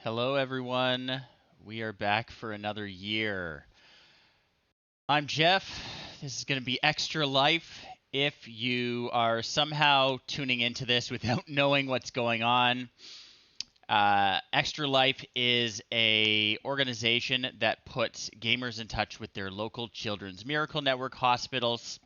Hello, everyone. We are back for another year. I'm Jeff. This is going to be Extra Life. If you are somehow tuning into this without knowing what's going on, Extra Life is a organization that puts gamers in touch with their local Children's Miracle Network hospitals.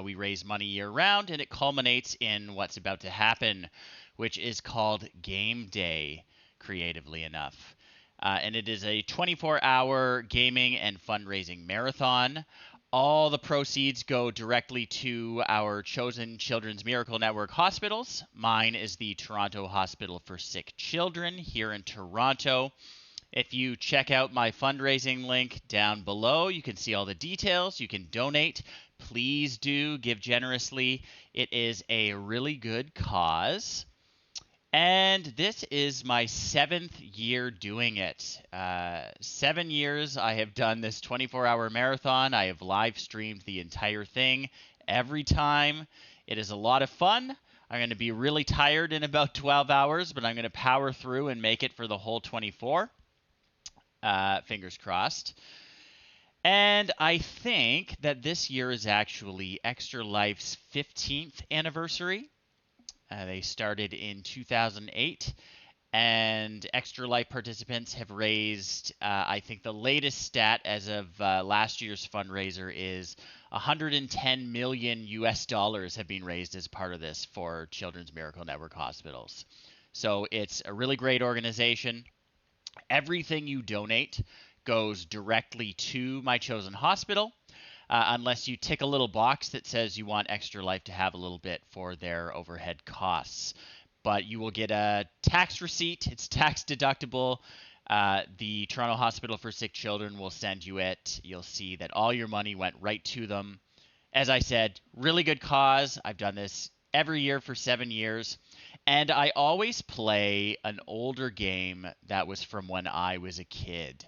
We raise money year round, and it culminates in what's about to happen, which is called Game Day, creatively enough. And it is a 24-hour gaming and fundraising marathon. All the proceeds go directly to our chosen Children's Miracle Network hospitals. Mine is the Toronto Hospital for Sick Children here in Toronto. If you check out my fundraising link down below, you can see all the details. You can donate. Please do give generously. It is a really good cause. And this is my 7th year doing it. 7 years I have done this 24-hour marathon. I have live streamed the entire thing every time. It is a lot of fun. I'm going to be really tired in about 12 hours, but I'm going to power through and make it for the whole 24. Fingers crossed. And I think that this year is actually Extra Life's 15th anniversary. They started in 2008, and Extra Life participants have raised, I think the latest stat as of last year's fundraiser is 110 million US dollars have been raised as part of this for Children's Miracle Network hospitals. So it's a really great organization. Everything you donate goes directly to my chosen hospital. Unless you tick a little box that says you want Extra Life to have a little bit for their overhead costs. But you will get a tax receipt. It's tax deductible. The Toronto Hospital for Sick Children will send you it. You'll see that all your money went right to them. As I said, really good cause. I've done this every year for 7 years. And I always play an older game that was from when I was a kid.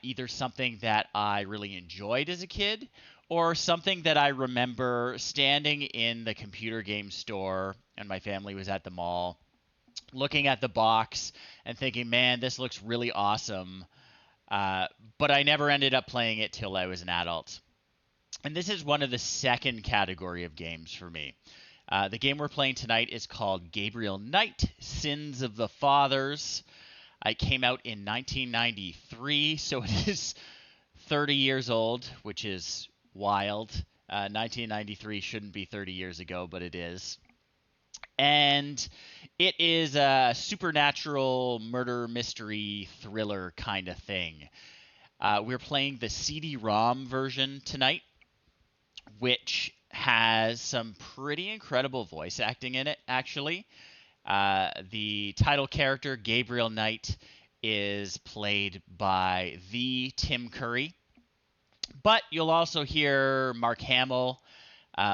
Either something that I really enjoyed as a kid or something that I remember standing in the computer game store and my family was at the mall, looking at the box and thinking, man, this looks really awesome. But I never ended up playing it till I was an adult. And this is one of the second category of games for me. The game we're playing tonight is called Gabriel Knight, Sins of the Fathers. It came out in 1993, so it is 30 years old, which is wild. 1993 shouldn't be 30 years ago, but it is. And it is a supernatural murder mystery thriller kind of thing. We're playing the CD-ROM version tonight, which has some pretty incredible voice acting in it, actually. The title character, Gabriel Knight, is played by the Tim Curry. But you'll also hear Mark Hamill,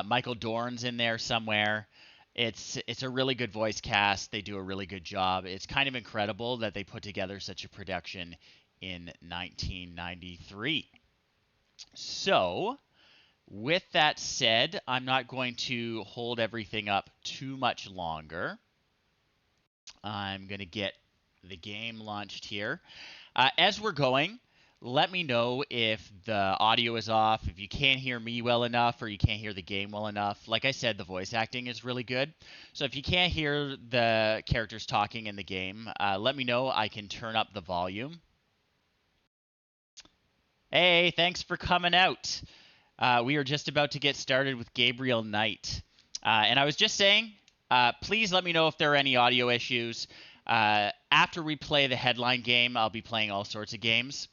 Michael Dorn's in there somewhere. It's a really good voice cast. They do a really good job. It's kind of incredible that they put together such a production in 1993. So, with that said, I'm not going to hold everything up too much longer. I'm going to get the game launched here. As we're going, let me know if the audio is off, if you can't hear me well enough or you can't hear the game well enough. Like I said, the voice acting is really good. So if you can't hear the characters talking in the game, let me know. I can turn up the volume. Hey, thanks for coming out. We are just about to get started with Gabriel Knight. And I was just saying, please let me know if there are any audio issues. After we play the headline game, I'll be playing all sorts of games.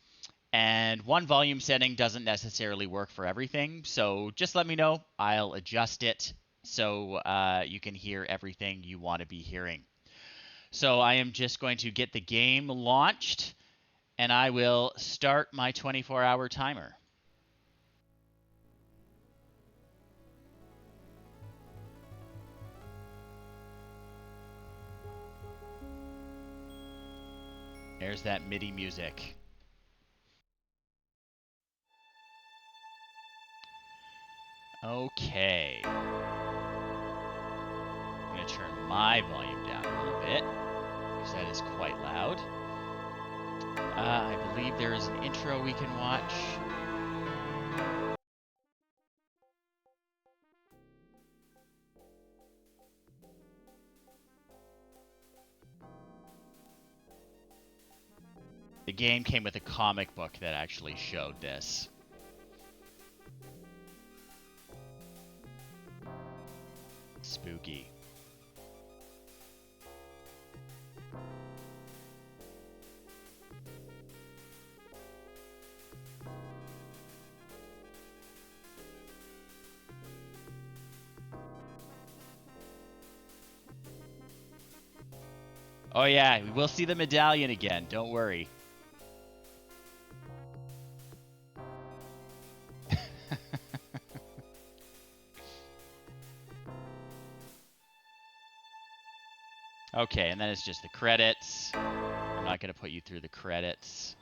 And one volume setting doesn't necessarily work for everything. So just let me know. I'll adjust it so you can hear everything you want to be hearing. So I am just going to get the game launched, and I will start my 24-hour timer. There's that MIDI music. Okay. I'm going to turn my volume down a little bit. So that is quite loud. I believe there is an intro we can watch. The game came with a comic book that actually showed this. Spooky. Oh yeah, we will see the medallion again, don't worry. Okay, and then it's just the credits. I'm not going to put you through the credits.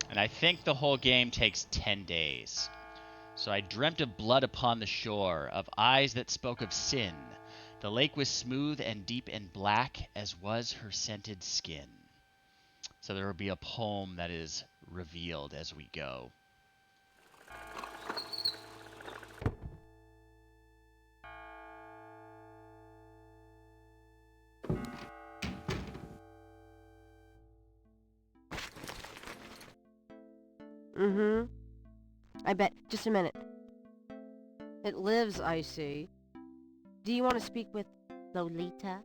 And I think the whole game takes 10 days. So I dreamt of blood upon the shore, of eyes that spoke of sin. The lake was smooth and deep and black, as was her scented skin. So there will be a poem that is revealed as we go. Mm-hmm. I bet. Just a minute. It lives, I see. Do you want to speak with Lolita?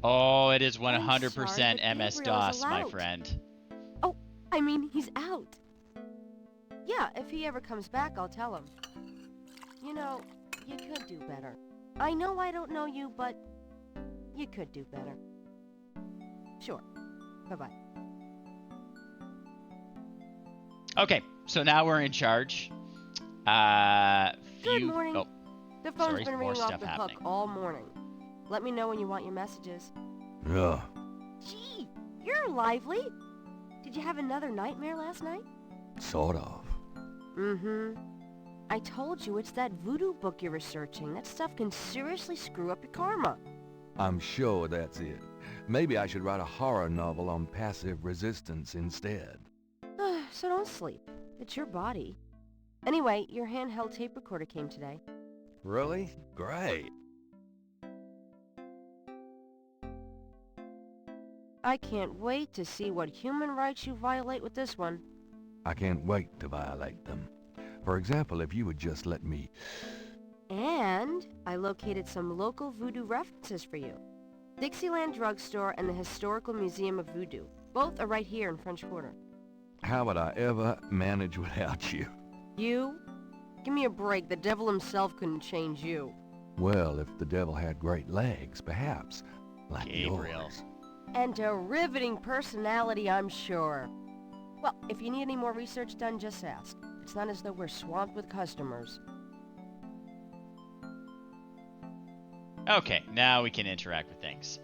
Oh, it is I'm 100% sorry, but MS-DOS, Gabriel is my allowed. friend. Oh, I mean, he's out. Yeah, if he ever comes back, I'll tell him. You know, you could do better. I know I don't know you, but you could do better. Sure. Bye-bye. Okay, so now we're in charge. Good morning. Oh, The phone's sorry, been more ringing off stuff the happening. hook all morning. Let me know when you want your messages. Yeah. Gee, you're lively. Did you have another nightmare last night? Sort of. Mm-hmm. I told you it's that voodoo book you're researching. That stuff can seriously screw up your karma. I'm sure that's it. Maybe I should write a horror novel on passive resistance instead. So don't sleep. It's your body. Anyway, your handheld tape recorder came today. Really? Great. I can't wait to see what human rights you violate with this one. I can't wait to violate them. For example, if you would just let me... And I located some local voodoo references for you. Dixieland Drugstore and the Historical Museum of Voodoo. Both are right here in French Quarter. How would I ever manage without you? You? Give me a break. The devil himself couldn't change you. Well, if the devil had great legs, perhaps. Like Gabriel. yours. And a riveting personality, I'm sure. Well, if you need any more research done, just ask. It's not as though we're swamped with customers. Okay, now we can interact with things.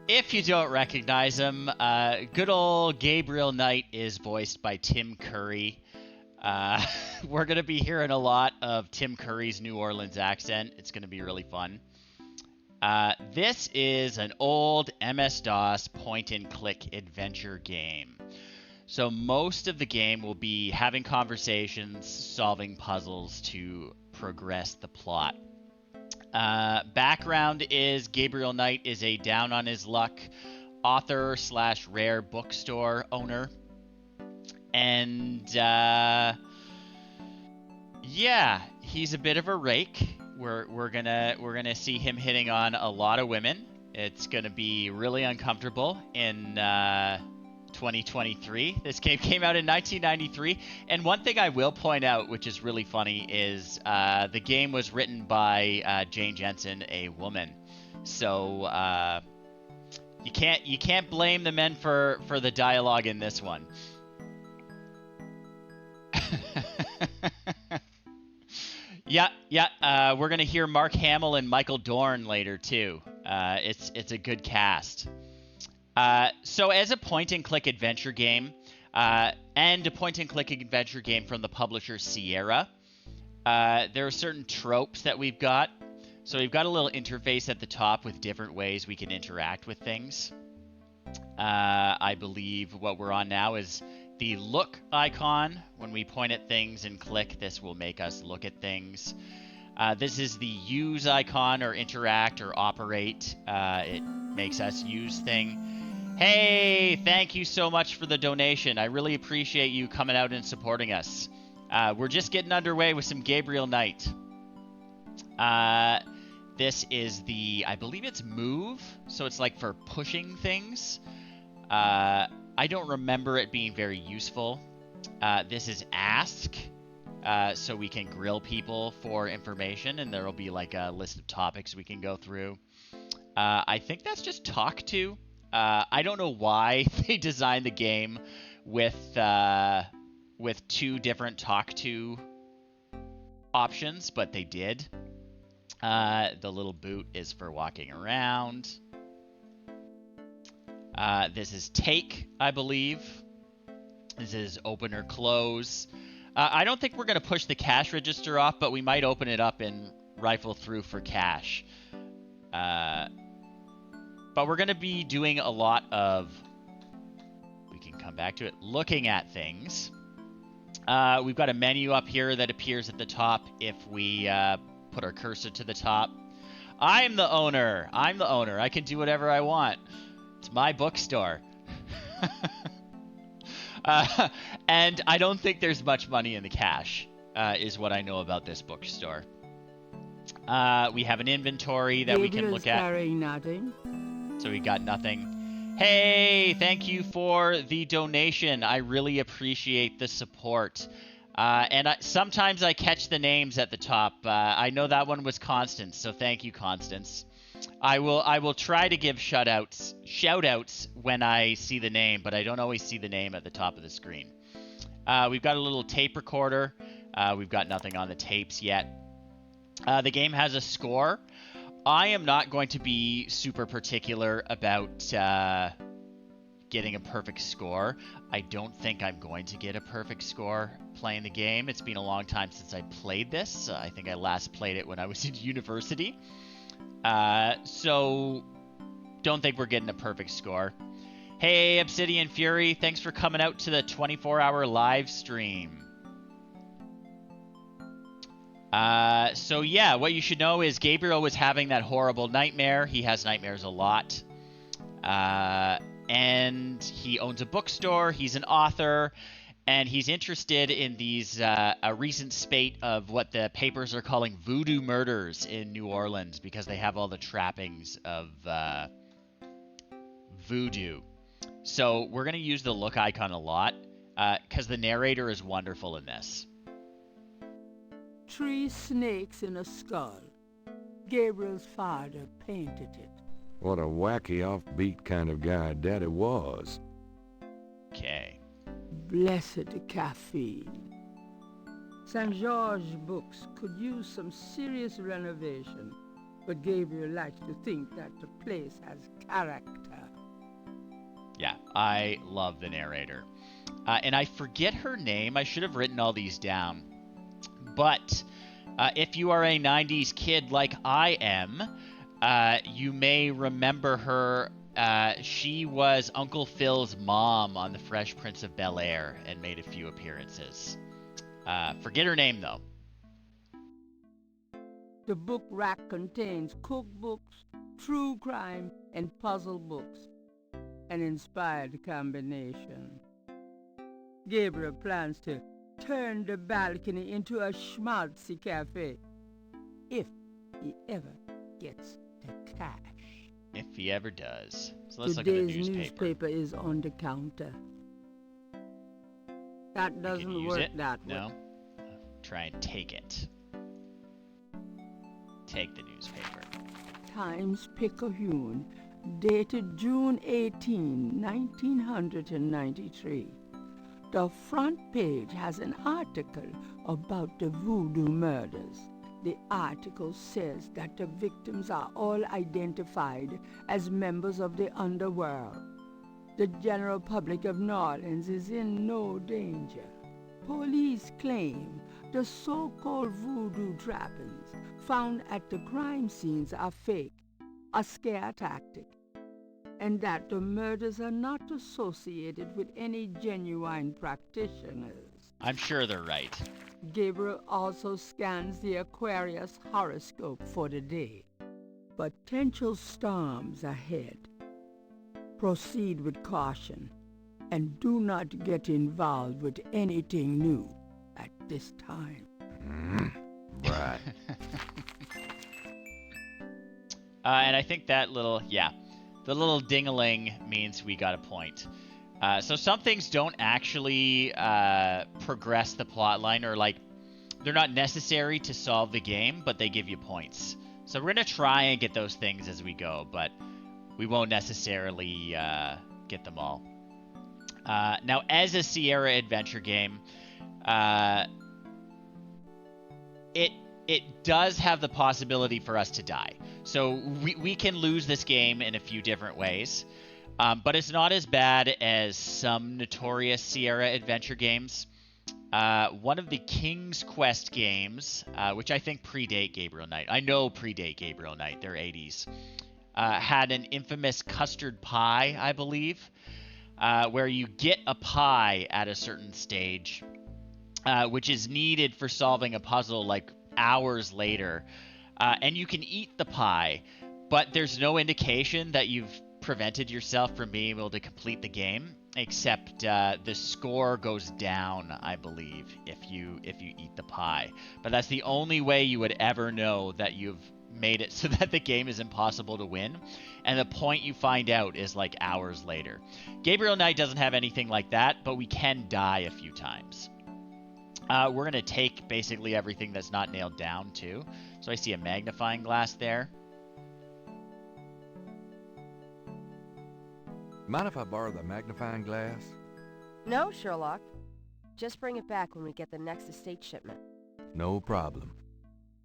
If you don't recognize him, good old Gabriel Knight is voiced by Tim Curry. We're going to be hearing a lot of Tim Curry's New Orleans accent. It's going to be really fun. This is an old MS-DOS point-and-click adventure game. So most of the game will be having conversations, solving puzzles to progress the plot. Background is Gabriel Knight is a down-on-his-luck author / rare bookstore owner. And, yeah, he's a bit of a rake. We're gonna see him hitting on a lot of women. It's gonna be really uncomfortable in 2023. This game came out in 1993, and one thing I will point out, which is really funny, is the game was written by Jane Jensen, a woman. So you can't blame the men for the dialogue in this one. Yeah. We're gonna hear Mark Hamill and Michael Dorn later too. It's a good cast. So as a point-and-click adventure game, and a point-and-click adventure game from the publisher Sierra, there are certain tropes that we've got. So we've got a little interface at the top with different ways we can interact with things. I believe what we're on now is the look icon. When we point at things and click, this will make us look at things. This is the use icon, or interact or operate. It makes us use thing. Hey, thank you so much for the donation. I really appreciate you coming out and supporting us. We're just getting underway with some Gabriel Knight. This is the, I believe it's move, so it's like for pushing things. I don't remember it being very useful. This is ask, so we can grill people for information, and there will be like a list of topics we can go through. I think that's just talk to. I don't know why they designed the game with 2 different talk to options, but they did. The little boot is for walking around. This is take, I believe. This is open or close. I don't think we're going to push the cash register off, but we might open it up and rifle through for cash. But we're going to be doing a lot of, we can come back to it, looking at things. We've got a menu up here that appears at the top if we put our cursor to the top. I'm the owner. I can do whatever I want. It's my bookstore. And I don't think there's much money in the cash, is what I know about this bookstore. We have an inventory that we can look at. Carrying nothing. So we got nothing. Hey, thank you for the donation. I really appreciate the support. And sometimes I catch the names at the top. I know that one was Constance, so thank you, Constance. I will try to give shout-outs when I see the name, but I don't always see the name at the top of the screen. We've got a little tape recorder. We've got nothing on the tapes yet. The game has a score. I am not going to be super particular about getting a perfect score. I don't think I'm going to get a perfect score playing the game. It's been a long time since I played this. I think I last played it when I was in university. So don't think we're getting a perfect score. Hey, Obsidian Fury, thanks for coming out to the 24-hour live stream. So yeah, what you should know is Gabriel was having that horrible nightmare. He has nightmares a lot. And he owns a bookstore. He's an author. And he's interested in these, a recent spate of what the papers are calling voodoo murders in New Orleans, because they have all the trappings of voodoo. So we're going to use the look icon a lot, because the narrator is wonderful in this. 3 snakes in a skull. Gabriel's father painted it. What a wacky, offbeat kind of guy Daddy was. Okay. Blessed caffeine. St. George Books could use some serious renovation, but Gabriel likes to think that the place has character. Yeah, I love the narrator. And I forget her name. I should have written all these down. But if you are a 90s kid like I am, you may remember her. She was Uncle Phil's mom on The Fresh Prince of Bel-Air and made a few appearances. Forget her name, though. The book rack contains cookbooks, true crime, and puzzle books. An inspired combination. Gabriel plans to turn the balcony into a schmaltzy cafe. If he ever gets the cash. If he ever does. So let's look at the Today's newspaper. newspaper is on the counter. That doesn't work that way. No? Try and take it. Take the newspaper. Times-Picayune, dated June 18, 1993. The front page has an article about the voodoo murders. The article says that the victims are all identified as members of the underworld. The general public of New Orleans is in no danger. Police claim the so-called voodoo trappings found at the crime scenes are fake, a scare tactic, and that the murders are not associated with any genuine practitioners. I'm sure they're right. Gabriel also scans the Aquarius horoscope for the day. Potential storms ahead. Proceed with caution, and do not get involved with anything new at this time. Right. And I think that little, the little ding-a-ling means we got a point. So some things don't actually progress the plot line, or like they're not necessary to solve the game, but they give you points. So we're gonna try and get those things as we go, but we won't necessarily get them all. Now, as a Sierra adventure game, it does have the possibility for us to die. So we can lose this game in a few different ways, but it's not as bad as some notorious Sierra adventure games. One of the King's Quest games, which I think predate Gabriel Knight. I know predate Gabriel Knight. They're 80s. Had an infamous custard pie, I believe, where you get a pie at a certain stage, which is needed for solving a puzzle like hours later. And you can eat the pie, but there's no indication that you've prevented yourself from being able to complete the game, except the score goes down, I believe, if you eat the pie. But that's the only way you would ever know that you've made it so that the game is impossible to win, and the point you find out is like hours later. Gabriel Knight doesn't have anything like that, but we can die a few times. We're gonna take basically everything that's not nailed down too. So I see a magnifying glass there. Mind if I borrow the magnifying glass? No, Sherlock. Just bring it back when we get the next estate shipment. No problem.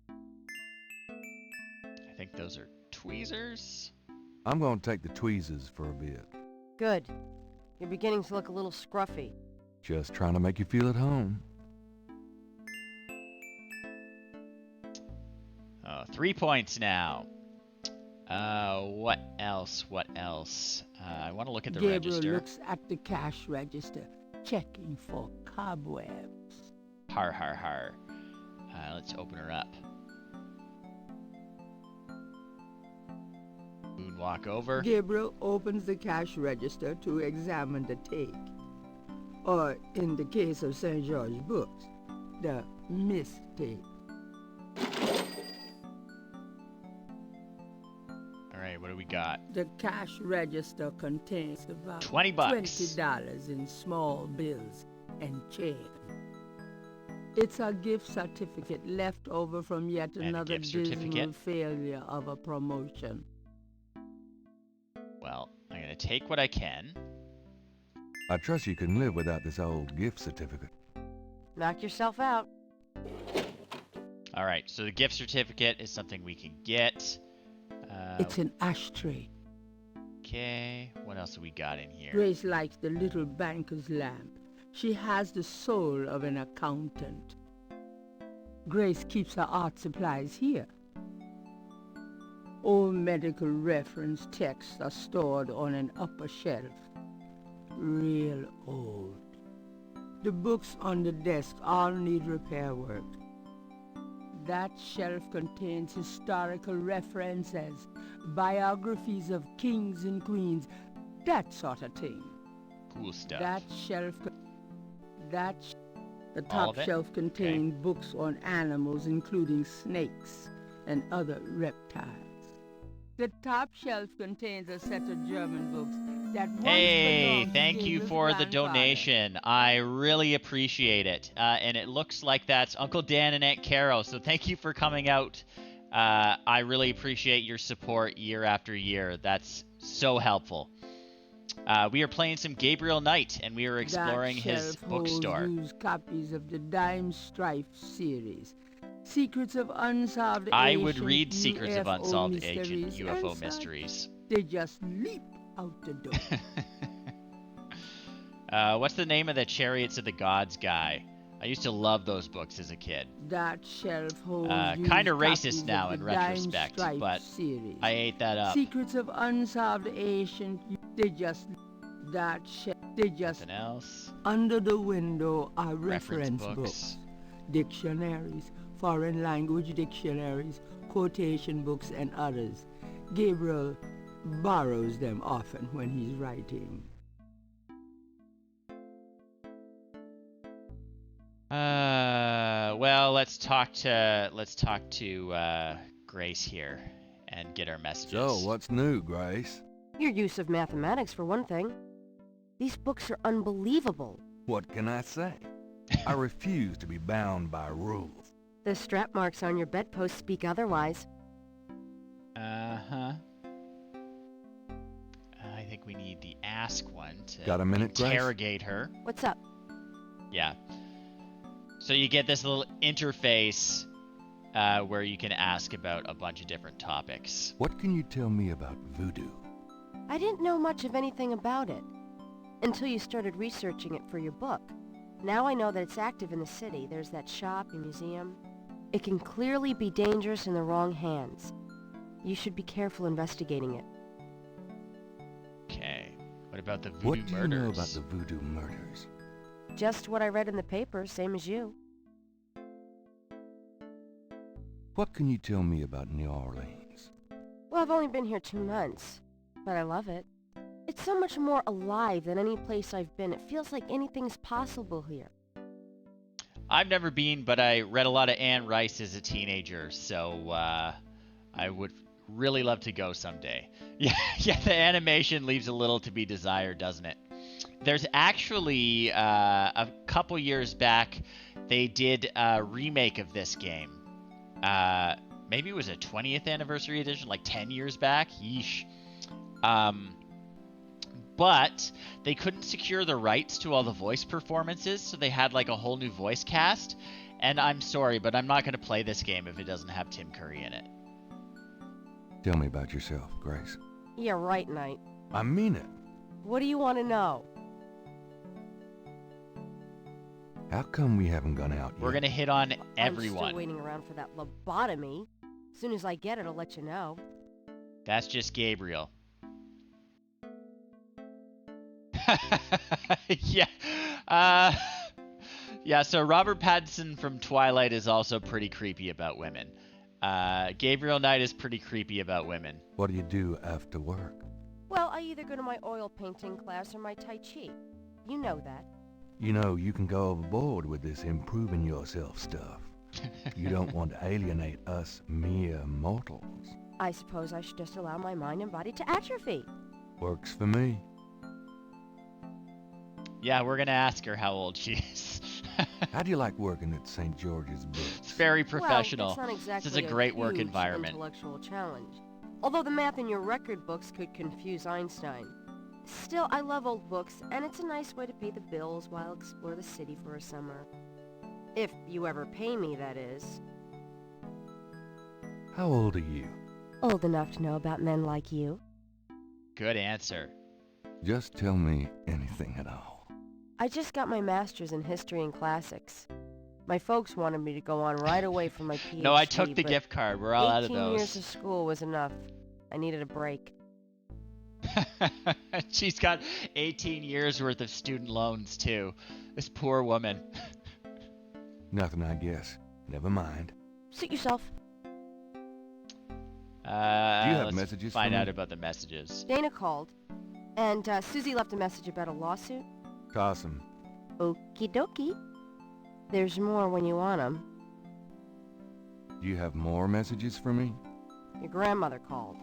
I think those are tweezers. I'm gonna take the tweezers for a bit. Good. You're beginning to look a little scruffy. Just trying to make you feel at home. 3 points now. What else? I want to look at the Gabriel register. looks at the cash register, checking for cobwebs. Har, har, har. Let's open her up. Moonwalk over. Gabriel opens the cash register to examine the take. Or, in the case of St. George Books, the mistake. Alright, what do we got? The cash register contains about $20. $20 in small bills and change. It's a gift certificate left over from yet And a another gift dismal certificate. failure of a promotion. Well, I'm going to take what I can. I trust you can live without this old gift certificate. Knock yourself out. Alright, so the gift certificate is something we can get. It's an ashtray. Okay, what else have we got in here? Grace likes the little banker's lamp. She has the soul of an accountant. Grace keeps her art supplies here. Old medical reference texts are stored on an upper shelf. Real old. The books on the desk all need repair work. That shelf contains historical references, biographies of kings and queens, that sort of thing. Cool stuff. The All top of it? shelf contains books on animals, including snakes and other reptiles. The top shelf contains a set of German books that once Hey, belonged to thank you Gabriel's for the grandfather. donation. I really appreciate it. And it looks like that's Uncle Dan and Aunt Carol, so thank you for coming out. I really appreciate your support year after year. That's so helpful. We are playing some Gabriel Knight, and we are exploring That his shelf holds bookstore. used copies of the Dime Strife series, Secrets of Unsolved I would Ancient read Secrets of UFO Unsolved Mysteries Agent and UFO such. Mysteries. They just leap out the door. What's the name of the Chariots of the Gods guy? I used to love those books as a kid. That shelf holds Kind used of racist copies now of in the Dime retrospect, Stripe but series. I ate that up. Secrets of Unsolved Ancient. They just Nothing else. under the window are Reference reference books, books. dictionaries, foreign language dictionaries, quotation books, and others. Gabriel borrows them often when he's writing. Well, let's talk to Grace here and get our messages. So, what's new, Grace? Your use of mathematics, for one thing. These books are unbelievable. What can I say? I refuse to be bound by rules. The strap marks on your bedpost speak otherwise. Uh-huh. I think we need the ask one to Got a minute, Grace? interrogate her. What's up? Yeah. So you get this little interface where you can ask about a bunch of different topics. What can you tell me about voodoo? I didn't know much of anything about it until you started researching it for your book. Now I know that it's active in the city. There's that shop and museum. It can clearly be dangerous in the wrong hands. You should be careful investigating it. Okay. What about the voodoo What do murders? you know about the voodoo murders? Just what I read in the paper, same as you. What can you tell me about New Orleans? Well, I've only been here 2 months, but I love it. It's so much more alive than any place I've been. It feels like anything's possible here. I've never been, but I read a lot of Anne Rice as a teenager, so I would really love to go someday. Yeah, the animation leaves a little to be desired, doesn't it? There's actually, a couple years back, they did a remake of this game. Maybe it was a 20th anniversary edition, like 10 years back. Yeesh. But they couldn't secure the rights to all the voice performances, so they had like a whole new voice cast. And I'm sorry, but I'm not going to play this game if it doesn't have Tim Curry in it. Tell me about yourself, Grace. Yeah, right, Knight. I mean it. What do you want to know? How come we haven't gone out yet? We're going to hit on I'm everyone. still waiting around for that lobotomy. As soon as I get it, I'll let you know. That's just Gabriel. Yeah. Yeah, so Robert Pattinson from Twilight is also pretty creepy about women. Gabriel Knight is pretty creepy about women. What do you do after work? Well, I either go to my oil painting class or my Tai Chi. You know that. You know, you can go overboard with this improving yourself stuff. You don't want to alienate us mere mortals. I suppose I should just allow my mind and body to atrophy. Works for me. Yeah, we're going to ask her how old she is. How do you like working at St. George's Books? It's very professional. Well, it's not exactly This is a great work huge environment. Intellectual challenge. Although the math in your record books could confuse Einstein. Still, I love old books, and it's a nice way to pay the bills while I explore the city for a summer. If you ever pay me, that is. How old are you? Old enough to know about men like you. Good answer. Just tell me anything at all. I just got my master's in history and classics. My folks wanted me to go on right away from my PhD. No, I took the but gift card. We're all out of 18 years those. of school was enough. I needed a break. She's got 18 years worth of student loans, too. This poor woman. Nothing, I guess. Never mind. Suit yourself. Do you have Let's messages find for me? out about the messages. Dana called, and Susie left a message about a lawsuit. Toss 'em. Okie dokie. There's more when you want 'em. Do you have more messages for me? Your grandmother called.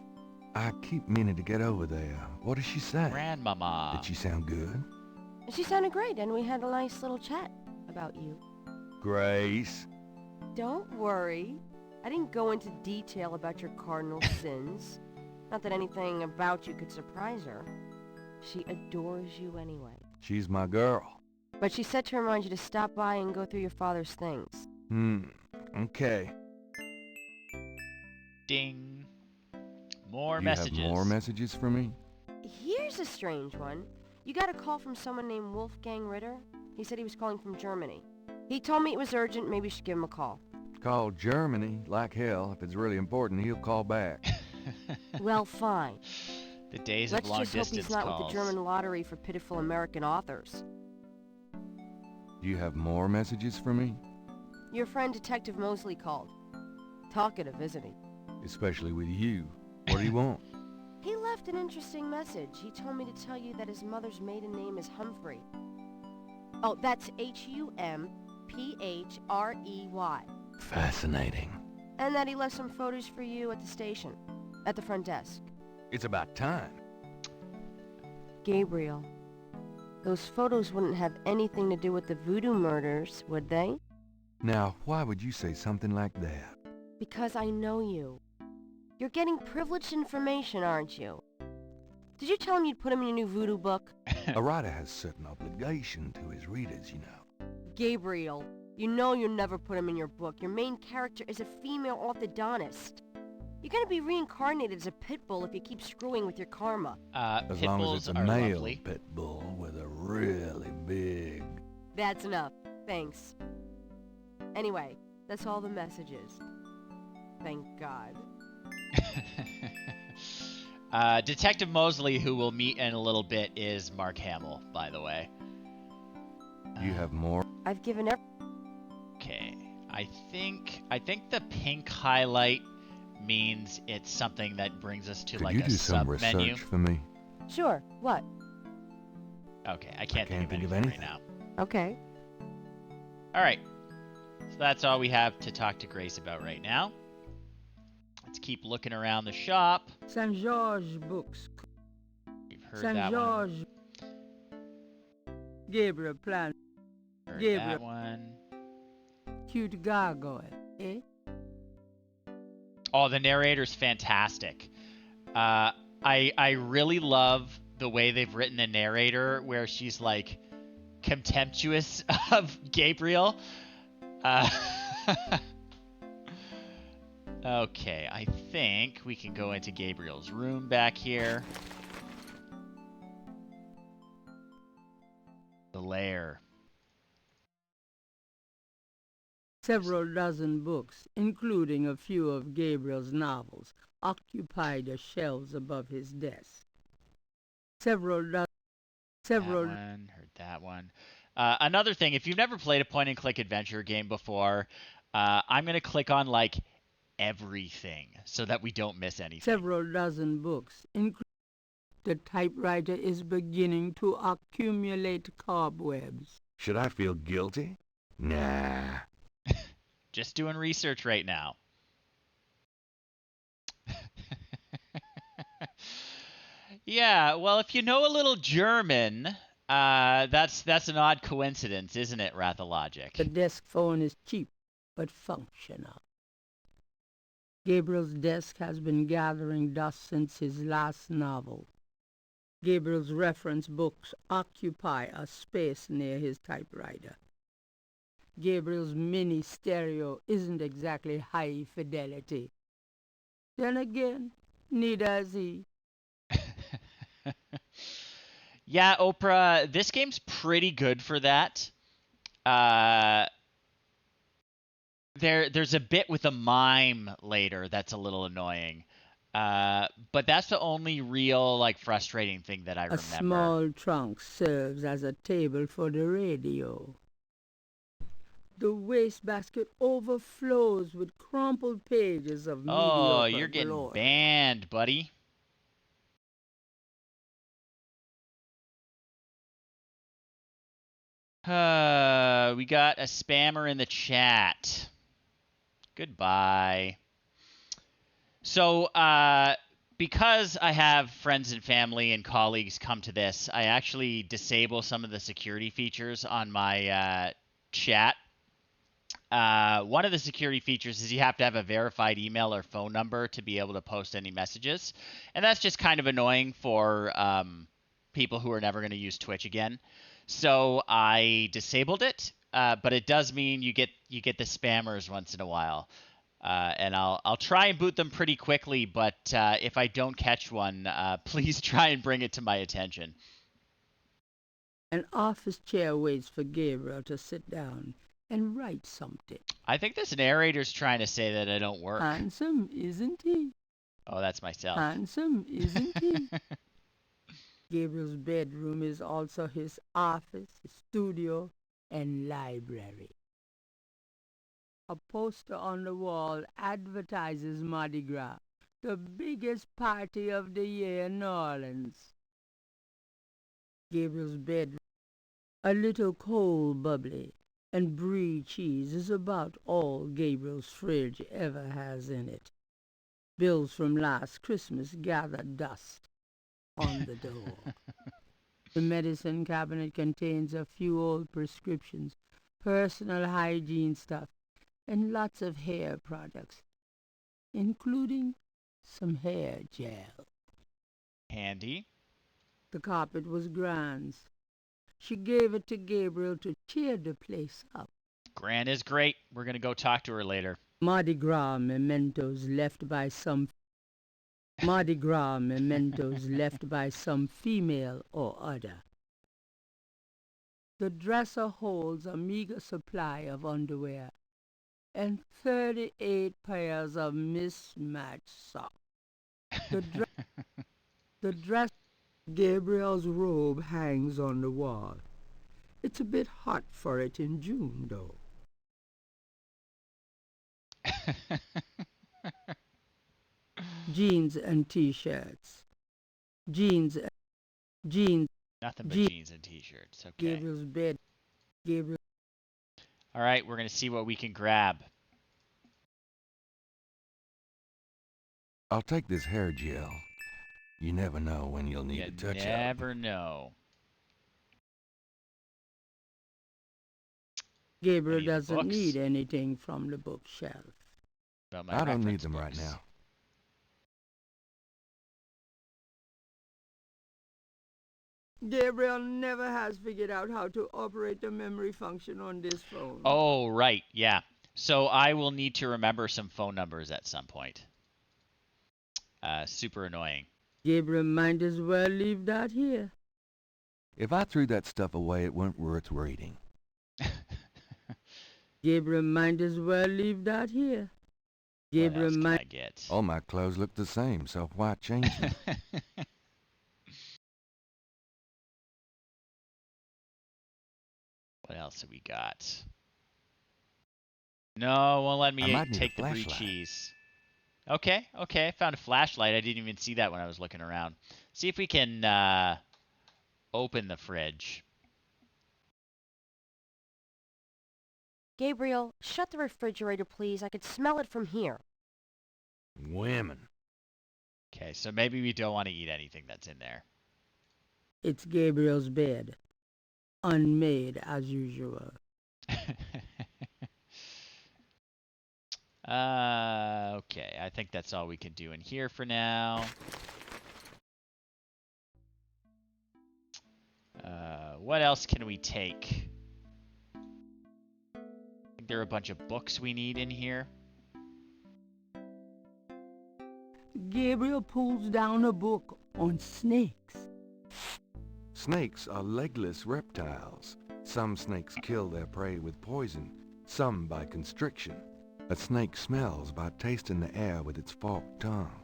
I keep meaning to get over there. What does she say? Grandmama. Did she sound good? She sounded great, and we had a nice little chat about you. Grace. Don't worry. I didn't go into detail about your cardinal sins. Not that anything about you could surprise her. She adores you anyway. She's my girl. But she said to remind you to stop by and go through your father's things. Okay. Ding. More Do messages. you have more messages for me? Here's a strange one. You got a call from someone named Wolfgang Ritter? He said he was calling from Germany. He told me it was urgent, maybe you should give him a call. Call Germany, like hell. If it's really important, he'll call back. Well, fine. The days Let's of long just hope distance he's not calls. with the German lottery for pitiful American authors. Do you have more messages for me? Your friend Detective Mosley called. Talkative, isn't he? Especially with you. What do you want? He left an interesting message. He told me to tell you that his mother's maiden name is Humphrey. Oh, that's Humphrey. Fascinating. And that he left some photos for you at the station, at the front desk. It's about time. Gabriel, those photos wouldn't have anything to do with the voodoo murders, would they? Now, why would you say something like that? Because I know you. You're getting privileged information, aren't you? Did you tell him you'd put him in your new voodoo book? A writer has certain obligation to his readers, you know. Gabriel, you know you'll never put him in your book. Your main character is a female orthodontist. You're gonna be reincarnated as a pit bull if you keep screwing with your karma. As Pit long as bulls it's a are male lovely. pit bull with a really big... That's enough. Thanks. Anyway, that's all the messages. Thank God. Detective Mosley, who we'll meet in a little bit, is Mark Hamill, by the way. You have more? I've given Okay, I think the pink highlight means it's something that brings us to Could like you a do some sub menu. research for me? Sure, what? Okay, I can't think of anything. anything right now. Okay. All right, so that's all we have to talk to Grace about right now. Let's keep looking around the shop. St. George Books. We've heard St. that one. George. Gabriel Plan. Heard Gabriel. that one. Cute gargoyle, eh? Oh, the narrator's fantastic. I really love the way they've written the narrator, where she's like contemptuous of Gabriel. Okay, I think we can go into Gabriel's room back here. The lair. Several dozen books, including a few of Gabriel's novels, occupy the shelves above his desk. Several That one, heard that one. Another thing, if you've never played a point-and-click adventure game before, I'm going to click on, like, everything so that we don't miss anything. several dozen books, including the typewriter is beginning to accumulate cobwebs. Should I feel guilty? Nah. Just doing research right now. Yeah, well, if you know a little German, that's an odd coincidence, isn't it, The Rathalogic? desk phone is cheap, but functional. Gabriel's desk has been gathering dust since his last novel. Gabriel's reference books occupy a space near his typewriter. Gabriel's mini stereo isn't exactly high fidelity. Then again, neither is he. Yeah, Oprah, this game's pretty good for that. There's a bit with a mime later that's a little annoying. But that's the only real, like, frustrating thing that I A remember. small trunk serves as a table for the radio. The wastebasket overflows with crumpled pages of Oh, mediocre you're getting glory. banned, buddy. We got a spammer in the chat. Goodbye. So, because I have friends and family and colleagues come to this, I actually disable some of the security features on my chat. One of the security features is you have to have a verified email or phone number to be able to post any messages. And that's just kind of annoying for people who are never going to use Twitch again. So I disabled it, but it does mean you get the spammers once in a while. And I'll try and boot them pretty quickly, but if I don't catch one, please try and bring it to my attention. An office chair waits for Gabriel to sit down and write something. I think this narrator's trying to say that I don't work. Handsome, isn't he? Oh, that's myself. Handsome, isn't he? Gabriel's bedroom is also his office, his studio, and library. A poster on the wall advertises Mardi Gras, the biggest party of the year in New Orleans. Gabriel's bedroom, a little cold bubbly, and brie cheese is about all Gabriel's fridge ever has in it. Bills from last Christmas gather dust on the door. The medicine cabinet contains a few old prescriptions, personal hygiene stuff, and lots of hair products, including some hair gel. Handy. The carpet was Gran's. She gave it to Gabriel to cheer the place up. Gran is great. We're going to go talk to her later. Mardi Gras mementos left by some female or other. The dresser holds a meager supply of underwear and 38 pairs of mismatched socks. The dress Gabriel's robe hangs on the wall. It's a bit hot for it in June, though. Jeans and t-shirts. Jeans. Nothing but jeans and t-shirts. Okay. Gabriel's bed. Gabriel. All right, we're going to see what we can grab. I'll take this hair gel. You never know when you'll need You a touch-up. never know. Gabriel Any of the doesn't books? need anything from the bookshelf. About my I don't need reference them right books. now. Gabriel never has figured out how to operate the memory function on this phone. Oh, right. Yeah. So I will need to remember some phone numbers at some point. Super annoying. Gabriel might as well leave that here. If I threw that stuff away, it weren't worth reading. Gabriel might as well leave that here. What Gabriel else can might. I get? All my clothes look the same, so why change them? What else have we got? No, won't let I me might need a take the brie flashlight. cheese. Okay, okay. I found a flashlight. I didn't even see that when I was looking around. See if we can open the fridge. Gabriel, shut the refrigerator, please. I could smell it from here. Women. Okay, so maybe we don't want to eat anything that's in there. It's Gabriel's bed. Unmade as usual. Okay, I think that's all we can do in here for now. What else can we take? I think there are a bunch of books we need in here. Gabriel pulls down a book on snakes. Snakes are legless reptiles. Some snakes kill their prey with poison, some by constriction. A snake smells by tasting the air with its forked tongue.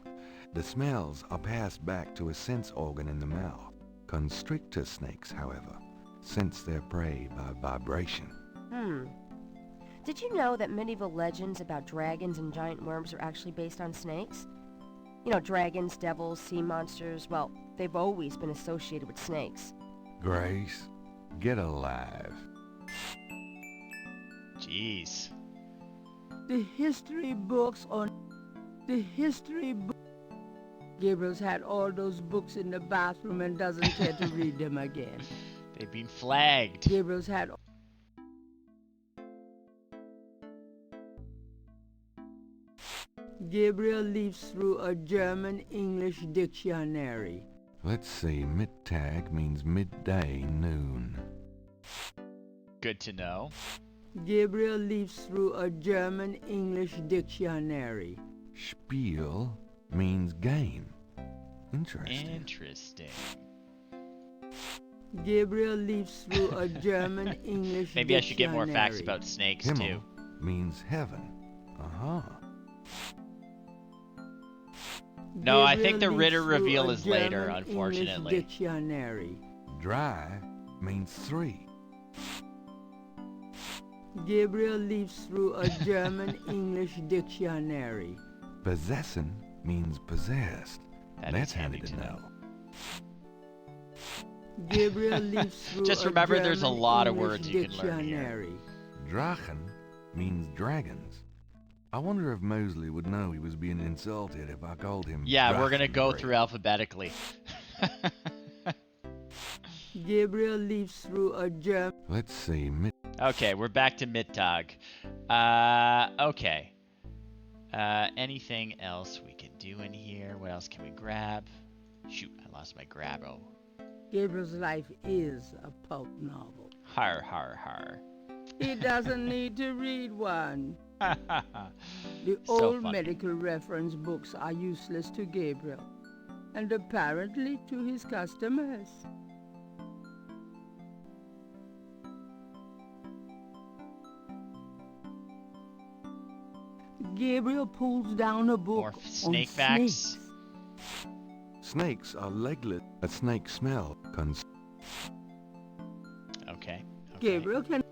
The smells are passed back to a sense organ in the mouth. Constrictor snakes, however, sense their prey by vibration. Did you know that medieval legends about dragons and giant worms are actually based on snakes? You know, dragons, devils, sea monsters, well, they've always been associated with snakes. Grace, get alive. Jeez. The history books on... Gabriel's had all those books in the bathroom and doesn't care to read them again. They've been flagged. Gabriel's had... Gabriel leafs through a German-English dictionary. Let's see, Mittag means midday, noon. Good to know. Gabriel leafs through a German-English dictionary. Spiel means game. Interesting. Interesting. Gabriel leaps through a German-English Maybe I should get more facts dictionary. about snakes Himmel too. means heaven. Uh-huh. No, I think the Gabriel Ritter leaps through reveal a is later, German-English unfortunately. Dictionary. Dry means 3. Gabriel leaps through a German-English dictionary. Possessin means possessed. That That's is handy handy to know. Gabriel leaps through Just a remember there's a lot of words German-English you can learn here. dictionary. Drachen means dragons. I wonder if Mosley would know he was being insulted if I called him Yeah, we're gonna go Drachenbreak. through alphabetically. Gabriel leaps through a German. Let's see. Okay, we're back to Mittag. Okay. Anything else we can do in here? What else can we grab? Shoot, I lost my grabbo. Gabriel's life is a pulp novel. Har, har, har. He doesn't need to read one. The So old funny. medical reference books are useless to Gabriel, and apparently to his customers. Gabriel pulls down a book More snake on facts. snakes. Snakes are legless. A snake smell. Okay. Gabriel can.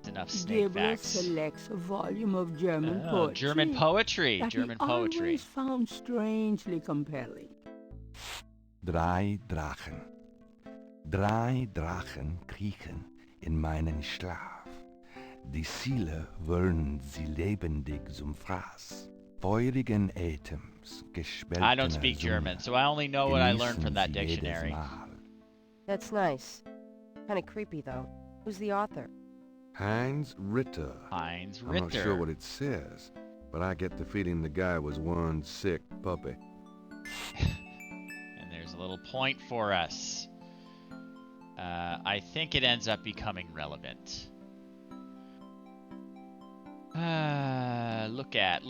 Enough snake Gabriel facts. selects a volume of German Oh, poetry. German poetry. that German he poetry. always found strangely compelling. Drei Drachen. Drei Drachen kriechen in meinen Schlaf. Die Ziele wollen sie lebendig zum Fraß. Feurigen Atems, gespaltener I don't speak German, so I only know what I learned from that genießen sie jedes dictionary. Mal. That's nice. Kinda creepy, though. Who's the author? Heinz Ritter. Heinz I'm not sure Ritter. what it says, but I get the feeling the guy was one sick puppy. And there's a little point for us. I think it ends up becoming relevant. Look at.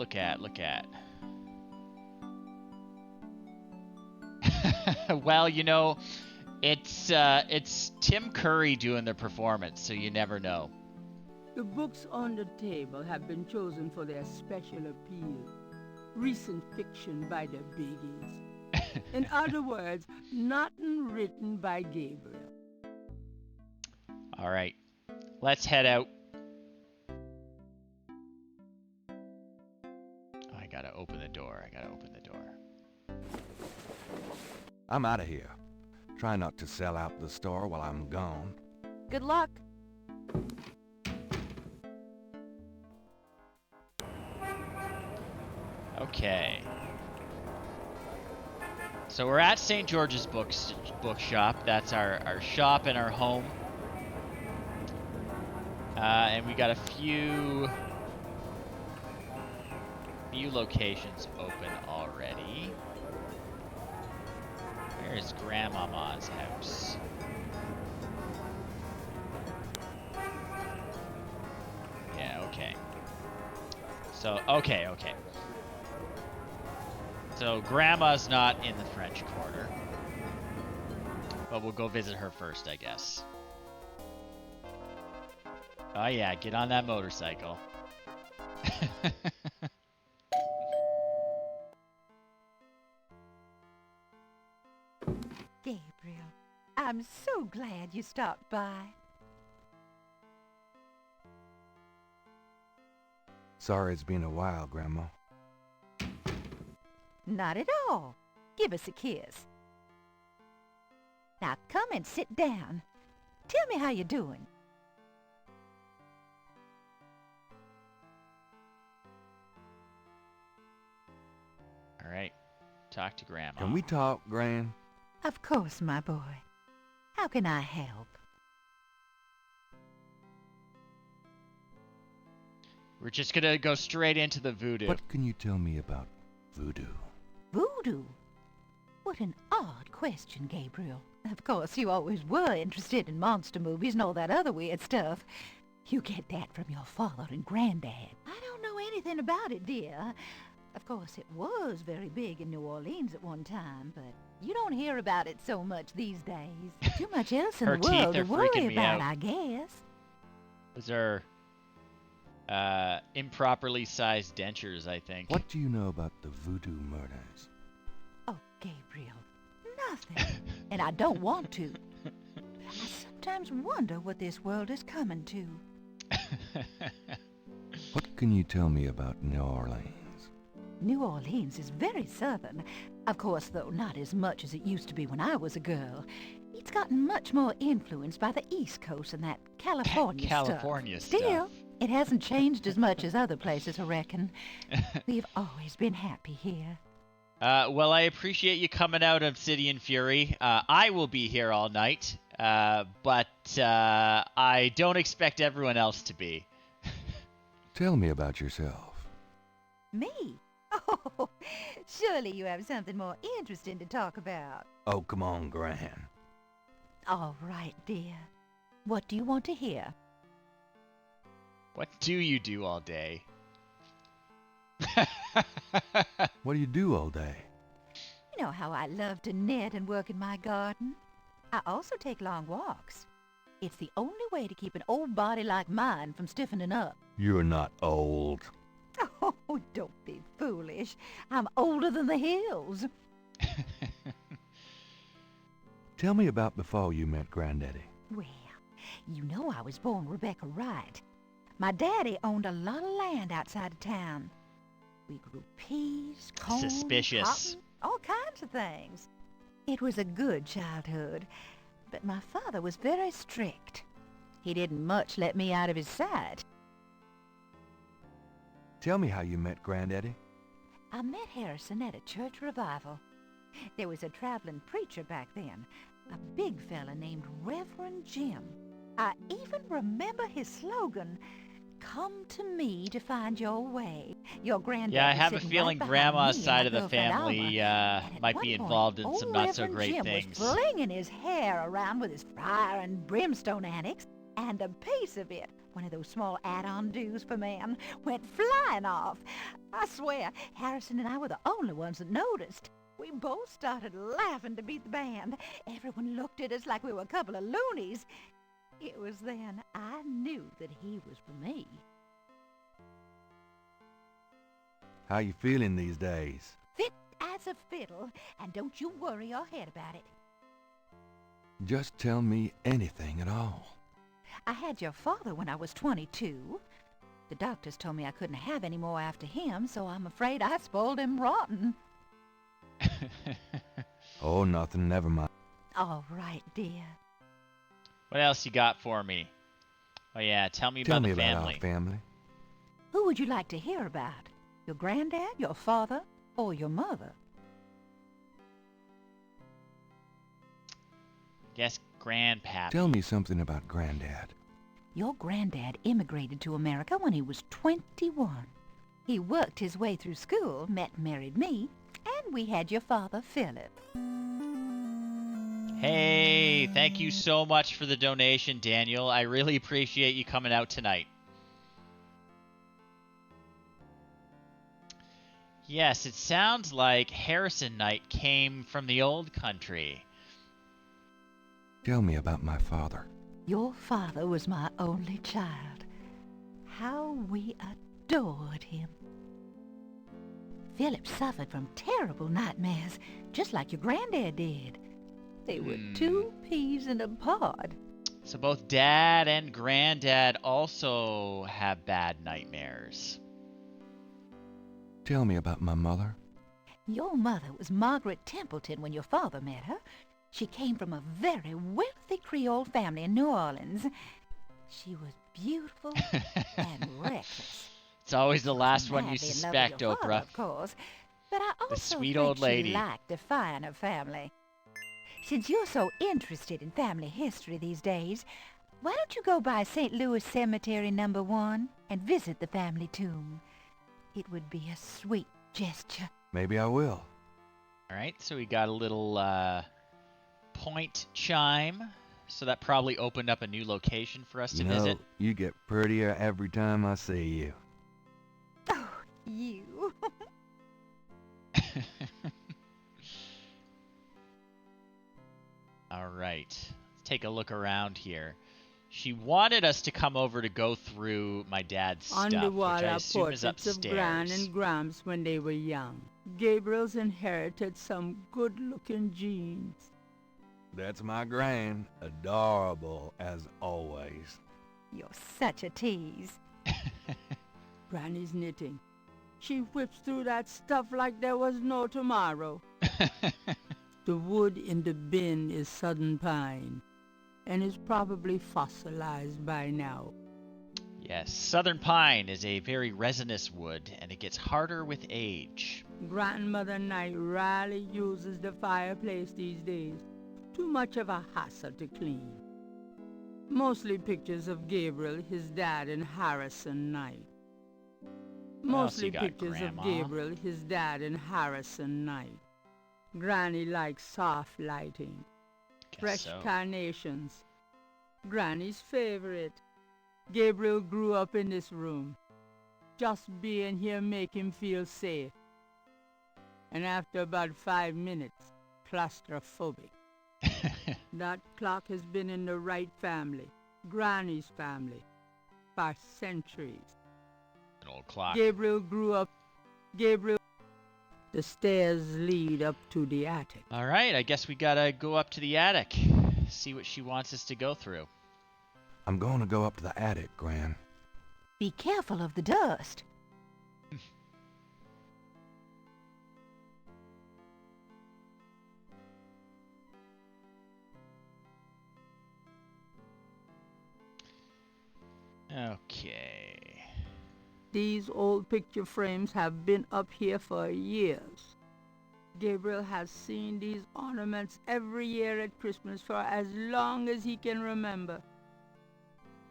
Well, you know, it's Tim Curry doing the performance, so you never know. The books on the table have been chosen for their special appeal. Recent fiction by the biggies. In other words, nothing written by Gabriel. All right, let's head out. Oh, I gotta open the door. I'm out of here. Try not to sell out the store while I'm gone. Good luck. Okay. So we're at St. George's bookshop. That's our shop and our home. And we got a few locations open already. Where is Grandmama's house? Yeah, okay. So, okay. So Grandma's not in the French Quarter. But we'll go visit her first, I guess. Oh yeah, get on that motorcycle. Gabriel, I'm so glad you stopped by. Sorry it's been a while, Grandma. Not at all. Give us a kiss. Now come and sit down. Tell me how you're doing. All right, talk to Grandma. Can we talk, Gran? Of course, my boy. How can I help? We're just gonna go straight into the voodoo. What can you tell me about voodoo? Voodoo? What an odd question, Gabriel. Of course, you always were interested in monster movies and all that other weird stuff. You get that from your father and granddad. I don't know anything about it, dear. Of course, it was very big in New Orleans at one time, but You don't hear about it so much these days. Too much else in Her the world teeth are to worry freaking me about, out. I guess. Those are improperly sized dentures, I think. What do you know about the voodoo murders? Oh, Gabriel, nothing. And I don't want to. I sometimes wonder what this world is coming to. What can you tell me about New Orleans? New Orleans is very southern. Of course, though, not as much as it used to be when I was a girl. It's gotten much more influenced by the East Coast and that California stuff. California Still, stuff. it hasn't changed as much as other places, I reckon. We've always been happy here. Well, I appreciate you coming out, Obsidian Fury. I will be here all night, but I don't expect everyone else to be. Tell me about yourself. Me? Oh, surely you have something more interesting to talk about. Oh, come on, Gran. All right, dear. What do you want to hear? What do you do all day? What do you do all day? You know how I love to knit and work in my garden. I also take long walks. It's the only way to keep an old body like mine from stiffening up. You're not old. Oh, don't be foolish. I'm older than the hills. Tell me about before you met Granddaddy. Well, you know I was born Rebecca Wright. My daddy owned a lot of land outside of town. We grew peas, corn, Suspicious. cotton, all kinds of things. It was a good childhood, but my father was very strict. He didn't much let me out of his sight. Tell me how you met Granddaddy. I met Harrison at a church revival. There was a traveling preacher back then, a big fella named Reverend Jim. I even remember his slogan, "Come to me to find your way." Your granddad Yeah, I was have a sitting feeling right behind Grandma's me and side my of the girlfriend family Alma, and at might one be point, involved in old some not so Reverend great Jim things. was flinging his hair around with his fire and brimstone annex, and a piece of it, one of those small add-on do's for men, went flying off. I swear, Harrison and I were the only ones that noticed. We both started laughing to beat the band. Everyone looked at us like we were a couple of loonies. It was then I knew that he was for me. How you feeling these days? Fit as a fiddle, and don't you worry your head about it. Just tell me anything at all. I had your father when I was 22. The doctors told me I couldn't have any more after him, so I'm afraid I spoiled him rotten. Oh, nothing, never mind. All right, dear. What else you got for me? Oh yeah, tell me Tell about me the about family. our family. Who would you like to hear about? Your granddad, your father, or your mother? Guess Grandpappy. Tell me something about Granddad. Your granddad immigrated to America when he was 21. He worked his way through school, met and married me, and we had your father, Philip. Hey, thank you so much for the donation, Daniel. I really appreciate you coming out tonight. Yes, it sounds like Harrison Knight came from the old country. Tell me about my father. Your father was my only child. How we adored him. Philip suffered from terrible nightmares, just like your granddad did. They were 2 peas in a pod. So both Dad and Granddad also have bad nightmares. Tell me about my mother. Your mother was Margaret Templeton when your father met her. She came from a very wealthy Creole family in New Orleans. She was beautiful and reckless. It's always the last one you Madly in love with suspect, your father, Oprah. of course, but I also sweet think old lady. she liked defying her family. Since you're so interested in family history these days, why don't you go by St. Louis Cemetery No. 1 and visit the family tomb? It would be a sweet gesture. Maybe I will. All right, so we got a little point chime. So that probably opened up a new location for us to You know, visit. you get prettier every time I see you. Oh, you. All right. Let's take a look around here. She wanted us to come over to go through my dad's On stuff, the which wall I are assume is portraits of Gran upstairs. and Gramps when they were young. Gabriel's inherited some good-looking genes. That's my gran. Adorable as always. You're such a tease. Granny's knitting. She whips through that stuff like there was no tomorrow. The wood in the bin is southern pine, and is probably fossilized by now. Yes, southern pine is a very resinous wood, and it gets harder with age. Grandmother Knight rarely uses the fireplace these days. Too much of a hassle to clean. Mostly pictures of Gabriel, his dad, and Harrison Knight. What else Mostly you got, pictures Grandma? of Gabriel, his dad, and Harrison Knight. Granny likes soft lighting. Guess Fresh so. carnations. Granny's favorite. Gabriel grew up in this room. Just being here make him feel safe. And after about 5 minutes, claustrophobic. That clock has been in the Wright family, Granny's family, for centuries. An old clock. Gabriel grew up. The stairs lead up to the attic. All right, I guess we gotta go up to the attic, see what she wants us to go through. I'm going to go up to the attic, Gran. Be careful of the dust. Okay. These old picture frames have been up here for years. Gabriel has seen these ornaments every year at Christmas for as long as he can remember.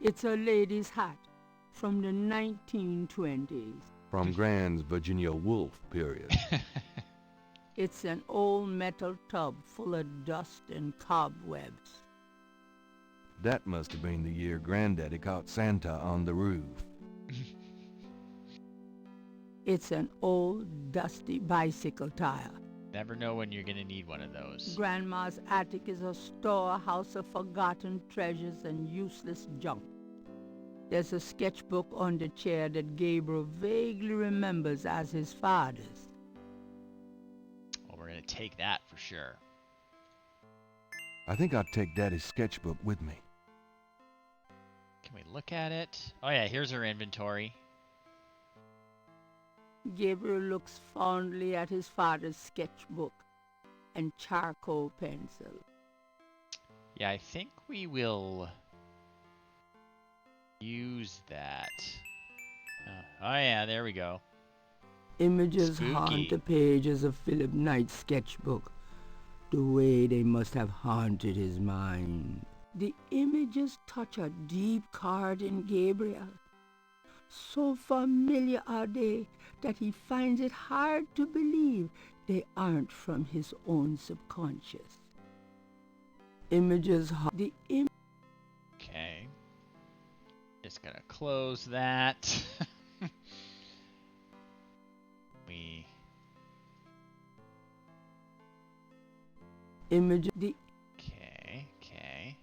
It's a lady's hat from the 1920s. From Gran's Virginia Woolf period. It's an old metal tub full of dust and cobwebs. That must have been the year Granddaddy caught Santa on the roof. It's an old, dusty bicycle tire. Never know when you're gonna need one of those. Grandma's attic is a storehouse of forgotten treasures and useless junk. There's a sketchbook on the chair that Gabriel vaguely remembers as his father's. Well, we're gonna take that for sure. I think I'd take Daddy's sketchbook with me. Can we look at it? Oh yeah, here's her inventory. Gabriel looks fondly at his father's sketchbook and charcoal pencil. Yeah, I think we will use that. Oh yeah, there we go. Images Spooky. haunt the pages of Philip Knight's sketchbook, the way they must have haunted his mind. The images touch a deep chord in Gabriel. So familiar are they that he finds it hard to believe they aren't from his own subconscious. Images haunt the Okay. Just gonna close that. we images. The okay.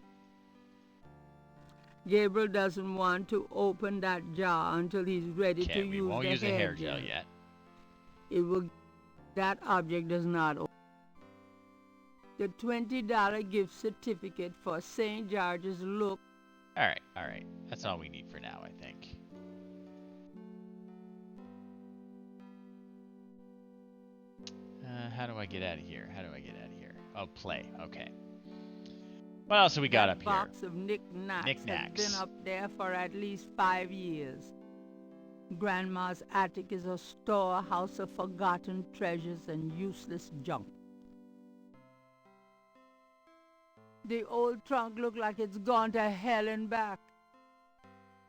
Gabriel doesn't want to open that jar until he's ready Okay, to we use won't the use a hair gel. gel yet. It will. That object does not open. The $20 gift certificate for St. George's look. All right. That's all we need for now, I think. How do I get out of here? Oh, play. Okay. What else have we got That up box of knickknacks has Knickknacks. been up there for at least 5 years. Grandma's attic is a storehouse of forgotten treasures and useless junk. The old trunk looked like it's gone to hell and back.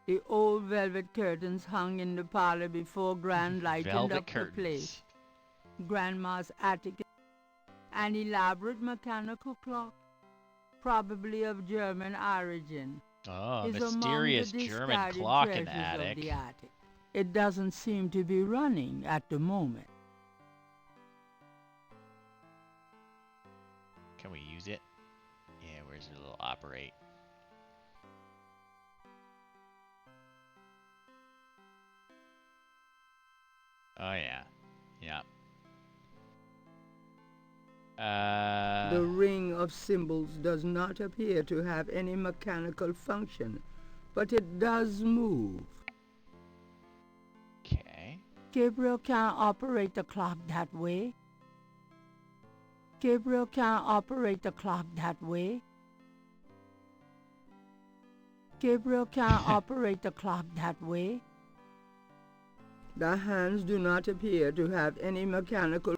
The old velvet curtains hung in the parlor before Gran here? lightened Velvet up the place. curtains. Grandma's attic is an elaborate mechanical clock, probably of German origin. Oh, is among mysterious the German discarded clock in the treasures of attic. the attic. It doesn't seem to be running at the moment. Can we use it? Yeah, where's your little operate? Oh yeah. Yeah. The ring of symbols does not appear to have any mechanical function, but it does move. Okay. Gabriel can't operate the clock that way. Gabriel can't operate the clock that way. Gabriel can't operate the clock that way. The hands do not appear to have any mechanical...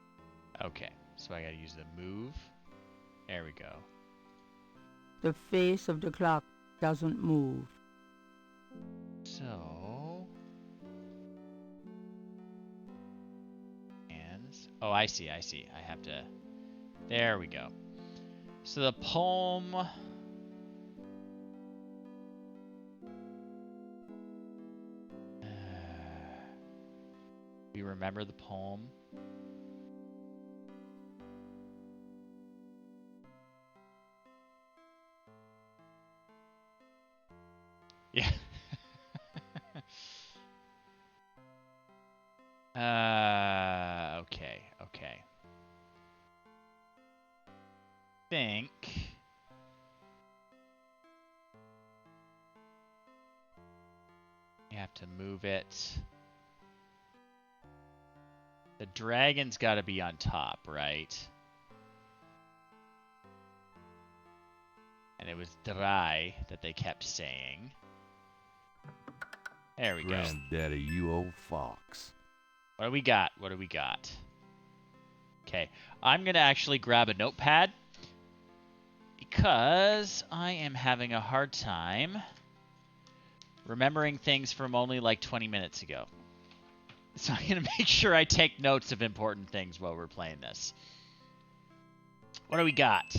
Okay, so I gotta use the move. There we go. The face of the clock doesn't move. So... hands. Oh, I see. I have to... There we go. So the poem... we remember the poem. Yeah. Okay. Think you have to move it. The dragon's got to be on top, right? And it was dry that they kept saying. There we go. Granddaddy, you old fox. What do we got? Okay, I'm going to actually grab a notepad because I am having a hard time remembering things from only like 20 minutes ago. So I'm going to make sure I take notes of important things while we're playing this. What do we got?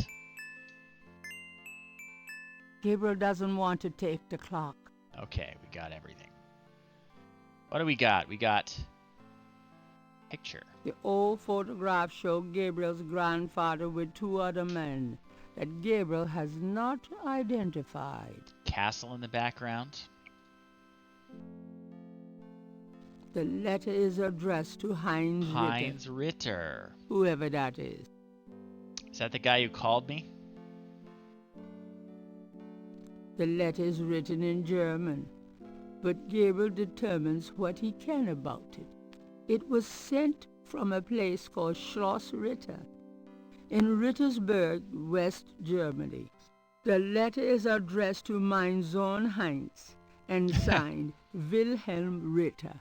Gabriel doesn't want to take the clock. Okay, we got everything. What do we got? We got picture. The old photograph showed Gabriel's grandfather with two other men that Gabriel has not identified. Castle in the background. The letter is addressed to Heinz Ritter. Whoever that is. Is that the guy who called me? The letter is written in German, but Gabriel determines what he can about it. It was sent from a place called Schloss Ritter in Rittersberg, West Germany. The letter is addressed to mein Sohn Heinz and signed Wilhelm Ritter.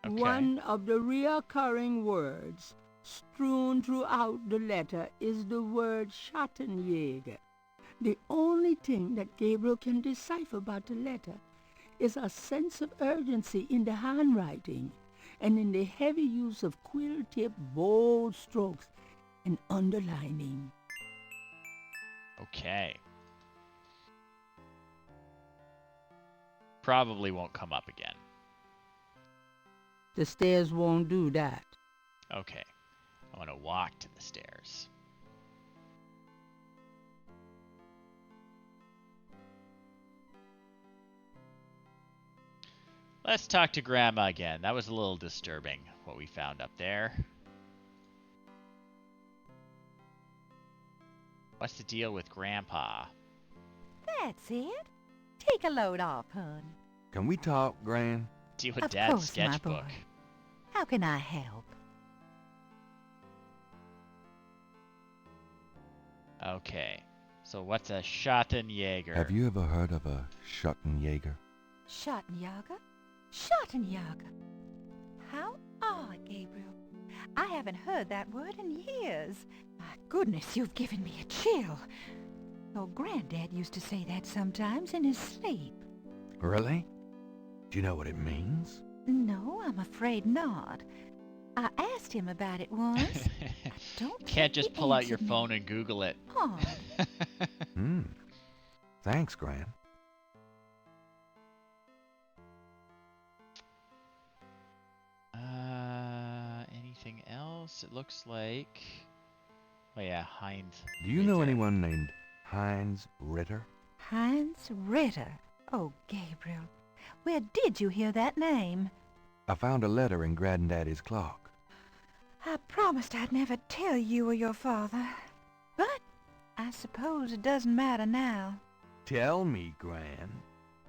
Okay. One of the reoccurring words strewn throughout the letter is the word Schattenjäger. The only thing that Gabriel can decipher about the letter is a sense of urgency in the handwriting and in the heavy use of quill-tipped bold strokes and underlining. Okay. Probably won't come up again. The stairs won't do that. Okay. I want to walk to the stairs. Let's talk to Grandma again. That was a little disturbing, what we found up there. What's the deal with Grandpa? That's it. Take a load off, hon. Can we talk, Gran? Deal with Of Dad's course, my sketchbook. boy. How can I help? Okay. So what's a Schattenjäger? Have you ever heard of a Schottenjäger? Schattenjäger? Schattenjäger. How odd, Gabriel. I haven't heard that word in years. My goodness, you've given me a chill. Your granddad used to say that sometimes in his sleep. Really? Do you know what it means? No, I'm afraid not. I asked him about it once. I don't Can't think just he pull out your answered me. phone and Google it. Odd. Thanks, Gran. Anything else? It looks like... Oh yeah, Heinz. Do you know Ritter. anyone named Heinz Ritter? Heinz Ritter. Oh, Gabriel, where did you hear that name? I found a letter in Granddaddy's clock. I promised I'd never tell you or your father. But I suppose it doesn't matter now. Tell me, Gran.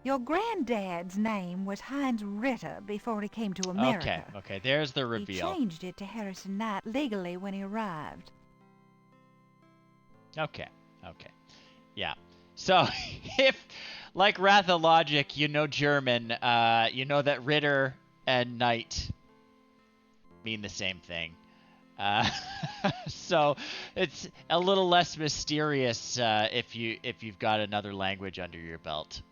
Your granddad's name was Heinz Ritter before he came to America. Okay, there's the reveal. He changed it to Harrison Knight legally when he arrived. Okay. Yeah. So, if, like Wrath of Logic, you know German, you know that Ritter and Knight mean the same thing. So, it's a little less mysterious if you've got another language under your belt.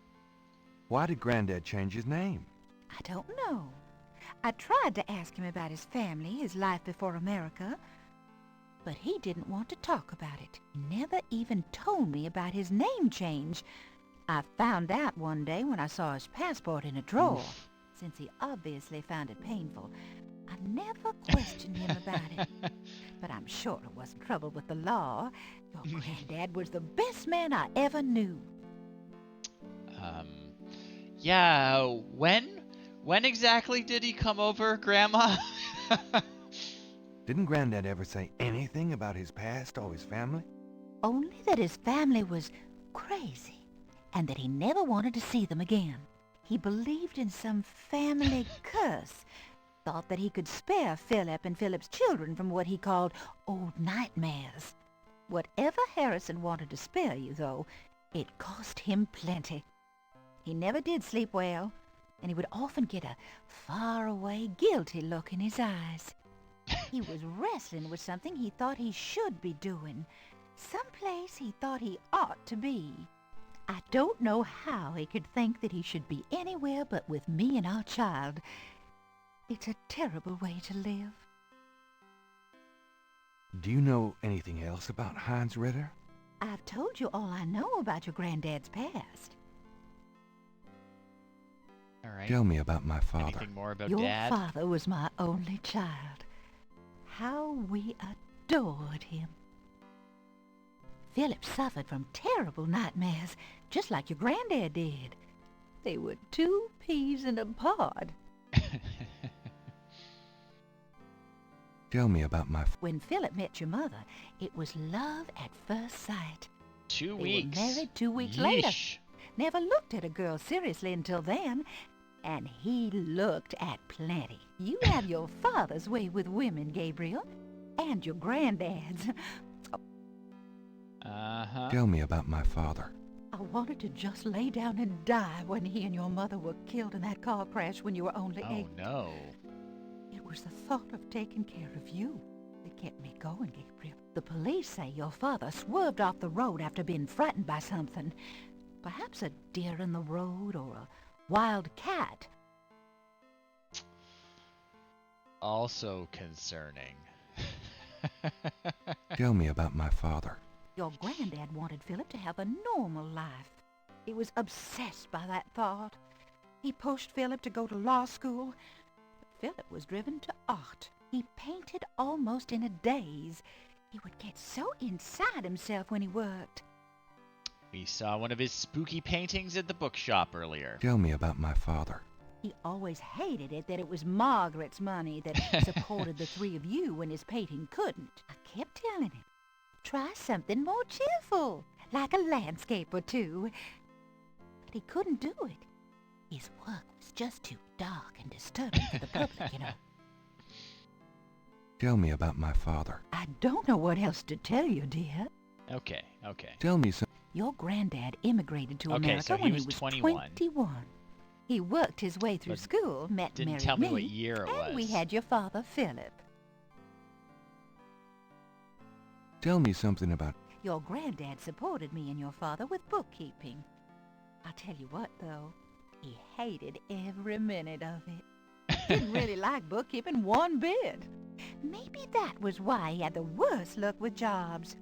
Why did Granddad change his name? I don't know. I tried to ask him about his family, his life before America, but he didn't want to talk about it. He never even told me about his name change. I found out one day when I saw his passport in a drawer. Oof. Since he obviously found it painful, I never questioned him about it. But I'm sure it wasn't trouble with the law. Your granddad was the best man I ever knew. Yeah, when exactly did he come over, Grandma? Didn't Granddad ever say anything about his past or his family? Only that his family was crazy, and that he never wanted to see them again. He believed in some family curse, thought that he could spare Philip and Philip's children from what he called old nightmares. Whatever Harrison wanted to spare you, though, it cost him plenty. He never did sleep well, and he would often get a far-away, guilty look in his eyes. He was wrestling with something he thought he should be doing, someplace he thought he ought to be. I don't know how he could think that he should be anywhere but with me and our child. It's a terrible way to live. Do you know anything else about Heinz Ritter? I've told you all I know about your granddad's past. All right. Tell me about my father. Anything more about Your Dad? father was my only child. How we adored him. Philip suffered from terrible nightmares, just like your granddad did. They were 2 peas in a pod. Tell me about my... When Philip met your mother, it was love at first sight. 2 They weeks. were married 2 weeks later. Yeesh. Never looked at a girl seriously until then, and he looked at plenty. You have your father's way with women, Gabriel, and your granddad's. Uh-huh. Tell me about my father. I wanted to just lay down and die when he and your mother were killed in that car crash when you were only 8. Oh, no. It was the thought of taking care of you that kept me going, Gabriel. The police say your father swerved off the road after being frightened by something. Perhaps a deer in the road or a wild cat. Also concerning. Tell me about my father. Your granddad wanted Philip to have a normal life. He was obsessed by that thought. He pushed Philip to go to law school. But Philip was driven to art. He painted almost in a daze. He would get so inside himself when he worked. We saw one of his spooky paintings at the bookshop earlier. Tell me about my father. He always hated it that it was Margaret's money that supported the 3 of you when his painting couldn't. I kept telling him, try something more cheerful, like a landscape or 2. But he couldn't do it. His work was just too dark and disturbing for the public, you know. Tell me about my father. I don't know what else to tell you, dear. Okay. Tell me some... Your granddad immigrated to Okay, America so he when was he was 21. 21. He worked his way through But school, met and didn't married tell me me, what year it and we was. had your father, Philip. Tell me something about... Your granddad supported me and your father with bookkeeping. I'll tell you what, though, he hated every minute of it. Didn't really like bookkeeping one bit. Maybe that was why he had the worst luck with jobs.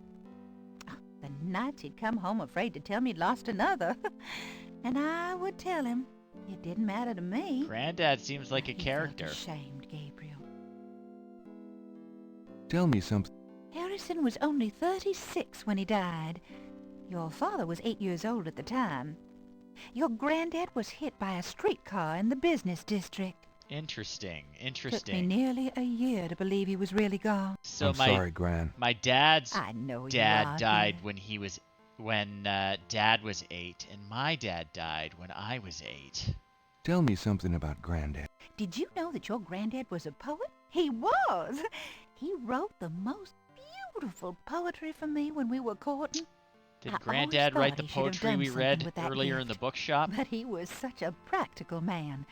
The nights he'd come home afraid to tell me he'd lost another. And I would tell him. It didn't matter to me. Granddad seems like a He character. felt ashamed, Gabriel. Tell me something... Harrison was only 36 when he died. Your father was 8 years old at the time. Your granddad was hit by a streetcar in the business district. Interesting. Took me Interesting. nearly a year to believe he was really gone. So I'm sorry, Gran. my dad's I know you dad are, died dear. when Dad was 8, and my dad died when I was 8. Tell me something about Granddad. Did you know that your granddad was a poet? He was! He wrote the most beautiful poetry for me when we were courting. Did I Granddad always write thought the he should have poetry done we something read with that earlier in the gift. bookshop? But he was such a practical man.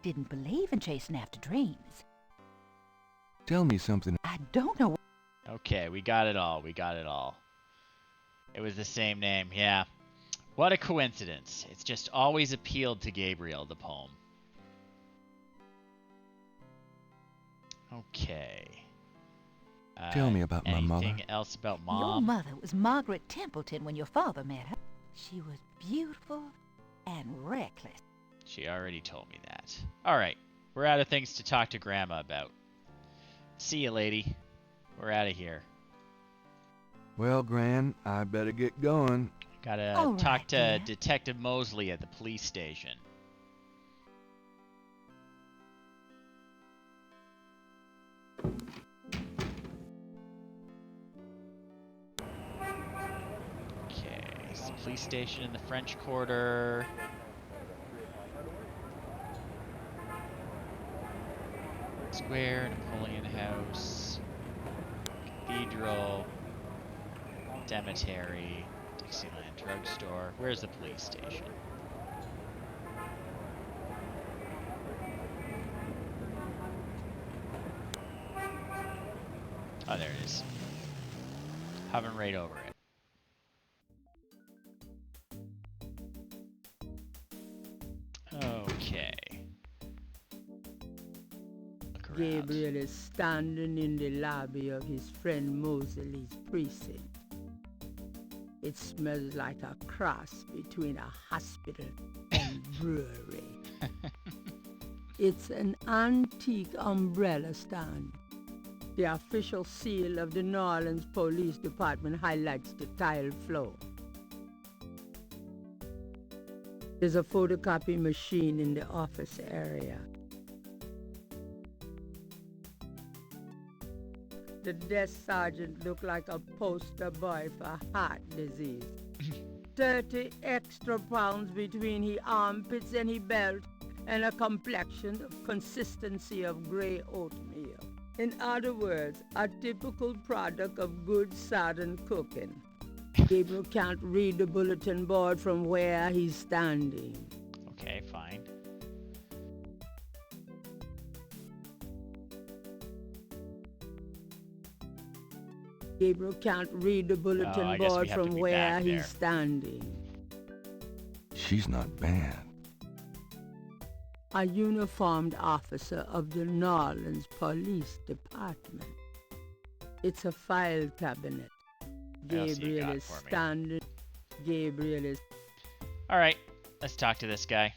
Didn't believe in chasing after dreams. Tell me something. I don't know. Okay, we got it all. We got it all. It was the same name, yeah. What a coincidence. It's just always appealed to Gabriel, the poem. Okay. Tell me about my mother. Anything else about Your Mom? mother was Margaret Templeton when your father met her. She was beautiful and reckless. She already told me that. Alright, we're out of things to talk to Grandma about. See you, lady. We're out of here. Well, Gran, I better get going. Gotta All talk right, to dear. Detective Mosley at the police station. Okay, it's the police station in the French Quarter. Square, Napoleon House, Cathedral, Cemetery, Dixieland Drugstore. Where's the police station? Oh, there it is. Hovering right over it. Okay. Look around. Gabriel is standing in the lobby of his friend Mosley's precinct. It smells like a cross between a hospital and brewery. It's an antique umbrella stand. The official seal of the New Orleans Police Department highlights the tile floor. There's a photocopy machine in the office area. The desk sergeant looked like a poster boy for heart disease. 30 extra pounds between his armpits and his belt, and a complexion of consistency of grey oatmeal. In other words, a typical product of good southern cooking. Gabriel can't read the bulletin board from where he's standing. Okay, fine. Gabriel can't read the bulletin I guess we board have to from be where back there. he's standing. She's not bad. A uniformed officer of the New Orleans Police Department. It's a file cabinet. What else you Gabriel got is for me? standing. Gabriel is. Alright, let's talk to this guy.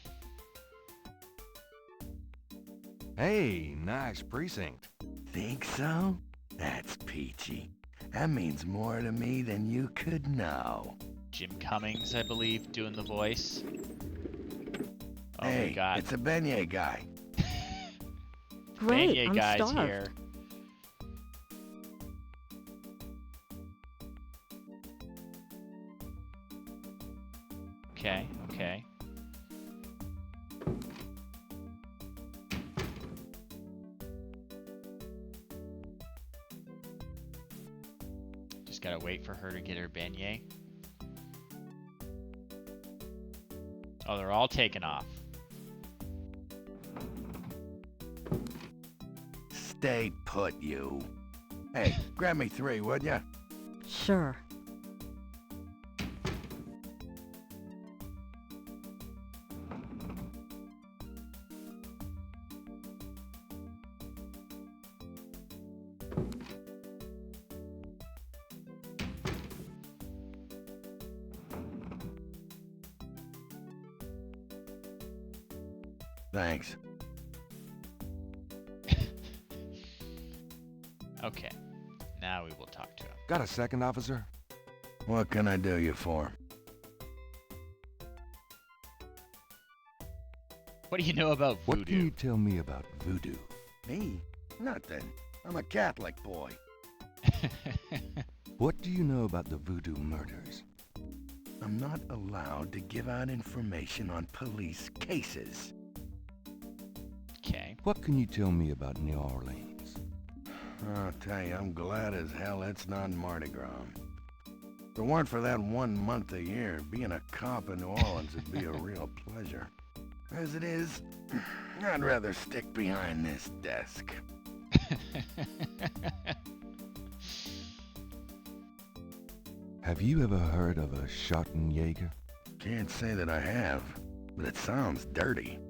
Hey, nice precinct. Think so? That's peachy. That means more to me than you could know. Jim Cummings, I believe, doing the voice. Oh my Hey, god. it's a beignet guy. Great, Beignet I'm guy's starved. here. Okay, okay. Just gotta wait for her to get her beignet. Oh, they're all taken off. Stay put, you. Hey, grab me 3, would ya? Sure. Thanks. Okay. Now we will talk to him. Got a second, officer? What can I do you for? What do you know about What can voodoo? you tell me about voodoo? Me? Nothing. I'm a Catholic boy. What do you know about the voodoo murders? I'm not allowed to give out information on police cases. Okay. What can you tell me about New Orleans? I'll tell you, I'm glad as hell it's not Mardi Gras. If it weren't for that 1 month a year, being a cop in New Orleans would be a real pleasure. As it is, I'd rather stick behind this desk. Have you ever heard of a Schottenjäger? Can't say that I have, but it sounds dirty.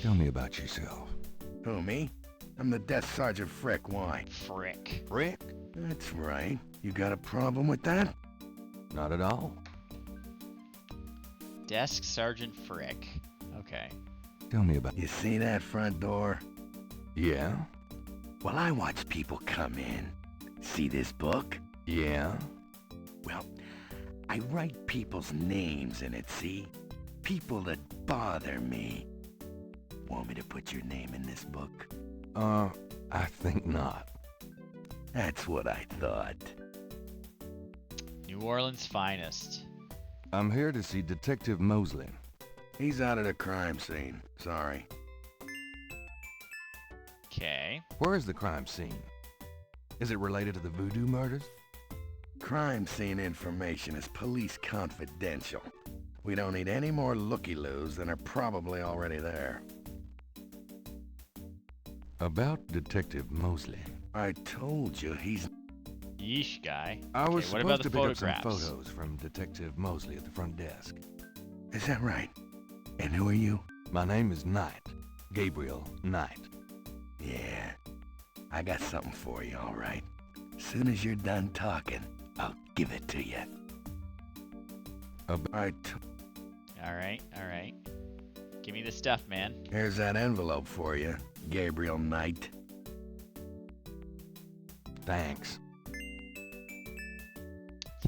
Tell me about yourself. Who, me? I'm the Desk Sergeant Frick, why? Frick. Rick? That's right. You got a problem with that? Not at all. Desk Sergeant Frick. Okay. Tell me about... You see that front door? Yeah? Well, I watch people come in. See this book? Yeah? Well, I write people's names in it, see? People that bother me. Want me to put your name in this book? I think not. That's what I thought. New Orleans' finest. I'm here to see Detective Mosley. He's out of the crime scene. Sorry. Okay. Where is the crime scene? Is it related to the voodoo murders? Crime scene information is police confidential. We don't need any more looky-loos than are probably already there. About Detective Mosley. I told you he's... Yeesh, guy. I was Okay, what about supposed the to pick up some photographs? photos from Detective Mosley at the front desk. Is that right? And who are you? My name is Knight. Gabriel Knight. Yeah, I got something for you, all right. Soon as you're done talking, I'll give it to you. About... Alright, alright. Give me the stuff, man. Here's that envelope for you, Gabriel Knight. Thanks. Let's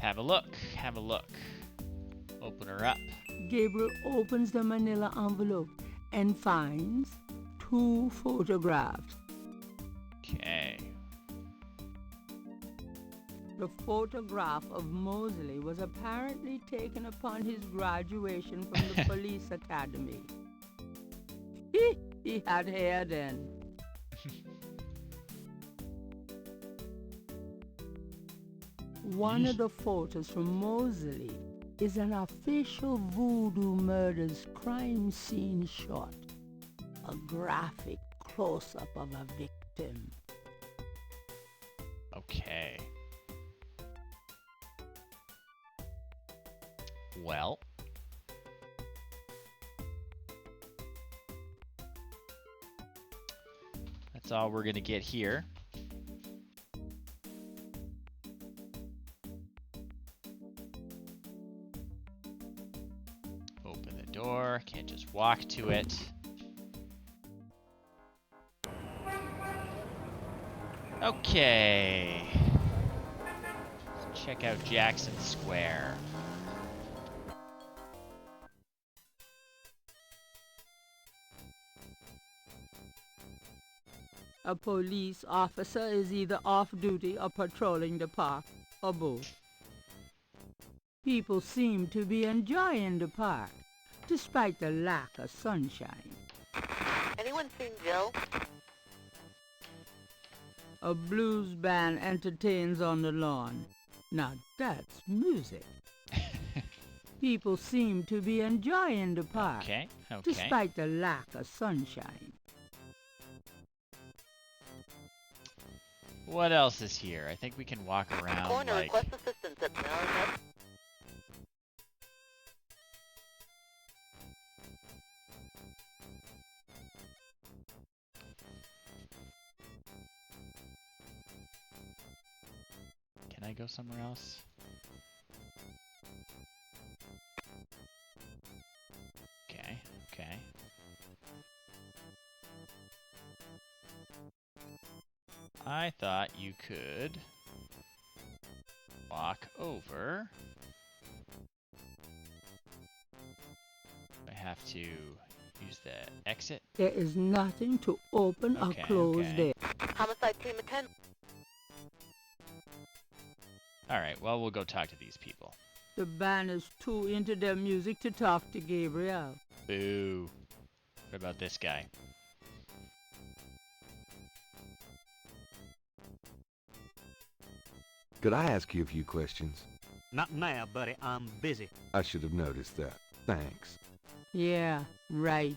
have a look. Have a look. Open her up. Gabriel opens the manila envelope and finds 2 photographs. Okay. The photograph of Mosley was apparently taken upon his graduation from the police academy. He had hair then. One of the photos from Mosley is an official voodoo murders crime scene shot. A graphic close-up of a victim. Okay. Well. That's all we're gonna get here. Open the door. Can't just walk to it. Okay. Let's check out Jackson Square. A police officer is either off duty or patrolling the park, or both. People seem to be enjoying the park, despite the lack of sunshine. Anyone seen Jill? A blues band entertains on the lawn. Now that's music. People seem to be enjoying the park, Okay, okay. despite the lack of sunshine. What else is here? I think we can walk around Coroner like... requests assistance at Maryland. Can I go somewhere else? Okay, okay. I thought you could walk over. I have to use the exit. There is nothing to open Okay, or close okay. there. Homicide team attend. Alright, well, we'll go talk to these people. The band is too into their music to talk to Gabriel. Boo. What about this guy? Could I ask you a few questions? Not now, buddy. I'm busy. I should have noticed that. Thanks. Yeah, right.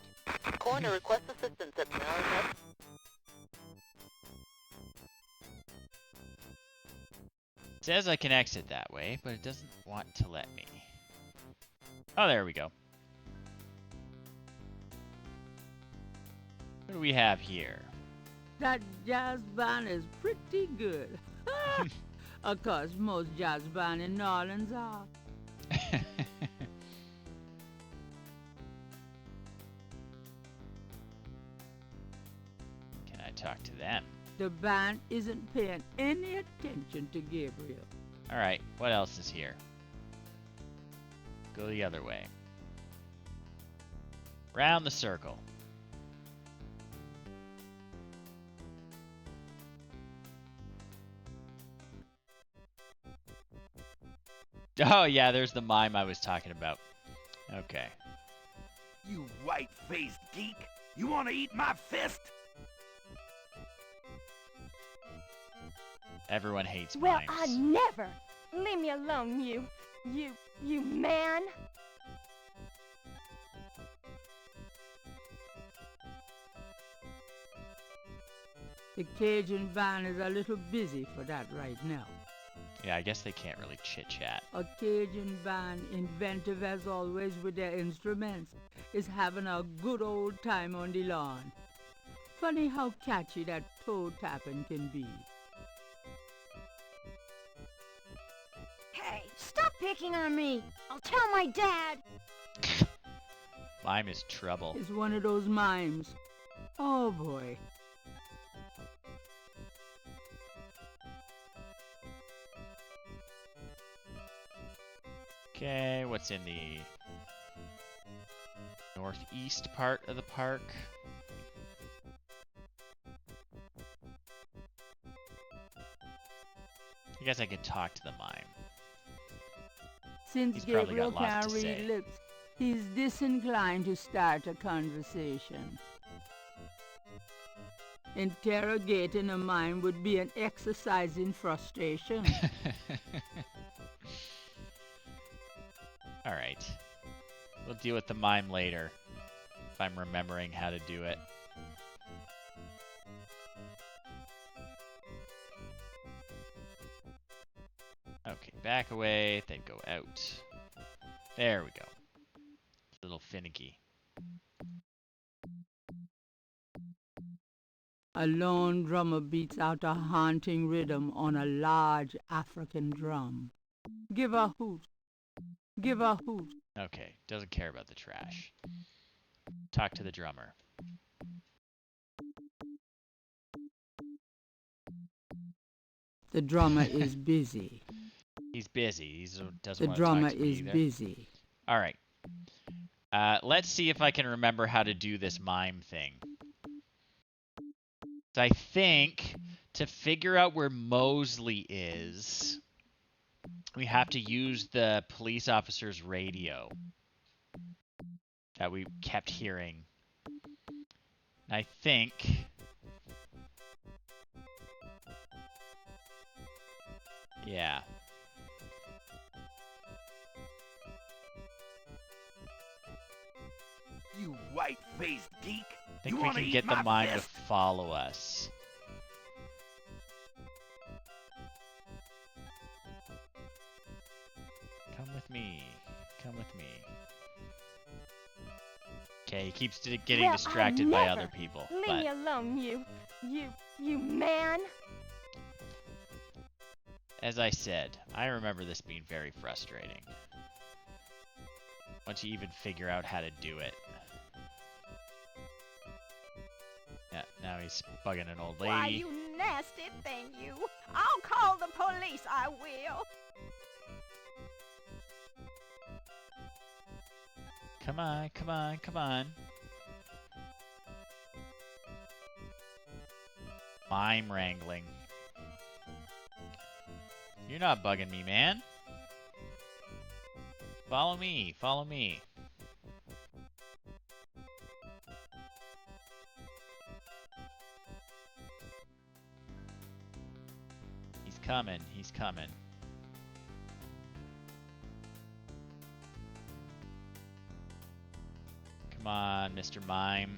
Coroner requests assistance at Melrose. It says I can exit that way, but it doesn't want to let me. Oh, there we go. What do we have here? That jazz band is pretty good. Of course, most jazz bands in New Orleans are. Can I talk to them? The band isn't paying any attention to Gabriel. Alright, what else is here? Go the other way. Round the circle. Oh yeah, there's the mime I was talking about. Okay. You white-faced geek! You want to eat my fist? Everyone hates Well, mimes. I never. Leave me alone, you man. The Cajun band is a little busy for that right now. Yeah, I guess they can't really chit-chat. A Cajun band, inventive as always with their instruments, is having a good old time on the lawn. Funny how catchy that toe tapping can be. Hey, stop picking on me. I'll tell my dad. Mime is trouble. It's one of those mimes. Oh boy. Okay, what's in the northeast part of the park? I guess I could talk to the mime. Since He's probably Gabriel got lots can't to read say. lips, he's disinclined to start a conversation. Interrogating a mime would be an exercise in frustration. Alright. We'll deal with the mime later. If I'm remembering how to do it. Okay, back away, then go out. There we go. A little finicky. A lone drummer beats out a haunting rhythm on a large African drum. Give a hoot. Give a hoot. Okay, doesn't care about the trash. Talk to the drummer. The drummer is busy. He's busy. He doesn't The want to talk drummer to me is either. busy. All right. Let's see if I can remember how to do this mime thing. I think to figure out where Mosley is, we have to use the police officer's radio that we kept hearing. I think... Yeah. You white-faced geek! I think You we wanna can eat get the my mime to fist? follow us. Come with me. Come with me. Okay, he keeps getting Well, I distracted by never. other people. Leave But me alone, you man. as I said, I remember this being very frustrating. Once you even figure out how to do it. Yeah, now he's bugging an old lady. Why, you nasty thing, you. I'll call the police, I will. Come on, come on, come on. Mime wrangling. You're not bugging me, man. Follow me, follow me. He's coming, he's coming. Come on, Mr. Mime.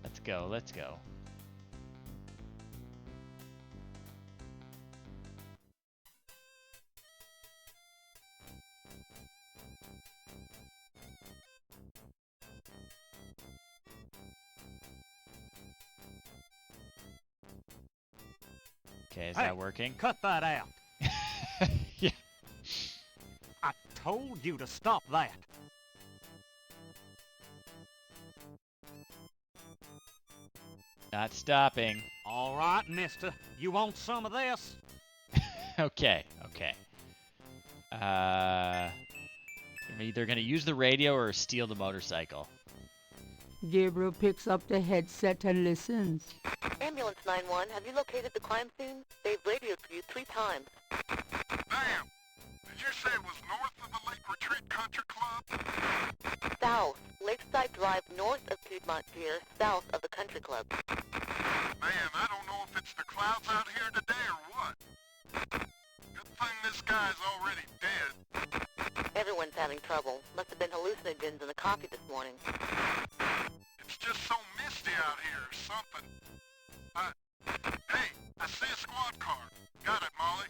Let's go, let's go. Okay, is Hey, that working? Cut that out. Yeah. I told you to stop that. Not stopping. All right, mister. You want some of this? Okay, okay. I'm either gonna use the radio or steal the motorcycle. Gabriel picks up the headset and listens. Ambulance 911, have you located the crime scene? They've radioed for you 3 times. Damn! Did you say it was north of the Lake Retreat Country Club? South. Lakeside Drive north of Piedmont Pier, south of the country club. Man, I don't know if it's the clouds out here today or what. Good thing this guy's already dead. Everyone's having trouble. Must have been hallucinogens in the coffee this morning. It's just so misty out here or something. Hey, I see a squad car. Got it, Molly.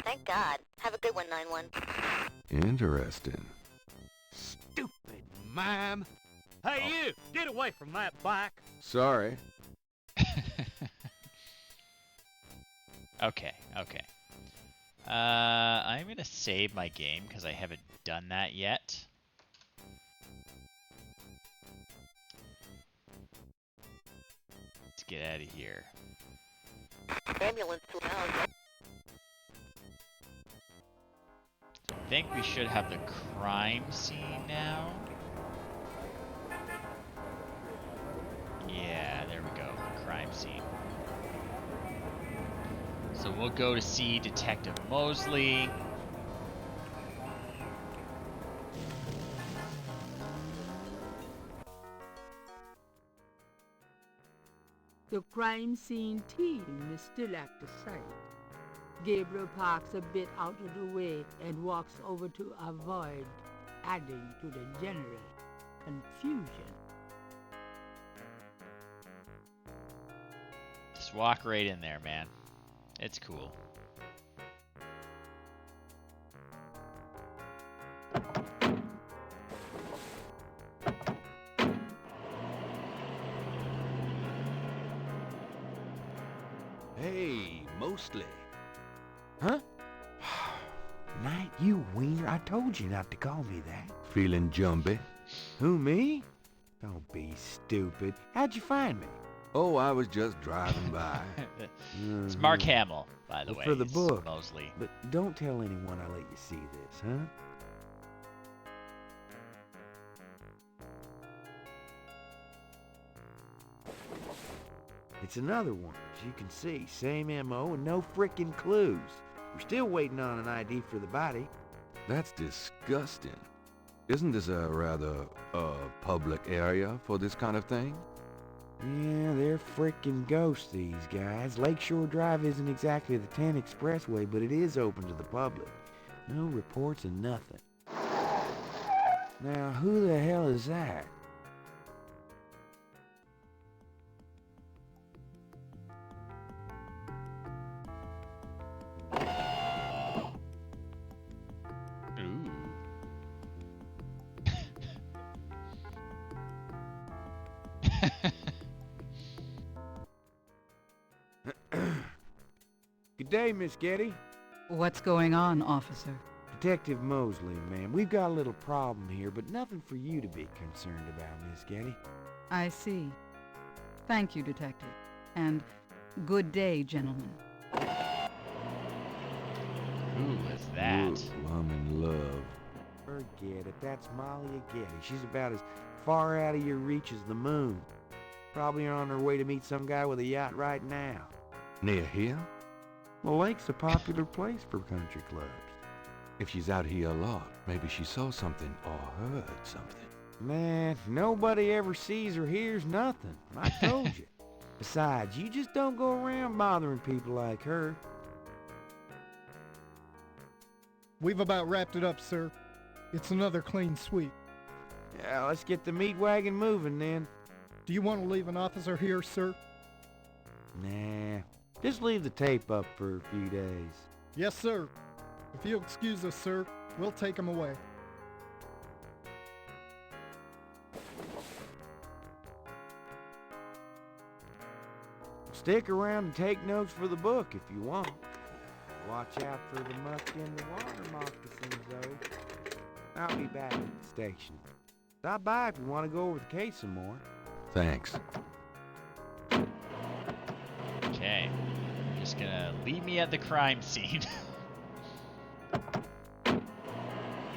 Thank God. Have a good one, 911. Interesting. Stupid mime. Hey, you! Get away from that bike. Sorry. Okay, okay. I'm gonna save my game because I haven't done that yet. Let's get out of here. Ambulance to now. I think we should have the crime scene now. Yeah, there we go. Crime scene. So we'll go to see Detective Mosley. The crime scene team is still at the site. Gabriel parks a bit out of the way and walks over to avoid adding to the general confusion. Just walk right in there, man. It's cool. Hey, mostly. Huh? Knight, you wiener. I told you not to call me that. Feeling jumpy? Who, me? Don't be stupid. How'd you find me? Oh, I was just driving by. It's Mark Hamill, by the Well, way. for the He's book. Mosley. But don't tell anyone I let you see this, huh? It's another one, as you can see. Same M.O. and no frickin' clues. We're still waiting on an ID for the body. That's disgusting. Isn't this a rather, public area for this kind of thing? Yeah, they're frickin' ghosts, these guys. Lakeshore Drive isn't exactly the 10 Expressway, but it is open to the public. No reports and nothing. Now, who the hell is that? Ooh. Good day, Miss Getty. What's going on, officer? Detective Mosley, ma'am. We've got a little problem here, but nothing for you to be concerned about, Miss Getty. I see. Thank you, detective. And good day, gentlemen. Who was that? Whoa, I'm in love. Forget it. That's Molly again. She's about as far out of your reach as the moon. Probably on her way to meet some guy with a yacht right now. Near here? The lake's a popular place for country clubs. If she's out here a lot, maybe she saw something or heard something. Man, nobody ever sees or hears nothing. I told you. Besides, you just don't go around bothering people like her. We've about wrapped it up, sir. It's another clean sweep. Yeah, let's get the meat wagon moving then. Do you want to leave an officer here, sir? Nah, just leave the tape up for a few days. Yes, sir. If you'll excuse us, sir, we'll take him away. Stick around and take notes for the book if you want. Watch out for the muck in the water moccasins, though. I'll be back at the station. Stop by if you want to go over the case some more. Thanks. Okay. Just gonna leave me at the crime scene.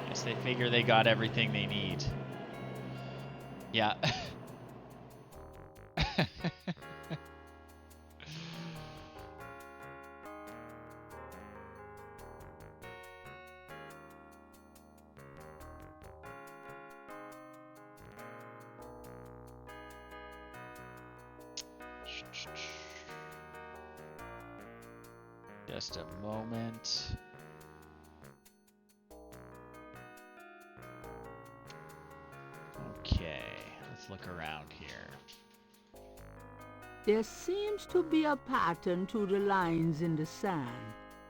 Guess they figure they got everything they need. Yeah. Just a moment. Okay, let's look around here. There seems to be a pattern to the lines in the sand,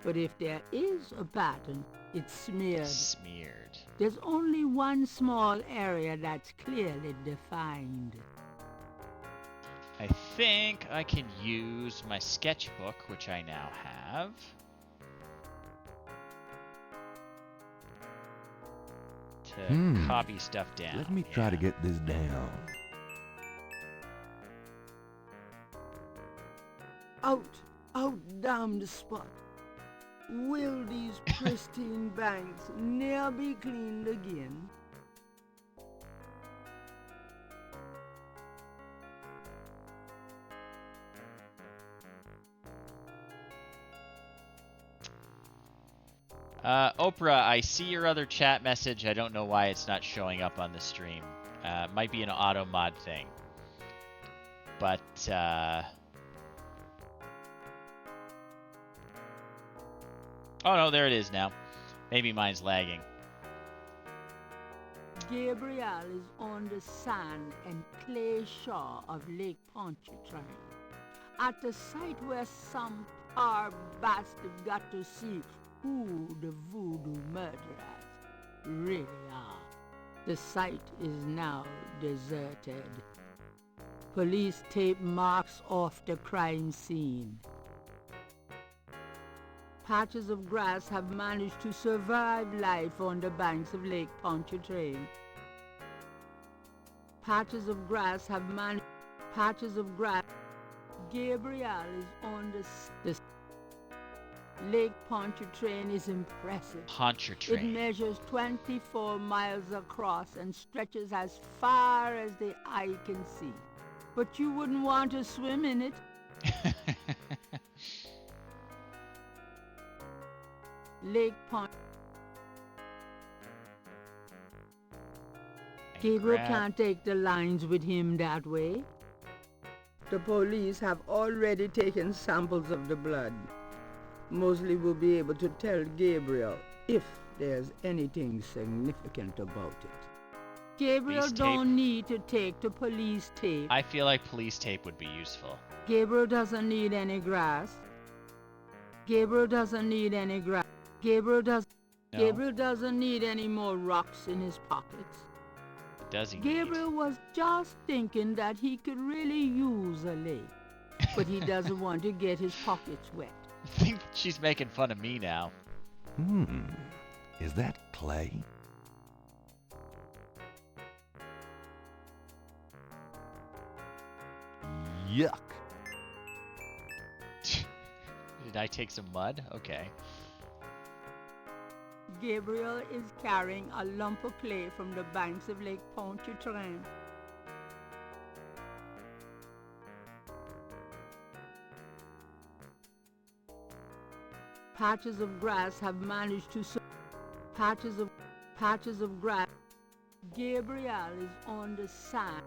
but if there is a pattern, it's smeared. Smeared. There's only one small area that's clearly defined. I think I can use my sketchbook, which I now have. To copy stuff down. Let me try to get this down. Out down the spot. Will these pristine banks ne'er be cleaned again? Oprah, I see your other chat message. I don't know why it's not showing up on the stream. Might be an auto mod thing. But, oh no, there it is now. Maybe mine's lagging. Gabriel is on the sand and clay shore of Lake Pontchartrain, at the site where some poor bastard got to see who the voodoo murderers really are. The site is now deserted. Police tape marks off the crime scene. Patches of grass have managed to survive life on the banks of Lake Pontchartrain. Patches of grass have managed... Patches of grass... Gabriel is on the Lake Pontchartrain is impressive. Pontchartrain. It measures 24 miles across and stretches as far as the eye can see. But you wouldn't want to swim in it. Lake Pont. Gabriel can't take the lines with him that way. The police have already taken samples of the blood. Mosley will be able to tell Gabriel if there's anything significant about it. Gabriel don't need to take the police tape. I feel like police tape would be useful. Gabriel doesn't need any grass. Gabriel doesn't need any grass. Gabriel doesn't need any more rocks in his pockets. Does he? Gabriel was just thinking that he could really use a lake, but he doesn't want to get his pockets wet. I think she's making fun of me now. Is that clay? Yuck. Did I take some mud? Okay. Gabriel is carrying a lump of clay from the banks of Lake Pontchartrain. Patches of grass have managed to patches of grass. Gabriel is on the sand.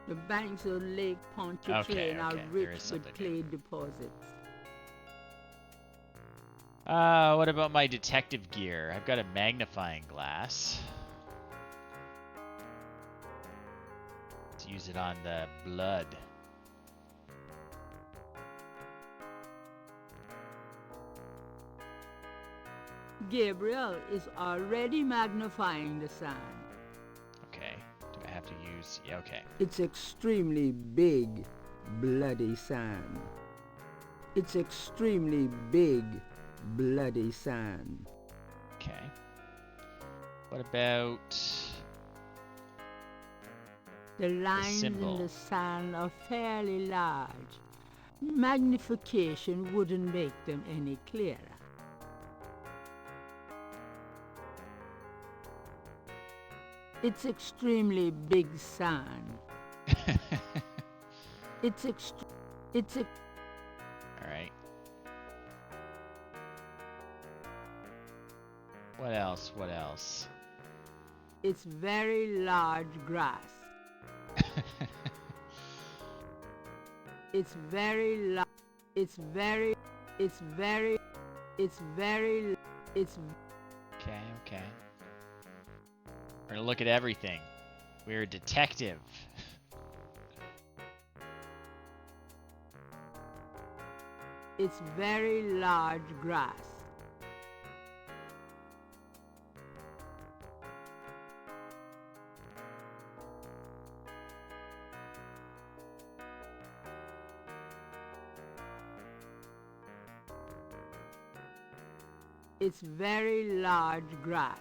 The banks of Lake Pontchartrain are rich with clay deposits. What about my detective gear? I've got a magnifying glass. Let's use it on the blood. Gabriel is already magnifying the sand. Okay. Do I have to use... Yeah, okay. It's extremely big, bloody sand. It's extremely big, bloody sand. Okay. What about... The lines in the sand are fairly large. Magnification wouldn't make them any clearer. It's extremely big sand. Alright. What else? What else? It's very large grass. It's very Okay, okay. We're gonna look at everything. We're a detective. It's very large grass. It's very large grass.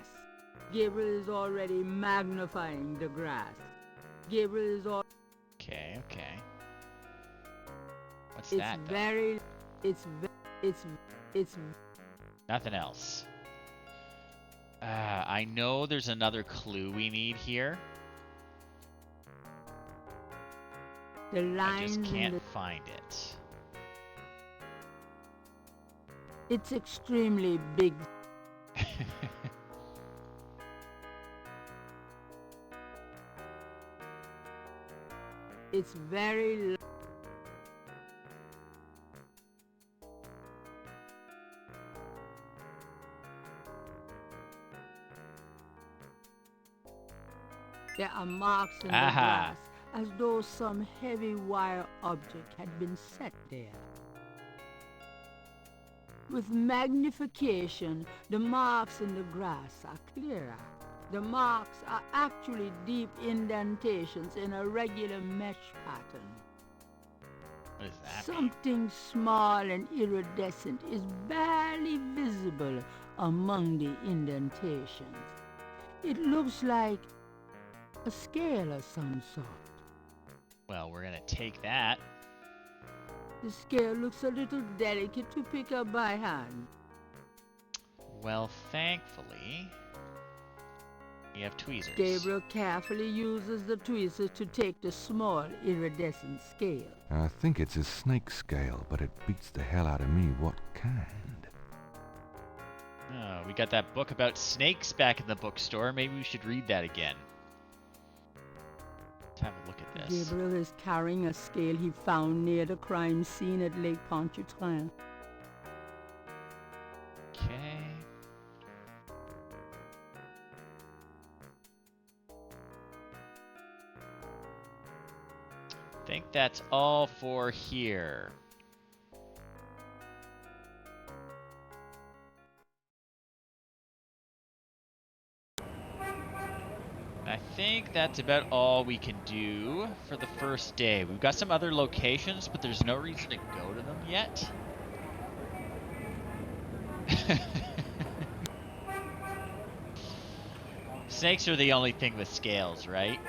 Gabriel is already magnifying the grass. Gabriel is all... Okay, okay. What's It's that, though? very... It's... Nothing else. I know there's another clue we need here. The I lines just in can't the... find it. It's extremely big. It's very... There are marks in the grass, as though some heavy wire object had been set there. With magnification, the marks in the grass are clearer. The marks are actually deep indentations in a regular mesh pattern. What does that Something small and iridescent is barely visible among the indentations. It looks like a scale of some sort. Well, we're gonna take that. The scale looks a little delicate to pick up by hand. Well, thankfully, we have tweezers. Gabriel carefully uses the tweezers to take the small iridescent scale. I think it's a snake scale, but it beats the hell out of me what kind. Oh, we got that book about snakes back in the bookstore. Maybe we should read that again. Let's have a look at this. Gabriel is carrying a scale he found near the crime scene at Lake Pontchartrain. Okay. I think that's all for here. I think that's about all we can do for the first day. We've got some other locations, but there's no reason to go to them yet. Snakes are the only thing with scales, right?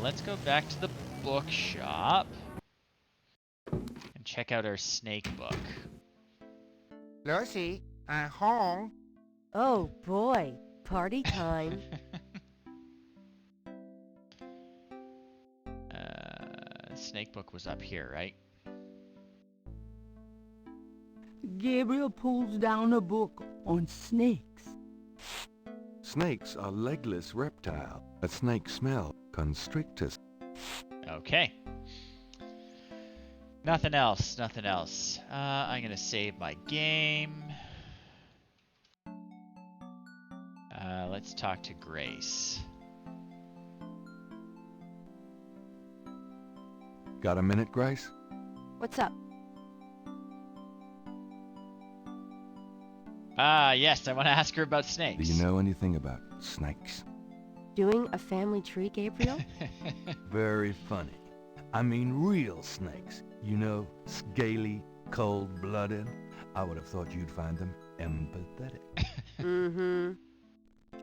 Let's go back to the bookshop and check out our snake book. Lucy, I'm home. Oh boy, party time. Snake book was up here, right? Gabriel pulls down a book on snakes. Snakes are legless reptiles. A snake smell constrictus. Okay. Nothing else, nothing else. I'm gonna save my game. Let's talk to Grace. Got a minute, Grace? What's up? Yes, I want to ask her about Do snakes. you know anything about snakes? Doing a family tree, Gabriel? Very funny. I mean real snakes. You know, scaly, cold-blooded. I would have thought you'd find them empathetic. Mm-hmm.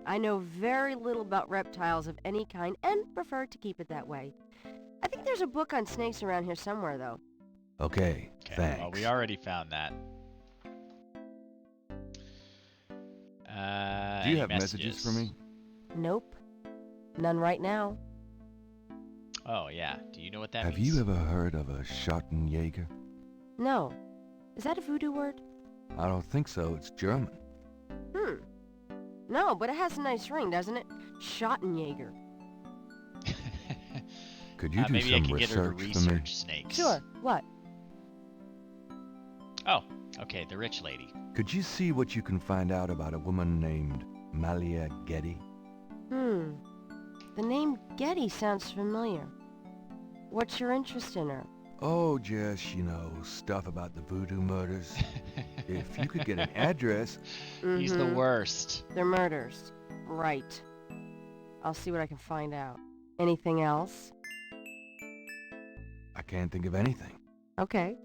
I know very little about reptiles of any kind and prefer to keep it that way. I think there's a book on snakes around here somewhere, though. Okay, thanks. Well, we already found that. Do you have messages for me? Nope. None right now. Oh, yeah. Do you know what that Have means? you ever heard of a Schottenjäger? No. Is that a voodoo word? I don't think so. It's German. No, but it has a nice ring, doesn't it? Schottenjäger. Could you do maybe I some could get her to research for me? research snakes. Sure. What? Oh, okay, the rich lady. Could you see what you can find out about a woman named Malia Getty? The name Getty sounds familiar. What's your interest in her? Oh, just, you know, stuff about the voodoo murders. If you could get an address... He's the worst. They're murders. Right. I'll see what I can find out. Anything else? I can't think of anything. Okay.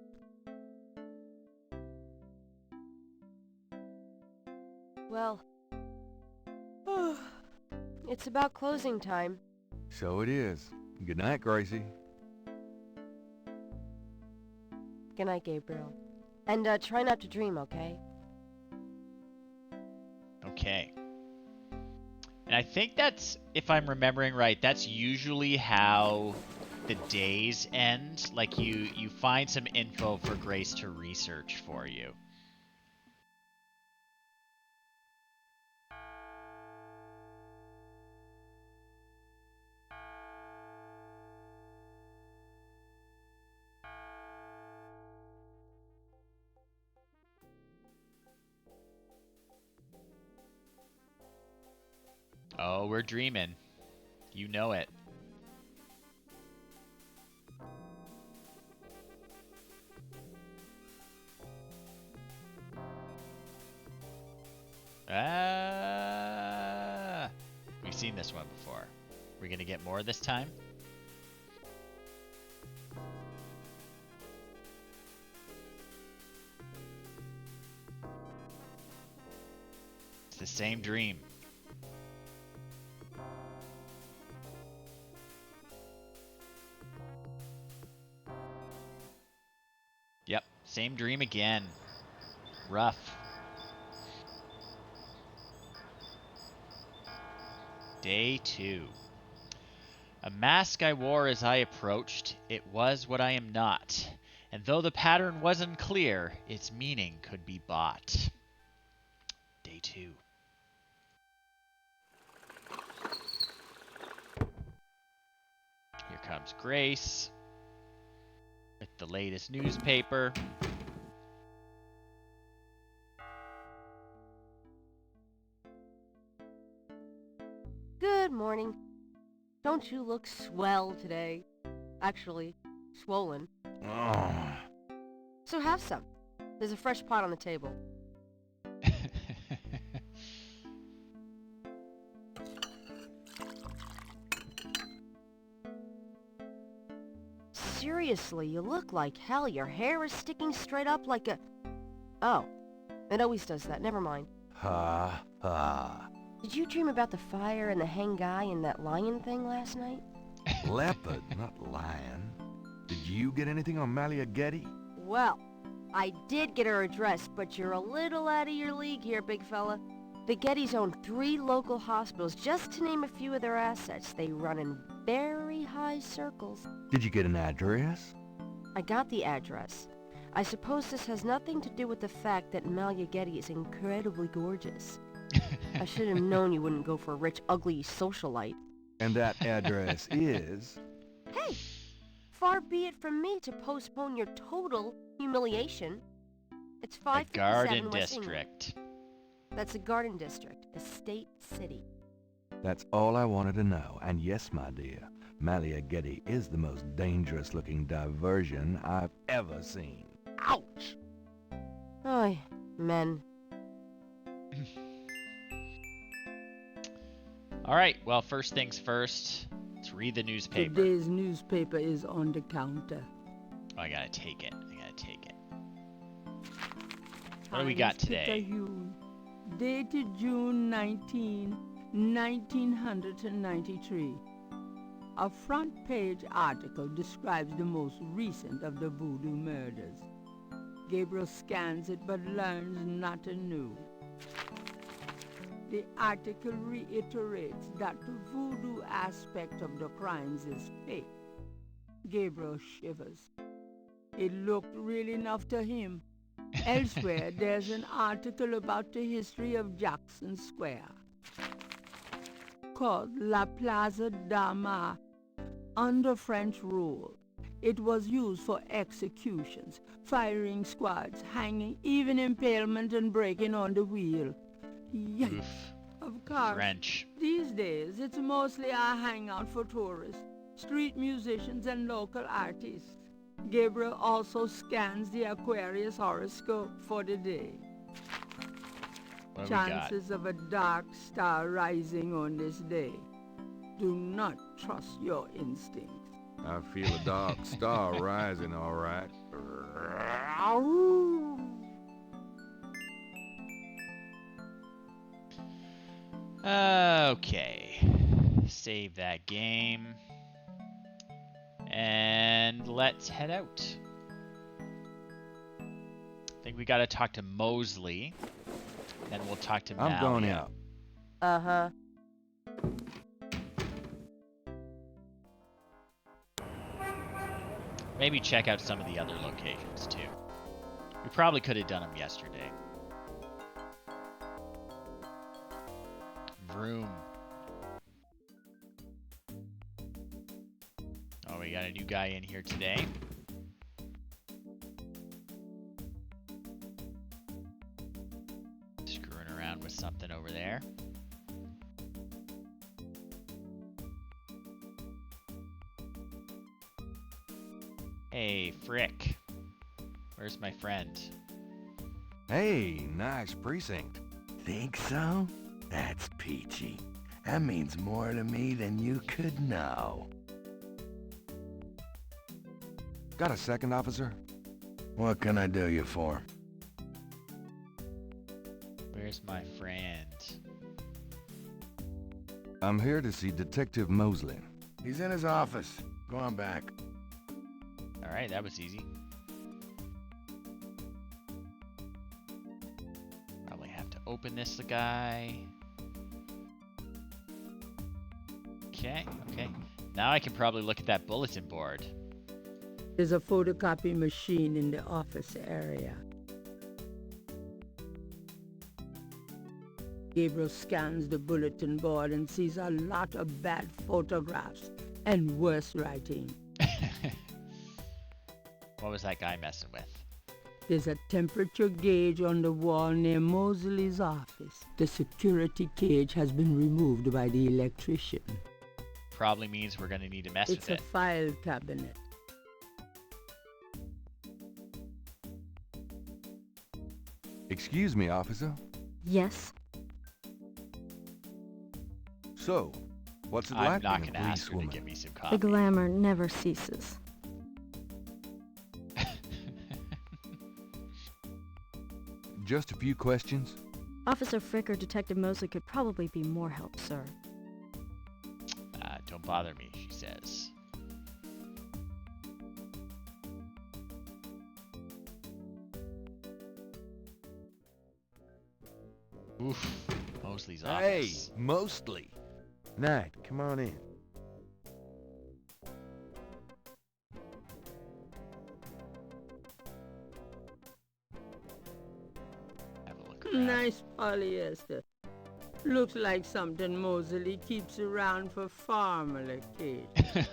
Well... it's about closing time. So it is. Good night, Gracie. Good night, Gabriel. And try not to dream, okay? Okay. And I think that's, if I'm remembering right, that's usually how the days end. Like you find some info for Grace to research for you. Oh, we're dreaming. You know it. We've seen this one before. We're gonna get more this time? It's the same dream. Yep, same dream again. Rough. Day 2. A mask I wore as I approached, it was what I am not. And though the pattern was unclear, its meaning could be bought. Day 2. Here comes Grace with the latest newspaper. Good morning. Don't you look swell today? Actually, swollen. Oh. So have some. There's a fresh pot on the table. Seriously, you look like hell. Your hair is sticking straight up like a... Oh, it always does that. Never mind. Ha ha. Did you dream about the fire and the hang guy and that lion thing last night? Leopard, not lion. Did you get anything on Malia Getty? Well, I did get her address, but you're a little out of your league here, big fella. The Gettys own 3 local hospitals, just to name a few of their assets. They run in very high circles. Did you get an address? I got the address. I suppose this has nothing to do with the fact that Malia Getty is incredibly gorgeous. I should have known you wouldn't go for a rich, ugly socialite. And that address is... Hey! Far be it from me to postpone your total humiliation. It's The 557 Garden West England. District. That's a garden district, a state city. That's all I wanted to know. And yes, my dear, Malia Getty is the most dangerous-looking diversion I've ever seen. Ouch! Oy, men. All right, well, first things first. Let's read the newspaper. Today's newspaper is on the counter. Oh, I gotta take it. What do we got today? Picayune, dated June 19, 1993. A front-page article describes the most recent of the voodoo murders. Gabriel scans it but learns not anew. The article reiterates that the voodoo aspect of the crimes is fake. Gabriel shivers. It looked real enough to him. Elsewhere, there's an article about the history of Jackson Square, called La Plaza d'Armas. Under French rule, it was used for executions, firing squads, hanging, even impalement and breaking on the wheel. Yikes. Oof. Of course, French. these days it's mostly a hangout for tourists, street musicians and local artists. Gabriel also scans the Aquarius horoscope for the day. What do we got? Chances of a dark star rising on this day. Do not trust your instincts. I feel a dark star rising, all right. Okay. Save that game. And let's head out. I think we gotta talk to Mosley. Then we'll talk to Malia. I'm going out. Uh-huh. Maybe check out some of the other locations too. We probably could have done them yesterday. Vroom. Oh, we got a new guy in here today. Screwing around with something over there. Hey, Frick. Where's my friend? Hey, nice precinct. Think so? That's peachy. That means more to me than you could know. Got a second, officer? What can I do you for? Where's my friend? I'm here to see Detective Mosley. He's in his office. Go on back. Alright, that was easy. Probably have to open this guy. Okay. Now I can probably look at that bulletin board. There's a photocopy machine in the office area. Gabriel scans the bulletin board and sees a lot of bad photographs and worse writing. What was that guy messing with? There's a temperature gauge on the wall near Mosley's office. The security cage has been removed by the electrician. Probably means we're gonna need to mess It's with a it. file cabinet. Excuse me, officer. Yes? So, what's it I'm like not being a gonna ask her to policewoman? give me some coffee. The glamour never ceases. Just a few questions? Officer Frick or Detective Mosley could probably be more help, sir. Don't bother me, she says. Oof. Mosley's Hey, office. mostly. Knight, come on in. Have a look around. Nice polyester. Looks like something Mosley keeps around for formal occasions.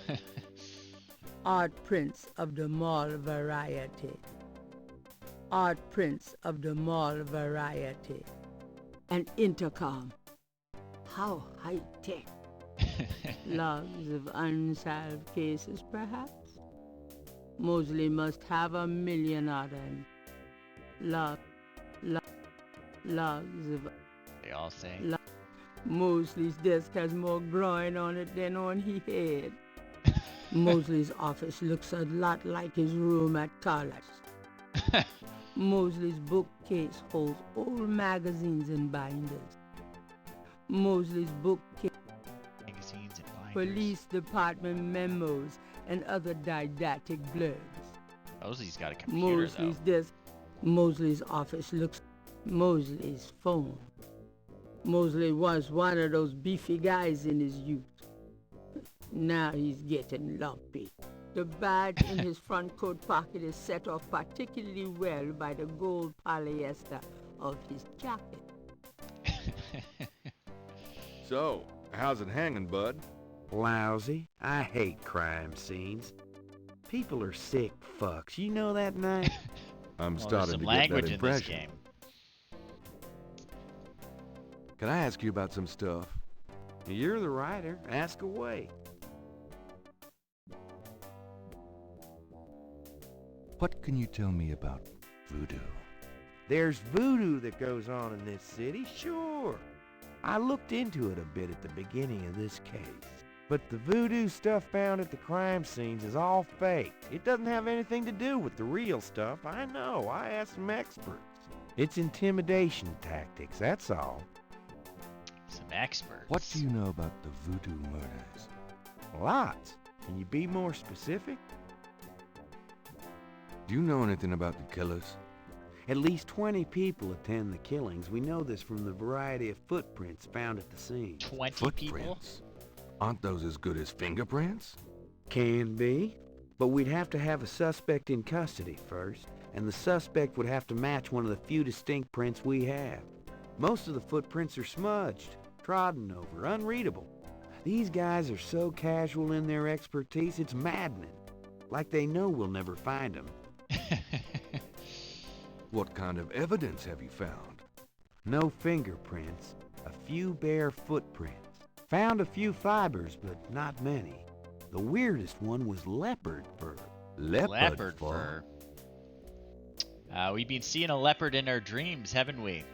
Art prints of the mall variety. Art prints of the mall variety. An intercom. How high-tech. Logs of unsolved cases, perhaps? Mosley must have 1 million of them. Logs of... They all say. Mosley's desk has more groin on it than on his head. Mosley's office looks a lot like his room at college. Mosley's bookcase holds old magazines and binders. Mosley's bookcase Magazines and binders. police department memos and other didactic blurbs. Mosley's got a computer, Mosley's though. desk. Mosley's office looks... Mosley's phone. Mosley was one of those beefy guys in his youth. Now he's getting lumpy. The badge in his front coat pocket is set off particularly well by the gold polyester of his jacket. So, how's it hanging, bud? Lousy. I hate crime scenes. People are sick fucks. You know that, Knight? I'm Well, there's starting some to get that language in this impression. game. Can I ask you about some stuff? You're the writer. Ask away. What can you tell me about voodoo? There's voodoo that goes on in this city, sure. I looked into it a bit at the beginning of this case. But the voodoo stuff found at the crime scenes is all fake. It doesn't have anything to do with the real stuff. I know. I asked some experts. It's intimidation tactics, that's all. Some experts. What do you know about the voodoo murders? Lots. Can you be more specific? Do you know anything about the killers? At least 20 people attend the killings. We know this from the variety of footprints found at the scene. 20 people? Footprints? Aren't those as good as fingerprints? Can be. But we'd have to have a suspect in custody first, and the suspect would have to match one of the few distinct prints we have. Most of the footprints are smudged, trodden over, unreadable. These guys are so casual in their expertise, it's maddening. Like they know we'll never find them. What kind of evidence have you found? No fingerprints, a few bare footprints. Found a few fibers, but not many. The weirdest one was leopard fur. Leopard fur. We've been seeing a leopard in our dreams, haven't we?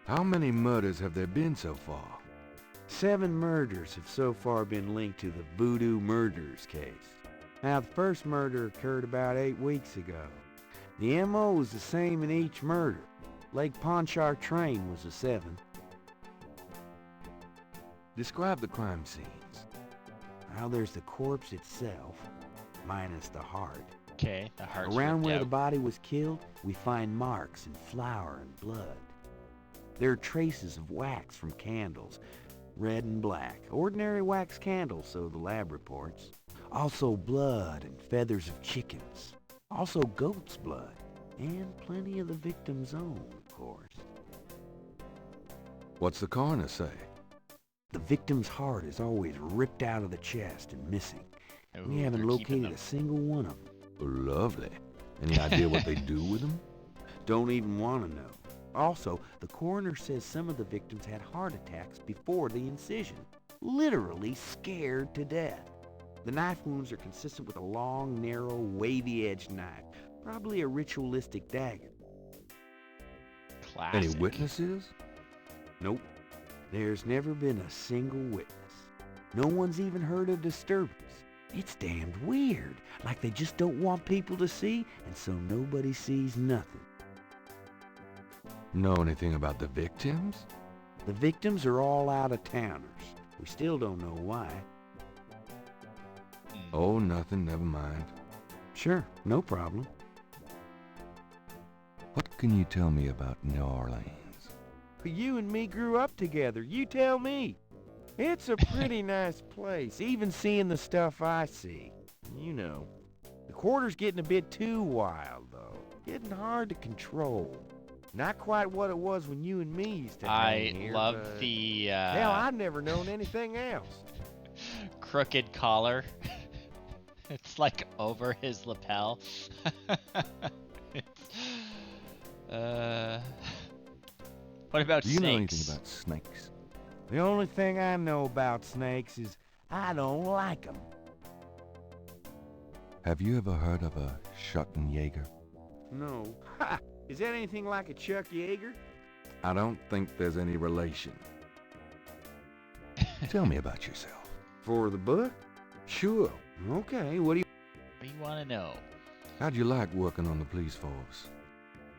How many murders have there been so far? 7 murders have so far been linked to the Voodoo Murders case. Now, the first murder occurred about 8 weeks ago. The M.O. was the same in each murder. Lake Pontchartrain was the 7th. Describe the crime scenes. Now, there's the corpse itself, minus the heart. Okay, the heart's Around ripped where out. the body was killed, we find marks and flour and blood. There are traces of wax from candles, red and black. Ordinary wax candles, so the lab reports. Also blood and feathers of chickens. Also goat's blood. And plenty of the victim's own, of course. What's the coroner say? The victim's heart is always ripped out of the chest and missing. Ooh, We haven't they're keeping located them. a single one of them. Lovely. Any idea what they do with them? Don't even want to know. Also, the coroner says some of the victims had heart attacks before the incision. Literally scared to death. The knife wounds are consistent with a long, narrow, wavy-edged knife. Probably a ritualistic dagger. Classic. Any witnesses? Nope. There's never been a single witness. No one's even heard a disturbance. It's damned weird. Like they just don't want people to see, and so nobody sees nothing. Know anything about the victims? The victims are all out-of-towners. We still don't know why. Oh, nothing, never mind. Sure, no problem. What can you tell me about New Orleans? You and me grew up together. You tell me. It's a pretty nice place, even seeing the stuff I see. You know, the quarter's getting a bit too wild, though. Getting hard to control. Not quite what it was when you and me used to hang here, love but the hell, I've never known anything else. crooked collar. It's like over his lapel. What about Do you know snakes? anything about snakes? The only thing I know about snakes is I don't like them. Have you ever heard of a Schottenjäger? No. Ha! Is that anything like a Chuck Yeager? I don't think there's any relation. Tell me about yourself. For the book? Sure. Okay, what do you... What do you want to know? How'd you like working on the police force?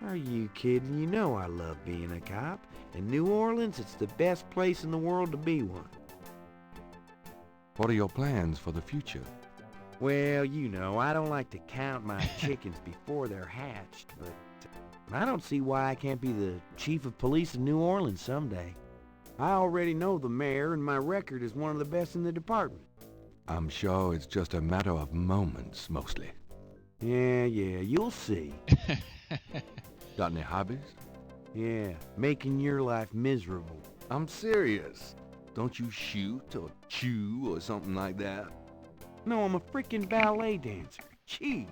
Are you kidding? You know I love being a cop. In New Orleans, it's the best place in the world to be one. What are your plans for the future? Well, you know, I don't like to count my chickens before they're hatched, but I don't see why I can't be the chief of police of New Orleans someday. I already know the mayor, and my record is one of the best in the department. I'm sure it's just a matter of moments, mostly. Yeah, you'll see. Got any hobbies? Yeah, making your life miserable. I'm serious. Don't you shoot or chew or something like that? No, I'm a freaking ballet dancer. Jeez.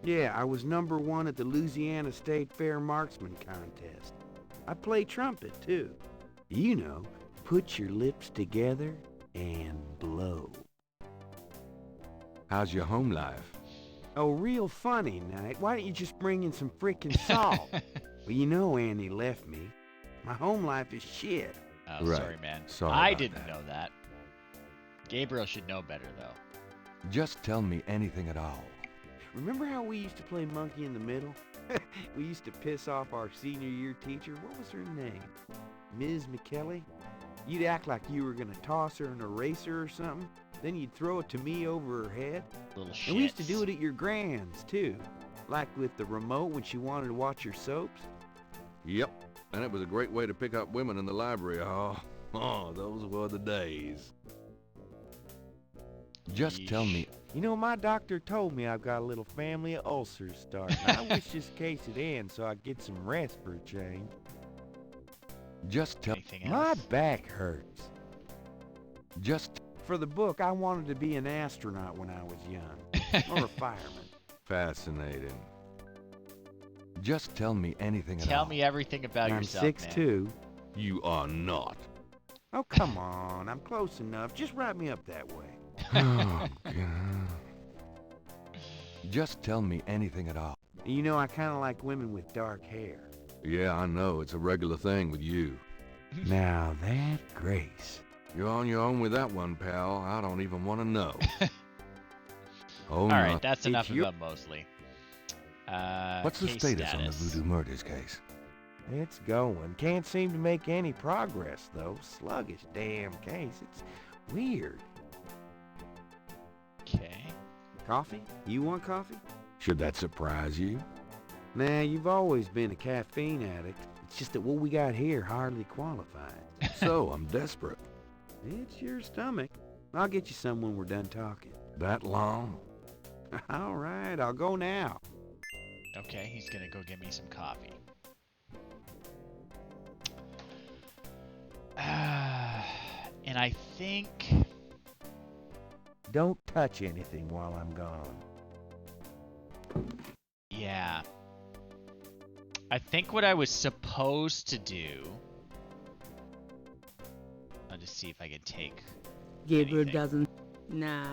Yeah, I was #1 at the Louisiana State Fair Marksman Contest. I play trumpet, too. You know, put your lips together and blow. How's your home life? Oh, real funny, Knight. Why don't you just bring in some freaking salt? Well, you know Annie left me. My home life is shit. Oh, Right. sorry, man. Sorry I about didn't that. know that. Gabriel should know better, though. Just tell me anything at all. Remember how we used to play monkey in the middle? We used to piss off our senior year teacher. What was her name? Ms. McKelly? You'd act like you were gonna toss her an eraser or something. Then you'd throw it to me over her head. Little shits. And we used to do it at your grand's, too. Like with the remote when she wanted to watch her soaps. Yep, and it was a great way to pick up women in the library. Oh, those were the days. Just tell me. You know, my doctor told me I've got a little family of ulcers starting. I wish this case would end so I could get some rest for a change. Just tell. Anything My else? back hurts. Just For the book, I wanted to be an astronaut when I was young. Or a fireman. fascinating. Just tell me anything at Tell all. me everything about I'm yourself, 6'2". man. You are not. Oh, come on. I'm close enough. Just write me up that way. Oh, God. Just tell me anything at all. You know, I kind of like women with dark hair. Yeah, I know. It's a regular thing with you. Now that Grace. You're on your own with that one, pal. I don't even want to know. Oh, All no. right, that's It's enough of your- them, mostly. What's the Case status on the status. Voodoo Murders case? It's going. Can't seem to make any progress, though. Sluggish damn case. It's weird. Okay. Coffee? You want coffee? Should that surprise you? Nah, you've always been a caffeine addict. It's just that what we got here hardly qualifies. So, I'm desperate. It's your stomach. I'll get you some when we're done talking. That long? All right, I'll go now. Okay, he's gonna go get me some coffee. And I think... Don't touch anything while I'm gone. Yeah. I think what I was supposed to do... I'll just see if I can take... Gabriel anything. doesn't. Nah.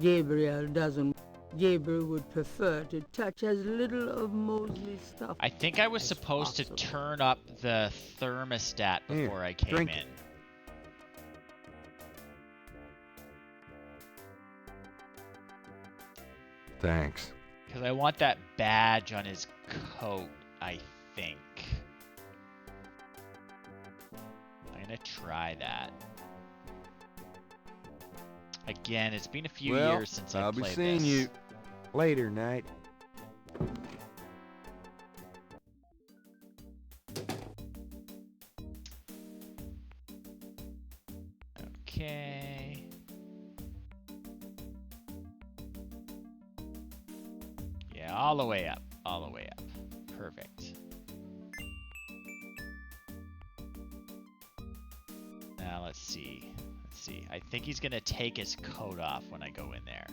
Gabriel doesn't. Gabriel would prefer to touch as little of Mosley's stuff. I think I was as supposed possible. to turn up the thermostat Here, before I came drink in. it. Thanks. Because I want that badge on his coat, I think. I'm gonna try that. Again, it's been a few Well, years since I'll I've be played seeing this. you. Later, Knight. Okay, all the way up. All the way up. Perfect. Now let's see. Let's see. I think he's gonna take his coat off when I go in there.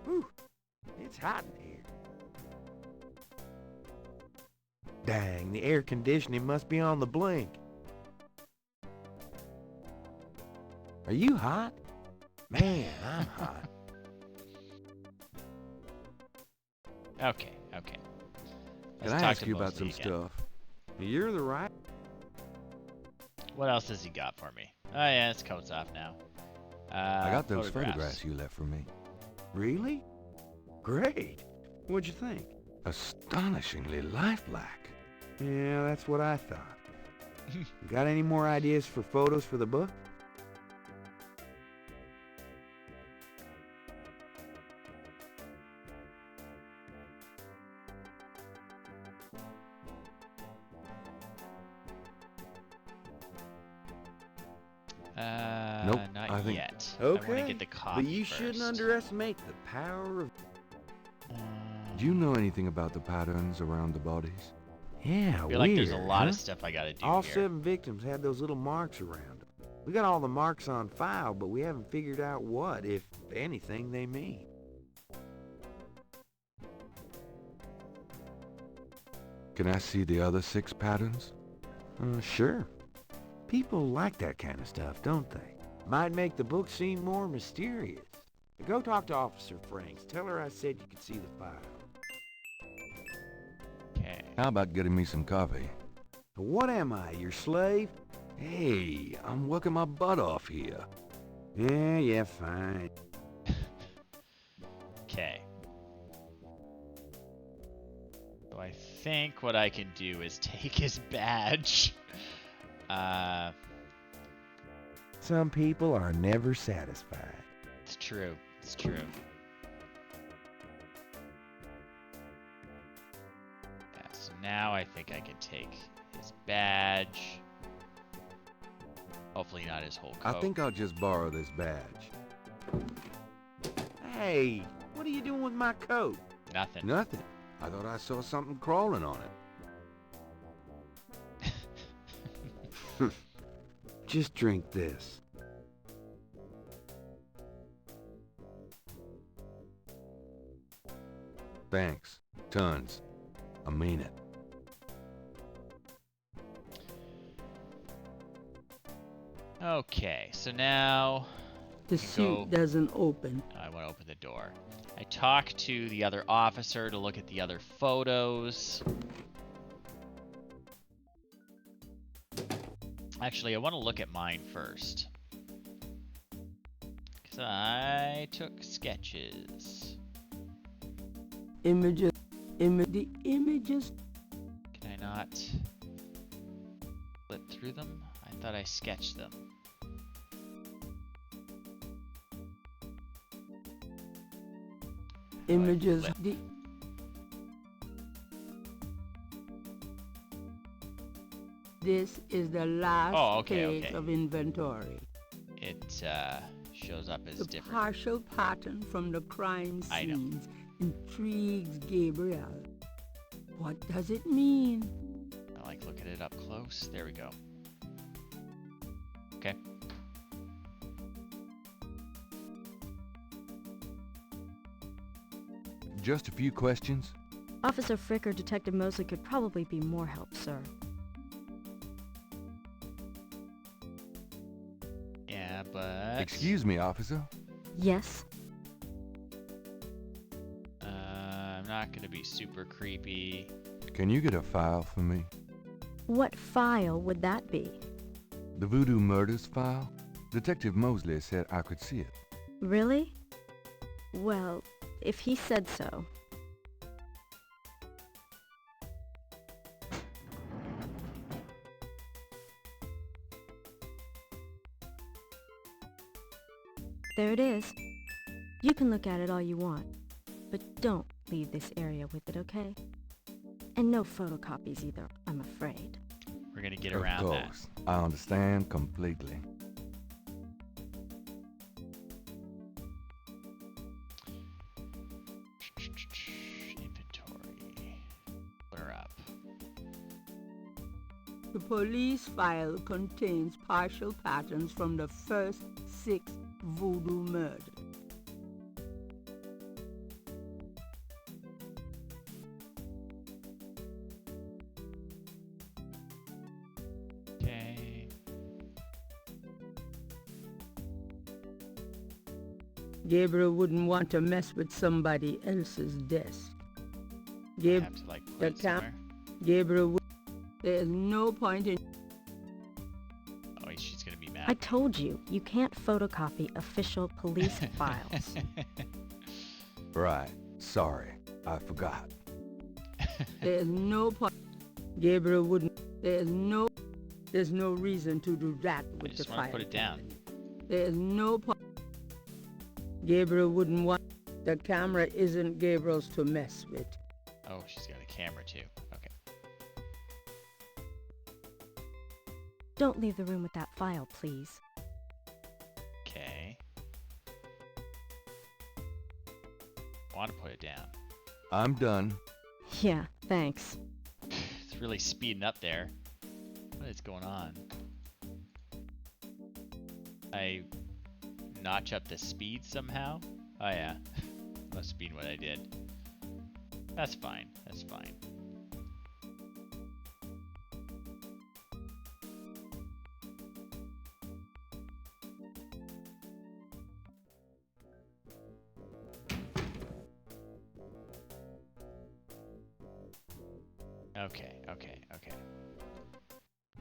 Whew, it's hot in here. Dang, the air conditioning must be on the blink. Are you hot? Man, I'm hot. Okay, okay. Can Let's I talk ask to you about Mosley some again. stuff? You're the right. What else has he got for me? Oh yeah, his coat's off now. I got those photographs you left for me. Really? Great. What'd you think? Astonishingly lifelike. Yeah, that's what I thought. Got any more ideas for photos for the book? Nope, Not I think- yet. I want to Okay, get the coffee but you first. shouldn't underestimate the power of... Do you know anything about the patterns around the bodies? Yeah, I feel like there's a weird, lot huh? of stuff I gotta do All here. 7 victims had those little marks around them. We got all the marks on file, but we haven't figured out what, if anything, they mean. Can I see the other 6 patterns? Sure. People like that kind of stuff, don't they? Might make the book seem more mysterious. Go talk to Officer Franks. Tell her I said you could see the file. Okay. How about getting me some coffee? What am I, your slave? Hey, I'm working my butt off here. Yeah, fine. Okay. So I think what I can do is take his badge. Some people are never satisfied. It's true. It's true. Yeah, so now I think I can take his badge. Hopefully not his whole coat. I think I'll just borrow this badge. Hey, what are you doing with my coat? Nothing. Nothing. I thought I saw something crawling on it. Just drink this. Thanks. Tons. I mean it. Okay, so now The I can suit go- doesn't open. I want to open the door. I talk to the other officer to look at the other photos. Actually, I want to look at mine first. Because I took sketches. Images. The images. Can I not flip through them? I thought I sketched them. Images. flip? This is the last Oh, okay, page okay. of inventory. It shows up as The different. partial pattern from the crime I know. scenes intrigues Gabriel. What does it mean? I like looking it up close. There we go. Okay. Just a few questions? Officer Frick or Detective Mosley could probably be more help, sir. Yeah, but... Excuse me, officer. Yes? I'm not gonna be super creepy. Can you get a file for me? What file would that be? The Voodoo Murders file? Detective Mosley said I could see it. Really? Well, if he said so. There it is. You can look at it all you want, but don't leave this area with it, okay? And no photocopies either, I'm afraid. We're gonna get Of around that. course. I understand completely. Inventory. Put her up. The police file contains partial patterns from the first 6 voodoo murders. Okay. Gabriel wouldn't want to mess with somebody else's desk. I have to like put it somewhere. Gabriel would... There's no point in... Oh, she's gonna be I mad. told you, you can't photocopy official police files. Right. Sorry. I forgot. There's no point... Gabriel wouldn't... There's no reason to do that I with the just want file. to put it down. There's no point... Gabriel wouldn't want... The camera isn't Gabriel's to mess with. Oh, she's got a camera too. Okay. Don't leave the room with that file, please. Okay. Want to put it down. I'm done. Yeah, thanks. It's really speeding up there. What is going on? I notch up the speed somehow? Oh yeah. Must have been what I did. That's fine. That's fine. Okay.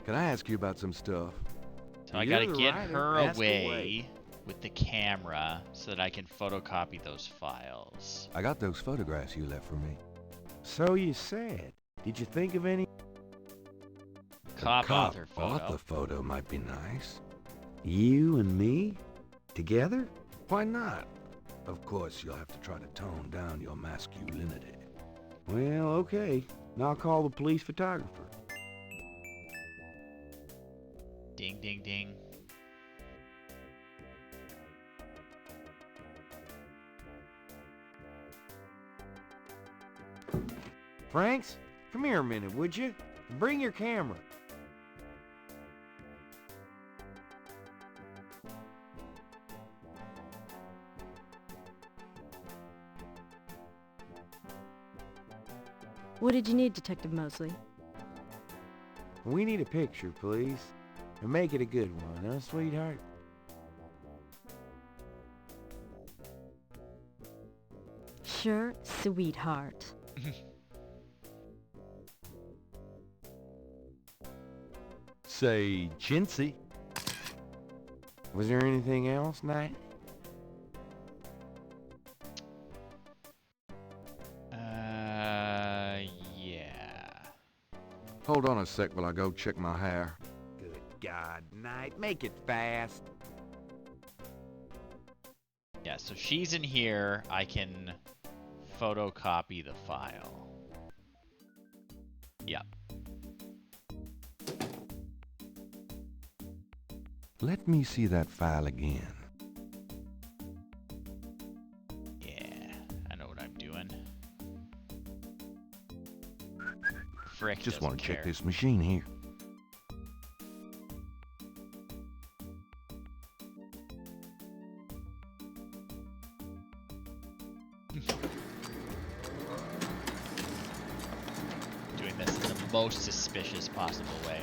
Can I ask you about some stuff? So I You're gotta the get writer. her Ask away with the camera so that I can photocopy those files. I got those photographs you left for me. So you said. Did you think of any? Cop author photo. Author photo might be nice. You and me? Together? Why not? Of course, you'll have to try to tone down your masculinity. Well, okay. Now I'll call the police photographer. Ding, ding, ding. Franks, come here a minute, would you? Bring your camera. What did you need, Detective Mosley? We need a picture, please. And make it a good one, huh, sweetheart? Sure, sweetheart. Say, chintzy. Was there anything else, Knight? Yeah. Hold on a sec while I go check my hair. Good God, Knight, make it fast. Yeah, so she's in here. I can photocopy the file. Yep. Let me see that file again. Yeah, I know what I'm doing. Frick, Just want to care. check this machine here. Doing this in the most suspicious possible way.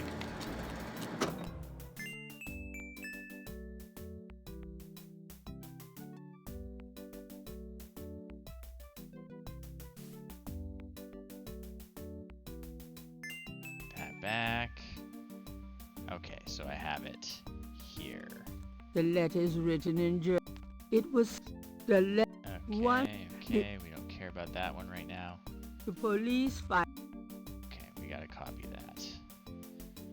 That back. Okay, so I have it here. The letter's written in German. It was the letter. One. Okay, we don't care about that one right now. The police file. Okay, we gotta copy that.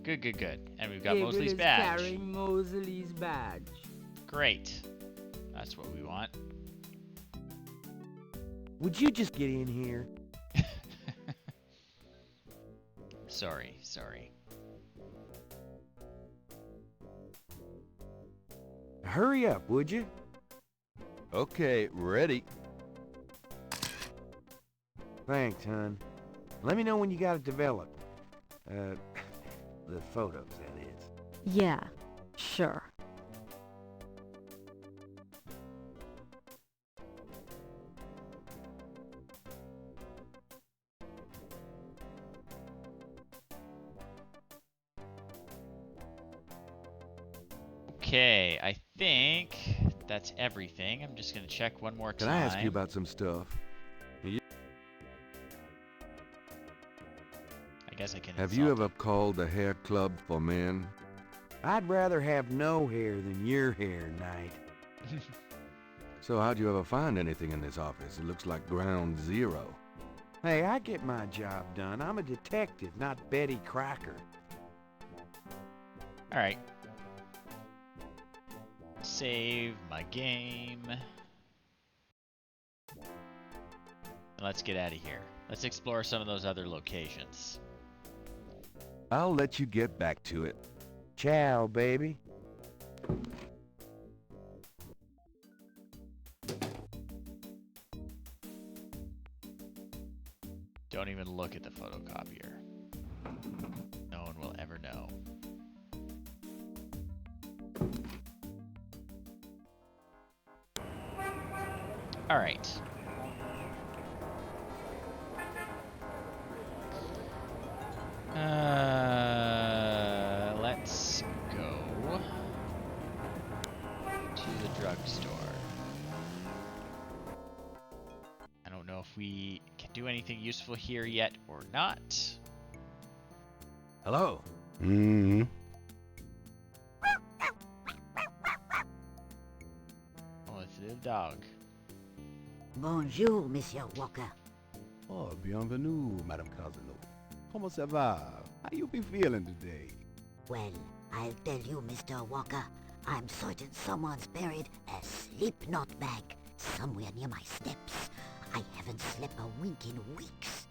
Good. And we've got Gabriel Mosley's is badge. carrying Mosley's badge. Great. That's what we want. Would you just get in here? Sorry. hurry up, would you? Okay, ready. Thanks, hon. Let me know when you got it developed. The photos, that is. Yeah, sure. Okay, I think that's everything. I'm just gonna check one more Can time. I ask you about some stuff? I guess I can. Have you insult ever him. called the hair club for men? I'd rather have no hair than your hair, Knight. So how'd you ever find anything in this office? It looks like ground zero. Hey, I get my job done. I'm a detective, not Betty Crocker. All right. Save my game. Let's get out of here. Let's explore some of those other locations. I'll let you get back to it. Ciao, baby. Don't even look at the photocopier. No one will ever know. All right. Let's go to the drugstore. I don't know if we can do anything useful here yet or not. Hello? Mm-hmm. Oh, it's a little dog. Bonjour, Monsieur Walker. Oh, bienvenue, Madame Casino. Comment ça va? How you be feeling today? Well, I'll tell you, Mr. Walker, I'm certain someone's buried a slip-knot bag somewhere near my steps. I haven't slept a wink in weeks.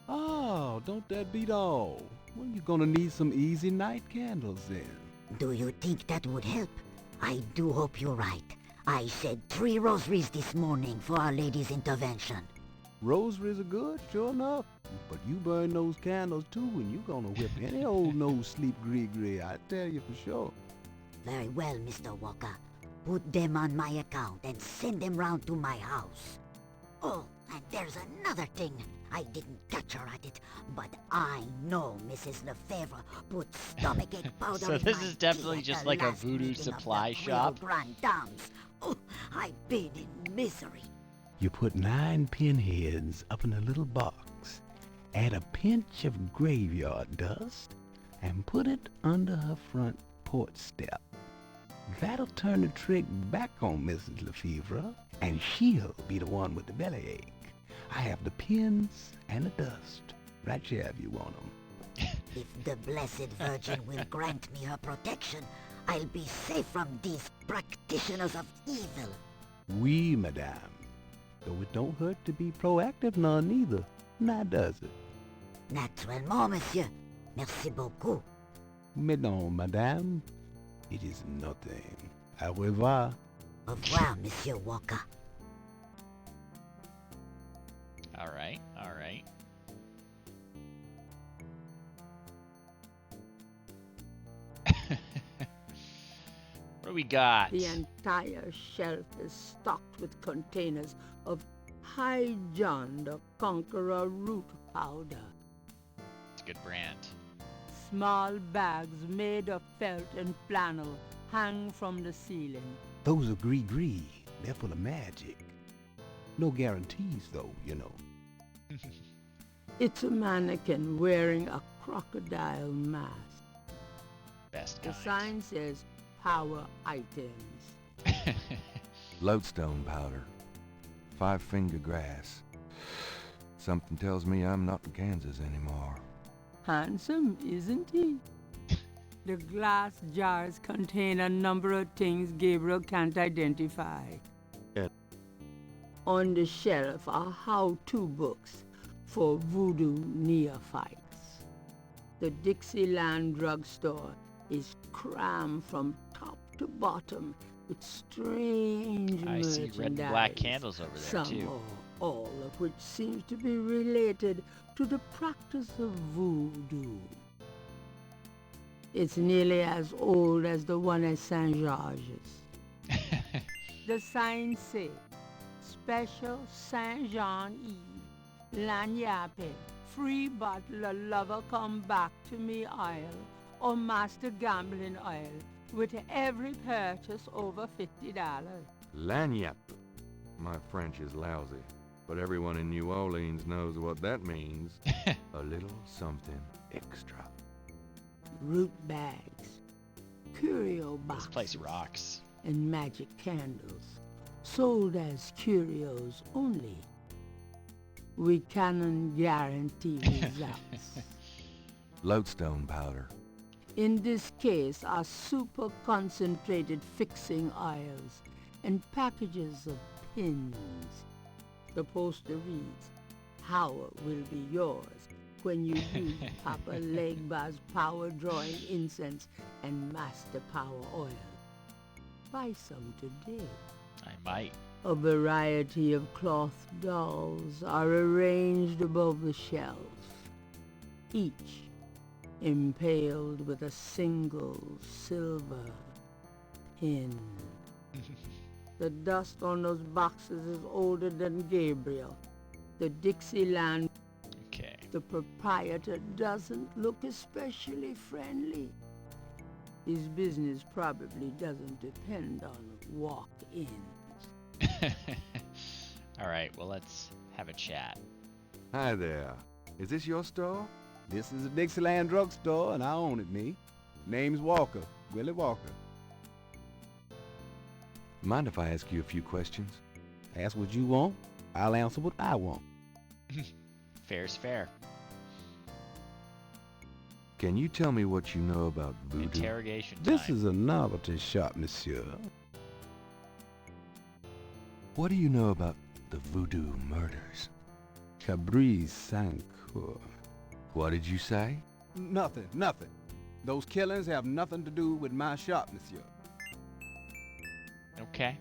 Oh, don't that beat all? Well, you're gonna need some easy night candles then. Do you think that would help? I do hope you're right. I said 3 rosaries this morning for Our Lady's intervention. Rosaries are good, sure enough. But you burn those candles too and you gonna whip any old no-sleep gree-gree, I tell you for sure. Very well, Mr. Walker. Put them on my account and send them round to my house. Oh, and there's another thing. I didn't catch her at it, but I know Mrs. Lefebvre put stomachache powder So in this my is definitely tea at just the like a last voodoo meeting of supply the shop. Rio Grande Dames. Oh, I've been in misery. You put 9 pinheads up in a little box, add a pinch of graveyard dust, and put it under her front porch step. That'll turn the trick back on Mrs. Lefebvre, and she'll be the one with the bellyache. I have the pins and the dust right here if you want them. If the Blessed Virgin will grant me her protection, I'll be safe from these practitioners of evil. Oui, madame. Though it don't hurt to be proactive none neither, now does it? Naturellement, monsieur. Merci beaucoup. Mais non, madame. It is nothing. Au revoir. Au revoir, Monsieur Walker. All right, all right. What do we got? The entire shelf is stocked with containers of High John the Conqueror root powder. It's a good brand. Small bags made of felt and flannel hang from the ceiling. Those are gree-gree. They're full of magic. No guarantees, though, you know. It's a mannequin wearing a crocodile mask. Best The kind. sign says power items. Lodestone powder. 5-finger grass. Something tells me I'm not in Kansas anymore. Handsome, isn't he? The glass jars contain a number of things Gabriel can't identify. Yeah. On the shelf are how-to books for voodoo neophytes. The Dixieland drugstore is crammed from top to bottom with strange I see red and black merchandise, candles over there, some too. or all of which seems to be related to the practice of voodoo. It's nearly as old as the one at Saint George's. The signs say, Special Saint Jean Eve, Lagnappe, free bottle of lover come back to me oil, or master gambling oil, with every purchase over $50. Lagniappe. My French is lousy, but everyone in New Orleans knows what that means. A little something extra. Root bags, curio boxes, This place rocks. and magic candles, sold as curios only. We cannot guarantee results. Lodestone powder. In this case are super concentrated fixing oils and packages of pins. The poster reads, Power will be yours when you use Papa Legba's power drawing incense and Master Power oil. Buy some today. I might. A variety of cloth dolls are arranged above the shelf, each impaled with a single silver pin. The dust on those boxes is older than Gabriel. The Dixieland. Okay. The proprietor doesn't look especially friendly. His business probably doesn't depend on walk-ins. All right, well, let's have a chat. Hi there. Is this your store? This is a Dixieland drugstore, and I own it, me. Name's Walker, Willie Walker. Mind if I ask you a few questions? Ask what you want, I'll answer what I want. Fair's fair. Can you tell me what you know about voodoo? Interrogation time. This is a novelty shop, monsieur. What do you know about the voodoo murders? Cabriz Sancour. What did you say? Nothing. Those killings have nothing to do with my shop, monsieur. Okay.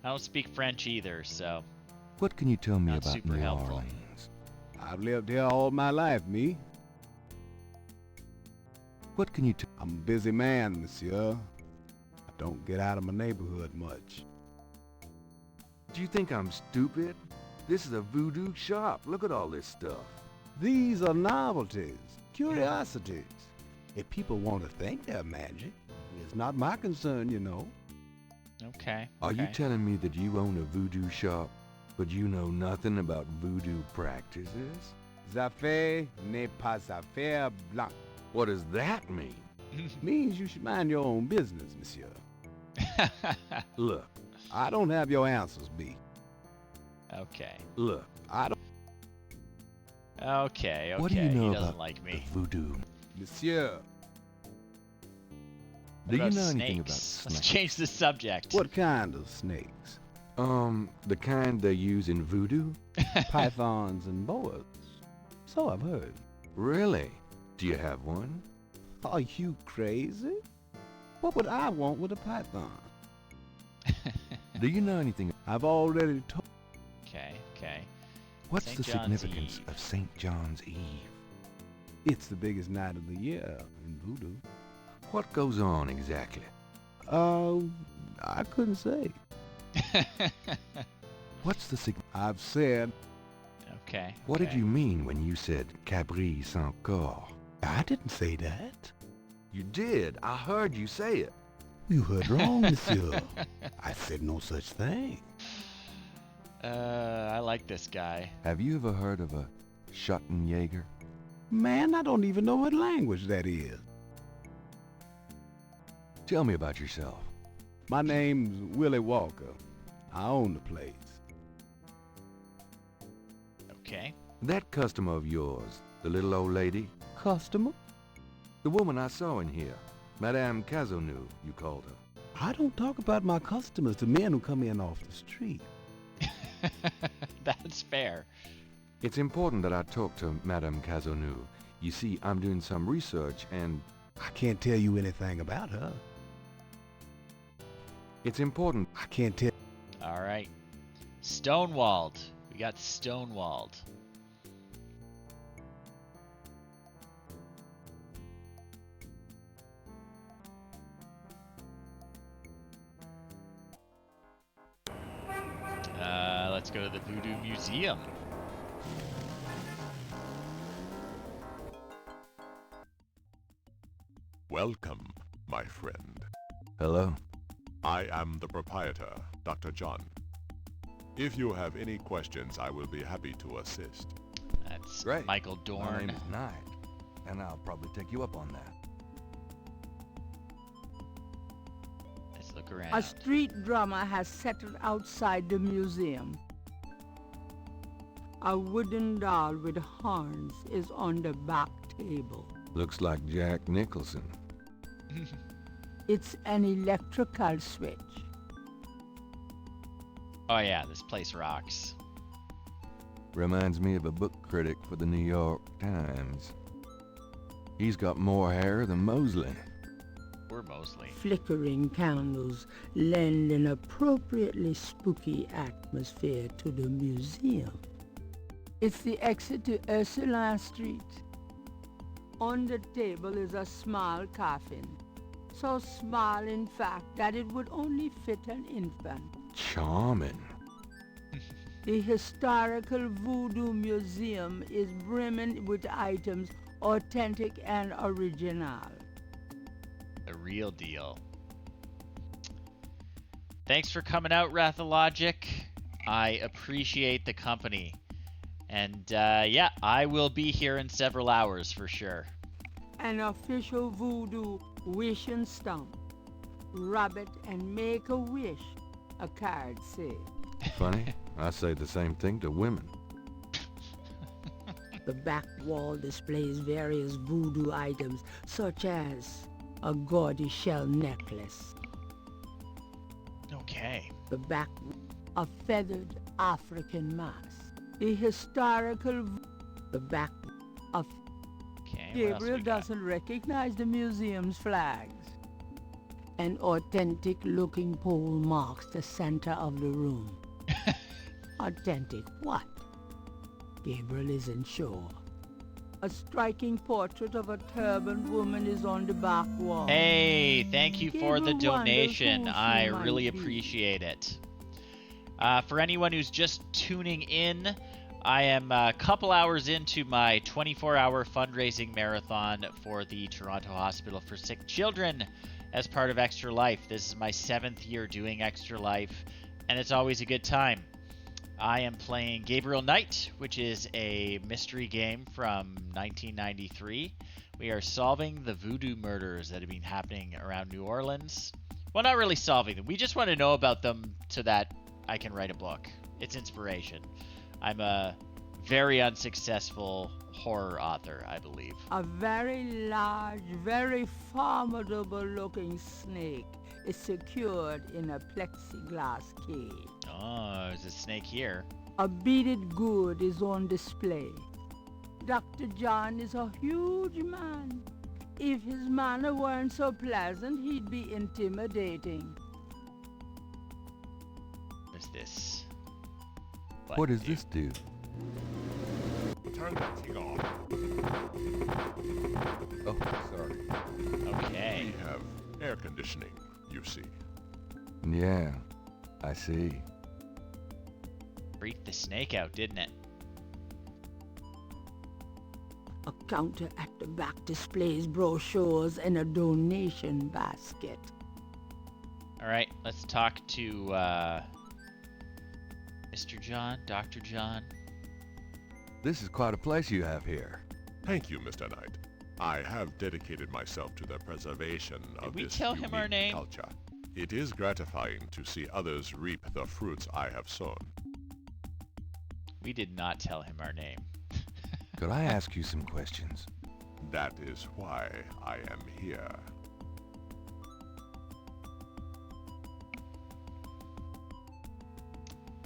I don't speak French either, so What can you tell me Not about super New helpful. Orleans? I've lived here all my life, me. What can you tell? I'm a busy man, monsieur. I don't get out of my neighborhood much. Do you think I'm stupid? This is a voodoo shop. Look at all this stuff. These are novelties, curiosities. If people want to think they're magic, it's not my concern, you know. okay. Are you okay. telling me that you own a voodoo shop, but you know nothing about voodoo practices? Affaire n'est pas affaire blanche. What does that mean? Means you should mind your own business, monsieur. Look, I don't have your answers, B. Okay. look. I don't... Okay. What do you know he doesn't about like me. the voodoo? Monsieur, Do you What know about anything about snakes? snakes? Let's change the subject. what kind of snakes? The kind they use in voodoo? Pythons and boas. So I've heard. Really? Do you have one? Are you crazy? What would I want with a python? Do you know anything? I've already told... Okay. What's St. the John's significance Eve. of St. John's Eve? It's the biggest night of the year in voodoo. What goes on exactly? I couldn't say. What's the sig... I've said... Okay. What did you mean when you said Cabri sans corps? I didn't say that. You did. I heard you say it. You heard wrong, monsieur. I said no such thing. I like this guy. Have you ever heard of a Schottenjäger? Man, I don't even know what language that is. Tell me about yourself. My name's Willie Walker. I own the place. Okay. That customer of yours, the little old lady, Customer? the woman I saw in here, Madame Cazonou, you called her. I don't talk about my customers to men who come in off the street. That's fair. It's important that I talk to Madame Cazonou. You see, I'm doing some research and... I can't tell you anything about her. It's important. I can't tell. All right. Stonewalled. We got stonewalled. Let's go to the Voodoo Museum. Welcome, my friend. Hello. I am the proprietor, Dr. John. If you have any questions, I will be happy to assist. That's Great. Michael My Dorn. name is Knight, and I'll probably take you up on that. Let's look around. A street drummer has settled outside the museum. A wooden doll with horns is on the back table. Looks like Jack Nicholson. It's an electrical switch. Oh yeah, this place rocks. Reminds me of a book critic for the New York Times. He's got more hair than Mosley. We're Mosley. Flickering candles lend an appropriately spooky atmosphere to the museum. It's the exit to Ursuline Street. On the table is a small coffin. So small, in fact, that it would only fit an infant. Charming. The Historical Voodoo Museum is brimming with items authentic and original. The real deal. Thanks for coming out, Rathalogic. I appreciate the company. And yeah, I will be here in several hours for sure. An official voodoo wish and stump. Rub it and make a wish, a card says. Funny, I say the same thing to women. The back wall displays various voodoo items, such as a gaudy shell necklace. Okay. The back, a feathered African mask. The historical, the back of Okay, Gabriel doesn't recognize the museum's flags. An authentic-looking pole marks the center of the room. Authentic what? Gabriel isn't sure. A striking portrait of a turbaned woman is on the back wall. Hey, thank you for the Gabriel wonders donation. who she I might really be. appreciate it. For anyone who's just tuning in, I am a couple hours into my 24-hour fundraising marathon for the Toronto Hospital for Sick Children as part of Extra Life. This is my 7th year doing Extra Life, and it's always a good time. I am playing Gabriel Knight, which is a mystery game from 1993. We are solving the voodoo murders that have been happening around New Orleans. Well, not really solving them. We just want to know about them so that I can write a book. It's inspiration. I'm a very unsuccessful horror author, I believe. A very large, very formidable-looking snake is secured in a plexiglass cage. Oh, there's a snake here. A beaded gourd is on display. Dr. John is a huge man. If his manner weren't so pleasant, he'd be intimidating. What's this? What does this do? Turn that thing off. Oh, sorry. Okay. We have air conditioning, you see. Yeah, I see. Freaked the snake out, didn't it? A counter at the back displays brochures and a donation basket. All right, let's talk to Mr. John, Dr. John. This is quite a place you have here. Thank you, Mr. Knight. I have dedicated myself to the preservation of we this tell him our unique name? culture. It is gratifying to see others reap the fruits I have sown. We did not tell him our name. Could I ask you some questions? That is why I am here.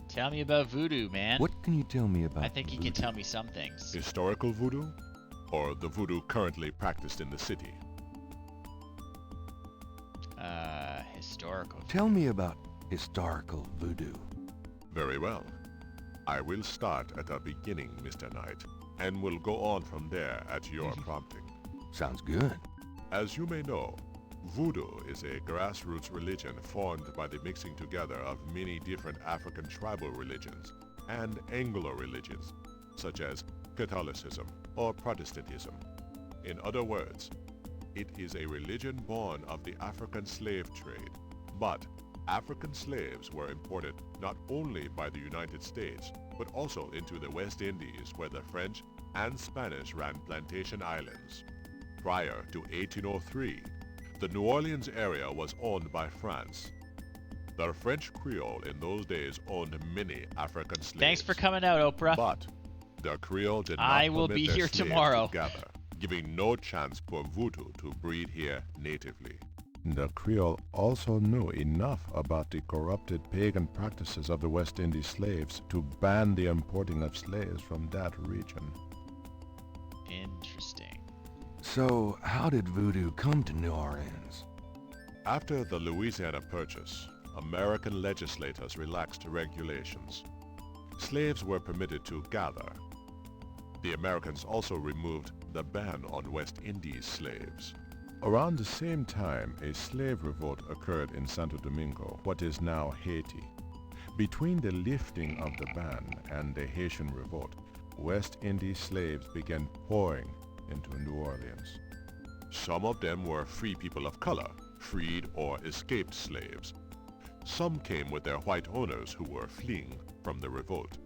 Tell me about voodoo, man. What can you tell me about I think you can tell me some things. Historical voodoo? Or the voodoo currently practiced in the city? Historical. Tell me about historical voodoo. Very well. I will start at the beginning, Mr. Knight, and will go on from there at your prompting. Sounds good. As you may know, voodoo is a grassroots religion formed by the mixing together of many different African tribal religions and Anglo religions, such as Catholicism or Protestantism. In other words, it is a religion born of the African slave trade, but African slaves were imported not only by the United States, but also into the West Indies, where the French and Spanish ran plantation islands. Prior to 1803, the New Orleans area was owned by France. The French Creole in those days owned many African slaves. Thanks for coming out, Oprah. But the Creole did not I will permit be their here slaves tomorrow. to gather, giving no chance for voodoo to breed here natively. The Creole also knew enough about the corrupted pagan practices of the West Indies slaves to ban the importing of slaves from that region. Interesting. So, how did voodoo come to New Orleans? After the Louisiana Purchase, American legislators relaxed regulations. Slaves were permitted to gather. The Americans also removed the ban on West Indies slaves. Around the same time, a slave revolt occurred in Santo Domingo, what is now Haiti. Between the lifting of the ban and the Haitian revolt, West Indies slaves began pouring into New Orleans. Some of them were free people of color, freed or escaped slaves. Some came with their white owners who were fleeing from the revolt.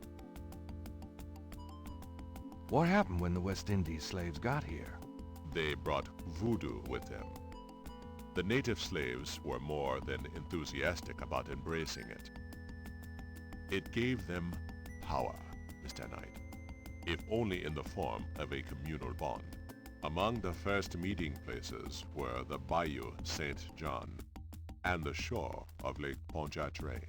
What happened when the West Indies slaves got here? They brought voodoo with them. The native slaves were more than enthusiastic about embracing it. It gave them power, Mr. Knight, if only in the form of a communal bond. Among the first meeting places were the Bayou Saint John and the shore of Lake Pontchartrain.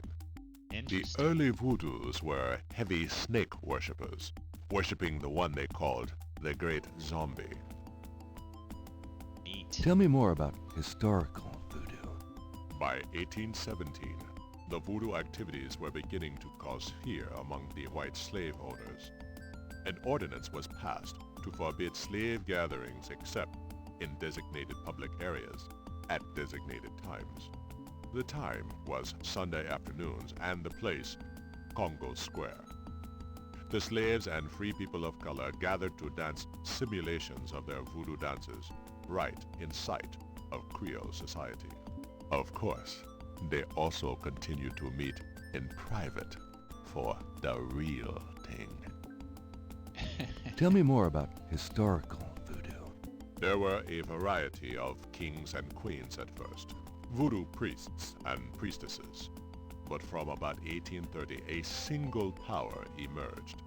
The early voodoos were heavy snake worshippers, worshipping the one they called the Great Zombie. Tell me more about historical voodoo. By 1817, the voodoo activities were beginning to cause fear among the white slave owners. An ordinance was passed to forbid slave gatherings except in designated public areas at designated times. The time was Sunday afternoons and the place, Congo Square. The slaves and free people of color gathered to dance simulations of their voodoo dances right in sight of Creole society. Of course, they also continued to meet in private for the real thing. Tell me more about historical voodoo. There were a variety of kings and queens at first, voodoo priests and priestesses. But from about 1830, a single power emerged.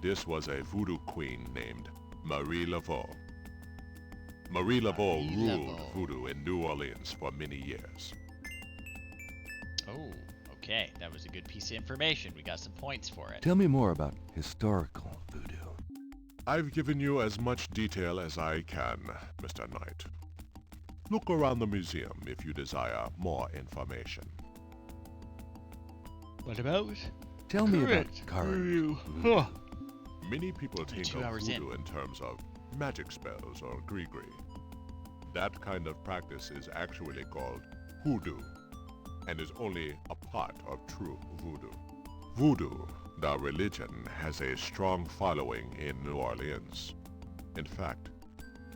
This was a voodoo queen named Marie Laveau. Marie Laveau ruled voodoo in New Orleans for many years. Oh, okay. That was a good piece of information. We got some points for it. Tell me more about historical voodoo. I've given you as much detail as I can, Mr. Knight. Look around the museum if you desire more information. What about? Tell me about current voodoo. Many people think 2 of hours voodoo in terms of magic spells or gree-gree. That kind of practice is actually called hoodoo, and is only a part of true voodoo. Voodoo, the religion, has a strong following in New Orleans. In fact,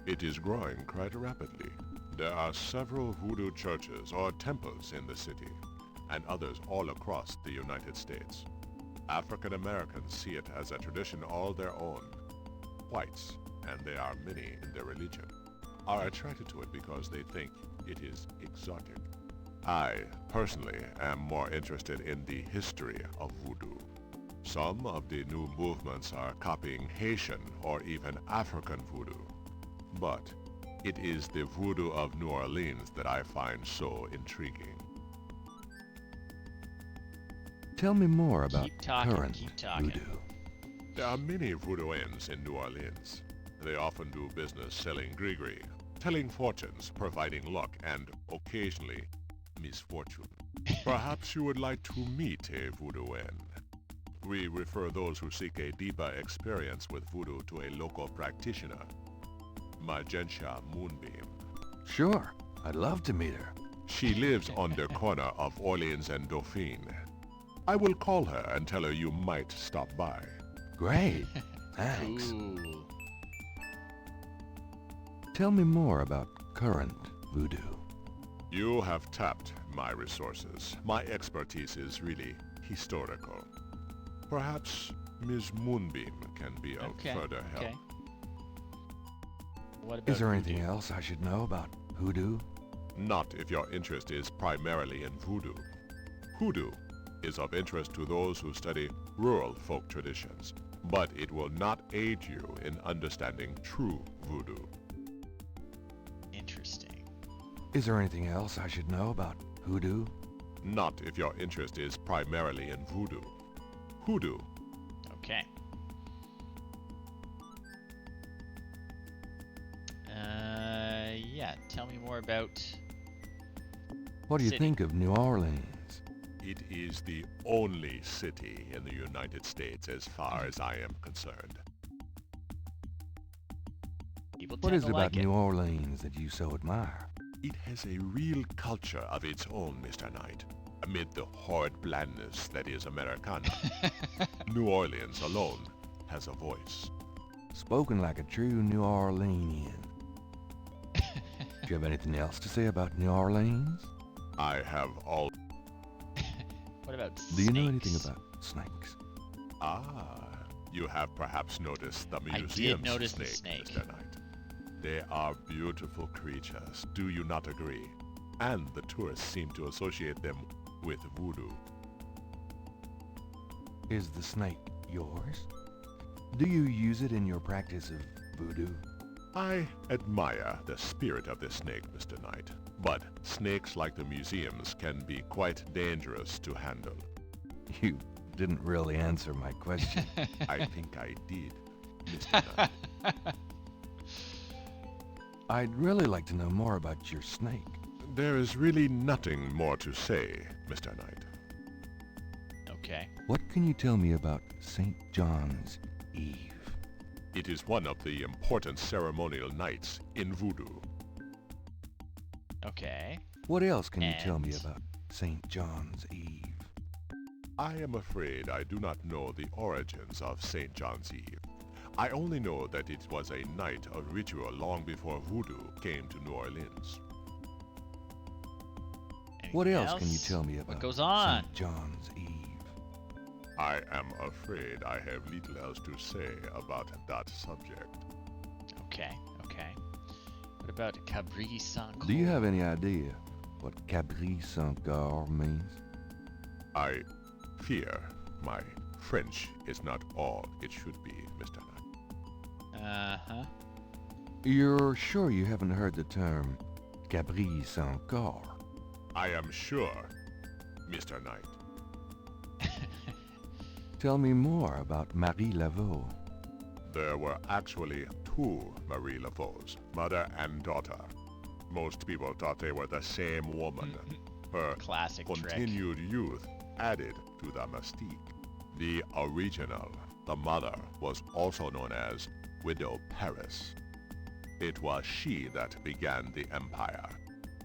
it is growing quite rapidly. There are several voodoo churches or temples in the city, and others all across the United States. African Americans see it as a tradition all their own. Whites, and there are many in their religion, are attracted to it because they think it is exotic. I, personally, am more interested in the history of voodoo. Some of the new movements are copying Haitian or even African voodoo. But it is the voodoo of New Orleans that I find so intriguing. Tell me more about current talking. voodoo. There are many voodooians in New Orleans. They often do business selling gree-gree, telling fortunes, providing luck, and occasionally misfortune. Perhaps you would like to meet a voodooan. We refer those who seek a deeper experience with voodoo to a local practitioner, Magenta Moonbeam. Sure, I'd love to meet her. She lives on the corner of Orleans and Dauphine. I will call her and tell her you might stop by. Great, thanks. Cool. Tell me more about current voodoo. You have tapped my resources. My expertise is really historical. Perhaps Ms. Moonbeam can be of further help. Okay. What about Is there voodoo? anything else I should know about hoodoo? Not if your interest is primarily in voodoo. Hoodoo is of interest to those who study rural folk traditions, but it will not aid you in understanding true voodoo. Interesting. Is there anything else I should know about hoodoo? Not if your interest is primarily in voodoo. Hoodoo. Okay. Yeah, tell me more about... What do you City. think of New Orleans? It is the only city in the United States as far as I am concerned. People What tend is to it about like it. New Orleans that you so admire? It has a real culture of its own, Mr. Knight. Amid the horrid blandness that is Americana, New Orleans alone has a voice. Spoken like a true New Orleanian. Do you have anything else to say about New Orleans? I have all... What about Do you know snakes? anything about snakes? Ah, you have perhaps noticed the I museum's did notice the snake, snake. Mr. Knight. They are beautiful creatures, do you not agree? And the tourists seem to associate them with voodoo. Is the snake yours? Do you use it in your practice of voodoo? I admire the spirit of the snake, Mr. Knight, but snakes like the museums can be quite dangerous to handle. You didn't really answer my question. I think I did, Mr. Knight. I'd really like to know more about your snake. There is really nothing more to say, Mr. Knight. Okay. What can you tell me about St. John's Eve? It is one of the important ceremonial nights in voodoo. Okay. What else can you tell me And- about St. John's Eve? I am afraid I do not know the origins of St. John's Eve. I only know that it was a night of ritual long before voodoo came to New Orleans. What Anything else can you tell me about What goes on? St. John's Eve? I am afraid I have little else to say about that subject. Okay, okay. What about Cabri Sans Do you have any idea what Cabri Sans Gore means? I fear my French is not all it should be, Mr. Knight. Uh-huh. You're sure you haven't heard the term Cabri Sans Gore? I am sure, Mr. Knight. Tell me more about Marie Laveau. There were actually two Marie Laveaus, mother and daughter. Most people thought they were the same woman. Her Classic trick. continued youth added to the mystique. The original, the mother, was also known as Widow Paris. It was she that began the empire.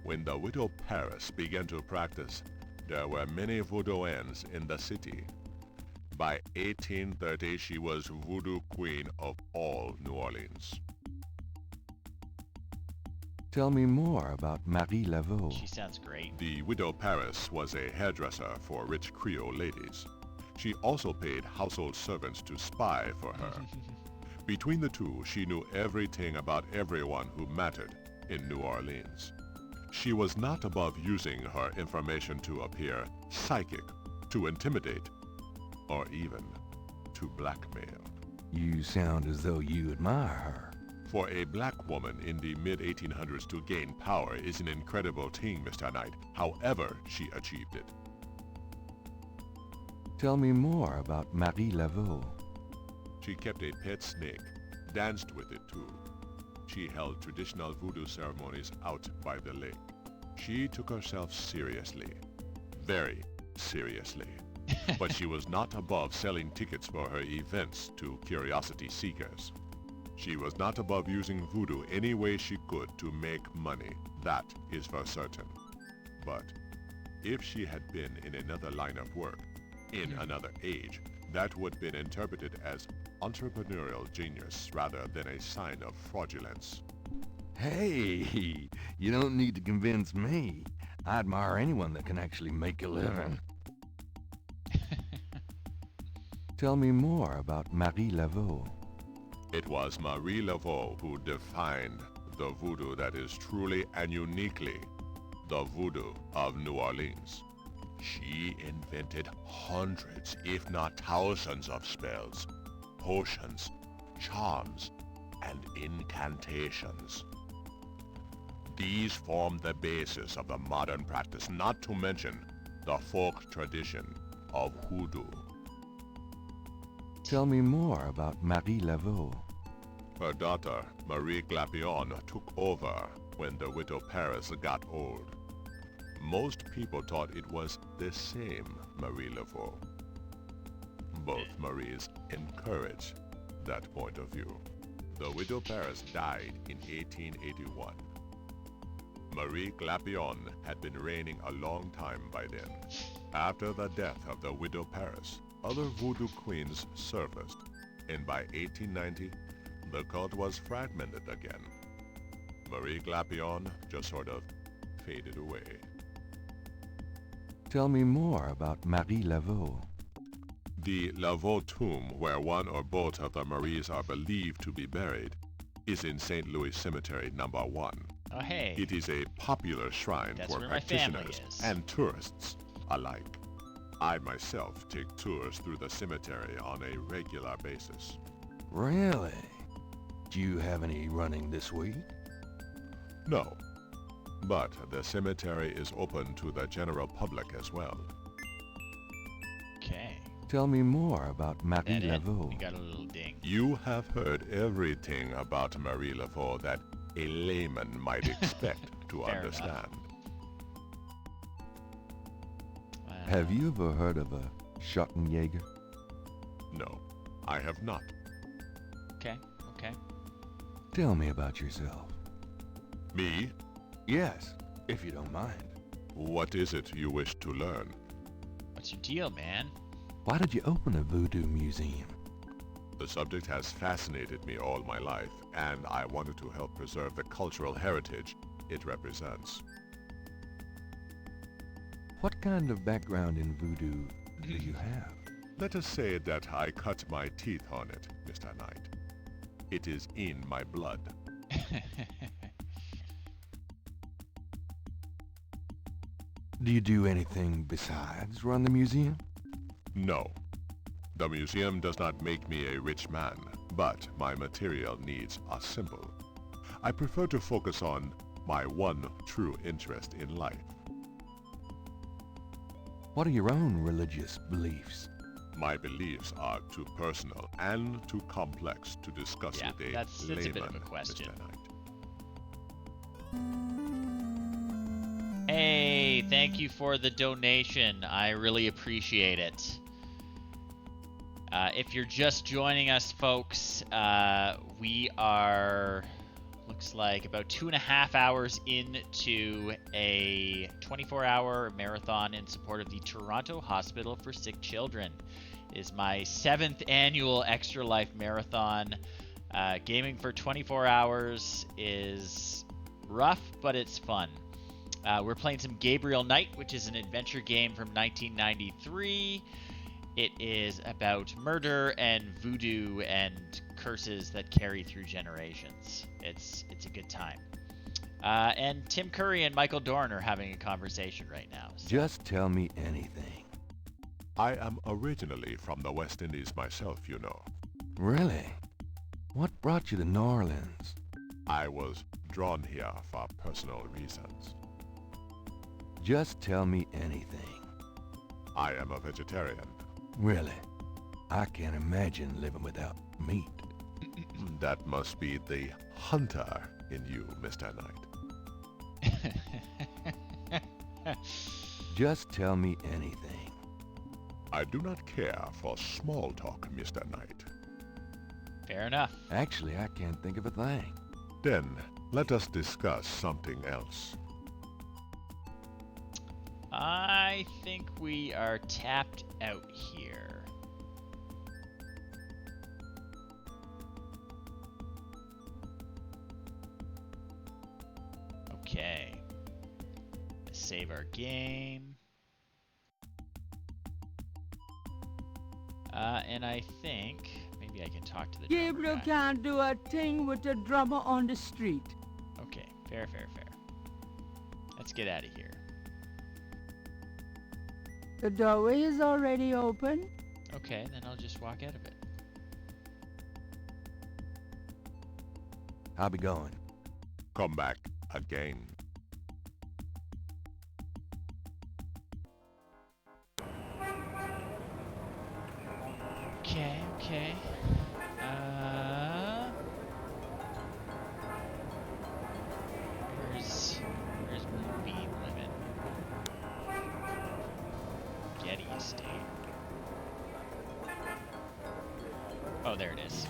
When the Widow Paris began to practice, there were many voodooans in the city. By 1830, she was voodoo queen of all New Orleans. Tell me more about Marie Laveau. She sounds great. The Widow Paris was a hairdresser for rich Creole ladies. She also paid household servants to spy for her. Between the two, she knew everything about everyone who mattered in New Orleans. She was not above using her information to appear psychic, to intimidate, or even to blackmail. You sound as though you admire her. For a black woman in the mid-1800s to gain power is an incredible thing, Mr. Knight. However she achieved it. Tell me more about Marie Laveau. She kept a pet snake, danced with it too. She held traditional voodoo ceremonies out by the lake. She took herself seriously. Very seriously. But she was not above selling tickets for her events to curiosity seekers. She was not above using voodoo any way she could to make money. That is for certain. But if she had been in another line of work, in another age, that would have been interpreted as entrepreneurial genius rather than a sign of fraudulence. Hey, you don't need to convince me. I admire anyone that can actually make a living. Tell me more about Marie Laveau. It was Marie Laveau who defined the voodoo that is truly and uniquely the voodoo of New Orleans. She invented hundreds, if not thousands of spells, potions, charms, and incantations. These form the basis of the modern practice, not to mention the folk tradition of hoodoo. Tell me more about Marie Laveau. Her daughter, Marie Glapion, took over when the widow Paris got old. Most people thought it was the same Marie Laveau. Both Maries encouraged that point of view. The widow Paris died in 1881. Marie Glapion had been reigning a long time by then. After the death of the widow Paris, other voodoo queens surfaced, and by 1890, the cult was fragmented again. Marie Glapion just sort of faded away. Tell me more about Marie Laveau. The Laveau tomb, where one or both of the Maries are believed to be buried, is in St. Louis Cemetery No. 1. Oh, hey. It is a popular shrine That's for where my family practitioners is. and tourists alike. I myself take tours through the cemetery on a regular basis. Really? Do you have any running this week? No, but the cemetery is open to the general public as well. Okay. Tell me more about Marie That it? Laveau. We got a little ding. You have heard everything about Marie Laveau that a layman might expect to Fair understand. Have you ever heard of a Schottenjäger? No, I have not. Okay, okay. Tell me about yourself. Me? Yes, if you don't mind. What is it you wish to learn? What's your deal, man? Why did you open a voodoo museum? The subject has fascinated me all my life, and I wanted to help preserve the cultural heritage it represents. What kind of background in voodoo do you have? Let us say that I cut my teeth on it, Mr. Knight. It is in my blood. Do you do anything besides run the museum? No. The museum does not make me a rich man, but my material needs are simple. I prefer to focus on my one true interest in life. What are your own religious beliefs? My beliefs are too personal and too complex to discuss with a that's layman, a bit of a question. Mr. Knight. Hey, thank you for the donation. I really appreciate it. If you're just joining us, folks, we are, looks like, about 2.5 hours into a 24-hour marathon in support of the Toronto Hospital for Sick Children. It is my 7th annual Extra Life Marathon. Gaming for 24 hours is rough, but it's fun. We're playing some Gabriel Knight, which is an adventure game from 1993. It is about murder and voodoo and curses that carry through generations. It's a good time. And Tim Curry and Michael Dorn are having a conversation right now. So. Just tell me anything. I am originally from the West Indies myself, you know. Really? What brought you to New Orleans? I was drawn here for personal reasons. Just tell me anything. I am a vegetarian. Really? I can't imagine living without meat. That must be the hunter in you, Mr. Knight. Just tell me anything. I do not care for small talk, Mr. Knight. Fair enough. Actually, I can't think of a thing. Then, let us discuss something else. I think we are tapped out here. Okay. Save our game. And I think maybe I can talk to the drummer Gabriel guy. can't do a thing with a drummer on the street. Okay, fair. Let's get out of here. The doorway is already open. Okay, then I'll just walk out of it. I'll be going. Come back again. Okay. Where's Moonbeam living? Getty Estate. Oh, there it is.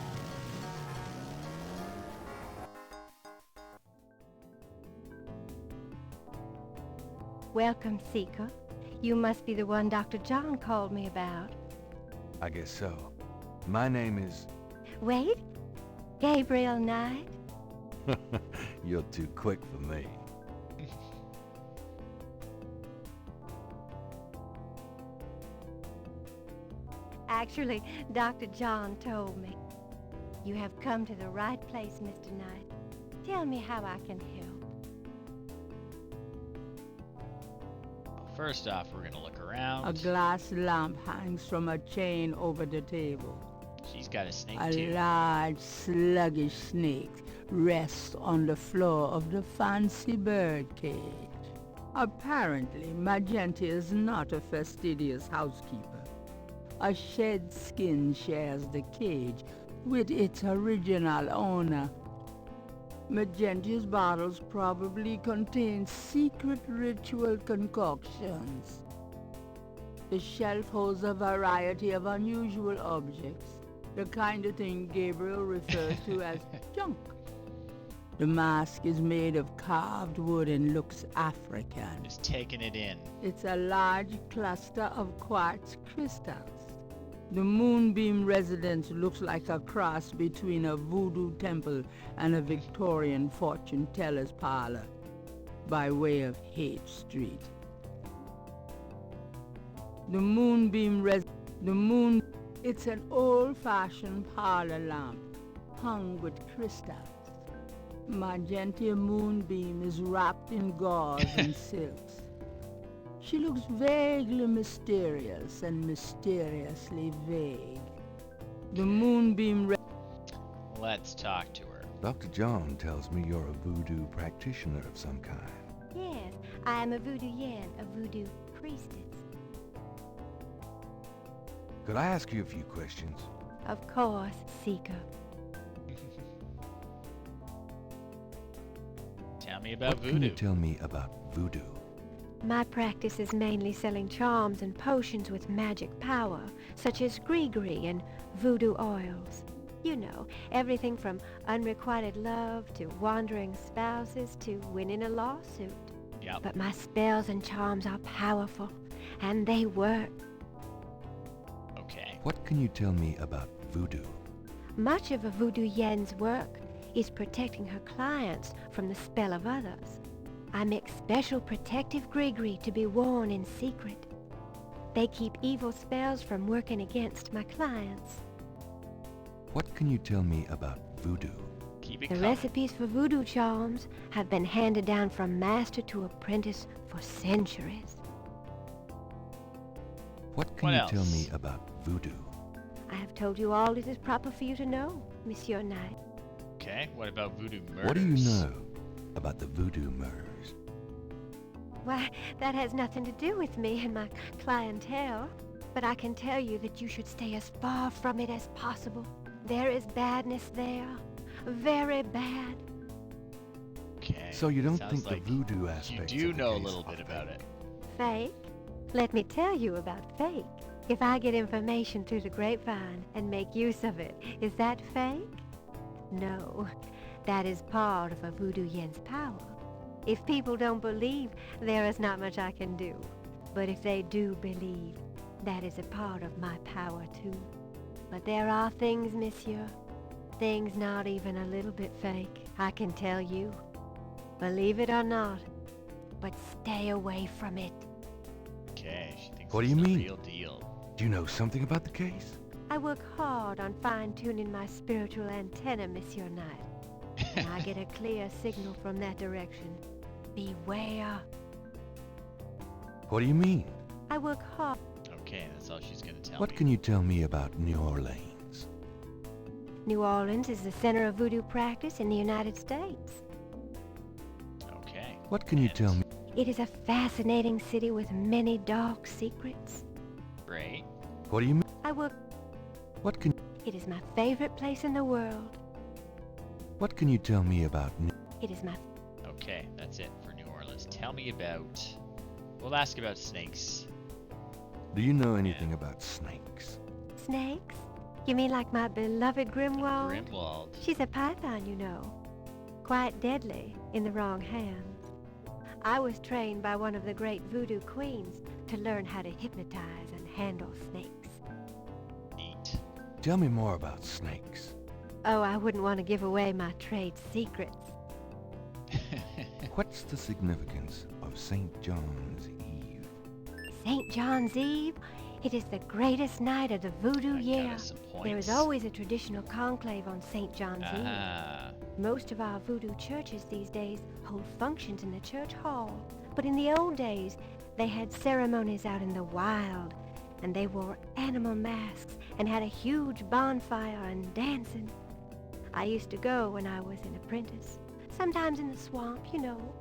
Welcome, Seeker. You must be the one Dr. John called me about. I guess so. My name is... Wait? Gabriel Knight? You're too quick for me. Actually, Dr. John told me. You have come to the right place, Mr. Knight. Tell me how I can help. First off, we're gonna look around. A glass lamp hangs from a chain over the table. She's got a snake A too. large, sluggish snake rests on the floor of the fancy bird cage. Apparently, Magenta is not a fastidious housekeeper. A shed skin shares the cage with its original owner. Magenta's bottles probably contain secret ritual concoctions. The shelf holds a variety of unusual objects, the kind of thing Gabriel refers to as junk. The mask is made of carved wood and looks African. Just taking it in. It's a large cluster of quartz crystals. The Moonbeam residence looks like a cross between a voodoo temple and a Victorian fortune teller's parlor, by way of Haight Street. It's an old-fashioned parlor lamp, hung with crystals. Magenta Moonbeam is wrapped in gauze and silks. She looks vaguely mysterious and mysteriously vague. The Moonbeam... Let's talk to her. Dr. John tells me you're a voodoo practitioner of some kind. Yes, I am a voodoo yen, a voodoo priestess. Could I ask you a few questions? Of course, Seeker. Tell me about What voodoo. can you tell me about voodoo? My practice is mainly selling charms and potions with magic power, such as gree-gree and voodoo oils. You know, everything from unrequited love to wandering spouses to winning a lawsuit. Yep. But my spells and charms are powerful, and they work. Okay. What can you tell me about voodoo? Much of a voodoo yen's work is protecting her clients from the spell of others. I make special protective gree-gree to be worn in secret. They keep evil spells from working against my clients. What can you tell me about voodoo? Keep it The coming. recipes for voodoo charms have been handed down from master to apprentice for centuries. What can What you else? tell me about voodoo? I have told you all it is proper for you to know, Monsieur Knight. Okay, what about voodoo murders? What do you know about the voodoo murders? Why, that has nothing to do with me and my clientele. But I can tell you that you should stay as far from it as possible. There is badness there. Very bad. Okay. So you don't Sounds think like the voodoo aspect you do know a little bit about it. Fake? Let me tell you about fake. If I get information through the grapevine and make use of it, is that fake? No. That is part of a voodoo yen's power. If people don't believe, there is not much I can do. But if they do believe, that is a part of my power too. But there are things, monsieur. Things not even a little bit fake, I can tell you. Believe it or not, but stay away from it. Okay, she thinks What do it's you the mean? real deal. Do you know something about the case? I work hard on fine-tuning my spiritual antenna, Monsieur Knight. And I get a clear signal from that direction. Beware. What do you mean? I work hard. Okay, that's all she's gonna tell What me. can you tell me about New Orleans? New Orleans is the center of voodoo practice in the United States. Okay. What can you tell me? It is a fascinating city with many dark secrets. Great. What do you mean? I work... What can It is my favorite place in the world. What can you tell me about New? It is my... Okay, that's it for New Orleans. Tell me about... We'll ask about snakes. Do you know anything about snakes? Snakes? You mean like my beloved Grimwald? Grimwald. She's a python, you know. Quite deadly in the wrong hands. I was trained by one of the great voodoo queens to learn how to hypnotize and handle snakes. Neat. Tell me more about snakes. Oh, I wouldn't want to give away my trade secrets. What's the significance of St. John's Eve? St. John's Eve? It is the greatest night of the voodoo year. There is always a traditional conclave on St. John's Eve. Most of our voodoo churches these days hold functions in the church hall. But in the old days, they had ceremonies out in the wild, and they wore animal masks and had a huge bonfire and dancing. I used to go when I was an apprentice. Sometimes in the swamp, you know.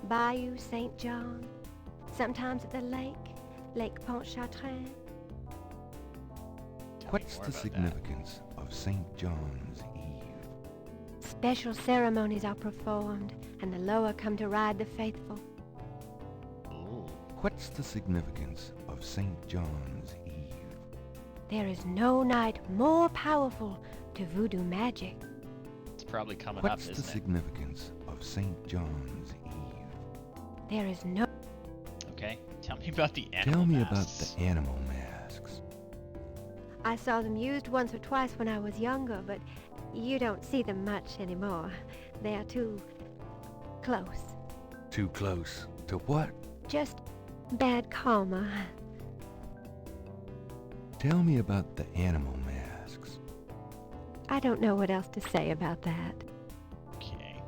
Bayou St. John. Sometimes at the lake, Lake Pontchartrain. What's the significance of St. John's Eve? Special ceremonies are performed, and the Loa come to ride the faithful. What's the significance of St. John's Eve? There is no night more powerful to voodoo magic. It's probably coming What's up, the isn't it? significance of St. John's Eve? There is no... Okay, tell me about the animal Tell me masks. about the animal masks. I saw them used once or twice when I was younger, but you don't see them much anymore. They are too close. Too close to what? Just bad karma. Tell me about the animal masks. I don't know what else to say about that. Okay.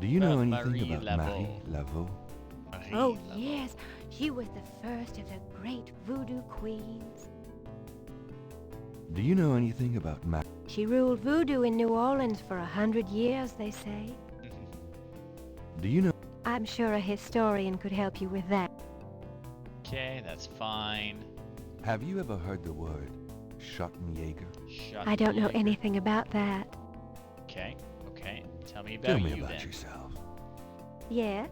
Do you know Marie anything about Marie Laveau. Laveau? Oh, yes. She was the first of the great voodoo queens. Do you know anything about She ruled voodoo in New Orleans for 100 years, they say. Do you know? I'm sure a historian could help you with that. Okay, that's fine. Have you ever heard the word Schottenjäger? I don't know anything about that. Okay, okay. Tell me about Tell me you about then. yourself. Yes?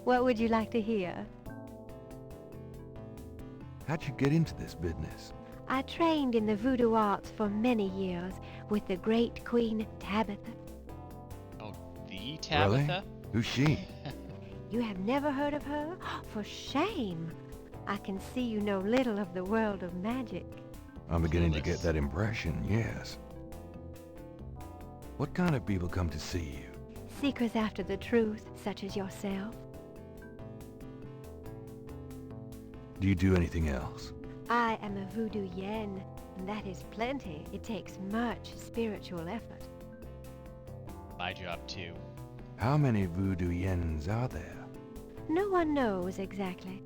What would you like to hear? How'd you get into this business? I trained in the voodoo arts for many years with the great Queen Tabitha. Oh, the Tabitha? Really? Who's she? You have never heard of her? For shame! I can see you know little of the world of magic. I'm beginning to get that impression, yes. What kind of people come to see you? Seekers after the truth, such as yourself. Do you do anything else? I am a voodoo yen, and that is plenty. It takes much spiritual effort. My job too. How many voodoo yens are there? No one knows exactly.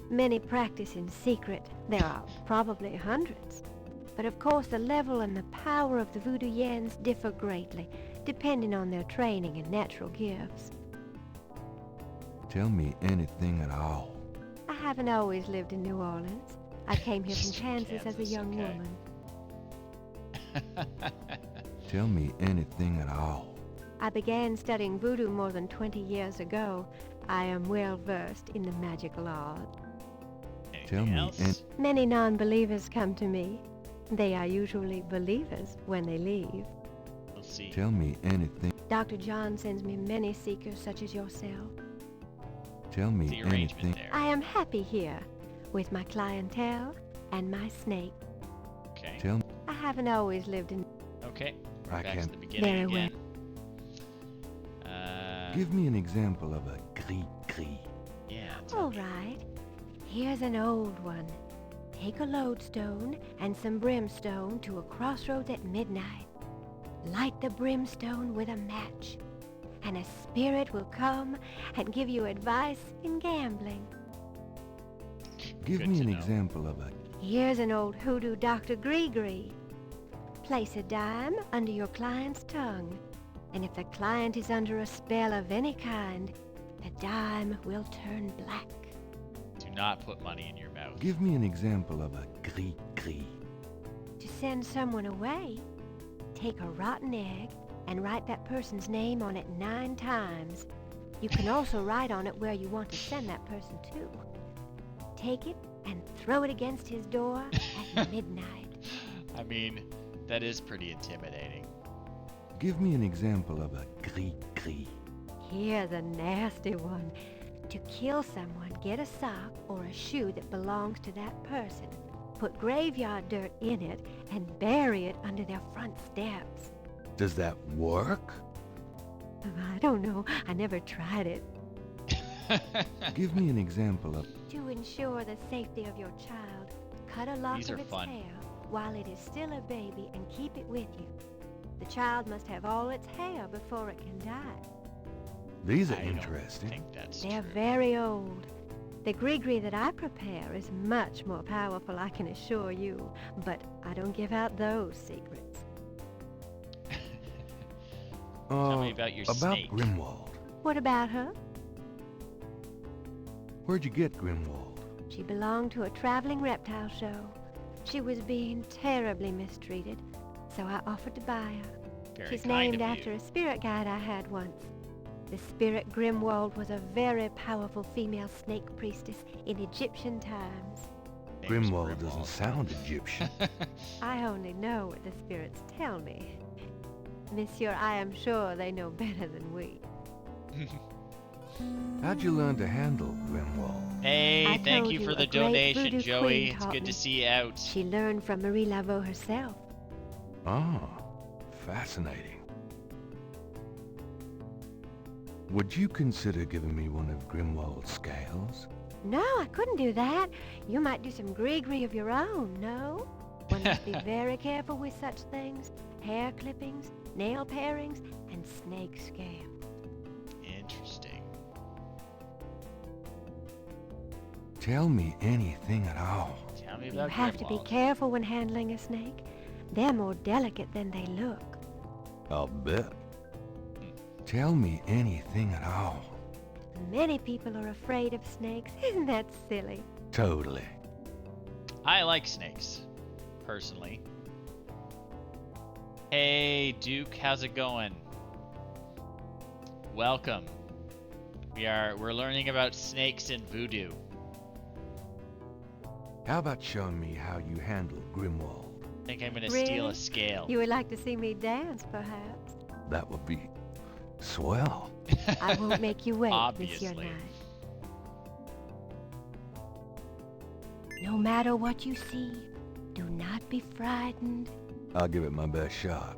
Many practice in secret. There are probably hundreds. But of course the level and the power of the voodoo yens differ greatly, depending on their training and natural gifts. Tell me anything at all. I haven't always lived in New Orleans. I came here from Kansas as a young woman. Tell me anything at all. I began studying voodoo more than 20 years ago. I am well versed in the magical art. Tell me, Many non-believers come to me. They are usually believers when they leave. We'll see. Tell me anything. Dr. John sends me many seekers such as yourself. Tell me anything. I am happy here with my clientele and my snake. Okay. Tell me. I haven't always lived in... Okay. I Back to can't. the beginning again. Give me an example of a gris-gris. Yeah. All right. Here's an old one. Take a lodestone and some brimstone to a crossroads at midnight. Light the brimstone with a match, and a spirit will come and give you advice in gambling. Give me an example of a... Here's an old hoodoo Dr. Gree-Gree. Place a dime under your client's tongue, and if the client is under a spell of any kind, the dime will turn black. Do not put money in your mouth. Give me an example of a gris-gris. To send someone away, take a rotten egg and write that person's name on it 9 times. You can also write on it where you want to send that person to. Take it and throw it against his door at midnight. I mean, that is pretty intimidating. Give me an example of a gris-gris. Here's a nasty one. To kill someone, get a sock or a shoe that belongs to that person. Put graveyard dirt in it and bury it under their front steps. Does that work? I don't know. I never tried it. Give me an example of... To ensure the safety of your child, cut a lock of its hair while it is still a baby and keep it with you. The child must have all its hair before it can die. These are interesting. I think that's They're true. very old. The gree-gree that I prepare is much more powerful, I can assure you, but I don't give out those secrets. Tell me about your snake. Grimwald. What about her? Where'd you get Grimwald? She belonged to a traveling reptile show. She was being terribly mistreated, so I offered to buy her. Very She's kind named of after you. a spirit guide I had once. The spirit Grimwald was a very powerful female snake priestess in Egyptian times. Grimwald doesn't sound Egyptian. I only know what the spirits tell me. Monsieur, I am sure they know better than we. How'd you learn to handle Grimwald? Hey, thank you for the a great donation, voodoo Joey. queen It's taught good to me. see you out. She learned from Marie Laveau herself. Ah, fascinating. Would you consider giving me one of Grimwald's scales? No, I couldn't do that. You might do some gree-gree of your own, no? One must be very careful with such things. Hair clippings, nail parings, and snake scales. Interesting. Tell me anything at all. Tell me You about have to be Grimwald. careful when handling a snake. They're more delicate than they look. I'll bet. Tell me anything at all. Many people are afraid of snakes. Isn't that silly? Totally. I like snakes, personally. Hey, Duke, how's it going? Welcome. We're learning about snakes and voodoo. How about showing me how you handle Grimwald? I think I'm gonna Really? steal a scale. You would like to see me dance, perhaps? That would be swell. I won't make you wait, Monsieur Obviously. Knight. No matter what you see, do not be frightened. I'll give it my best shot.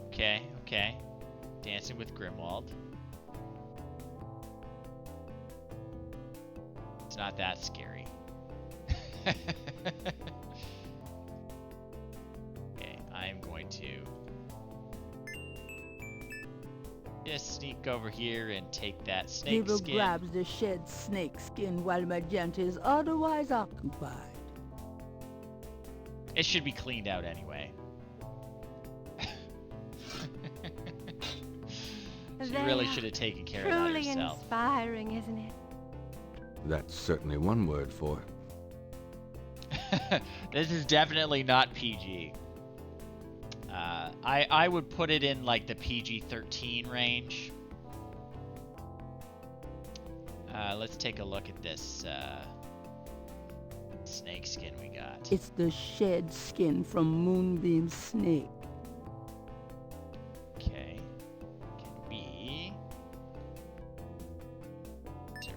Okay, okay. Dancing with Grimwald. It's not that scary. Okay, I'm going to just sneak over here and take that snake Gabriel skin. grabs the shed snake skin while Magenta is otherwise occupied. It should be cleaned out anyway. You They really are should have taken care of that Truly yourself. inspiring, isn't it? That's certainly one word for it. This is definitely not PG. I would put it in like the PG-13 range. Let's take a look at this snake skin we got. It's the shed skin from Moonbeam's snake. Okay. Can we...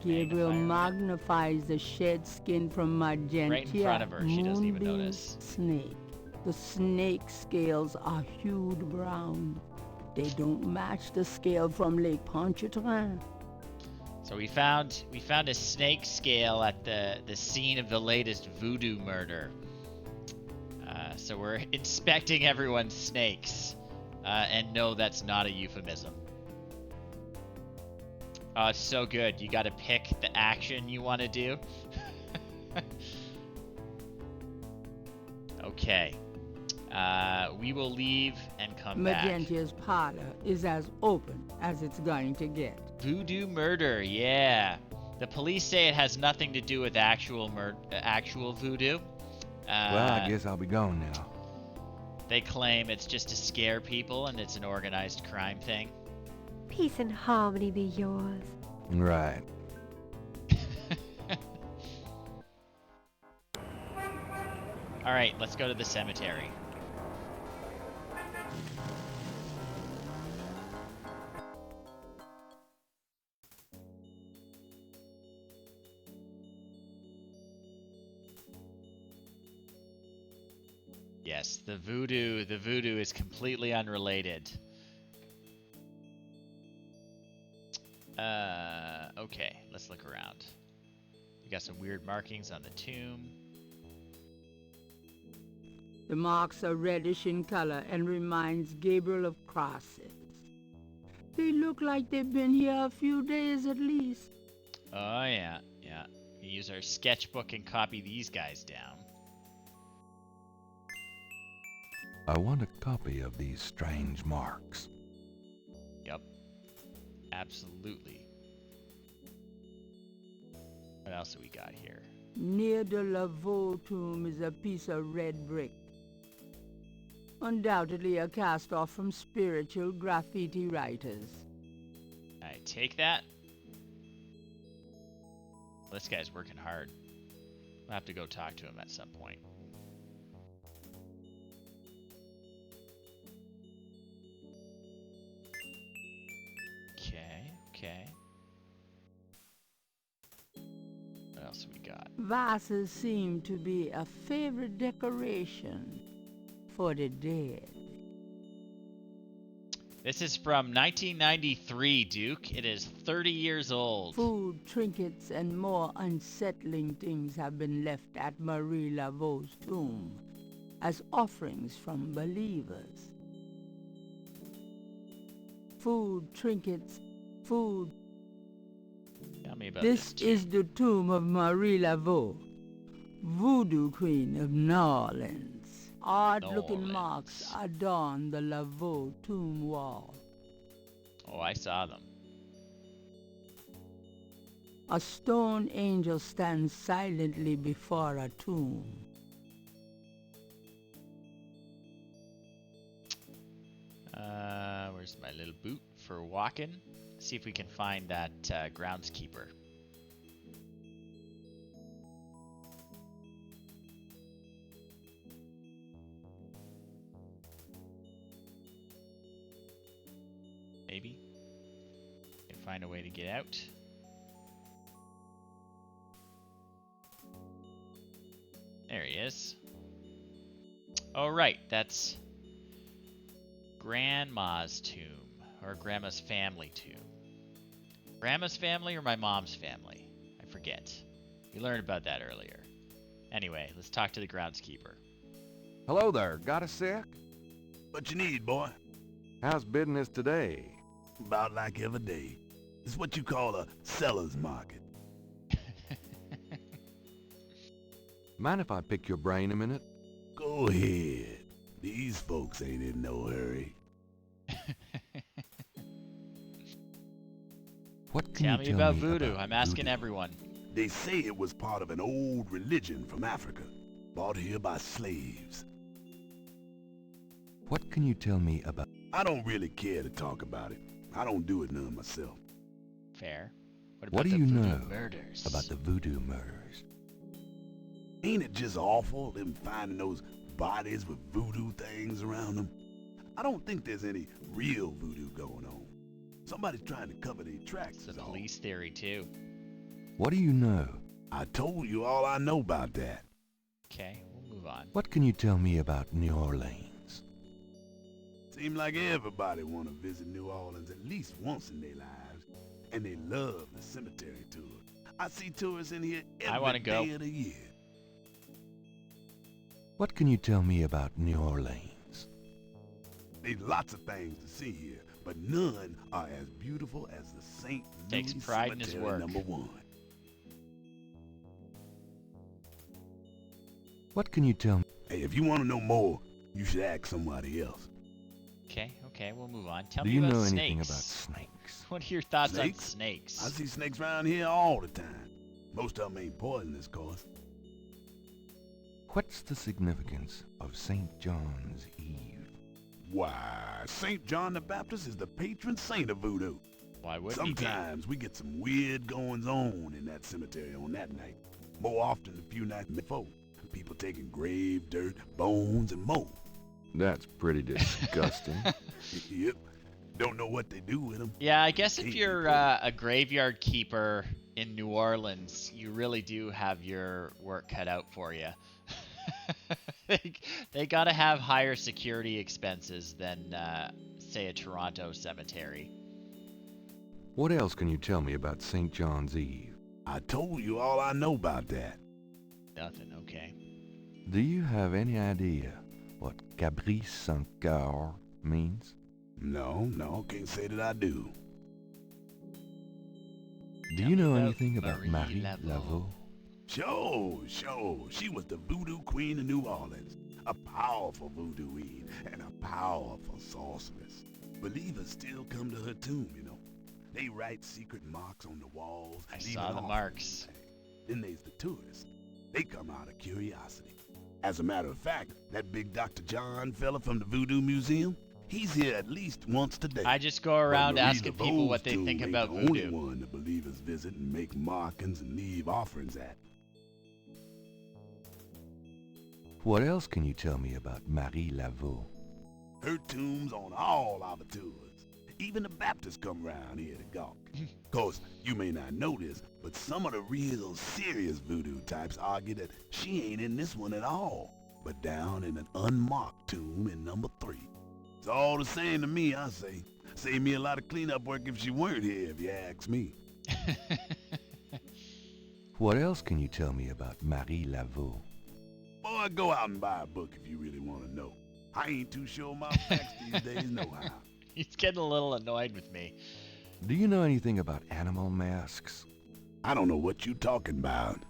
Gabriel magnifies the shed skin from Magentia right in front of her. She doesn't even notice. Snake. The snake scales are hued brown. They don't match the scale from Lake Pontchartrain. So we found a snake scale at the scene of the latest voodoo murder. So we're inspecting everyone's snakes, and no, that's not a euphemism. Oh, it's so good. You got to pick the action you want to do. Okay. We will leave and come back. Magentia's parlor is as open as it's going to get. Voodoo murder, yeah. The police say it has nothing to do with actual voodoo. Well, I guess I'll be gone now. They claim it's just to scare people and it's an organized crime thing. Peace and harmony be yours. Right. All right, let's go to the cemetery. Yes, the voodoo is completely unrelated. Okay, let's look around. We got some weird markings on the tomb. The marks are reddish in color and reminds Gabriel of crosses. They look like they've been here a few days at least. Oh yeah. We use our sketchbook and copy these guys down. I want a copy of these strange marks. Yep. Absolutely. What else do we got here? Near the Laveau tomb is a piece of red brick. Undoubtedly a cast-off from spiritual graffiti writers. I take that. Well, this guy's working hard. We'll have to go talk to him at some point. Okay. What else we got? Vases seem to be a favorite decoration for the dead. This is from 1993, Duke. It is 30 years old. Food, trinkets, and more unsettling things have been left at Marie Laveau's tomb as offerings from believers. Food, trinkets, food. Tell me about this. This is the tomb of Marie Laveau, Voodoo Queen of New Orleans. Odd-looking marks adorn the Laveau tomb wall. Oh, I saw them. A stone angel stands silently before a tomb. Where's my little boot for walking? See if we can find that groundskeeper. Maybe. Can find a way to get out. There he is. Oh, right. That's Grandma's tomb. Or Grandma's family tomb. Grandma's family or my mom's family? I forget. We learned about that earlier. Anyway, let's talk to the groundskeeper. Hello there. Got a sec? What you need, boy? How's business today? About like every day. It's what you call a seller's market. Mind if I pick your brain a minute? Go ahead. These folks ain't in no hurry. What can Tell you me about voodoo. I'm asking everyone. They say it was part of an old religion from Africa. bought here by slaves. What can you tell me about... I don't really care to talk about it. I don't do it none myself. Fair. What do you know murders? about the voodoo murders? Ain't it just awful, them finding those bodies with voodoo things around them? I don't think there's any real voodoo going on. Somebody's trying to cover their tracks. It's a police theory, too. What do you know? I told you all I know about that. Okay, we'll move on. What can you tell me about New Orleans? Seems like everybody want to visit New Orleans at least once in their lives, and they love the cemetery tour. I see tourists in here every day of the year. What can you tell me about New Orleans? There's lots of things to see here, but none are as beautiful as the St. Takes Louis pride in his Cemetery work. #1. What can you tell me? Hey, if you want to know more, you should ask somebody else. Okay, we'll move on. Tell Do me you about know snakes. anything about snakes? What are your thoughts Snakes? on snakes? I see snakes around here all the time. Most of them ain't poisonous, of course. What's the significance of St. John's Eve? Why, St. John the Baptist is the patron saint of voodoo. Why wouldn't he be? Sometimes we get some weird goings-on in that cemetery on that night. More often a few nights before. People taking grave dirt, bones, and more. That's pretty disgusting. Yep. Don't know what they do with them. Yeah, I guess if you're a graveyard keeper in New Orleans, you really do have your work cut out for you. They gotta have higher security expenses than, say, a Toronto cemetery. What else can you tell me about St. John's Eve? I told you all I know about that. Nothing, okay. Do you have any idea what Caprice sans cœur means? No, can't say that I do. Do you know about anything about Marie Marie Laveau? Laveau? Sure. She was the voodoo queen of New Orleans. A powerful voodooine and a powerful sorceress. Believers still come to her tomb, you know. They write secret marks on the walls. I leaving saw the offerings. marks. Then there's the tourists. They come out of curiosity. As a matter of fact, that big Dr. John fella from the Voodoo Museum, he's here at least once today. I just go around But Marie asking people what Laveau's they tomb think ain't about the only voodoo. one the believers visit and make markings and leave offerings at. What else can you tell me about Marie Laveau? Her tomb's on all our tours. Even the Baptists come around here to gawk. Course, you may not know this, but some of the real serious voodoo types argue that she ain't in this one at all, but down in an unmarked tomb in #3. It's all the same to me, I say. Save me a lot of cleanup work if she weren't here, if you ask me. What else can you tell me about Marie Laveau? Boy, go out and buy a book if you really want to know. I ain't too sure my facts these days nohow. He's getting a little annoyed with me. Do you know anything about animal masks? I don't know what you talking about.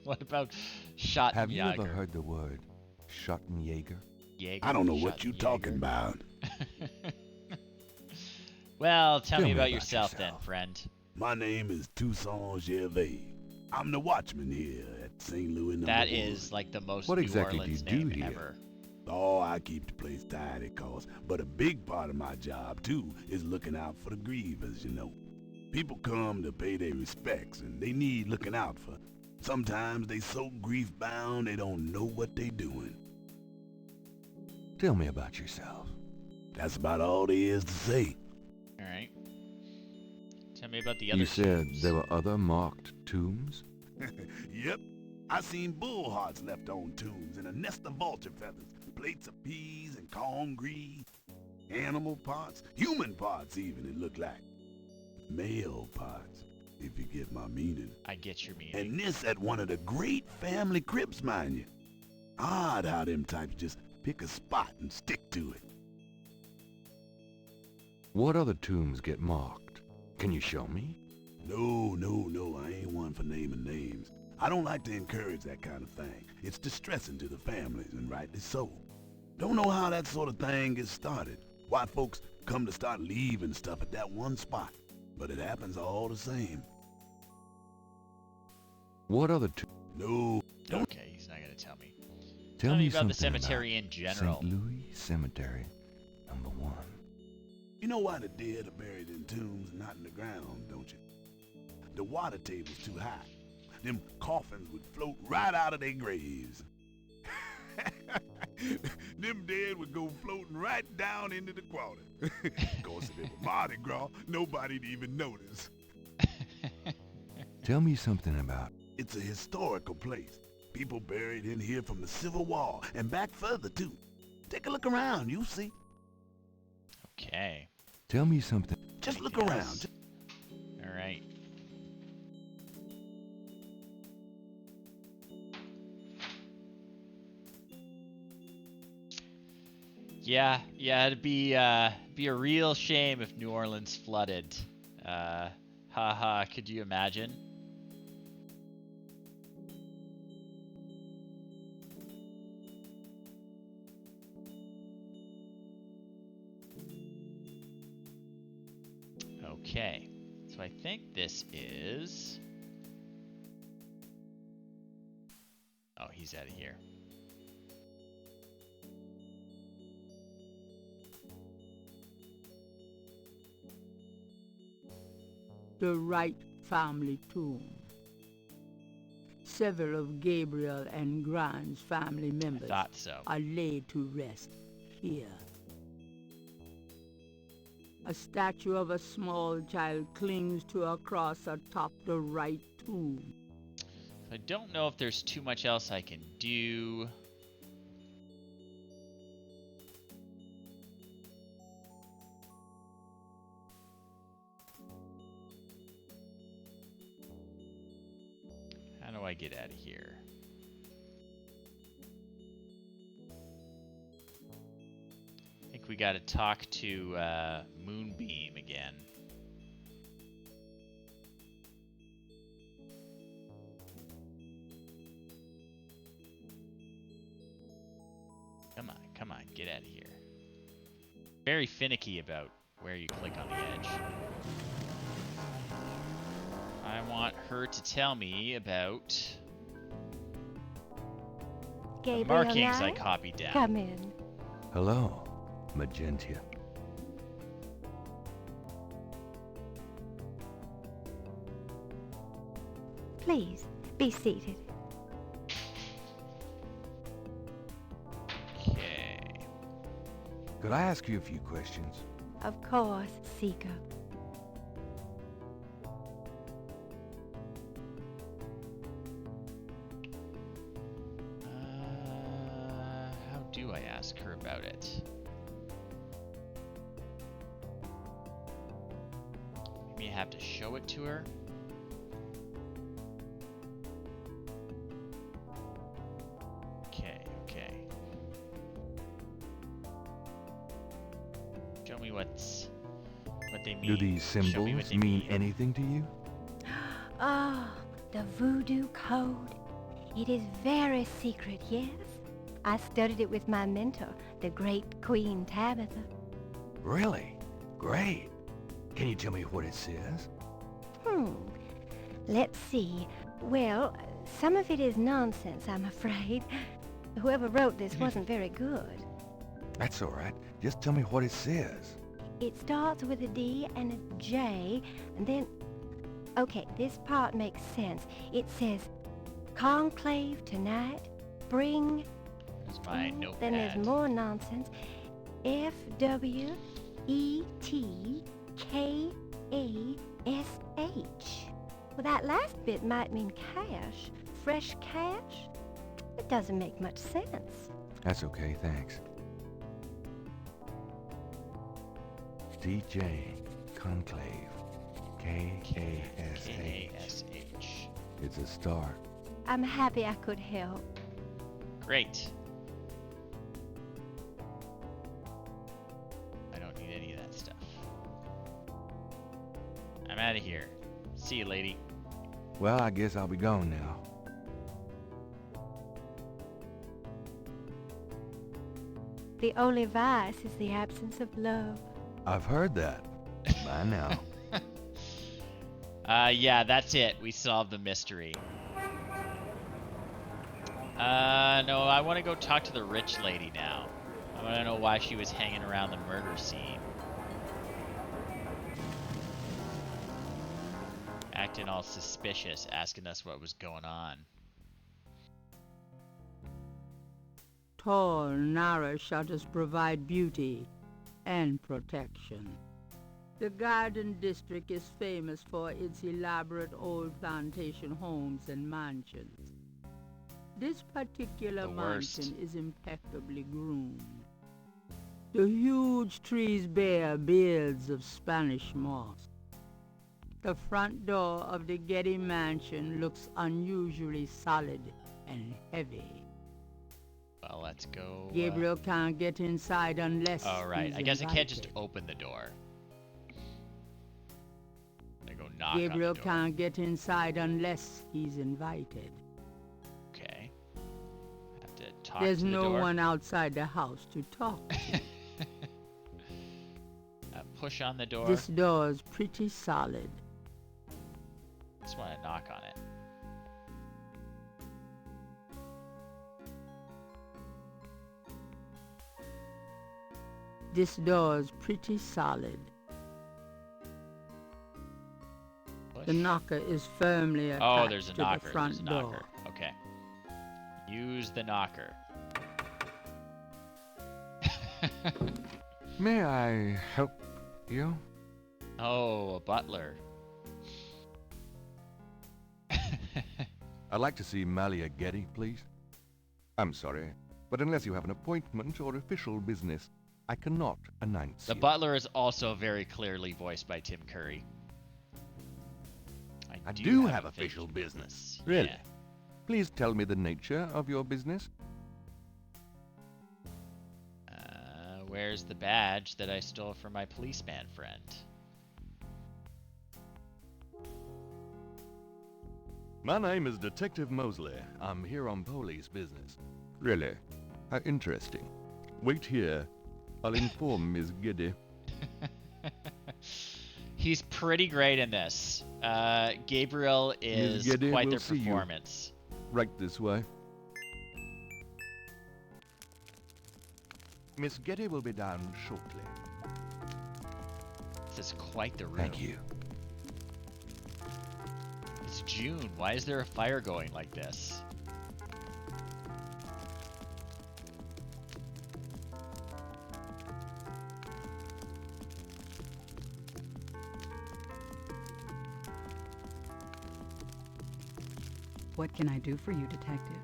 What about Schottenjäger? Have you ever heard the word Schottenjäger? I don't know what you talking about. Well, tell me about yourself then, friend. My name is Toussaint Gervais. I'm the watchman here at St. Louis #1. That is like the most What New exactly Orleans do you do name here? ever. Oh, I keep the place tidy, cause, but a big part of my job, too, is looking out for the grievers, you know. People come to pay their respects, and they need looking out for. Sometimes they so grief-bound they don't know what they doing. Tell me about yourself. That's about all there is to say. All right. Tell me about the other You said tombs. there were other marked tombs? Yep. I seen bull hearts left on tombs and a nest of vulture feathers, plates of peas and cornmeal, animal parts, human parts even, it looked like. Male parts, if you get my meaning. I get your meaning. And this at one of the great family crypts, mind you. Odd how them types just pick a spot and stick to it. What other tombs get marked? Can you show me? No, I ain't one for naming names. I don't like to encourage that kind of thing. It's distressing to the families, and rightly so. Don't know how that sort of thing gets started. Why folks come to start leaving stuff at that one spot. But it happens all the same. What other tombs? No. Okay, he's not gonna tell me. Tell me about the something cemetery about in general. St. Louis Cemetery, number 1. You know why the dead are buried in tombs and not in the ground, don't you? The water table's too high. Them coffins would float right out of their graves. Them dead would go floating right down into the water. Of course, if it were Mardi Gras, nobody'd even notice. Tell me something about... It's a historical place. People buried in here from the Civil War and back further, too. Take a look around, you'll see. Okay. Tell me something. Just look around. All right. Yeah, it'd be a real shame if New Orleans flooded. Haha, could you imagine? Okay, so I think this is... Oh, he's out of here. The Wright family tomb. Several of Gabriel and Grant's family members are laid to rest here. A statue of a small child clings to a cross atop the Wright tomb. I don't know if there's too much else I can do. How do I get out of here? I think we gotta talk to Moonbeam again. Come on, get out of here. Very finicky about where you click on the edge. I want her to tell me about the markings I copied down. Come in. Hello, Magentia. Please, be seated. Okay. Could I ask you a few questions? Of course, Seeker. How do I ask her about it? Maybe I have to show it to her? Okay. Show me what they mean. Do these symbols mean anything to you? Ah, the voodoo code. It is very secret, yes. I studied it with my mentor, the great Queen Tabitha. Really? Great. Can you tell me what it says? Let's see. Well, some of it is nonsense, I'm afraid. Whoever wrote this wasn't very good. That's all right. Just tell me what it says. It starts with a D and a J, and then... Okay, this part makes sense. It says, conclave tonight, bring... There's my notepad. Then there's more nonsense. F-W-E-T-K-A-S-H. Well, that last bit might mean cash. Fresh cash? It doesn't make much sense. That's okay, thanks. DJ Conclave. K-A-S-H. It's a start. I'm happy I could help. Great. I don't need any of that stuff. I'm out of here. See you, lady. Well, I guess I'll be gone now. The only vice is the absence of love. I've heard that. Bye now. Yeah, that's it. We solved the mystery. No, I want to go talk to the rich lady now. I want to know why she was hanging around the murder scene. Acting all suspicious, asking us what was going on. Tall, narrow shutters provide beauty and protection. The Garden District is famous for its elaborate old plantation homes and mansions. This particular mansion is impeccably groomed. The huge trees bear beards of Spanish moss. The front door of the Getty mansion looks unusually solid and heavy. Well, let's go. Gabriel can't get inside unless Oh, right. he's I guess I can't just invited. open the door. I go knock Gabriel on the door. can't get inside unless he's invited. Okay. Have to talk There's to the no door. one outside the house to talk to. Push on the door. This door's pretty solid. Just want to knock on it. This door's pretty solid. The knocker is firmly attached Oh, there's a to knocker. the front There's a door. knocker. Okay. Use the knocker. May I help you? Oh, a butler. I'd like to see Malia Getty, please. I'm sorry, but unless you have an appointment or official business, I cannot announce The you. butler is also very clearly voiced by Tim Curry. I do have official business. Really? Yeah. Please tell me the nature of your business. Where's the badge that I stole from my policeman friend? My name is Detective Mosley. I'm here on police business. Really? How interesting. Wait here. I'll inform Miss Getty. He's pretty great in this. Gabriel Miss is Getty, quite we'll the see you. performance. Right this way. Miss Getty will be down shortly. This is quite the room. Thank you. It's June. Why is there a fire going like this? What can I do for you, Detective?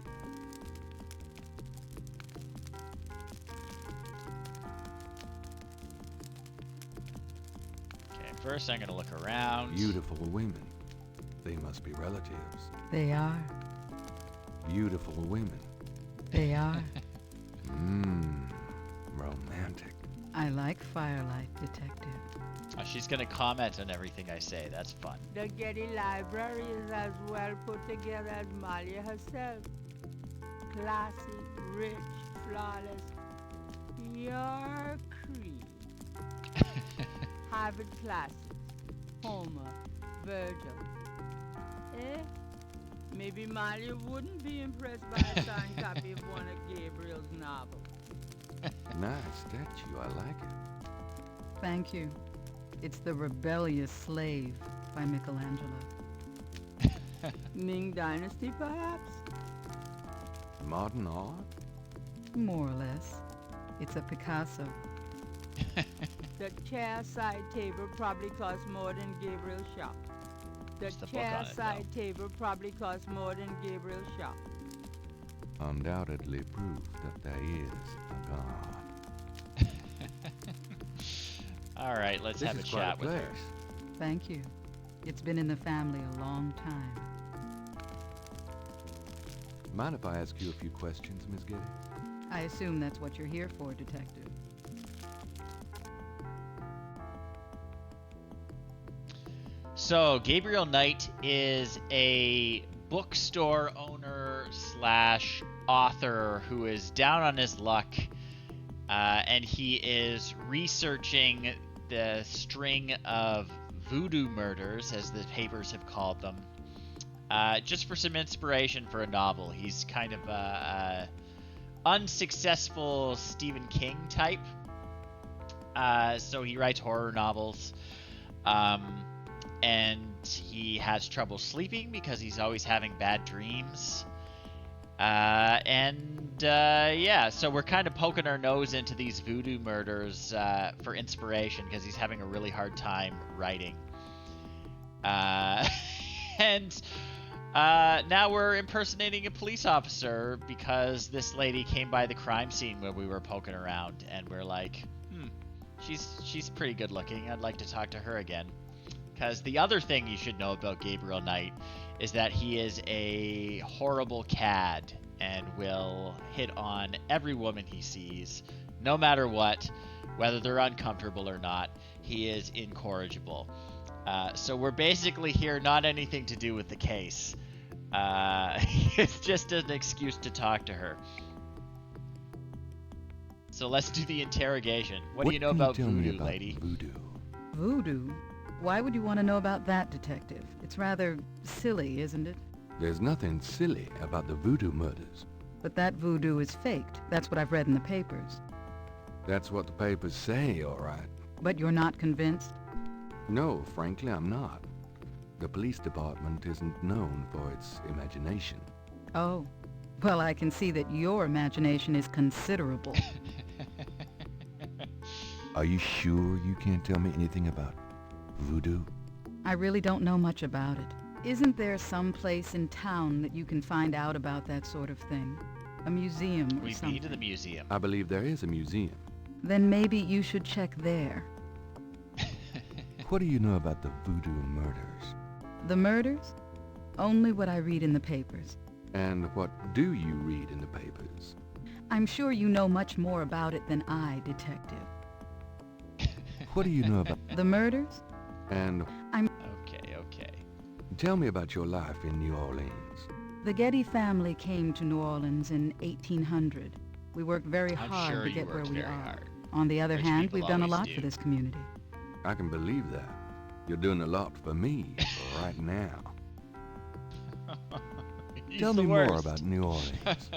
Okay, first I'm gonna look around. Beautiful women. They must be relatives. They are. Beautiful women. They are. Romantic. I like firelight, Detective. Oh, she's gonna comment on everything I say. That's fun. The Getty Library is as well put together as Malia herself. Classy, rich, flawless. Your creed. Harvard classics. Homer, Virgil. Maybe Malia wouldn't be impressed by a signed copy of one of Gabriel's novels. Nice statue. I like it. Thank you. It's The Rebellious Slave by Michelangelo. Ming Dynasty, perhaps? Modern art? More or less. It's a Picasso. The chair side table probably costs more than Gabriel's shop. The the book chair on it, side table probably costs more than Gabriel's shop. Undoubtedly proof that there is a God. All right, let's This have a is quite chat with her. place. Thank you. It's been in the family a long time. Mind if I ask you a few questions, Miss Getty? I assume that's what you're here for, Detective. So, Gabriel Knight is a bookstore owner slash author who is down on his luck, and he is researching the string of voodoo murders, as the papers have called them, just for some inspiration for a novel. He's kind of a unsuccessful Stephen King type. So he writes horror novels. And he has trouble sleeping because he's always having bad dreams. Yeah, so we're kind of poking our nose into these voodoo murders for inspiration because he's having a really hard time writing. And now we're impersonating a police officer because this lady came by the crime scene where we were poking around, and we're like, she's pretty good looking. I'd like to talk to her again. Because the other thing you should know about Gabriel Knight is that he is a horrible cad and will hit on every woman he sees, no matter what, whether they're uncomfortable or not. He is incorrigible. So we're basically here not anything to do with the case. It's just an excuse to talk to her. So let's do the interrogation. What do you know about voodoo, lady? Voodoo? Why would you want to know about that, detective? It's rather silly, isn't it? There's nothing silly about the voodoo murders. But that voodoo is faked. That's what I've read in the papers. That's what the papers say, all right. But you're not convinced? No, frankly, I'm not. The police department isn't known for its imagination. Oh. Well, I can see that your imagination is considerable. Are you sure you can't tell me anything about voodoo? I really don't know much about it. Isn't there some place in town that you can find out about that sort of thing? A museum or We've something? been to the museum. I believe there is a museum. Then maybe you should check there. What do you know about the voodoo murders? The murders? Only what I read in the papers. And what do you read in the papers? I'm sure you know much more about it than I, detective. What do you know about the murders? And Okay. Tell me about your life in New Orleans. The Getty family came to New Orleans in 1800. We worked very hard to get where we are. On the other hand, we've done a lot for this community. I can believe that. You're doing a lot for me right now. Tell me more about New Orleans.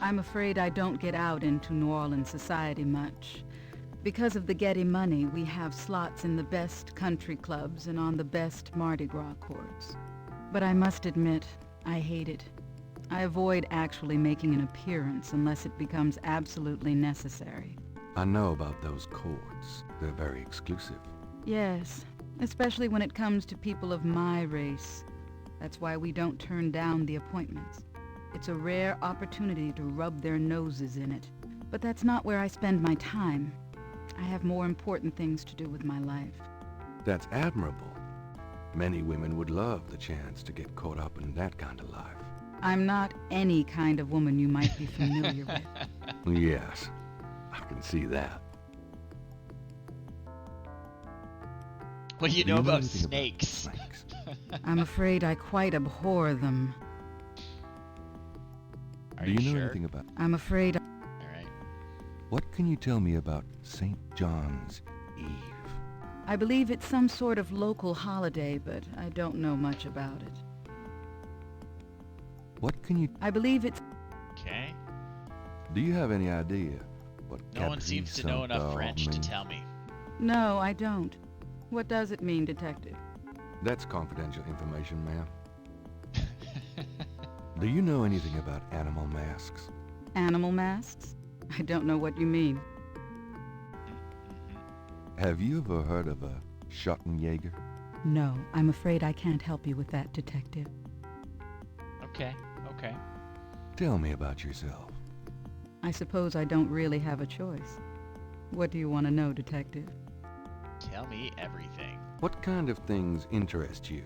I'm afraid I don't get out into New Orleans society much. Because of the Getty money, we have slots in the best country clubs and on the best Mardi Gras courts. But I must admit, I hate it. I avoid actually making an appearance unless it becomes absolutely necessary. I know about those courts. They're very exclusive. Yes, especially when it comes to people of my race. That's why we don't turn down the appointments. It's a rare opportunity to rub their noses in it. But that's not where I spend my time. I have more important things to do with my life. That's admirable. Many women would love the chance to get caught up in that kind of life. I'm not any kind of woman you might be familiar with. Yes, I can see that. What do you know about snakes? I'm afraid I quite abhor them. Are Do you know sure? anything about... I'm afraid... Alright. What can you tell me about St. John's Eve? I believe it's some sort of local holiday, but I don't know much about it. What can you... I believe it's... Okay. Do you have any idea what No one seems to know enough French to tell me. No, I don't. What does it mean, detective? That's confidential information, ma'am. Do you know anything about animal masks? Animal masks? I don't know what you mean. Have you ever heard of a Schottenjäger? No, I'm afraid I can't help you with that, detective. Okay. Tell me about yourself. I suppose I don't really have a choice. What do you want to know, detective? Tell me everything. What kind of things interest you?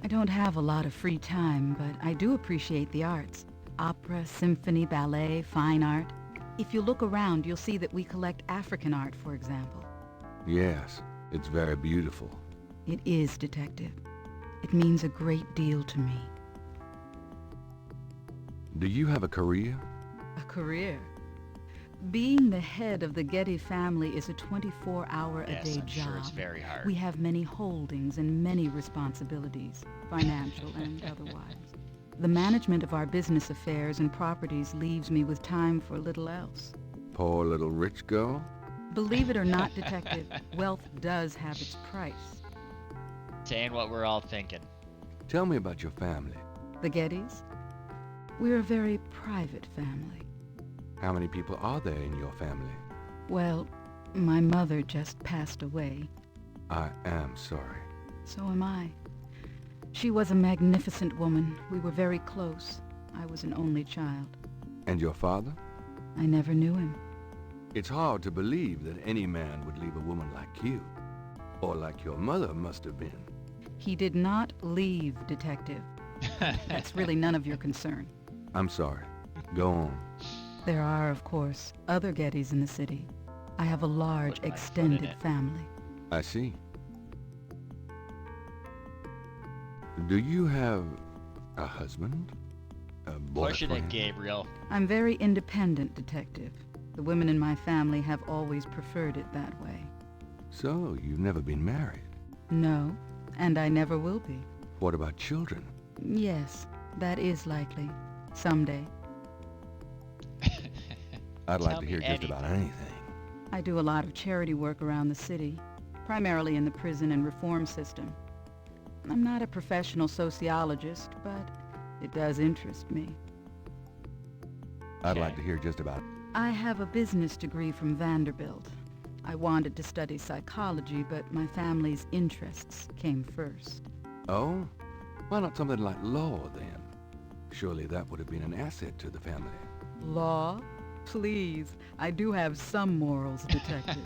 I don't have a lot of free time, but I do appreciate the arts. Opera, symphony, ballet, fine art. If you look around, you'll see that we collect African art, for example. Yes, it's very beautiful. It is, detective. It means a great deal to me. Do you have a career? A career? Being the head of the Getty family is a 24-hour-a-day I'm job. sure it's very hard. We have many holdings and many responsibilities, financial and otherwise. The management of our business affairs and properties leaves me with time for little else. Poor little rich girl? Believe it or not, Detective, wealth does have its price. Saying what we're all thinking. Tell me about your family. The Gettys? We're a very private family. How many people are there in your family? Well, my mother just passed away. I am sorry. So am I. She was a magnificent woman. We were very close. I was an only child. And your father? I never knew him. It's hard to believe that any man would leave a woman like you. Or like your mother must have been. He did not leave, Detective. That's really none of your concern. I'm sorry. Go on. There are, of course, other Gettys in the city. I have a large, extended family. I see. Do you have a husband? A boyfriend? Pushing it, Gabriel. I'm very independent, Detective. The women in my family have always preferred it that way. So, you've never been married? No, and I never will be. What about children? Yes, that is likely. Someday. I'd like to hear just about anything. I do a lot of charity work around the city, primarily in the prison and reform system. I'm not a professional sociologist, but it does interest me. I'd like to hear just about... I have a business degree from Vanderbilt. I wanted to study psychology, but my family's interests came first. Oh? Why not something like law, then? Surely that would have been an asset to the family. Law? Please, I do have some morals, Detective.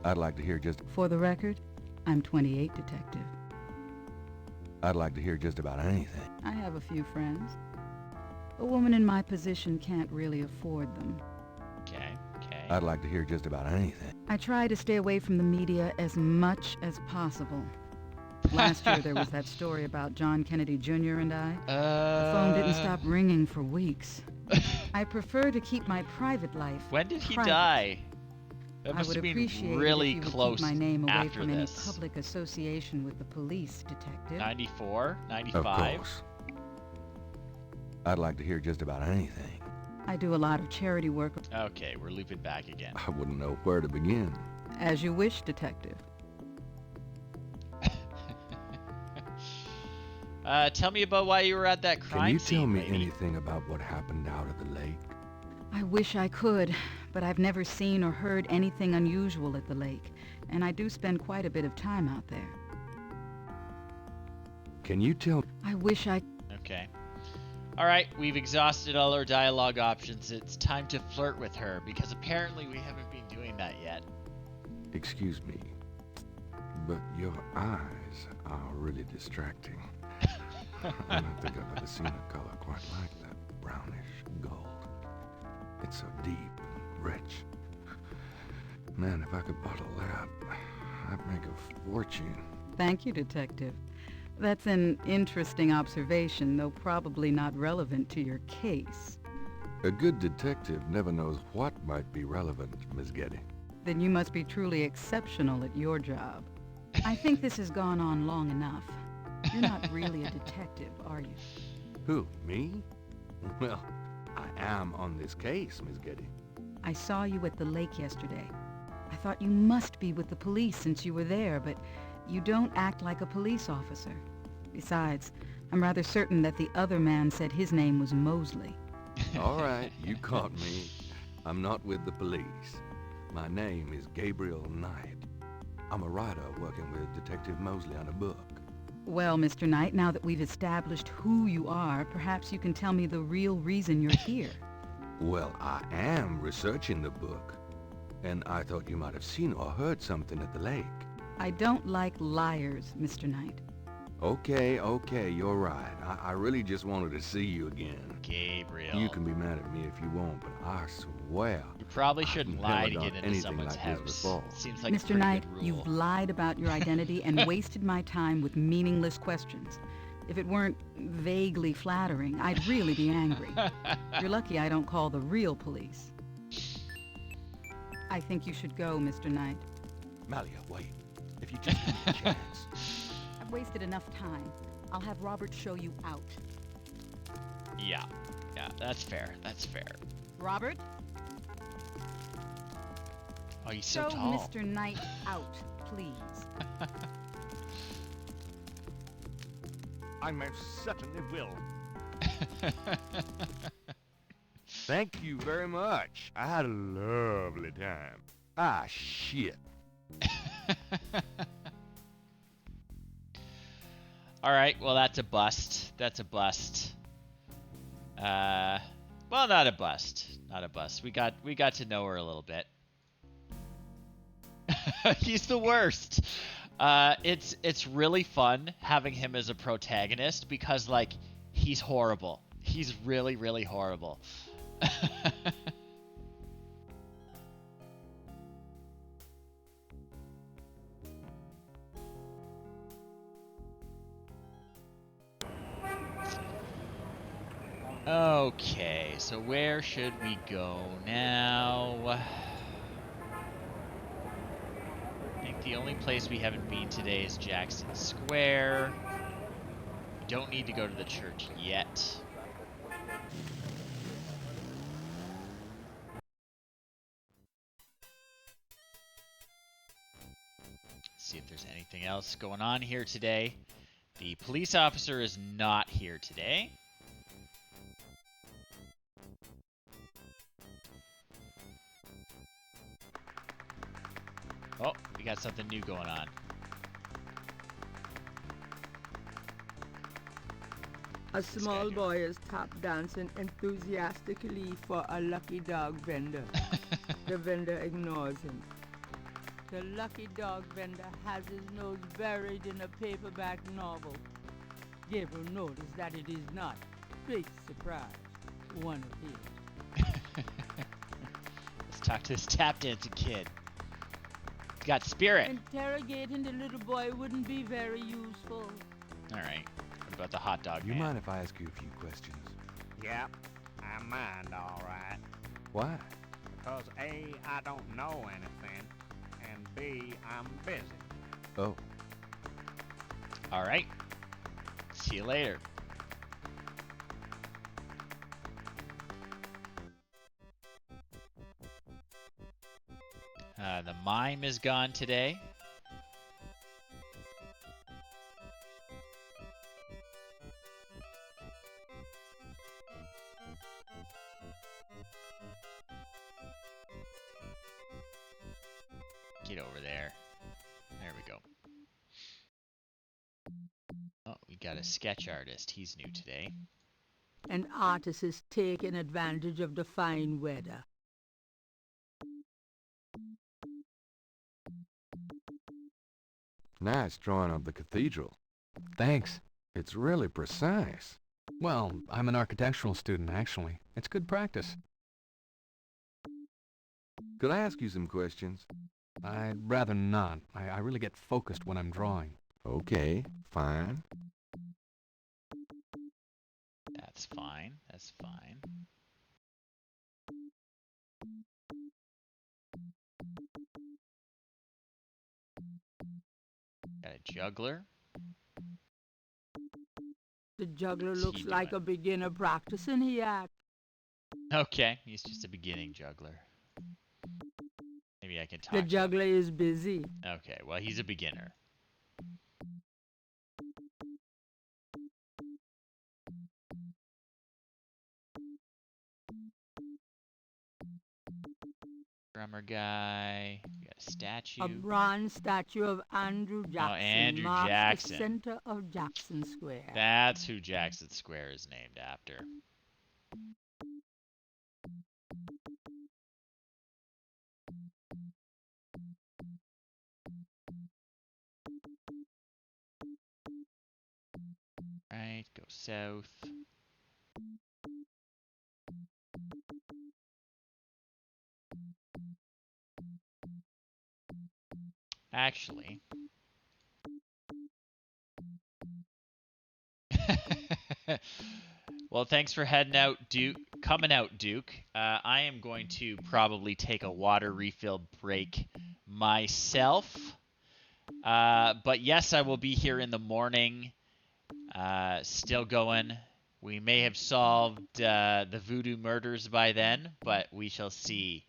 I'd like to hear just... For the record, I'm 28, Detective. I'd like to hear just about anything. I have a few friends. A woman in my position can't really afford them. Okay. I'd like to hear just about anything. I try to stay away from the media as much as possible. Last year there was that story about John Kennedy Jr. and I. The phone didn't stop ringing for weeks. I prefer to keep my private life When did he private. die? That I must would have been appreciate really it if you close would keep my name away after from this. any public association with the police, Detective. 94? Of 95? course. I'd like to hear just about anything. I do a lot of charity work. Okay, we're looping back again. I wouldn't know where to begin. As you wish, Detective. Tell me about why you were at that crime Can you scene, tell me lady. anything about what happened out at the lake? I wish I could, but I've never seen or heard anything unusual at the lake, and I do spend quite a bit of time out there. Can you tell... I wish I... Okay. Alright, we've exhausted all our dialogue options. It's time to flirt with her, because apparently we haven't been doing that yet. Excuse me, but your eyes are really distracting. I don't think I've ever seen a color quite like that brownish gold. It's so deep and rich. Man, if I could bottle that, I'd make a fortune. Thank you, Detective. That's an interesting observation, though probably not relevant to your case. A good detective never knows what might be relevant, Miss Getty. Then you must be truly exceptional at your job. I think this has gone on long enough. You're not really a detective, are you? Who, me? Well, I am on this case, Miss Getty. I saw you at the lake yesterday. I thought you must be with the police since you were there, but you don't act like a police officer. Besides, I'm rather certain that the other man said his name was Mosley. All right, you caught me. I'm not with the police. My name is Gabriel Knight. I'm a writer working with Detective Mosley on a book. Well, Mr. Knight, now that we've established who you are, perhaps you can tell me the real reason you're here. Well, I am researching the book, and I thought you might have seen or heard something at the lake. I don't like liars, Mr. Knight. Okay, you're right. I really just wanted to see you again. Gabriel. You can be mad at me if you want, but I swear... You probably shouldn't lie to never get done into anything someone's like this house. before. Seems like a Mr. pretty Knight, good rule. you've lied about your identity and wasted my time with meaningless questions. If it weren't vaguely flattering, I'd really be angry. You're lucky I don't call the real police. I think you should go, Mr. Knight. Malia, wait. If you just give me a chance. I've wasted enough time. I'll have Robert show you out. Yeah, that's fair. That's fair. Robert? Oh, he's so show tall. Mr. Knight out, please. I most certainly will. Thank you very much. I had a lovely time. Ah, shit. All right, well, that's a bust. That's a bust. Well, not a bust. Not a bust. We got to know her a little bit. He's the worst. It's really fun having him as a protagonist because, like, he's horrible. He's really, really horrible. Okay, so where should we go now? I think the only place we haven't been today is Jackson Square. We don't need to go to the church yet. Let's see if there's anything else going on here today. The police officer is not here today. Oh, we got something new going on. A small boy is tap dancing enthusiastically for a lucky dog vendor. The vendor ignores him. The lucky dog vendor has his nose buried in a paperback novel. Gabriel noticed that it is not, big surprise, one of his. Let's talk to this tap dancing kid. He's got spirit. Interrogating the little boy wouldn't be very useful. All right. What about the hot dog You man? mind if I ask you a few questions? Yep, I mind all right. Why? Because A, I don't know anything, and B, I'm busy. Oh. All right. See you later. The mime is gone today. Get over there. There we go. Oh, we got a sketch artist. He's new today. An artist is taking advantage of the fine weather. Nice drawing of the cathedral. Thanks. It's really precise. Well, I'm an architectural student, actually. It's good practice. Could I ask you some questions? I'd rather not. I really get focused when I'm drawing. Okay, fine. That's fine. That's fine. Got a juggler. The juggler looks like a beginner practicing the act. Okay, he's just a beginning juggler. Maybe I can talk The to juggler is busy. him. Okay, well, he's a beginner. Drummer guy. We got a statue. A bronze statue of Andrew Jackson Andrew marks Jackson. the center of Jackson Square. That's who Jackson Square is named after. Right, go south. Actually, Well, thanks for heading out, Duke. Coming out, Duke. I am going to probably take a water refill break myself. But yes, I will be here in the morning. Still going. We may have solved the voodoo murders by then, but we shall see.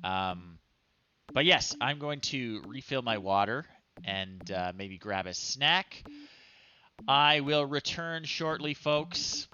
But yes, I'm going to refill my water and maybe grab a snack. I will return shortly, folks.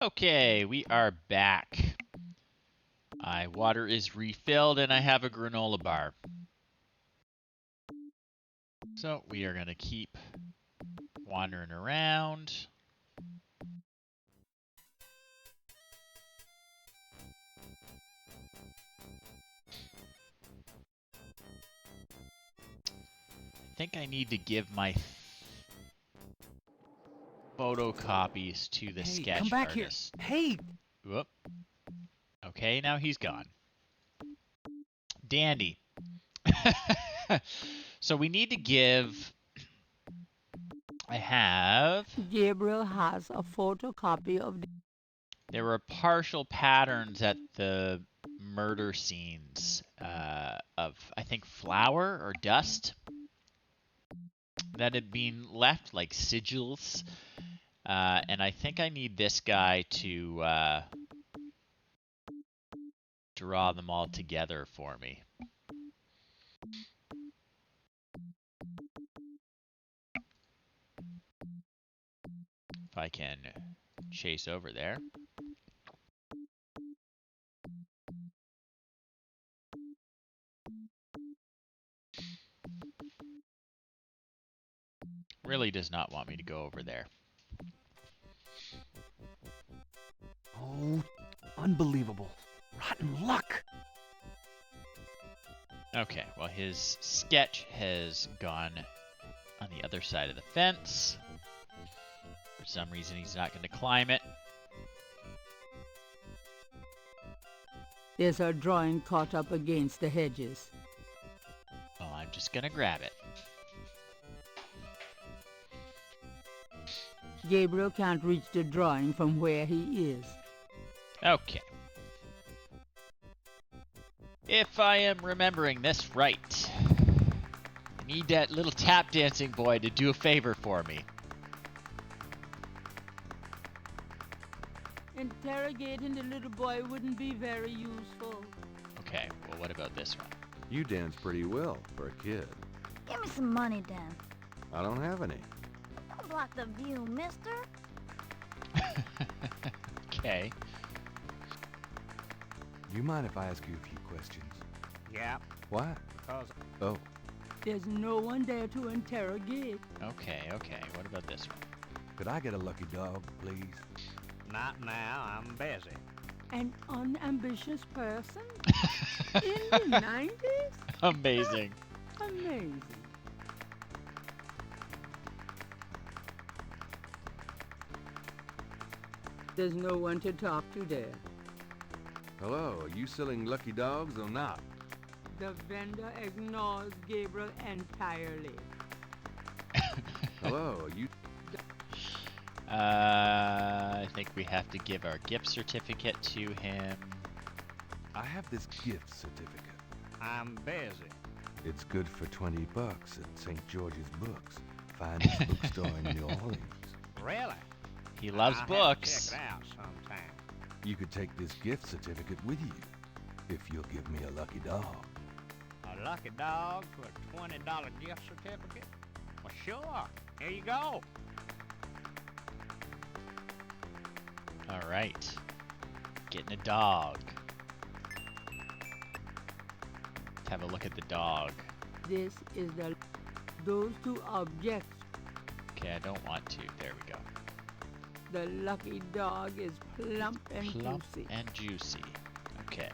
Okay, we are back. My water is refilled and I have a granola bar. So we are going to keep wandering around. think I need to give my photocopies to the sketch come back artist. here. Hey! Whoop. Okay, now he's gone. Dandy. So we need to give... I have... Gabriel has a photocopy of the... There were partial patterns at the murder scenes of, I think, flour or dust that had been left, like sigils. And I think I need this guy to draw them all together for me. If I can chase over there. Really does not want me to go over there. Oh, unbelievable. Rotten luck. Okay, well his sketch has gone on the other side of the fence. For some reason he's not going to climb it. There's a drawing caught up against the hedges. Well, I'm just going to grab it. Gabriel can't reach the drawing from where he is. Okay. If I am remembering this right, I need that little tap dancing boy to do a favor for me. Interrogating the little boy wouldn't be very useful. Okay, well what about this one? You dance pretty well for a kid. Give me some money, Dan. I don't have any. Don't block the view, mister. Okay. You mind if I ask you a few questions? Yeah. What? Because... Oh. There's no one there to interrogate. Okay, what about this one? Could I get a lucky dog, please? Not now, I'm busy. An unambitious person? In the 90s? Amazing. Amazing. There's no one to talk to there. Hello, are you selling lucky dogs or not? The vendor ignores Gabriel entirely. Hello, are you... I think we have to give our gift certificate to him. I have this gift certificate. I'm busy. It's good for $20 at St. George's Books, finest bookstore in New Orleans. Really? He loves books. Check it out sometime. You could take this gift certificate with you, if you'll give me a lucky dog. A lucky dog for a $20 gift certificate? Well, sure. Here you go. All right. Getting a dog. Let's have a look at the dog. This is those two objects. Okay, I don't want to. There we go. The lucky dog is plump and juicy. And juicy. Okay.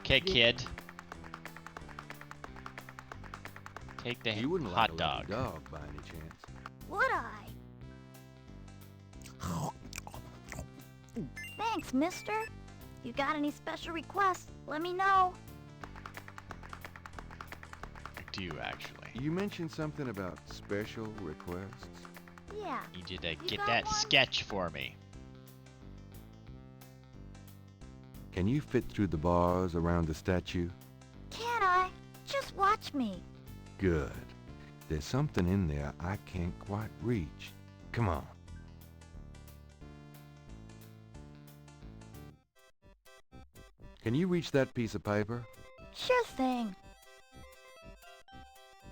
Okay, kid. Take the You wouldn't hot like a dog. lucky dog by any chance. Would I? Thanks, mister. You got any special requests? Let me know. I do, actually. You mentioned something about special requests. Yeah. Need you to get got that one? sketch for me. Can you fit through the bars around the statue? Can I? Just watch me. Good. There's something in there I can't quite reach. Come on. Can you reach that piece of paper? Sure thing.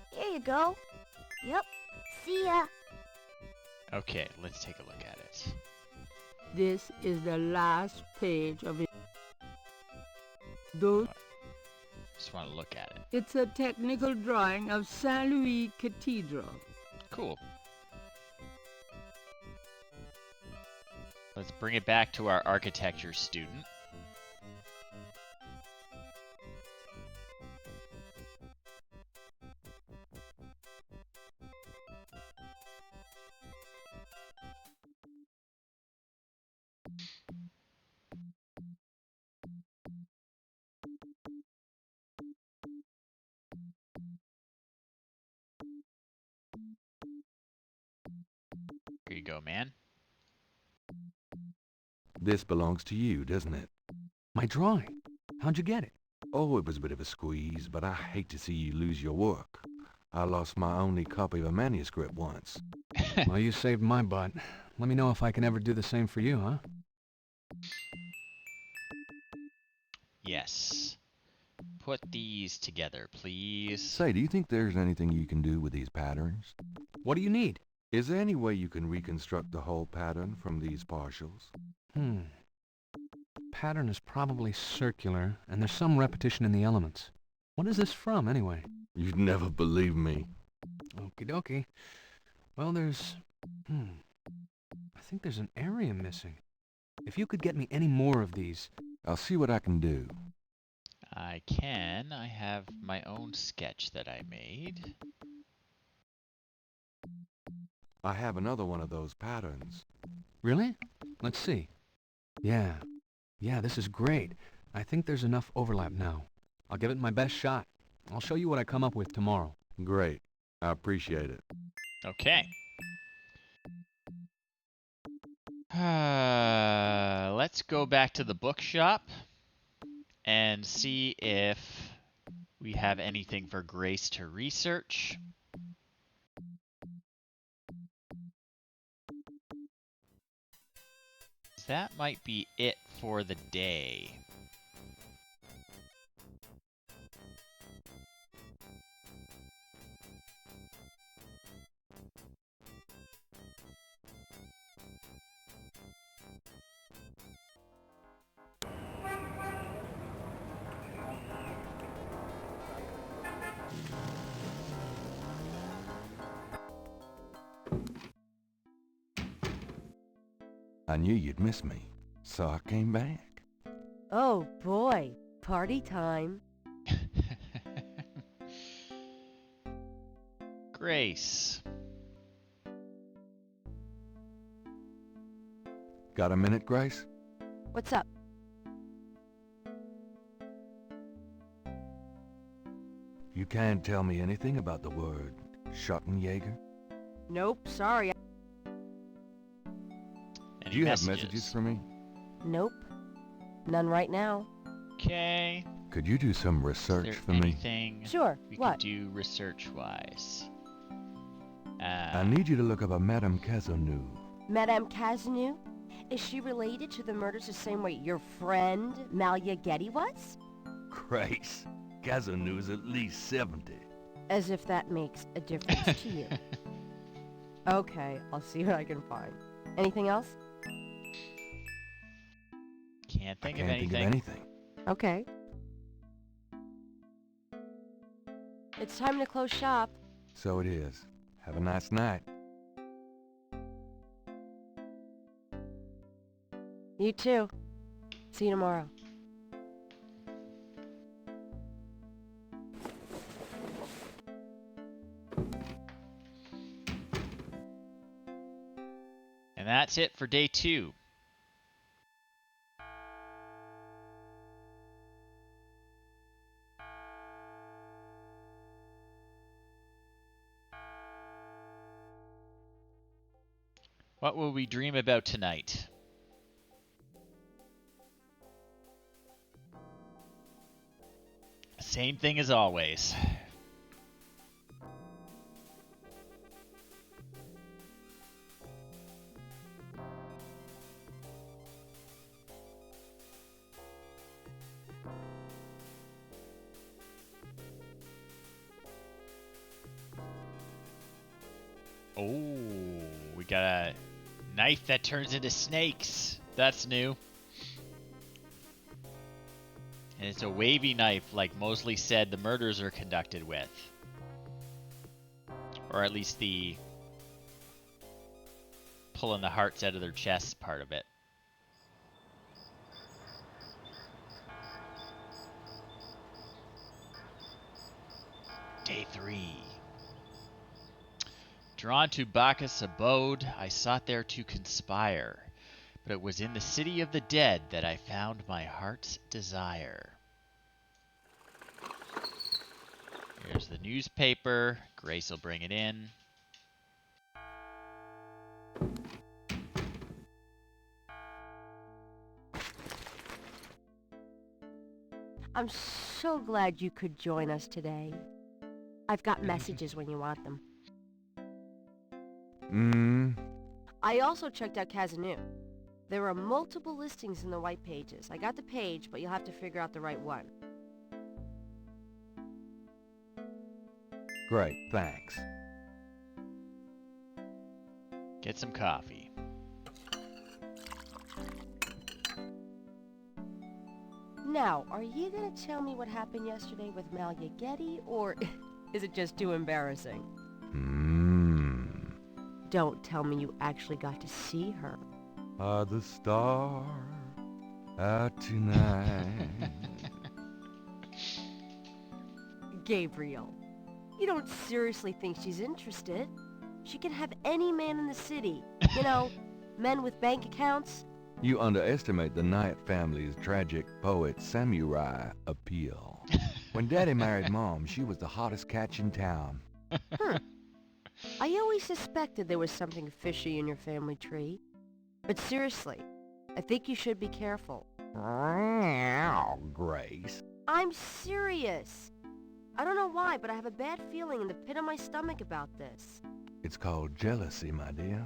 Here you go. Yep. See ya. Okay, let's take a look at it. This is the last page of it. Those. Just want to look at it. It's a technical drawing of Saint Louis Cathedral. Cool. Let's bring it back to our architecture student. Here you go, man. This belongs to you, doesn't it? My drawing? How'd you get it? Oh, it was a bit of a squeeze, but I hate to see you lose your work. I lost my only copy of a manuscript once. Well, you saved my butt. Let me know if I can ever do the same for you, huh? Yes. Put these together, please. Say, do you think there's anything you can do with these patterns? What do you need? Is there any way you can reconstruct the whole pattern from these partials? Pattern is probably circular, and there's some repetition in the elements. What is this from, anyway? You'd never believe me. Okie dokie. Well, there's... I think there's an area missing. If you could get me any more of these... I'll see what I can do. I can. I have my own sketch that I made. I have another one of those patterns. Really? Let's see. Yeah, this is great. I think there's enough overlap now. I'll give it my best shot. I'll show you what I come up with tomorrow. Great. I appreciate it. Okay. Let's go back to the bookshop and see if we have anything for Grace to research. That might be it for the day. I knew you'd miss me, so I came back. Oh boy, party time. Grace. Got a minute, Grace? What's up? You can't tell me anything about the word Schottenjäger? Nope, sorry. Do you have messages for me? Nope. None right now. Okay. Could you do some research for me? Anything Sure. we What? could do research-wise? I need you to look up a Madame Cazeneuve. Madame Cazeneuve? Is she related to the murders the same way your friend, Malia Getty, was? Grace, Cazeneuve's at least 70. As if that makes a difference to you. Okay, I'll see what I can find. Anything else? Can't think of Can't think of anything. Okay. It's time to close shop. So it is. Have a nice night. You too. See you tomorrow. And that's it for day 2. What will we dream about tonight? Same thing as always. Oh, we got a knife that turns into snakes. That's new. And it's a wavy knife, like Mosley said the murders are conducted with. Or at least the pulling the hearts out of their chests part of it. Day 3. Drawn to Bacchus' abode, I sought there to conspire. but it was in the city of the dead that I found my heart's desire. Here's the newspaper. Grace will bring it in. I'm so glad you could join us today. I've got messages when you want them. I also checked out Kazanu. There are multiple listings in the white pages. I got the page, but you'll have to figure out the right one. Great, thanks. Get some coffee. Now, are you gonna tell me what happened yesterday with Malia Getty, or is it just too embarrassing? Don't tell me you actually got to see her. Are the stars out tonight? Gabriel, you don't seriously think she's interested? She can have any man in the city. You know, men with bank accounts. You underestimate the Knight family's tragic poet samurai appeal. When Daddy married Mom, she was the hottest catch in town. I always suspected there was something fishy in your family tree. But seriously, I think you should be careful. Grace. I'm serious. I don't know why, but I have a bad feeling in the pit of my stomach about this. It's called jealousy, my dear.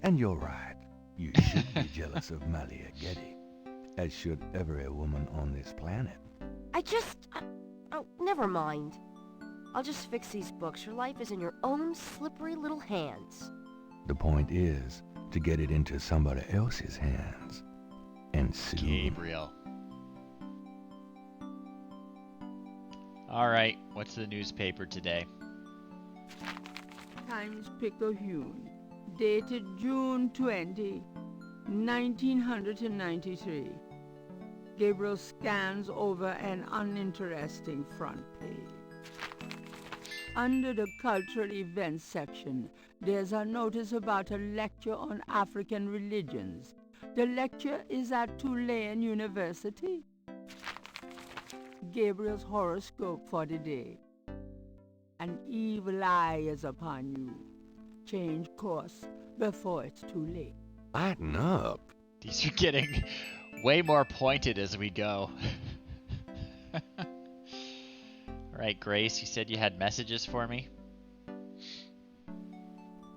And you're right. You should be jealous of Malia Getty, as should every woman on this planet. Oh, never mind. I'll just fix these books. Your life is in your own slippery little hands. The point is to get it into somebody else's hands. And soon. Gabriel. All right, what's the newspaper today? Times-Picayune, dated June 20, 1993. Gabriel scans over an uninteresting front page. Under the cultural events section, there's a notice about a lecture on African religions. The lecture is at Tulane University. Gabriel's horoscope for the day. An evil eye is upon you. Change course before it's too late. Lighten up. These are getting way more pointed as we go. All right, Grace, you said you had messages for me?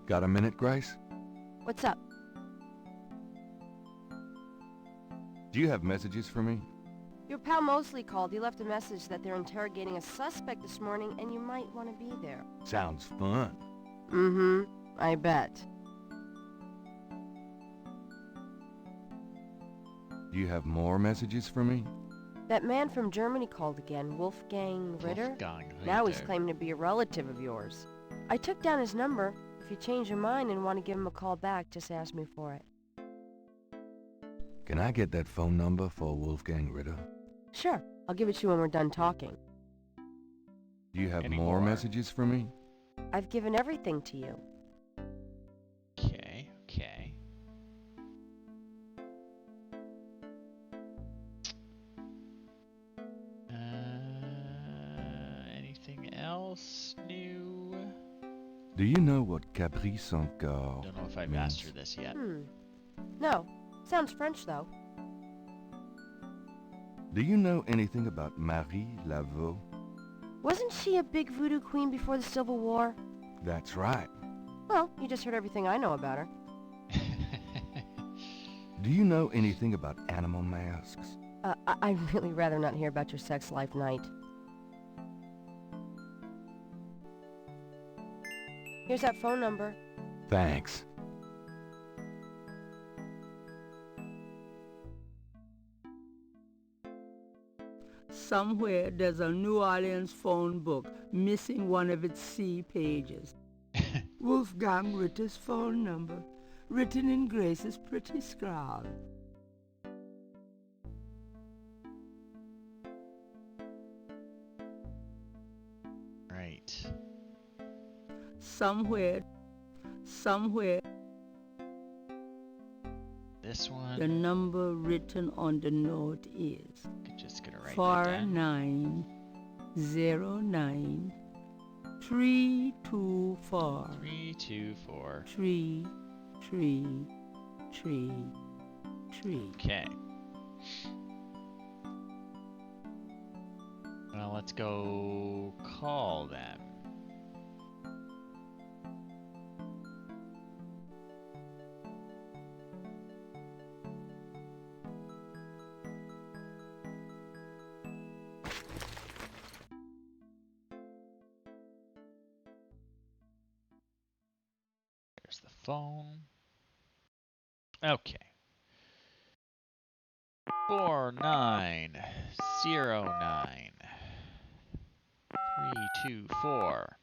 Got a minute, Grace? What's up? Do you have messages for me? Your pal Mosley called. He left a message that they're interrogating a suspect this morning and you might want to be there. Sounds fun. Mm-hmm. I bet. Do you have more messages for me? That man from Germany called again, Wolfgang Ritter. Wolfgang Ritter. Now he's claiming to be a relative of yours. I took down his number. If you change your mind and want to give him a call back, just ask me for it. Can I get that phone number for Wolfgang Ritter? Sure. I'll give it to you when we're done talking. Do you have more messages for me? I've given everything to you. Okay. Anything else new? Do you know what Caprice encore Don't know if I've means? asked her this yet. No. Sounds French, though. Do you know anything about Marie Laveau? Wasn't she a big voodoo queen before the Civil War? That's right. Well, you just heard everything I know about her. Do you know anything about animal masks? I'd really rather not hear about your sex life, Knight. Here's that phone number. Thanks. Somewhere there's a New Orleans phone book missing one of its C pages. Wolfgang Ritter's phone number, written in Grace's pretty scrawl. Right. Somewhere. this one. The number written on the note is Just gonna write that down. 4909 324 324 333. Okay. Well, let's go call them. There's the phone. Okay. 4909 324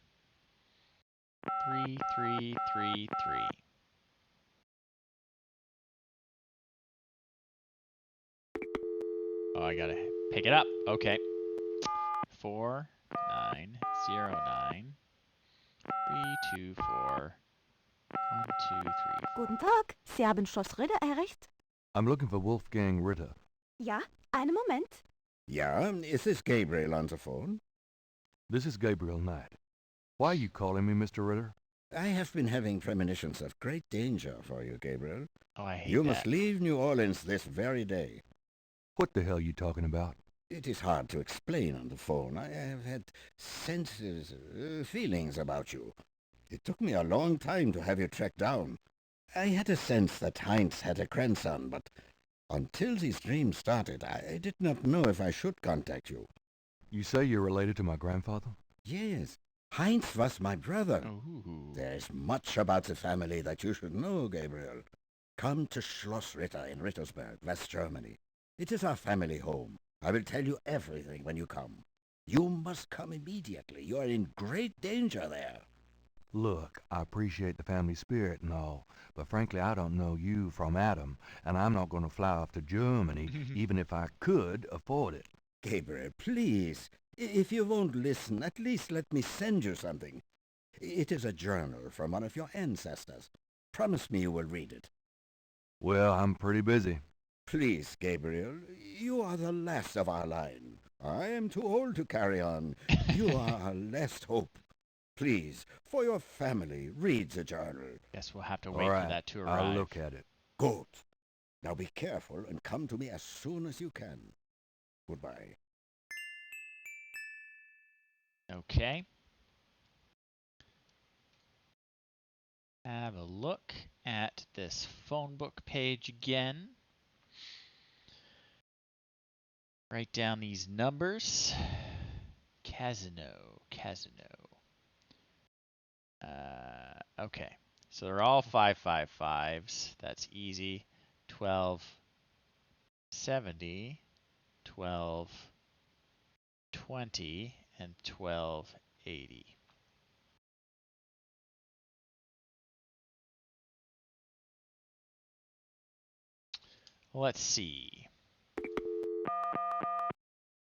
3333. Oh, I gotta pick it up. Okay. 4909 324 123. Guten Tag, Sie haben Schloss Ritter erreicht? I'm looking for Wolfgang Ritter. Ja, einen Moment. Yeah, is this Gabriel on the phone? This is Gabriel Knight. Why are you calling me, Mr. Ritter? I have been having premonitions of great danger for you, Gabriel. Oh, I hate You that. must leave New Orleans this very day. What the hell are you talking about? It is hard to explain on the phone. I have had senses, feelings about you. It took me a long time to have you tracked down. I had a sense that Heinz had a grandson, but until these dreams started, I did not know if I should contact you. You say you're related to my grandfather? Yes, Heinz was my brother. Ooh. There is much about the family that you should know, Gabriel. Come to Schloss Ritter in Rittersberg, West Germany. It is our family home. I will tell you everything when you come. You must come immediately. You are in great danger there. Look, I appreciate the family spirit and all, but frankly I don't know you from Adam, and I'm not going to fly off to Germany even if I could afford it. Gabriel, please. If you won't listen, at least let me send you something. It is a journal from one of your ancestors. Promise me you will read it. Well, I'm pretty busy. Please, Gabriel, you are the last of our line. I am too old to carry on. You are our last hope. Please, for your family, read the journal. Guess we'll have to wait All right, for that to arrive. I'll look at it. Good. Now be careful and come to me as soon as you can. Goodbye. Okay. Have a look at this phone book page again. Write down these numbers. Casino. Okay. So they're all 555s. That's easy. 1270, 1220, and 1280. Let's see.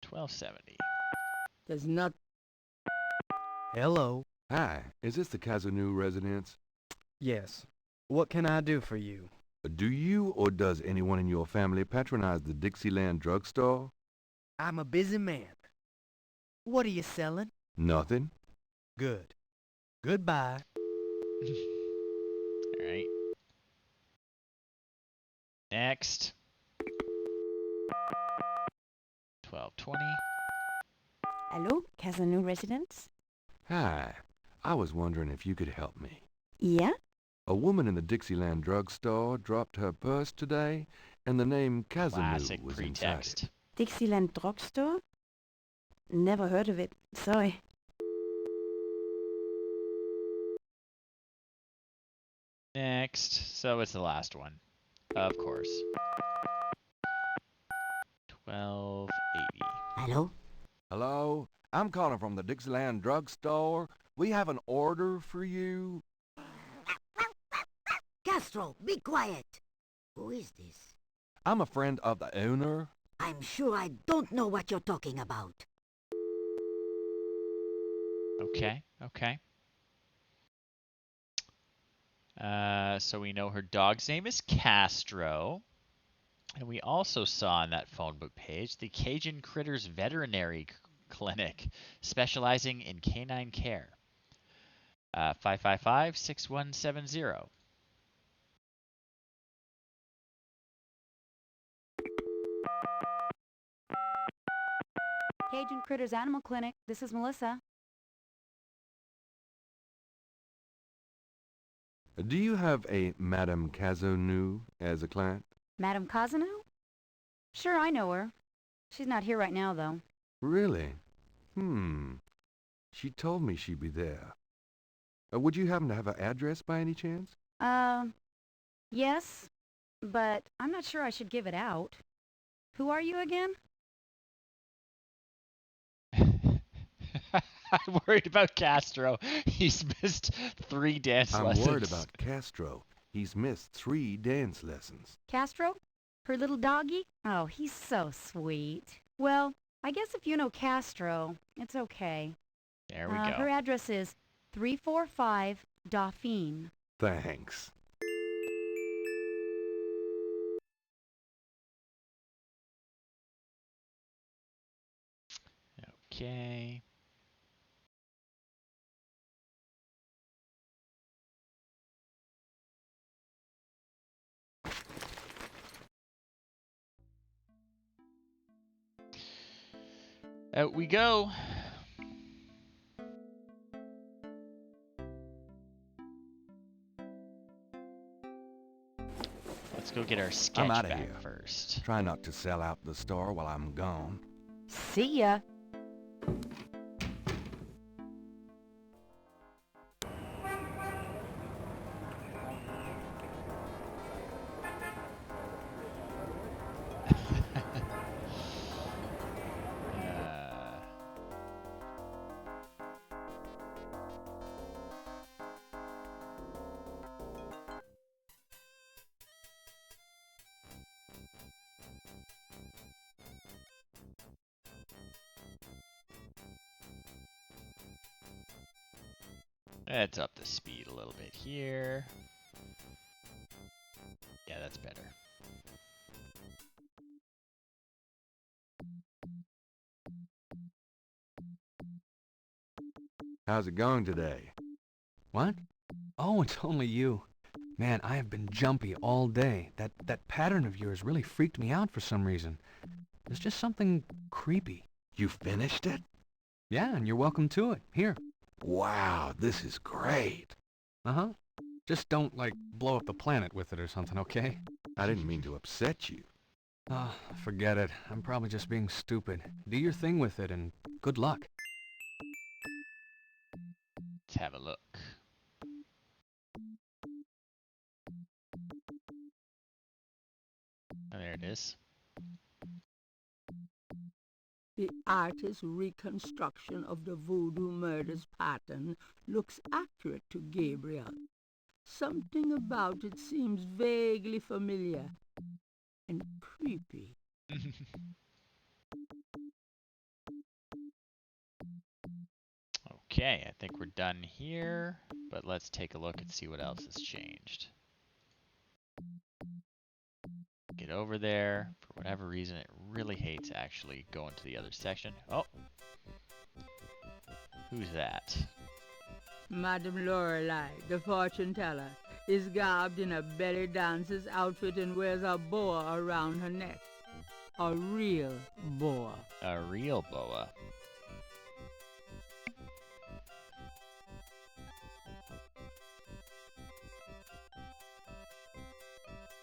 1270. Does not... Hello. Hi, is this the Kazanu residence? Yes. What can I do for you? Do you or does anyone in your family patronize the Dixieland drugstore? I'm a busy man. What are you selling? Nothing. Good. Goodbye. All right. Next. 1220. Hello, Casanu residence? Hi, I was wondering if you could help me. Yeah? A woman in the Dixieland drugstore dropped her purse today, and the name Kazanu Classic was pretext. inside Dixieland drugstore? Never heard of it. Sorry. Next. So it's the last one. Of course. 1280. Hello? Hello? I'm calling from the Dixieland drugstore. We have an order for you. Castro, be quiet. Who is this? I'm a friend of the owner. I'm sure I don't know what you're talking about. Okay. So we know her dog's name is Castro. And we also saw on that phone book page the Cajun Critters Veterinary Clinic, specializing in canine care. 555-6170. Cajun Critters Animal Clinic. This is Melissa. Do you have a Madame Cazenou as a client? Madame Cazenou? Sure, I know her. She's not here right now, though. Really? She told me she'd be there. Would you happen to have her address by any chance? Yes, but I'm not sure I should give it out. Who are you again? I'm worried about Castro. He's missed 3 dance lessons. I'm worried about Castro. He's missed 3 dance lessons. Castro? Her little doggy? Oh, he's so sweet. Well, I guess if you know Castro, it's okay. There we go. Her address is 345 Dauphine. Thanks. Okay. Out we go. Let's go get our sketch I'm outta back here. first. Try not to sell out the store while I'm gone. See ya. Let's up the speed a little bit here. Yeah, that's better. How's it going today? What? Oh, it's only you. Man, I have been jumpy all day. That pattern of yours really freaked me out for some reason. There's just something creepy. You finished it? Yeah, and you're welcome to it. Here. Wow, this is great. Uh-huh. Just don't, like, blow up the planet with it or something, okay? I didn't mean to upset you. Oh, forget it. I'm probably just being stupid. Do your thing with it, and good luck. Let's have a look. Oh, there it is. The artist's reconstruction of the voodoo murders pattern looks accurate to Gabriel. Something about it seems vaguely familiar and creepy. Okay, I think we're done here, but let's take a look and see what else has changed. Get over there. For whatever reason, it really hates actually going to the other section. Oh! Who's that? Madame Lorelei, the fortune teller, is garbed in a belly dancer's outfit and wears a boa around her neck. A real boa. A real boa.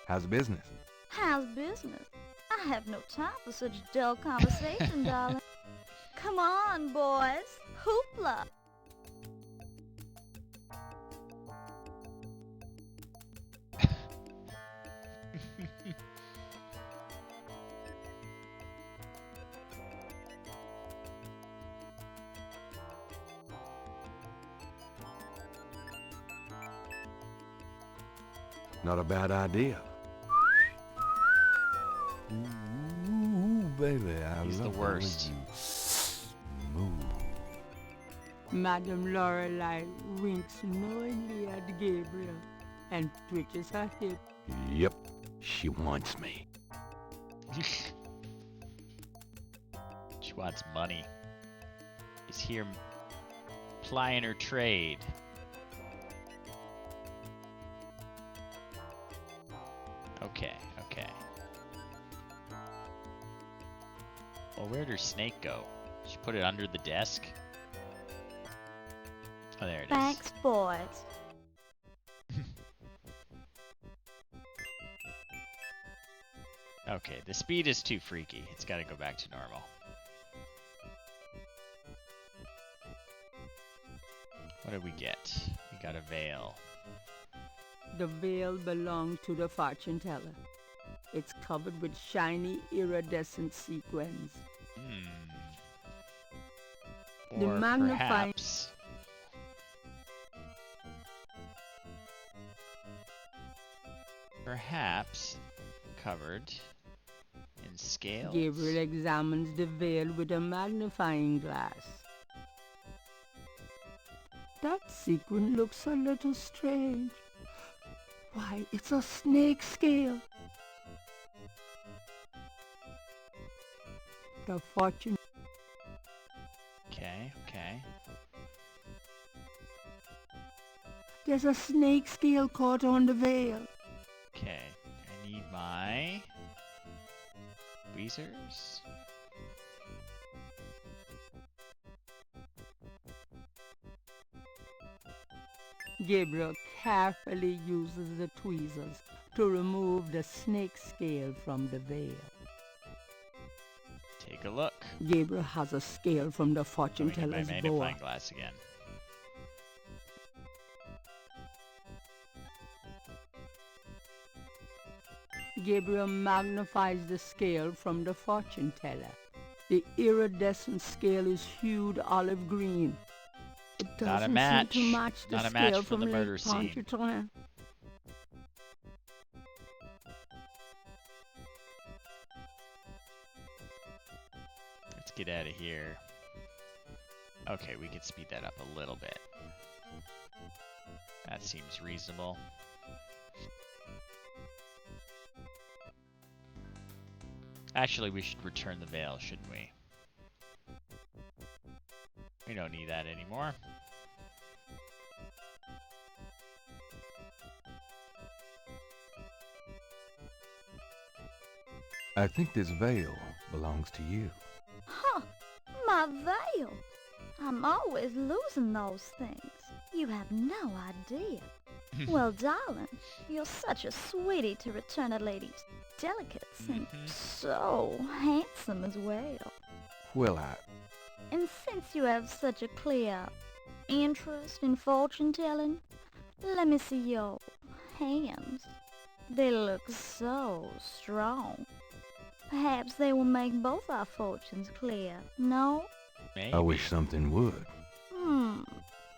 How's business? How's business? I have no time for such dull conversation, darling. Come on, boys. Hoopla. Not a bad idea. Ooh, baby, He's the worst. Madame Lorelei winks knowingly at Gabriel. and twitches her hip. Yep, she wants me. She wants money. She's here plying her trade. Okay. Well, where'd her snake go? She put it under the desk? Oh, there it is. Thanks, boys. Okay, the speed is too freaky. It's got to go back to normal. What did we get? We got a veil. The veil belonged to the fortune teller. It's covered with shiny iridescent sequins. The Or magnifying perhaps covered in scales. Gabriel examines the veil with a magnifying glass. That sequin looks a little strange. Why, it's a snake scale. The fortune. Okay. There's a snake scale caught on the veil. Okay, I need my tweezers. Gabriel carefully uses the tweezers to remove the snake scale from the veil. Take a look. Gabriel has a scale from the fortune Let me get teller's my boa. magnifying glass again. Gabriel magnifies the scale from the fortune teller. The iridescent scale is hued olive green. It Not a doesn't match. seem to match the Not a scale match for from the Lake murder scene. Pontchartrain. Let's get out of here. Okay, we can speed that up a little bit. That seems reasonable. Actually, we should return the veil, shouldn't we? We don't need that anymore. I think this veil belongs to you. Huh, my veil. I'm always losing those things. You have no idea. Well, darling, you're such a sweetie to return a lady's delicates, and so handsome as well. Well, And since you have such a clear interest in fortune-telling, let me see your hands. They look so strong. Perhaps they will make both our fortunes clear, no? Maybe. I wish something would.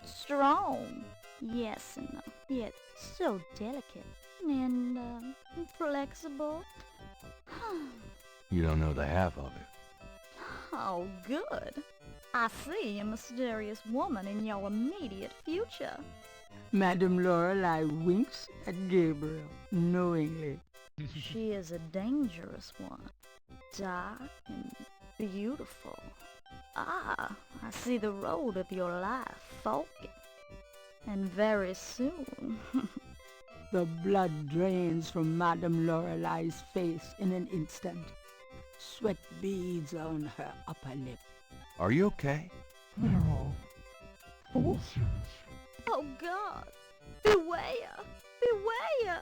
Strong. Yes, and yet so delicate and flexible. You don't know the half of it. Oh, good. I see a mysterious woman in your immediate future. Madame Lorelei winks at Gabriel knowingly. She is a dangerous one. Dark and beautiful. Ah, I see the road of your life forking. And very soon. The blood drains from Madame Lorelei's face in an instant. Sweat beads on her upper lip. Are you okay? Oh God! Beware! Beware!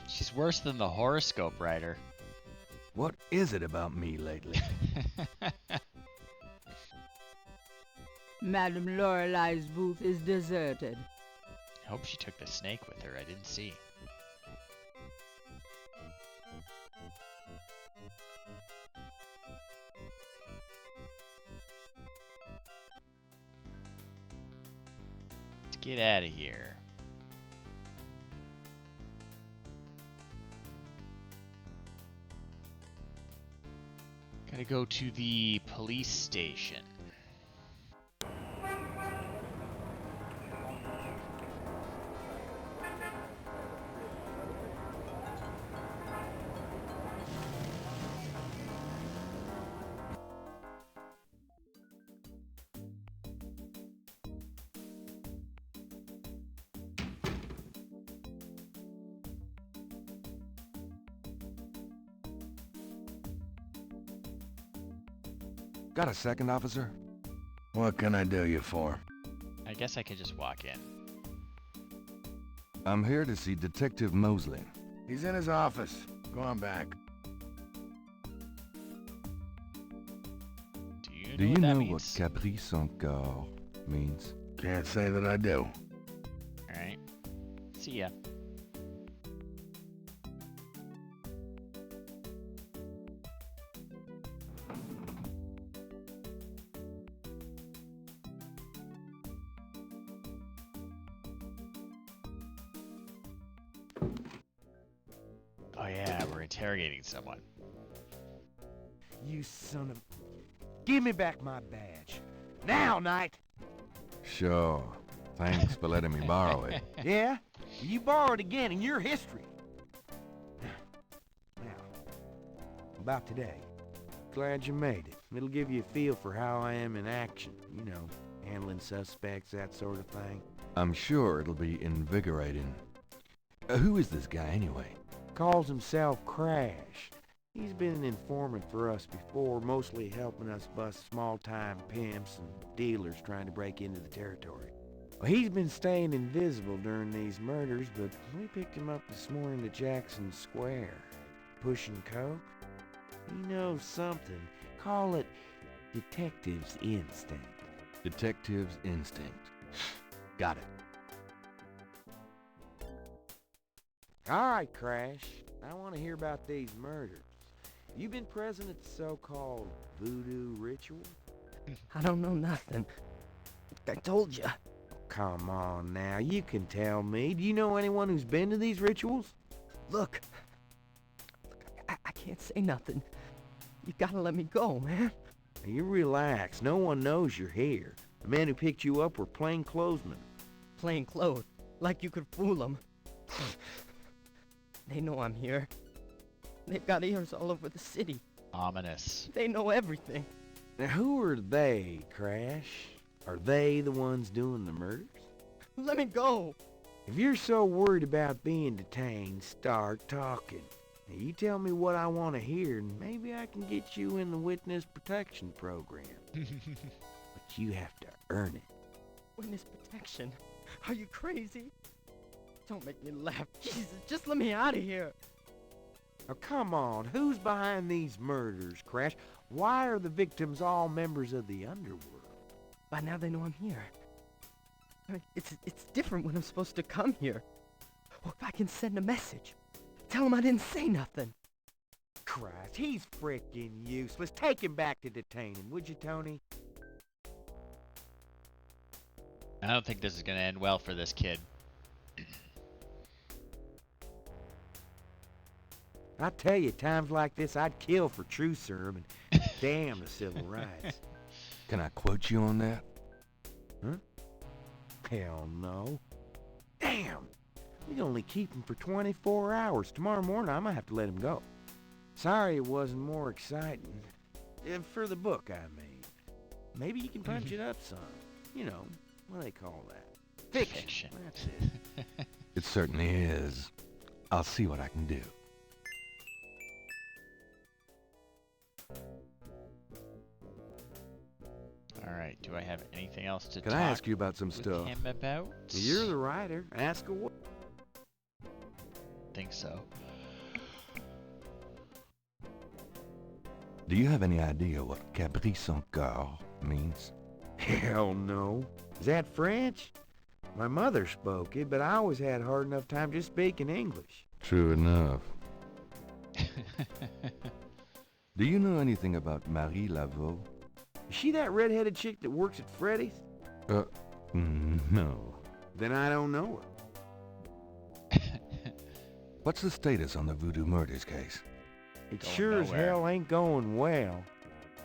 She's worse than the horoscope writer. What is it about me lately? Madame Lorelei's booth is deserted. I hope she took the snake with her. I didn't see. Let's get out of here. Gotta go to the police station. Got a second, officer? What can I do you for? I guess I could just walk in. I'm here to see Detective Mosley. He's in his office. Go on back. Do you know what caprice encore means? Can't say that I do. Alright. See ya. Oh yeah, we're interrogating someone. You son of... Give me back my badge. Now, Knight! Sure. Thanks for letting me borrow it. Yeah? You borrowed again in your history. Now, about today. Glad you made it. It'll give you a feel for how I am in action. You know, handling suspects, that sort of thing. I'm sure it'll be invigorating. Who is this guy anyway? Calls himself Crash. He's been an informant for us before, mostly helping us bust small-time pimps and dealers trying to break into the territory. Well, he's been staying invisible during these murders, but we picked him up this morning at Jackson Square. Pushing coke? He knows something. Call it detective's instinct. Detective's instinct. Got it. All right, Crash. I want to hear about these murders. You been present at the so-called voodoo ritual? I don't know nothing. I told you. Come on now, you can tell me. Do you know anyone who's been to these rituals? Look, I can't say nothing. You gotta let me go, man. Now, you relax. No one knows you're here. The men who picked you up were plainclothesmen. Plain clothes, like you could fool them. They know I'm here. They've got ears all over the city. Ominous. They know everything. Now, who are they, Crash? Are they the ones doing the murders? Let me go. If you're so worried about being detained, start talking. Now, you tell me what I want to hear, and maybe I can get you in the witness protection program. But you have to earn it. Witness protection? Are you crazy? Don't make me laugh. Jesus, just let me out of here. Now, come on. Who's behind these murders, Crash? Why are the victims all members of the underworld? By now they know I'm here. I mean, it's different when I'm supposed to come here. Or if I can send a message. Tell them I didn't say nothing. Christ, he's frickin' useless. Take him back to detain him, would you, Tony? I don't think this is going to end well for this kid. I tell you, times like this, I'd kill for truth serum and damn the civil rights. Can I quote you on that? Huh? Hell no. Damn! We can only keep him for 24 hours. Tomorrow morning, I might have to let him go. Sorry it wasn't more exciting. For the book, I mean. Maybe you can punch it up some. You know, what do they call that? Fiction. That's it. It certainly is. I'll see what I can do. Alright, do I have anything else to Can talk I ask you about some with stuff? him about? You're the writer. Ask away. Think so. Do you have any idea what caprice encore means? Hell no. Is that French? My mother spoke it, but I always had a hard enough time just speaking English. True enough. Do you know anything about Marie Laveau? Is she that red-headed chick that works at Freddy's? No. Then I don't know her. What's the status on the voodoo murders case? It Going sure as nowhere. hell ain't going well.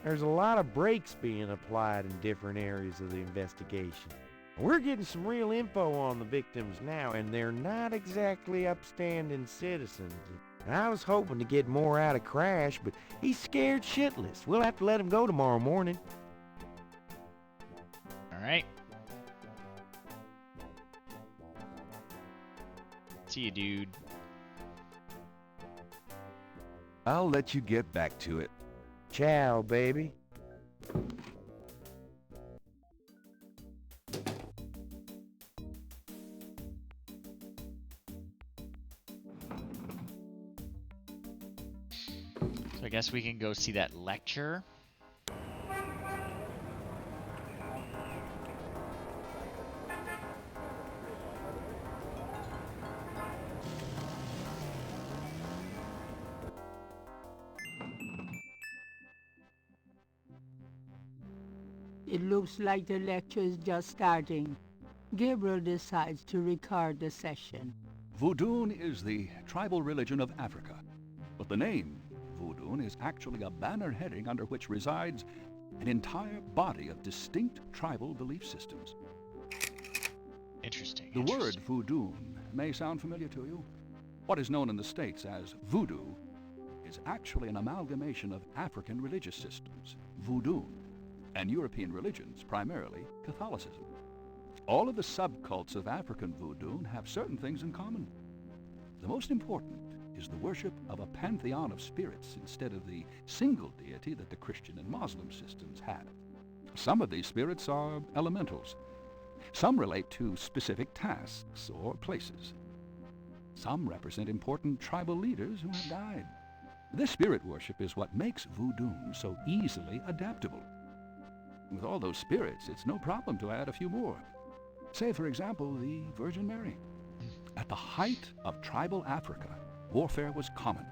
There's a lot of brakes being applied in different areas of the investigation. We're getting some real info on the victims now, and they're not exactly upstanding citizens. And I was hoping to get more out of Crash, but he's scared shitless. We'll have to let him go tomorrow morning. Alright. See you, dude. I'll let you get back to it. Ciao, baby. So I guess we can go see that lecture. It looks like the lecture is just starting. Gabriel decides to record the session. Voodoo is the tribal religion of Africa, but the name Voodoo is actually a banner heading under which resides an entire body of distinct tribal belief systems. Interesting. The word voodoo may sound familiar to you. What is known in the States as voodoo is actually an amalgamation of African religious systems, voodoo, and European religions, primarily Catholicism. All of the subcults of African voodoo have certain things in common. The most important is the worship of a pantheon of spirits instead of the single deity that the Christian and Muslim systems had. Some of these spirits are elementals. Some relate to specific tasks or places. Some represent important tribal leaders who have died. This spirit worship is what makes voodoo so easily adaptable. With all those spirits, it's no problem to add a few more. Say, for example, the Virgin Mary. At the height of tribal Africa, warfare was common.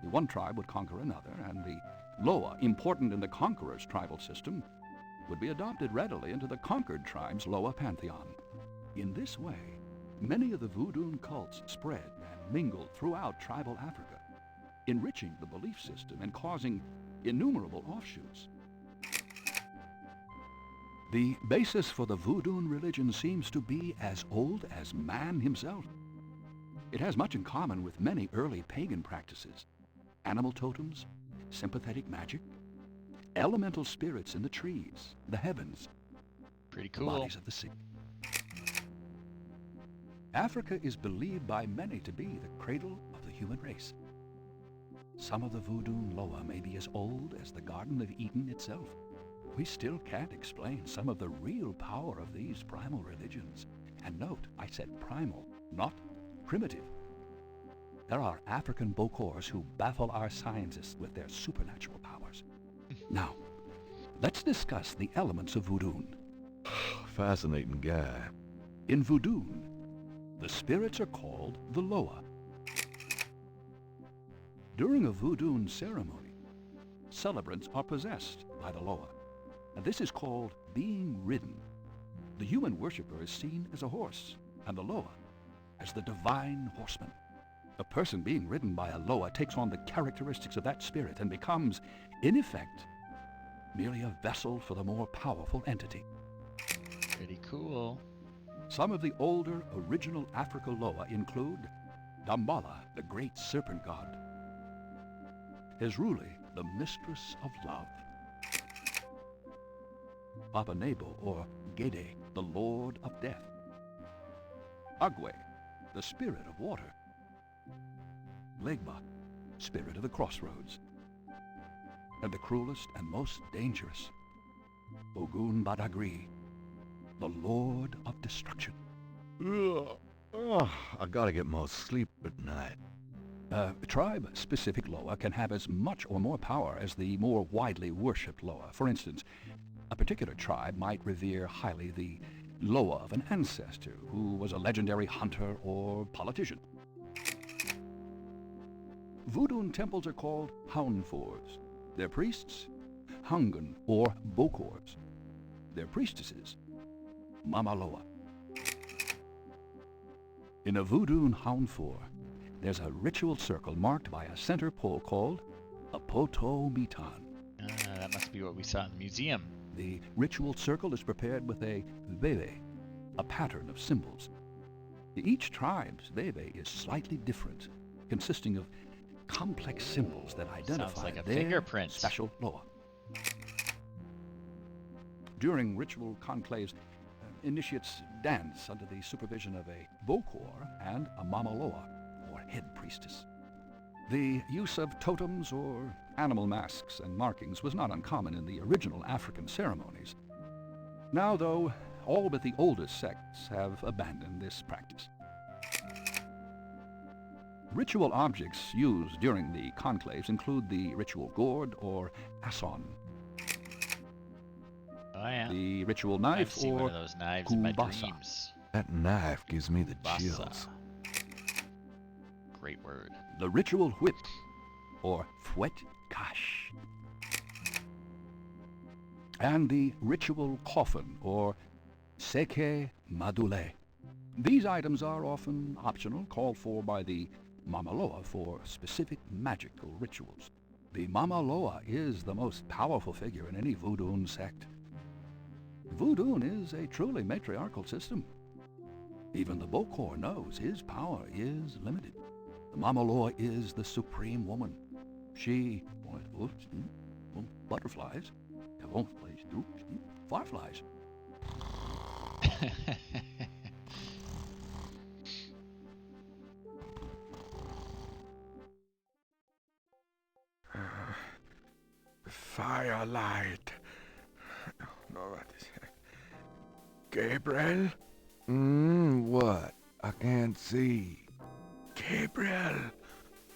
The one tribe would conquer another, and the Loa, important in the conqueror's tribal system, would be adopted readily into the conquered tribe's Loa pantheon. In this way, many of the voodoo cults spread and mingled throughout tribal Africa, enriching the belief system and causing innumerable offshoots. The basis for the voodoo religion seems to be as old as man himself. It has much in common with many early pagan practices: animal totems, sympathetic magic, elemental spirits in the trees, the heavens, pretty the cool, bodies of the sea. Africa is believed by many to be the cradle of the human race. Some of the voodoo Loa may be as old as the Garden of Eden itself. We still can't explain some of the real power of these primal religions. And note, I said primal, not primitive. There are African Bokors who baffle our scientists with their supernatural powers. Now, let's discuss the elements of voodoo. Fascinating guy. In voodoo, the spirits are called the Loa. During a voodoo ceremony, celebrants are possessed by the Loa. And this is called being ridden. The human worshiper is seen as a horse, and the Loa as the divine horseman. A person being ridden by a Loa takes on the characteristics of that spirit and becomes, in effect, merely a vessel for the more powerful entity. Pretty cool. Some of the older original Africa Loa include Dambala, the great serpent god, Hezruli, the mistress of love, Papa Nebo, or Gede, the lord of death, Agwe, the spirit of water, Legba, spirit of the crossroads, and the cruelest and most dangerous, Ogun Badagri, the lord of destruction. Ugh. Oh, I gotta get more sleep at night. Tribe-specific Loa can have as much or more power as the more widely worshipped Loa. For instance, a particular tribe might revere highly the Loa of an ancestor who was a legendary hunter or politician. Voodoo temples are called Haunfors. Their priests, Hungan or Bokors. Their priestesses, Mama Loa. In a Voodoo Haunfor, there's a ritual circle marked by a center pole called a Poto Mitan. That must be what we saw in the museum. The ritual circle is prepared with a veve, a pattern of symbols. Each tribe's veve is slightly different, consisting of complex symbols that identify Sounds like a their fingerprint. special Loa. During ritual conclaves, initiates dance under the supervision of a Bokor and a Mama Loa, or head priestess. The use of totems or Animal masks and markings was not uncommon in the original African ceremonies. Now, though, all but the oldest sects have abandoned this practice. Ritual objects used during the conclaves include the ritual gourd or asson, Oh yeah. the ritual knife I've seen or one of those knives in my kubasa. dreams. That knife gives me the Basa. chills. Great word. The ritual whip or fouet cache, and the ritual coffin or seke madule. These items are often optional, called for by the Mamaloa for specific magical rituals. The Mamaloa is the most powerful figure in any Voodoo sect. Voodoo is a truly matriarchal system. Even the Bokor knows his power is limited. The Mamaloa is the supreme woman. She, butterflies, fireflies. Firelight. No, what is it? Gabriel? What? I can't see. Gabriel,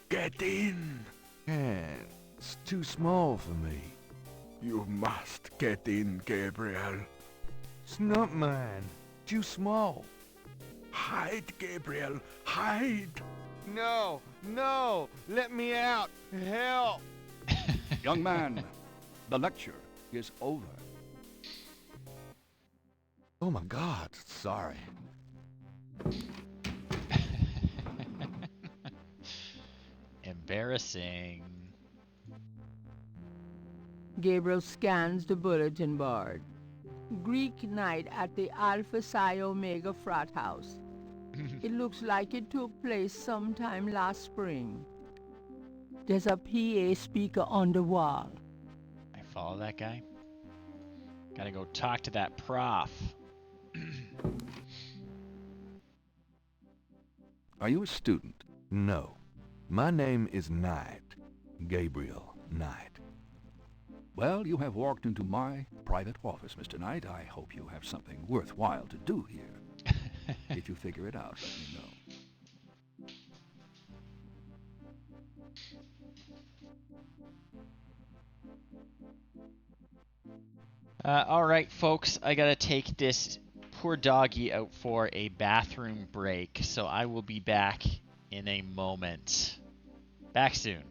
get in. Can't. It's too small for me. You must get in, Gabriel. It's not mine. Too small. Hide, Gabriel, hide. No, no, let me out. Help. Young man, the lecture is over. Oh my God, sorry. Embarrassing. Gabriel scans the bulletin board. Greek night at the Alpha Psi Omega frat house. It looks like it took place sometime last spring. There's a PA speaker on the wall. I follow that guy. Gotta go talk to that prof. Are you a student? No. My name is Knight. Gabriel Knight. Well, you have walked into my private office, Mr. Knight. I hope you have something worthwhile to do here. If you figure it out, let me know. All right, folks, I gotta take this poor doggy out for a bathroom break, so I will be back in a moment. Back soon.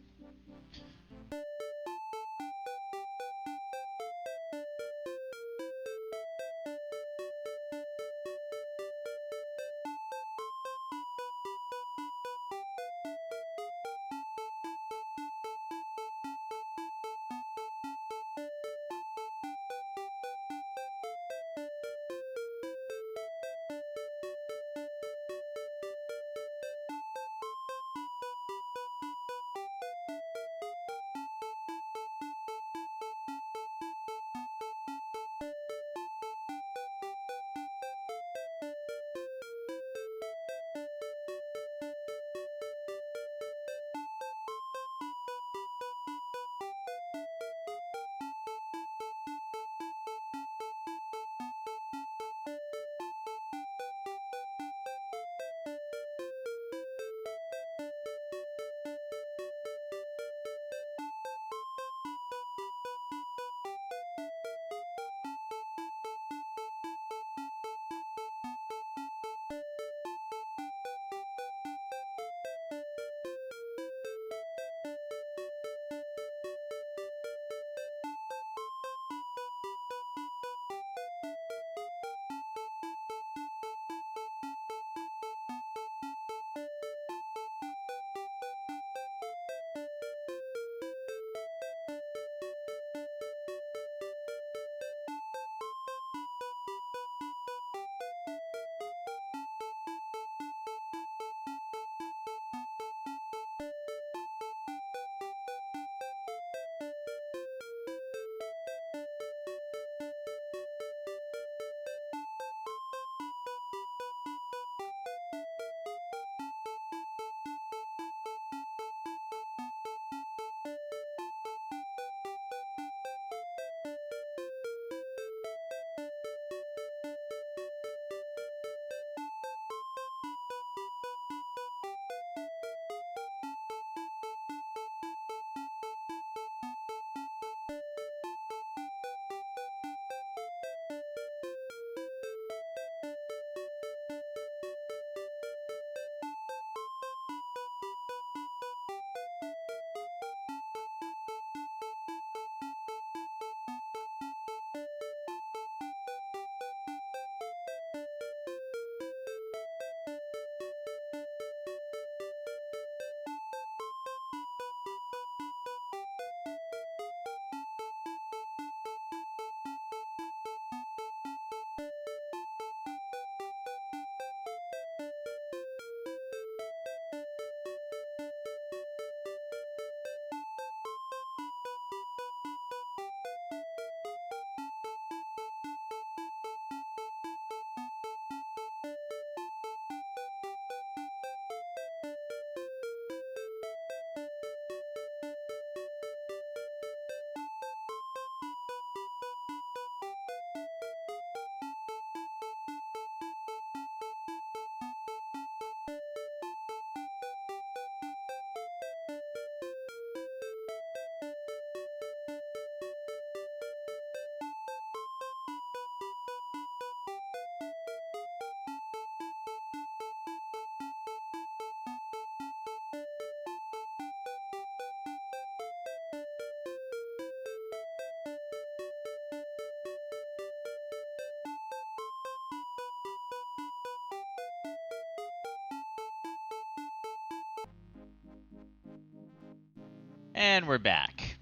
And we're back.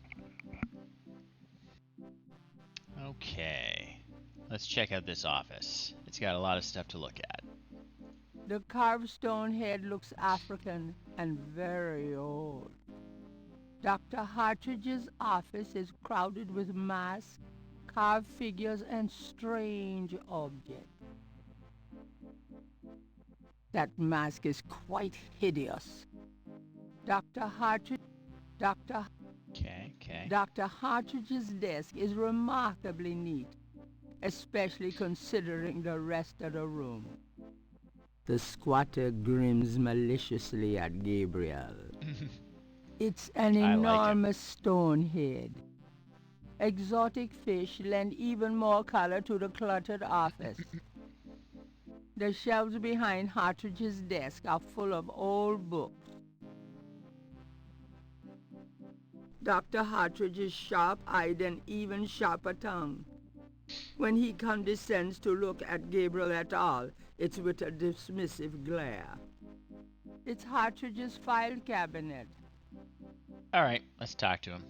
Okay. Let's check out this office. It's got a lot of stuff to look at. The carved stone head looks African and very old. Dr. Hartridge's office is crowded with masks, carved figures, and strange objects. That mask is quite hideous. Dr. Hartridge's desk is remarkably neat, especially considering the rest of the room. The squatter grins maliciously at Gabriel. It's an enormous stone head. Exotic fish lend even more color to the cluttered office. The shelves behind Hartridge's desk are full of old books. Dr. Hartridge is sharp-eyed and even sharper-tongued. When he condescends to look at Gabriel at all, it's with a dismissive glare. It's Hartridge's file cabinet. All right, let's talk to him.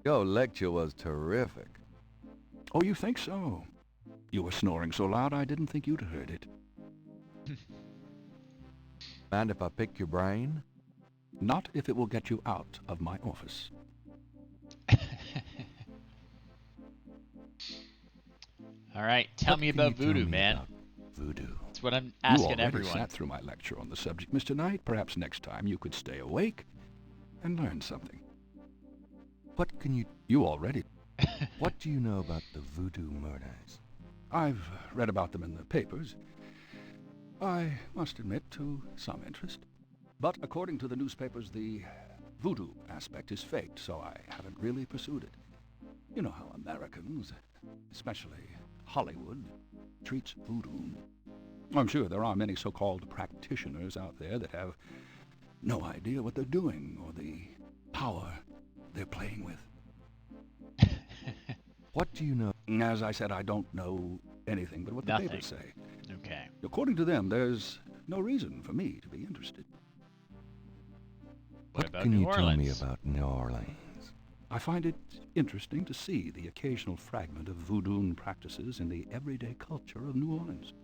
Your lecture was terrific. Oh, you think so? You were snoring so loud I didn't think you'd heard it. Mind if I pick your brain? Not if it will get you out of my office. All right, tell me about voodoo, man. Voodoo. That's what I'm asking you everyone. Sat through my lecture on the subject, Mr. Knight. Perhaps next time you could stay awake and learn something. What can you... You already... What do you know about the voodoo murders? I've read about them in the papers. I must admit to some interest. But according to the newspapers, the voodoo aspect is faked, so I haven't really pursued it. You know how Americans, especially Hollywood, treats voodoo. I'm sure there are many so-called practitioners out there that have no idea what they're doing or the power they're playing with. What do you know? As I said, I don't know anything but what the papers say. Okay. According to them, there's no reason for me to be interested. What can you tell me about New Orleans? I find it interesting to see the occasional fragment of voodoo practices in the everyday culture of New Orleans.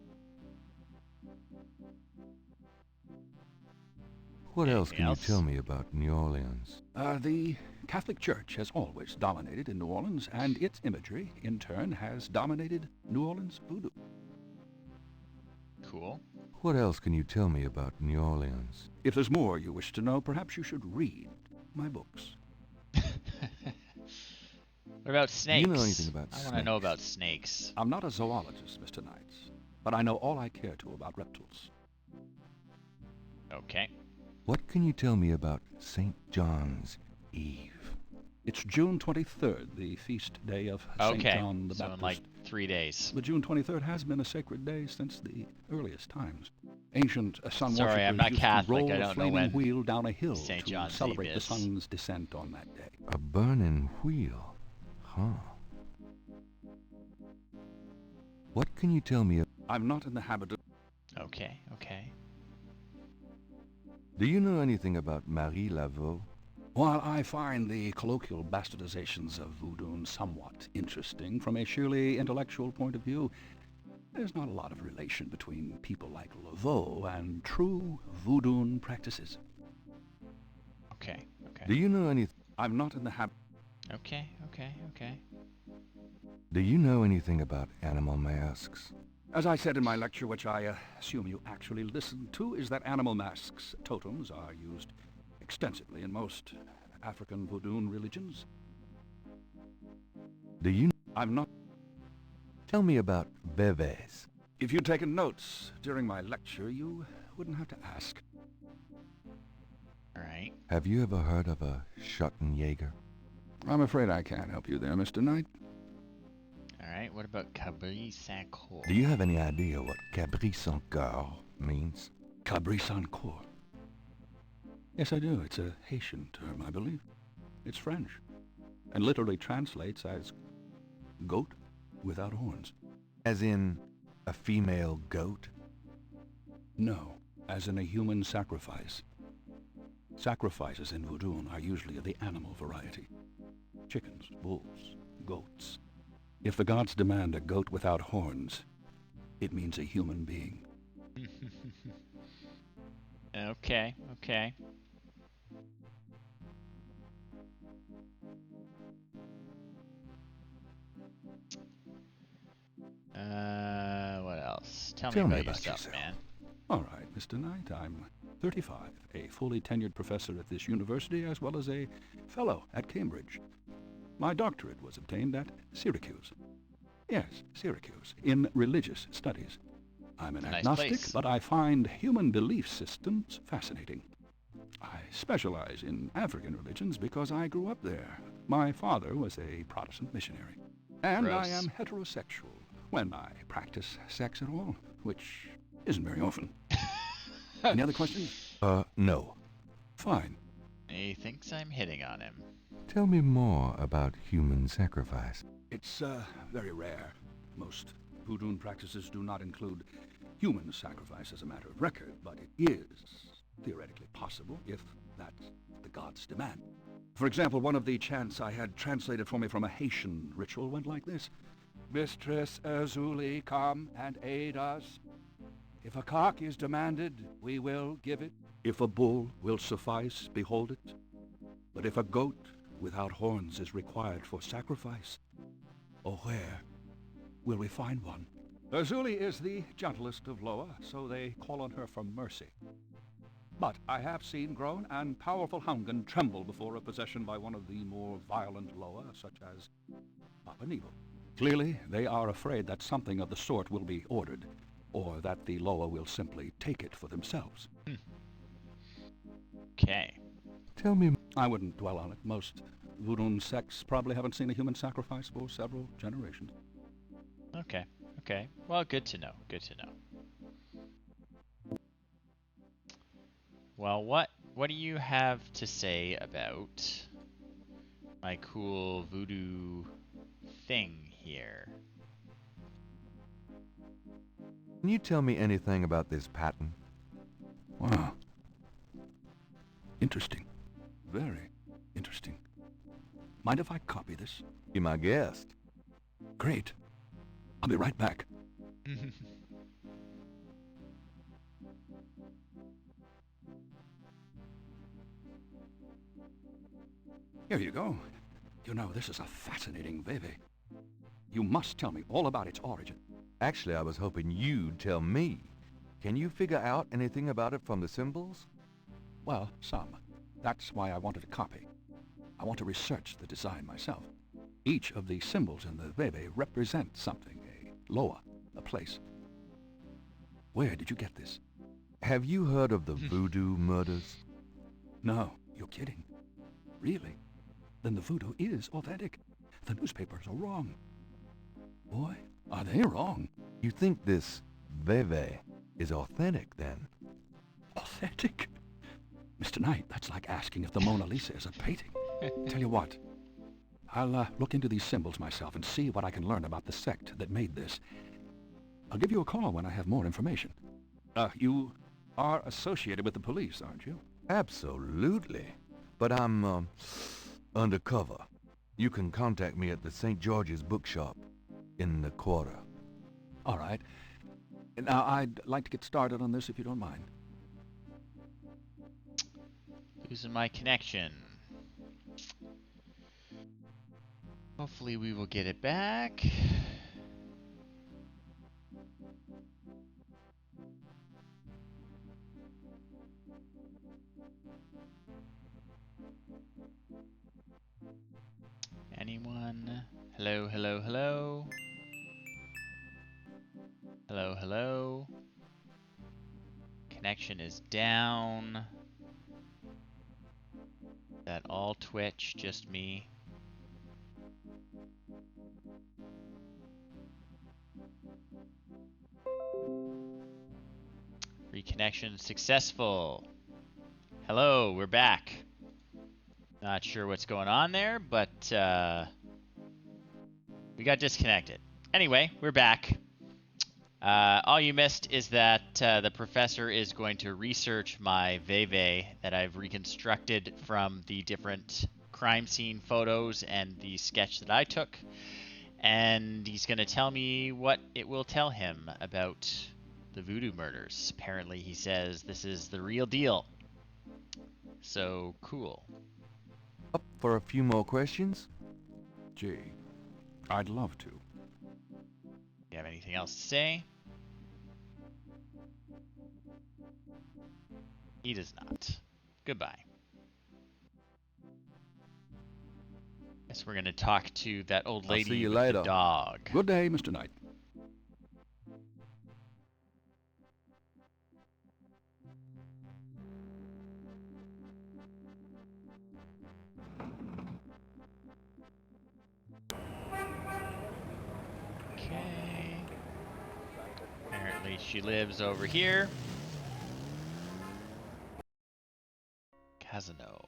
What else can you tell me about New Orleans? The Catholic Church has always dominated in New Orleans, and its imagery, in turn, has dominated New Orleans voodoo. Cool. What else can you tell me about New Orleans? If there's more you wish to know, perhaps you should read my books. What about snakes? Do you know anything about snakes? I want to know about snakes. I'm not a zoologist, Mr. Knight, but I know all I care to about reptiles. Okay. What can you tell me about St. John's Eve? It's June 23rd, the feast day of St. John the Baptist. So in like 3 days. The June 23rd has been a sacred day since the earliest times. Ancient sun worshippers Sorry, I'm not used Catholic. to roll I a don't know flaming when wheel down a hill St. to John's celebrate Eve the is. sun's descent on that day. A burning wheel, huh? What can you tell me? I'm not in the habit of... Okay. Do you know anything about Marie Laveau? While I find the colloquial bastardizations of voodoo somewhat interesting from a sheerly intellectual point of view, there's not a lot of relation between people like Laveau and true voodoo practices. Okay. Do you know anything? I'm not in the habit... Okay. Do you know anything about animal masks? As I said in my lecture, which I assume you actually listened to, is that animal masks, totems, are used extensively in most African voodoo religions. Do you... I'm not... Tell me about bebés. If you'd taken notes during my lecture, you wouldn't have to ask. All right. Have you ever heard of a Schottenjäger? I'm afraid I can't help you there, Mr. Knight. All right, what about Cabri Saint-Cour? Do you have any idea what Cabri Saint-Cour means? Cabri Saint-Cour? Yes, I do. It's a Haitian term, I believe. It's French, and literally translates as goat without horns. As in a female goat? No, as in a human sacrifice. Sacrifices in voodoo are usually of the animal variety. Chickens, bulls, goats. If the gods demand a goat without horns, it means a human being. Okay, okay. What else? Tell me about yourself, man. All right, Mr. Knight, I'm 35, a fully tenured professor at this university, as well as a fellow at Cambridge. My doctorate was obtained at Syracuse. Yes, Syracuse, in religious studies. I'm an agnostic, but I find human belief systems fascinating. I specialize in African religions because I grew up there. My father was a Protestant missionary. And I am heterosexual, when I practice sex at all, which isn't very often. Any other questions? No. Fine. He thinks I'm hitting on him. Tell me more about human sacrifice. It's, very rare. Most voodoo practices do not include human sacrifice as a matter of record, but it is theoretically possible if that's the gods demand. For example, one of the chants I had translated for me from a Haitian ritual went like this. Mistress Azuli, come and aid us. If a cock is demanded, we will give it. If a bull will suffice, behold it. But if a goat without horns is required for sacrifice, oh, where will we find one? Azuli is the gentlest of Loa, so they call on her for mercy. But I have seen grown and powerful Hungan tremble before a possession by one of the more violent Loa, such as Papa Nebo. Clearly, they are afraid that something of the sort will be ordered, or that the Loa will simply take it for themselves. Okay. Tell me... I wouldn't dwell on it. Most voodoo sects probably haven't seen a human sacrifice for several generations. Okay, okay. Well, good to know, good to know. Well, what do you have to say about my cool voodoo thing here? Can you tell me anything about this pattern? Wow. Interesting. Very interesting. Mind if I copy this? Be my guest. Great. I'll be right back. Here you go. You know, this is a fascinating baby. You must tell me all about its origin. Actually, I was hoping you'd tell me. Can you figure out anything about it from the symbols? Well, some. That's why I wanted a copy. I want to research the design myself. Each of the symbols in the bebe represents something, a loa, a place. Where did you get this? Have you heard of the voodoo murders? No, you're kidding. Really? Then the voodoo is authentic. The newspapers are wrong. Boy, are they wrong. You think this veve is authentic, then? Authentic? Mr. Knight, that's like asking if the Mona Lisa is a painting. Tell you what, I'll look into these symbols myself and see what I can learn about the sect that made this. I'll give you a call when I have more information. You are associated with the police, aren't you? Absolutely. But I'm, undercover. You can contact me at the St. George's bookshop in the quarter. All right. Now, I'd like to get started on this if you don't mind. Losing my connection. Hopefully we will get it back. Anyone? Hello, hello, hello. Hello, hello. Connection is down. That all Twitch, just me. Reconnection successful. Hello, we're back. Not sure what's going on there, but we got disconnected. Anyway, we're back. All you missed is that the professor is going to research my veve that I've reconstructed from the different crime scene photos and the sketch that I took, and he's going to tell me what it will tell him about the voodoo murders. Apparently he says this is the real deal. So cool. Up for a few more questions? Gee, I'd love to. You have anything else to say? He does not. Goodbye. Guess we're gonna talk to that old lady I'll see you with later. the dog. Good day, Mr. Knight. Okay. Apparently she lives over here. Casino.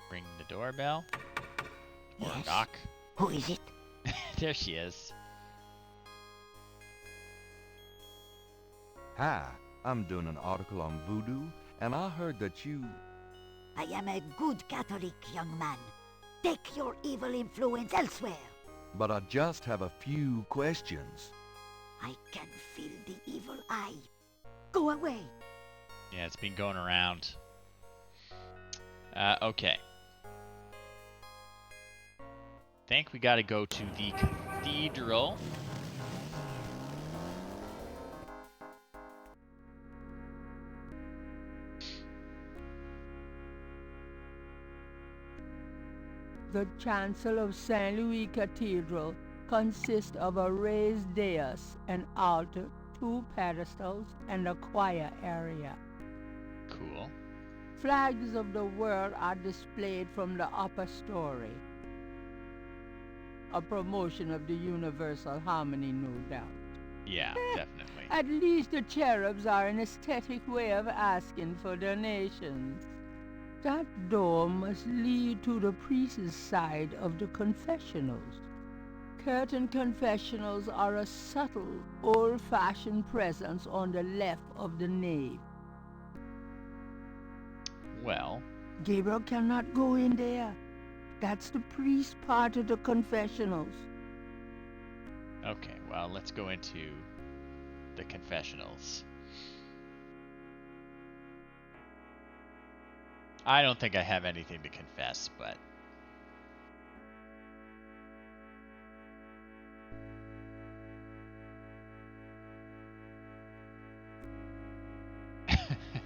Ring the doorbell. Or Yes? knock. Who is it? There she is. Hi, I'm doing an article on voodoo, and I heard that you... I am a good Catholic, young man. Take your evil influence elsewhere. But I just have a few questions. I can feel the evil eye. Go away. Yeah, it's been going around. Okay. Think we gotta go to the cathedral. The chancel of St. Louis Cathedral consists of a raised dais, an altar, 2 pedestals, and a choir area. Cool. Flags of the world are displayed from the upper story. A promotion of the universal harmony, no doubt. Yeah, definitely. At least the cherubs are an aesthetic way of asking for donations. That door must lead to the priest's side of the confessionals. Curtain confessionals are a subtle, old-fashioned presence on the left of the nave. Well... Gabriel cannot go in there. That's the priest part of the confessionals. Okay, well, let's go into the confessionals. I don't think I have anything to confess, but...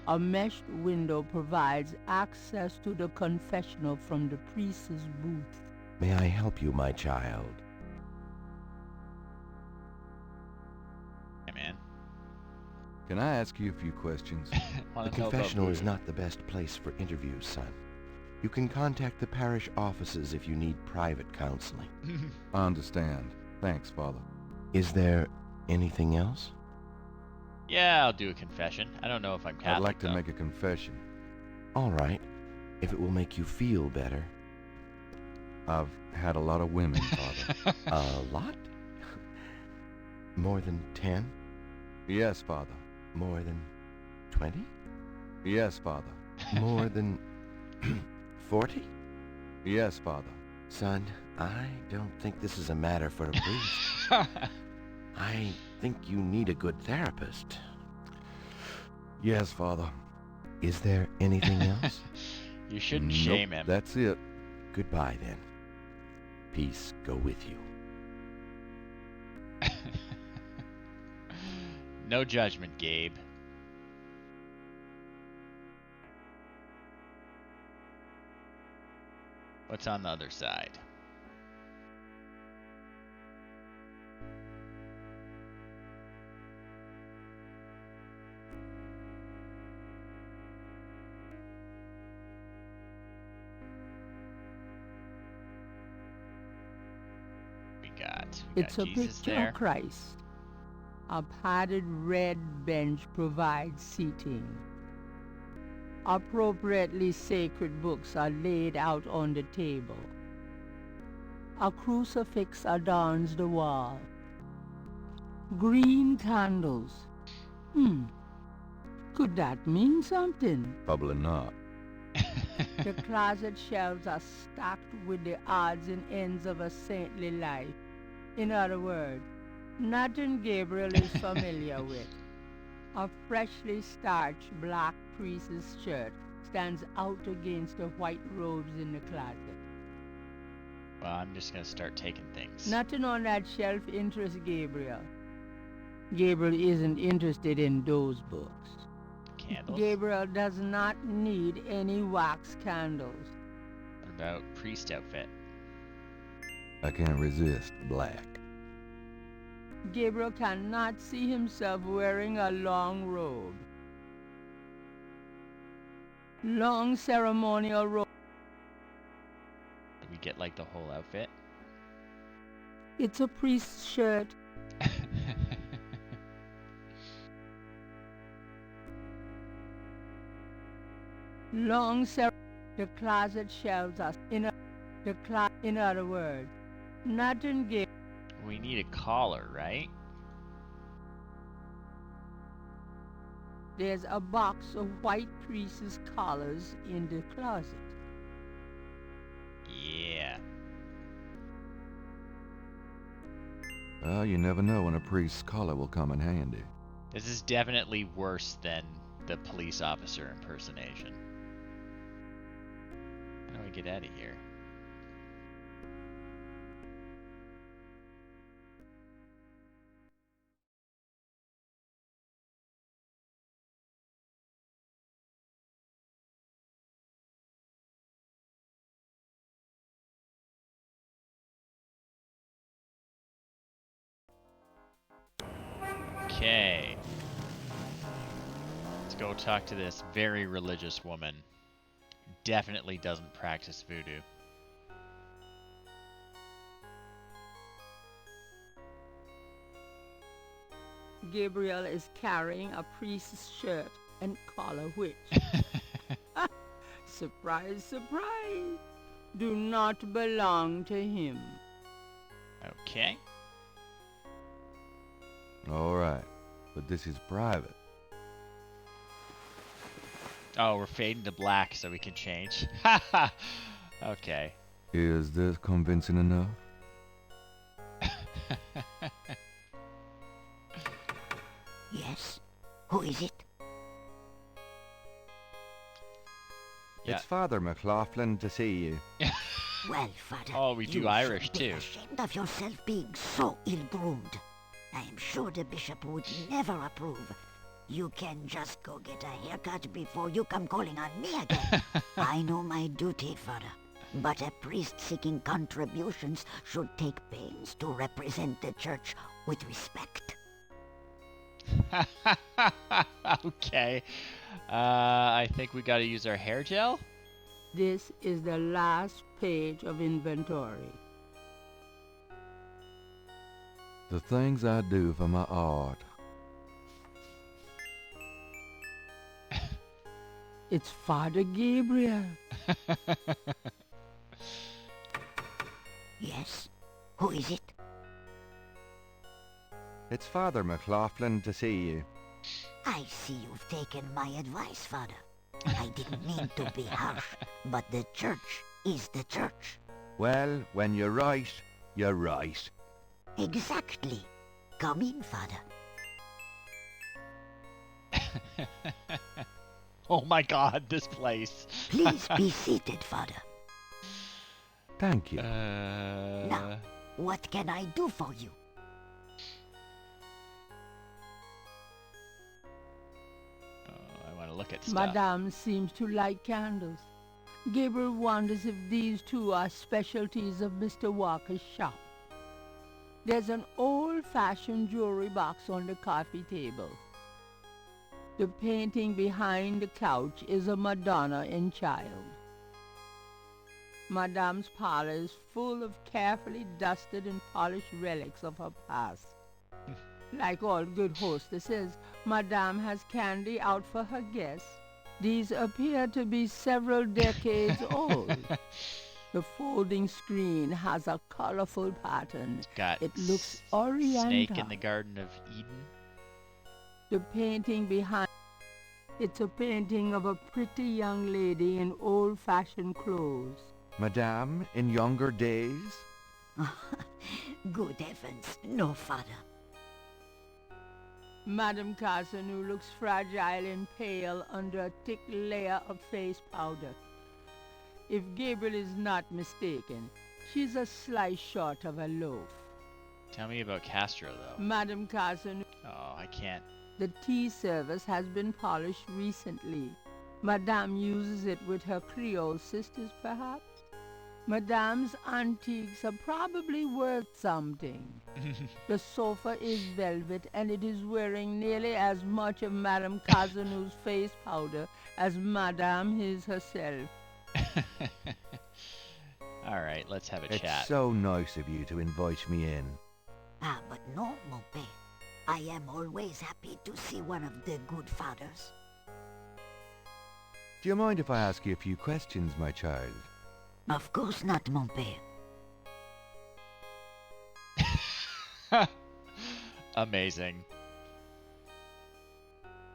A meshed window provides access to the confessional from the priest's booth. May I help you, my child? Hey, man. Can I ask you a few questions? The confessional is not the best place for interviews, son. You can contact the parish offices if you need private counseling. I understand. Thanks, Father. Is there anything else? Yeah, I'll do a confession. I don't know if I'm Catholic, I'd like to though. make a confession. All right, if it will make you feel better. I've had a lot of women, Father. A lot? More than 10? Yes, Father. More than 20? Yes, Father. More than 40? Yes, Father. Son, I don't think this is a matter for a priest. I think you need a good therapist. Yes, Father. Is there anything else? You shouldn't shame him. That's it. Goodbye, then. Peace go with you. No judgment, Gabe. What's on the other side? We got It's a Jesus picture there. of Christ. A padded red bench provides seating. Appropriately sacred books are laid out on the table. A crucifix adorns the wall. Green candles. Could that mean something? Probably not. The closet shelves are stacked with the odds and ends of a saintly life. In other words, nothing Gabriel is familiar with. A freshly starched black priest's shirt stands out against the white robes in the closet. Well, I'm just gonna start taking things. Nothing on that shelf interests Gabriel. Gabriel isn't interested in those books. Candles? Gabriel does not need any wax candles. What about priest outfit? I can't resist black. Gabriel cannot see himself wearing a long robe. Long ceremonial robe. Do we get like the whole outfit? It's a priest's shirt. The closet shelves are in other words, nothing Gabriel. We need a collar, right? There's a box of white priest's collars in the closet. Yeah. Well, you never know when a priest's collar will come in handy. This is definitely worse than the police officer impersonation. How do I get out of here? Okay. Let's go talk to this very religious woman. Definitely doesn't practice voodoo. Gabriel is carrying a priest's shirt and collar which, surprise, surprise, do not belong to him. Okay. All right, but this is private. Oh, we're fading to black so we can change. Okay. Is this convincing enough? Yes? Who is it? It's Father McLaughlin to see you. Well, Father, oh, we do you Irish should be too. ashamed of yourself being so ill-groomed. I am sure the bishop would never approve. You can just go get a haircut before you come calling on me again. I know my duty, Father. But a priest seeking contributions should take pains to represent the church with respect. Okay. I think we gotta use our hair gel? This is the last page of inventory. The things I do for my art. It's Father Gabriel. Yes? Who is it? It's Father McLaughlin to see you. I see you've taken my advice, Father. I didn't mean to be harsh, but the church is the church. Well, when you're right, you're right. Exactly. Come in, Father. Oh my God, this place. Please be seated, Father. Thank you. Now, what can I do for you? I want to look at stuff. Madame seems to like candles. Gabriel wonders if these two are specialties of Mr. Walker's shop. There's an old-fashioned jewelry box on the coffee table. The painting behind the couch is a Madonna and Child. Madame's parlor is full of carefully dusted and polished relics of her past. Like all good hostesses, Madame has candy out for her guests. These appear to be several decades old. The folding screen has a colorful pattern. Got It looks oriental. Snake in the Garden of Eden. The painting behind it's a painting of a pretty young lady in old-fashioned clothes. Madame, in younger days? Good heavens, no, Father. Madame Casanova looks fragile and pale under a thick layer of face powder. If Gabriel is not mistaken, she's a slice short of a loaf. Tell me about Castro, though. Madame Casanova. Oh, I can't. The tea service has been polished recently. Madame uses it with her Creole sisters, perhaps? Madame's antiques are probably worth something. The sofa is velvet, and it is wearing nearly as much of Madame Casanova's face powder as Madame is herself. All right, let's have a chat. It's so nice of you to invite me in. Ah, but no, mon père. I am always happy to see one of the good fathers. Do you mind if I ask you a few questions, my child? Of course not, mon père. Amazing.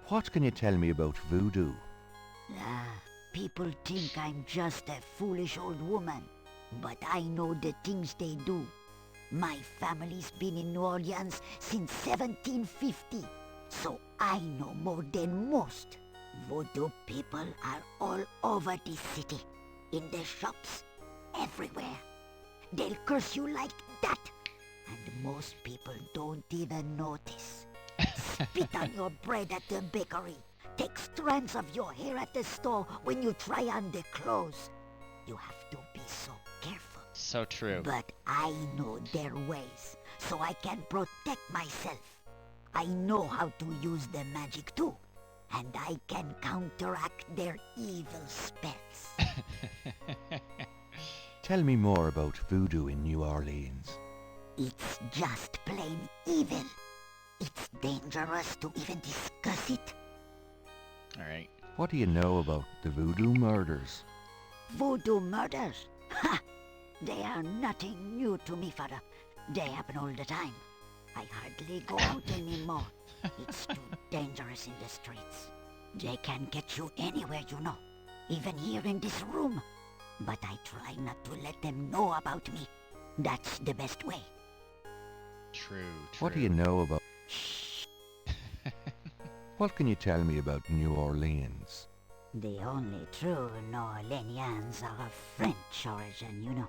What can you tell me about voodoo? People think I'm just a foolish old woman, but I know the things they do. My family's been in New Orleans since 1750, so I know more than most. Voodoo people are all over this city, in the shops, everywhere. They'll curse you like that, and most people don't even notice. Spit on your bread at the bakery. Take strands of your hair at the store when you try on the clothes. You have to be so careful. So true. But I know their ways, so I can protect myself. I know how to use the magic too, and I can counteract their evil spells. Tell me more about voodoo in New Orleans. It's just plain evil. It's dangerous to even discuss it. All right. What do you know about the voodoo murders? Voodoo murders? Ha! They are nothing new to me, Father. They happen all the time. I hardly go out anymore. It's too dangerous in the streets. They can get you anywhere, you know. Even here in this room. But I try not to let them know about me. That's the best way. True. What do you know about... Shh. What can you tell me about New Orleans? The only true New Orleanians are of French origin, you know.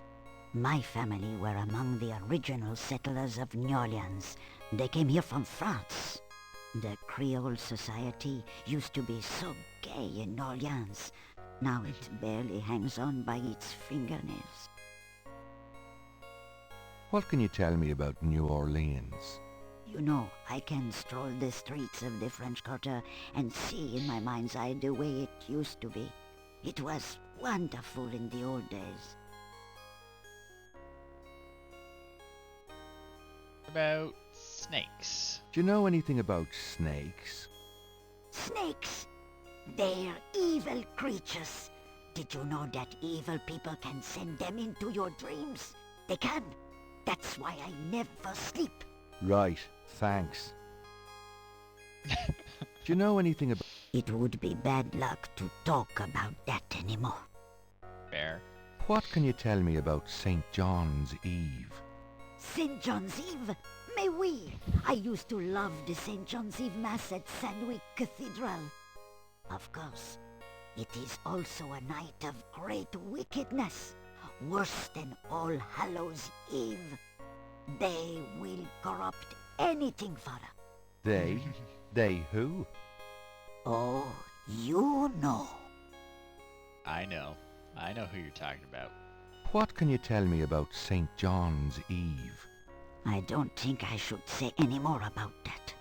My family were among the original settlers of New Orleans. They came here from France. The Creole society used to be so gay in New Orleans. Now it barely hangs on by its fingernails. What can you tell me about New Orleans? You know, I can stroll the streets of the French Quarter and see in my mind's eye the way it used to be. It was wonderful in the old days. About snakes. Do you know anything about snakes? Snakes? They're evil creatures. Did you know that evil people can send them into your dreams? They can. That's why I never sleep. Right, thanks. Do you know anything about... It would be bad luck to talk about that anymore. Fair. What can you tell me about St. John's Eve? St. John's Eve? Mais oui! I used to love the St. John's Eve Mass at Sandwick Cathedral. Of course, it is also a night of great wickedness, worse than All Hallows Eve. They will corrupt anything, Father. They? They who? Oh, you know. I know. I know who you're talking about. What can you tell me about St. John's Eve? I don't think I should say any more about that.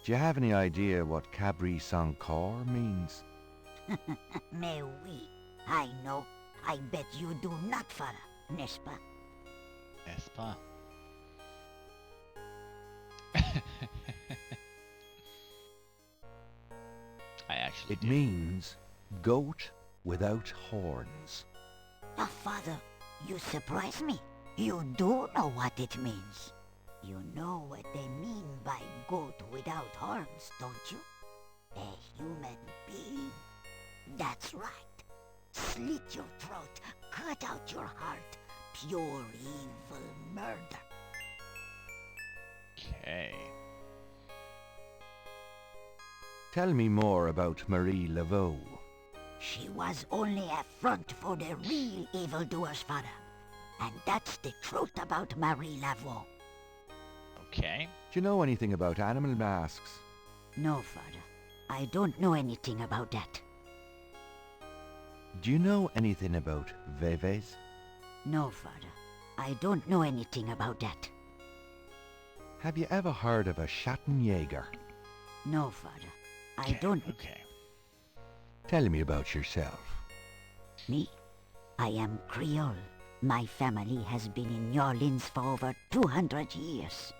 Do you have any idea what Cabri Sans Corps means? Mais oui, I know. I bet you do not, Father, n'est-ce pas? N'est-ce pas? I actually It means goat without horns. Oh, Father, you surprise me. You do know what it means. You know what they mean by goat without horns, don't you? A human being. That's right. Slit your throat, cut out your heart. Pure evil murder. Okay. Tell me more about Marie Laveau. She was only a front for the real evildoers, Father. And that's the truth about Marie Laveau. Okay. Do you know anything about animal masks? No, Father. I don't know anything about that. Do you know anything about Veves? No, Father. I don't know anything about that. Have you ever heard of a Schattenjäger? No, Father. I don't... Okay. Tell me about yourself. Me? I am Creole. My family has been in New Orleans for over 200 years.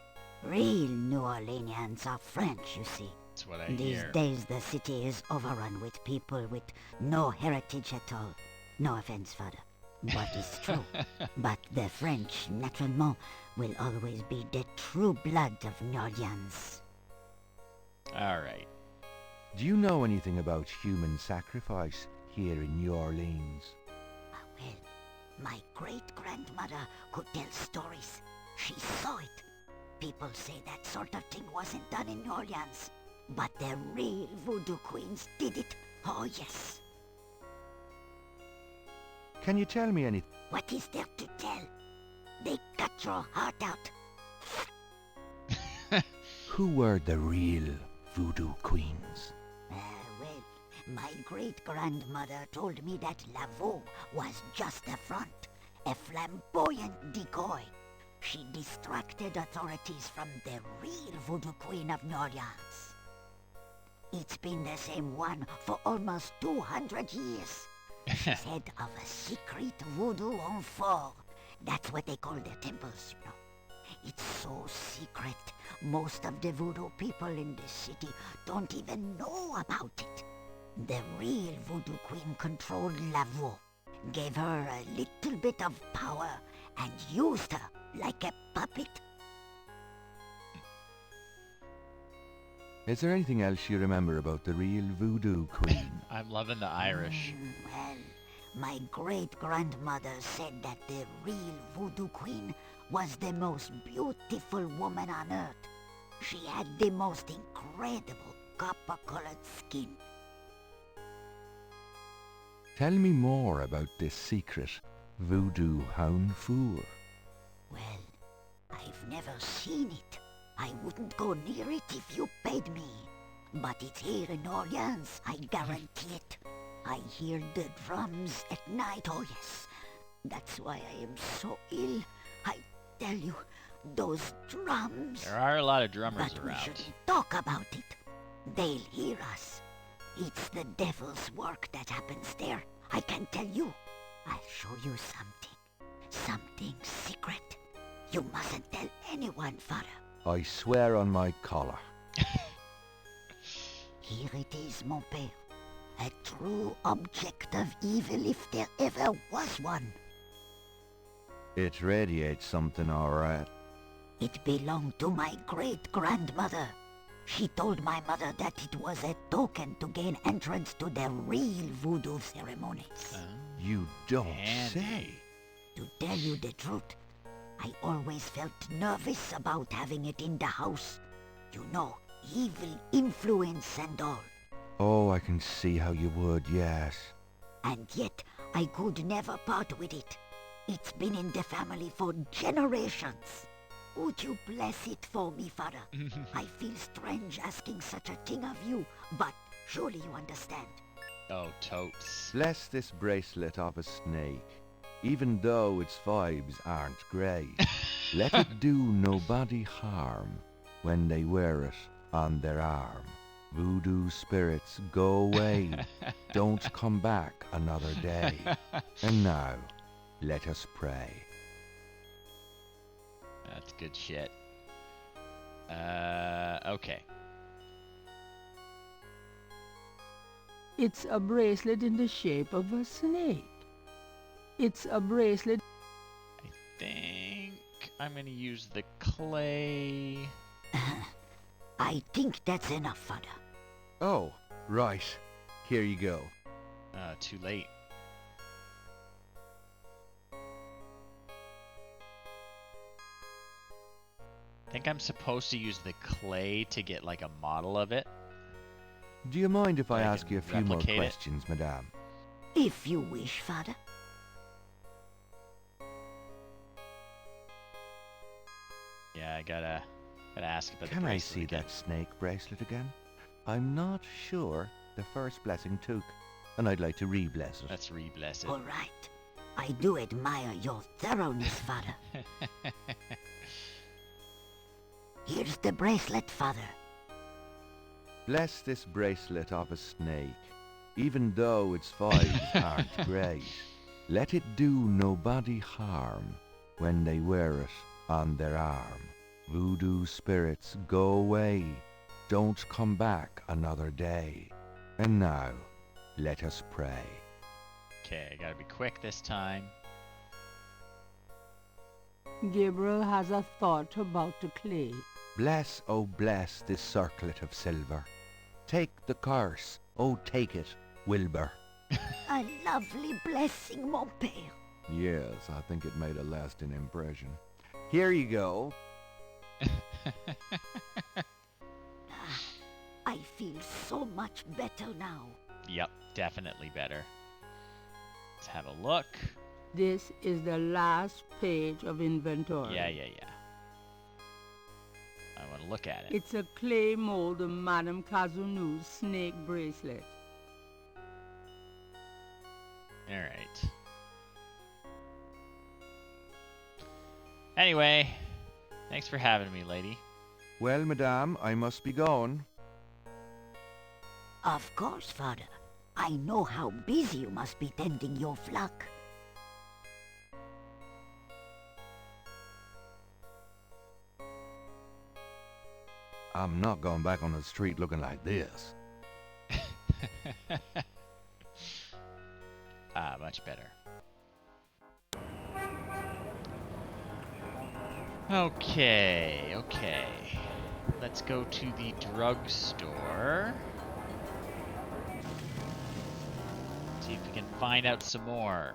Real New Orleanians are French, you see. That's what I These hear. days the city is overrun with people with no heritage at all. No offense, Father, but it's true. But the French, naturellement, will always be the true blood of New Orleans. All right. Do you know anything about human sacrifice here in New Orleans? Well, my great-grandmother could tell stories. She saw it. People say that sort of thing wasn't done in New Orleans. But the real voodoo queens did it. Oh, yes. Can you tell me anything? What is there to tell? They cut your heart out. Who were the real voodoo queens? Well, my great-grandmother told me that Laveau was just a front, a flamboyant decoy. She distracted authorities from the real voodoo queen of New Orleans. It's been the same one for almost 200 years. She's head of a secret voodoo enfort. That's what they call their temples, you know. It's so secret, most of the voodoo people in the city don't even know about it. The real voodoo queen controlled Laveau, gave her a little bit of power, and used her like a puppet. Is there anything else you remember about the real voodoo queen? I'm loving the Irish. Well, my great-grandmother said that the real voodoo queen was the most beautiful woman on earth. She had the most incredible copper-colored skin. Tell me more about this secret voodoo hound four. Well, I've never seen it. I wouldn't go near it if you paid me. But it's here in Orleans, I guarantee it. I hear the drums at night, oh yes. That's why I am so ill. I tell you, those drums... There are a lot of drummers But we around. shouldn't talk about it. They'll hear us. It's the devil's work that happens there. I can tell you. I'll show you something. Something secret. You mustn't tell anyone, Father. I swear on my collar. Here it is, mon père. A true object of evil if there ever was one. It radiates something, all right. It belonged to my great-grandmother. She told my mother that it was a token to gain entrance to the real voodoo ceremonies. You don't say. To tell you the truth, I always felt nervous about having it in the house. You know, evil influence and all. Oh, I can see how you would, yes. And yet, I could never part with it. It's been in the family for generations. Would you bless it for me, Father? I feel strange asking such a thing of you, but surely you understand. Oh, totes. Bless this bracelet of a snake, even though its vibes aren't great. Let it do nobody harm when they wear it on their arm. Voodoo spirits, go away. Don't come back another day. And now, let us pray. That's good shit. Okay. It's a bracelet in the shape of a snake. It's a bracelet... I think I'm going to use the clay. I think that's enough, Father. Oh, right. Here you go. Too late. I think I'm supposed to use the clay to get like a model of it. Do you mind if I I ask can you a few more replicate it. questions, madame? If you wish, Father. Yeah, I gotta ask about the Can I bracelet see again. that snake bracelet again? I'm not sure the first blessing took, and I'd like to re-bless it. Let's re-bless it. All right. I do admire your thoroughness, Father. Here's the bracelet, Father. Bless this bracelet of a snake, even though its vibes aren't great. Let it do nobody harm when they wear it on their arm. Voodoo spirits, go away. Don't come back another day. And now, let us pray. Okay, I gotta be quick this time. Gabriel has a thought about the clay. Bless, oh bless this circlet of silver. Take the curse, oh take it, Wilbur. A lovely blessing, mon père. Yes, I think it made a lasting impression. Here you go. I feel so much better now. Yep, definitely better. Let's have a look. This is the last page of inventory. Yeah. I want to look at it. It's a clay mold of Madame Kazunu's snake bracelet. Alright. Anyway, thanks for having me, lady. Well, madame, I must be going. Of course, Father. I know how busy you must be tending your flock. I'm not going back on the street looking like this. Much better. Okay. Let's go to the drugstore. See if we can find out some more.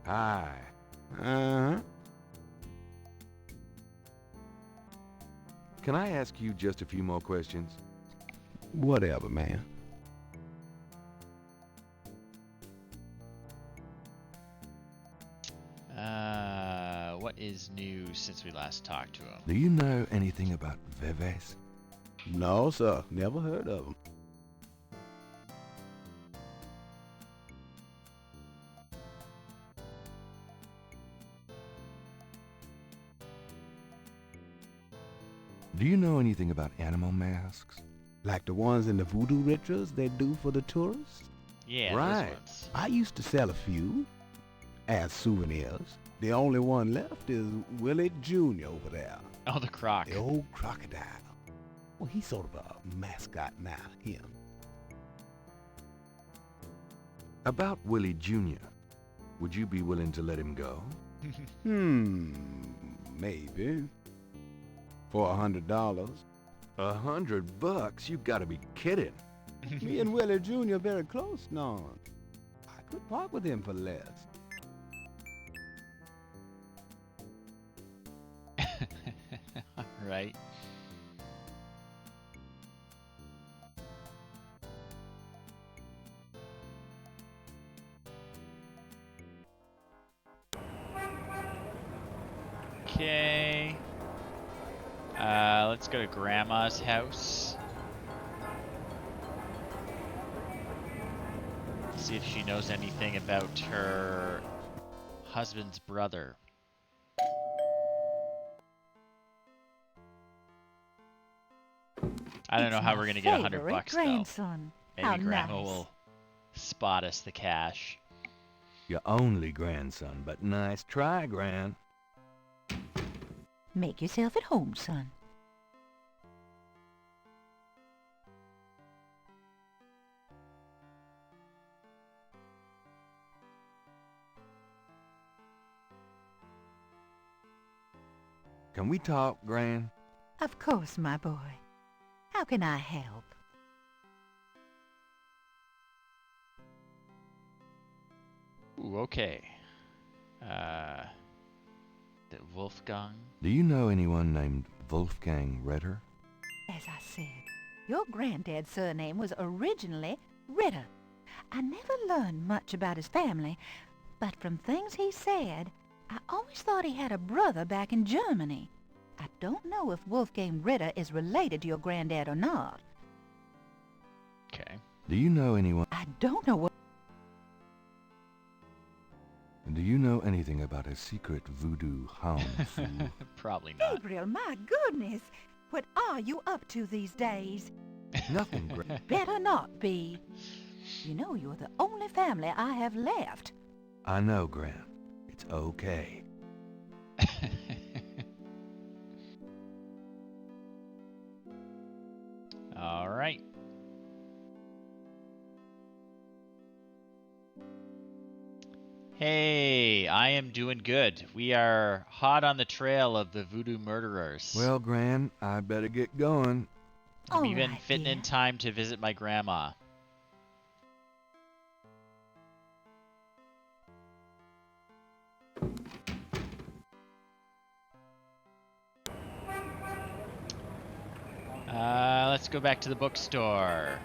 Hi. Can I ask you just a few more questions? Whatever, man. What is new since we last talked to him? Do you know anything about Vives? No, sir. Never heard of him. Do you know anything about animal masks? Like the ones in the voodoo rituals they do for the tourists? Yeah, right. those ones. I used to sell a few as souvenirs. The only one left is Willie Jr. over there. Oh, the croc. The old crocodile. Well, he's sort of a mascot now, him. About Willie Jr., would you be willing to let him go? Maybe. For $100. $100? You gotta be kidding. Me and Willie Jr. very close now. I could part with him for less. Right. Okay. Let's go to Grandma's house. See if she knows anything about her husband's brother. I don't know how we're gonna get $100 grandson. though. Maybe How Grandma nice. will spot us the cash. Your only grandson, but nice try, Gran. Make yourself at home, son. Can we talk, Gran? Of course, my boy. How can I help? Ooh, okay. The Wolfgang? Do you know anyone named Wolfgang Ritter? As I said, your granddad's surname was originally Ritter. I never learned much about his family, but from things he said, I always thought he had a brother back in Germany. I don't know if Wolfgang Ritter is related to your granddad or not. Okay. Do you know anyone? I don't know what... Do you know anything about a secret voodoo hound fool? Probably not. Gabriel, my goodness! What are you up to these days? Nothing, Gran. Better not be. You know you're the only family I have left. I know, Gran. It's okay. All right. Hey, I am doing good. We are hot on the trail of the voodoo murderers. Well, Gran, I better get going. I'm even fitting in time to visit my grandma. Let's go back to the bookstore.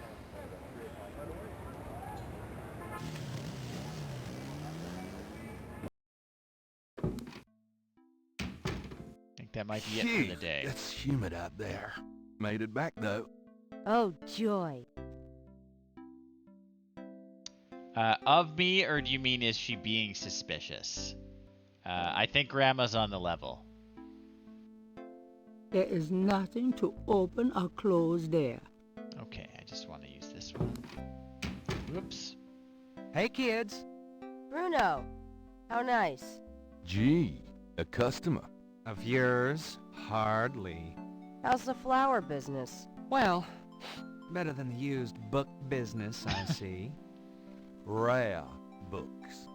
I think that might be it for the day. It's humid out there. Made it back, though. Oh, joy. Of me, or do you mean is she being suspicious? I think Grandma's on the level. There is nothing to open or close there. Okay, I just want to use this one. Whoops. Hey, kids. Bruno, how nice. Gee, a customer. Of yours? Hardly. How's the flower business? Well, better than the used book business, I see. Rare books.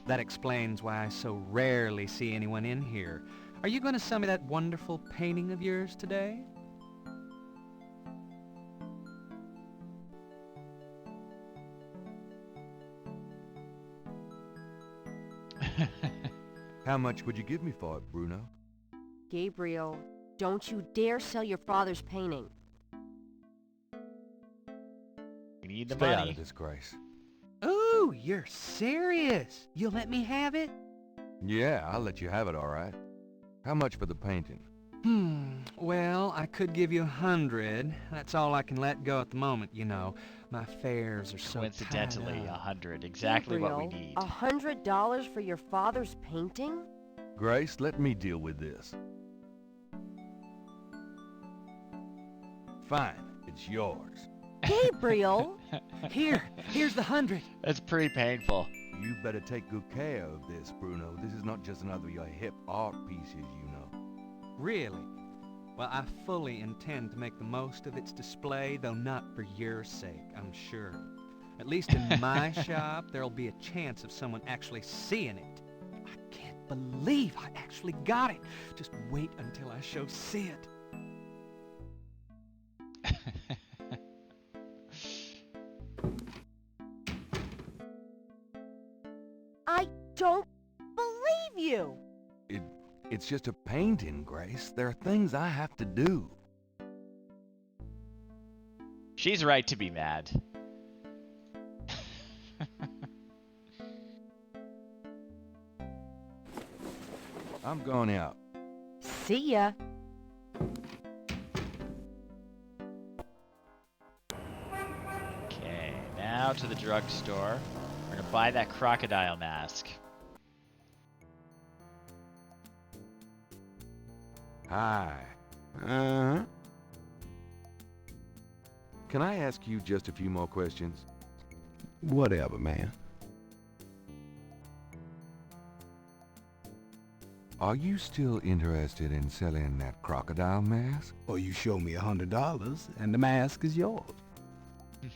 That explains why I so rarely see anyone in here. Are you going to sell me that wonderful painting of yours today? How much would you give me for it, Bruno? Gabriel, don't you dare sell your father's painting. We need the Stay money. out of this, Grace. Ooh, you're serious? You'll let me have it? Yeah, I'll let you have it, all right. How much for the painting? Well, I could give you 100. That's all I can let go at the moment, you know. My fares are so Coincidentally, tied up. 100. Exactly what we Gabriel, need. $100 for your father's painting? Grace, let me deal with this. Fine, it's yours. Gabriel! Here's the 100. That's pretty painful. You better take good care of this, Bruno. This is not just another of your hip art pieces, you know. Really? Well, I fully intend to make the most of its display, though not for your sake, I'm sure. At least in my shop, there'll be a chance of someone actually seeing it. I can't believe I actually got it. Just wait until I show Sid. I don't believe you! It's just a painting, Grace. There are things I have to do. She's right to be mad. I'm going out. See ya. Okay, now to the drugstore. We're gonna buy that crocodile mask. Hi. Uh-huh. Can I ask you just a few more questions? Whatever, man. Are you still interested in selling that crocodile mask? Or you show me $100 and the mask is yours. Is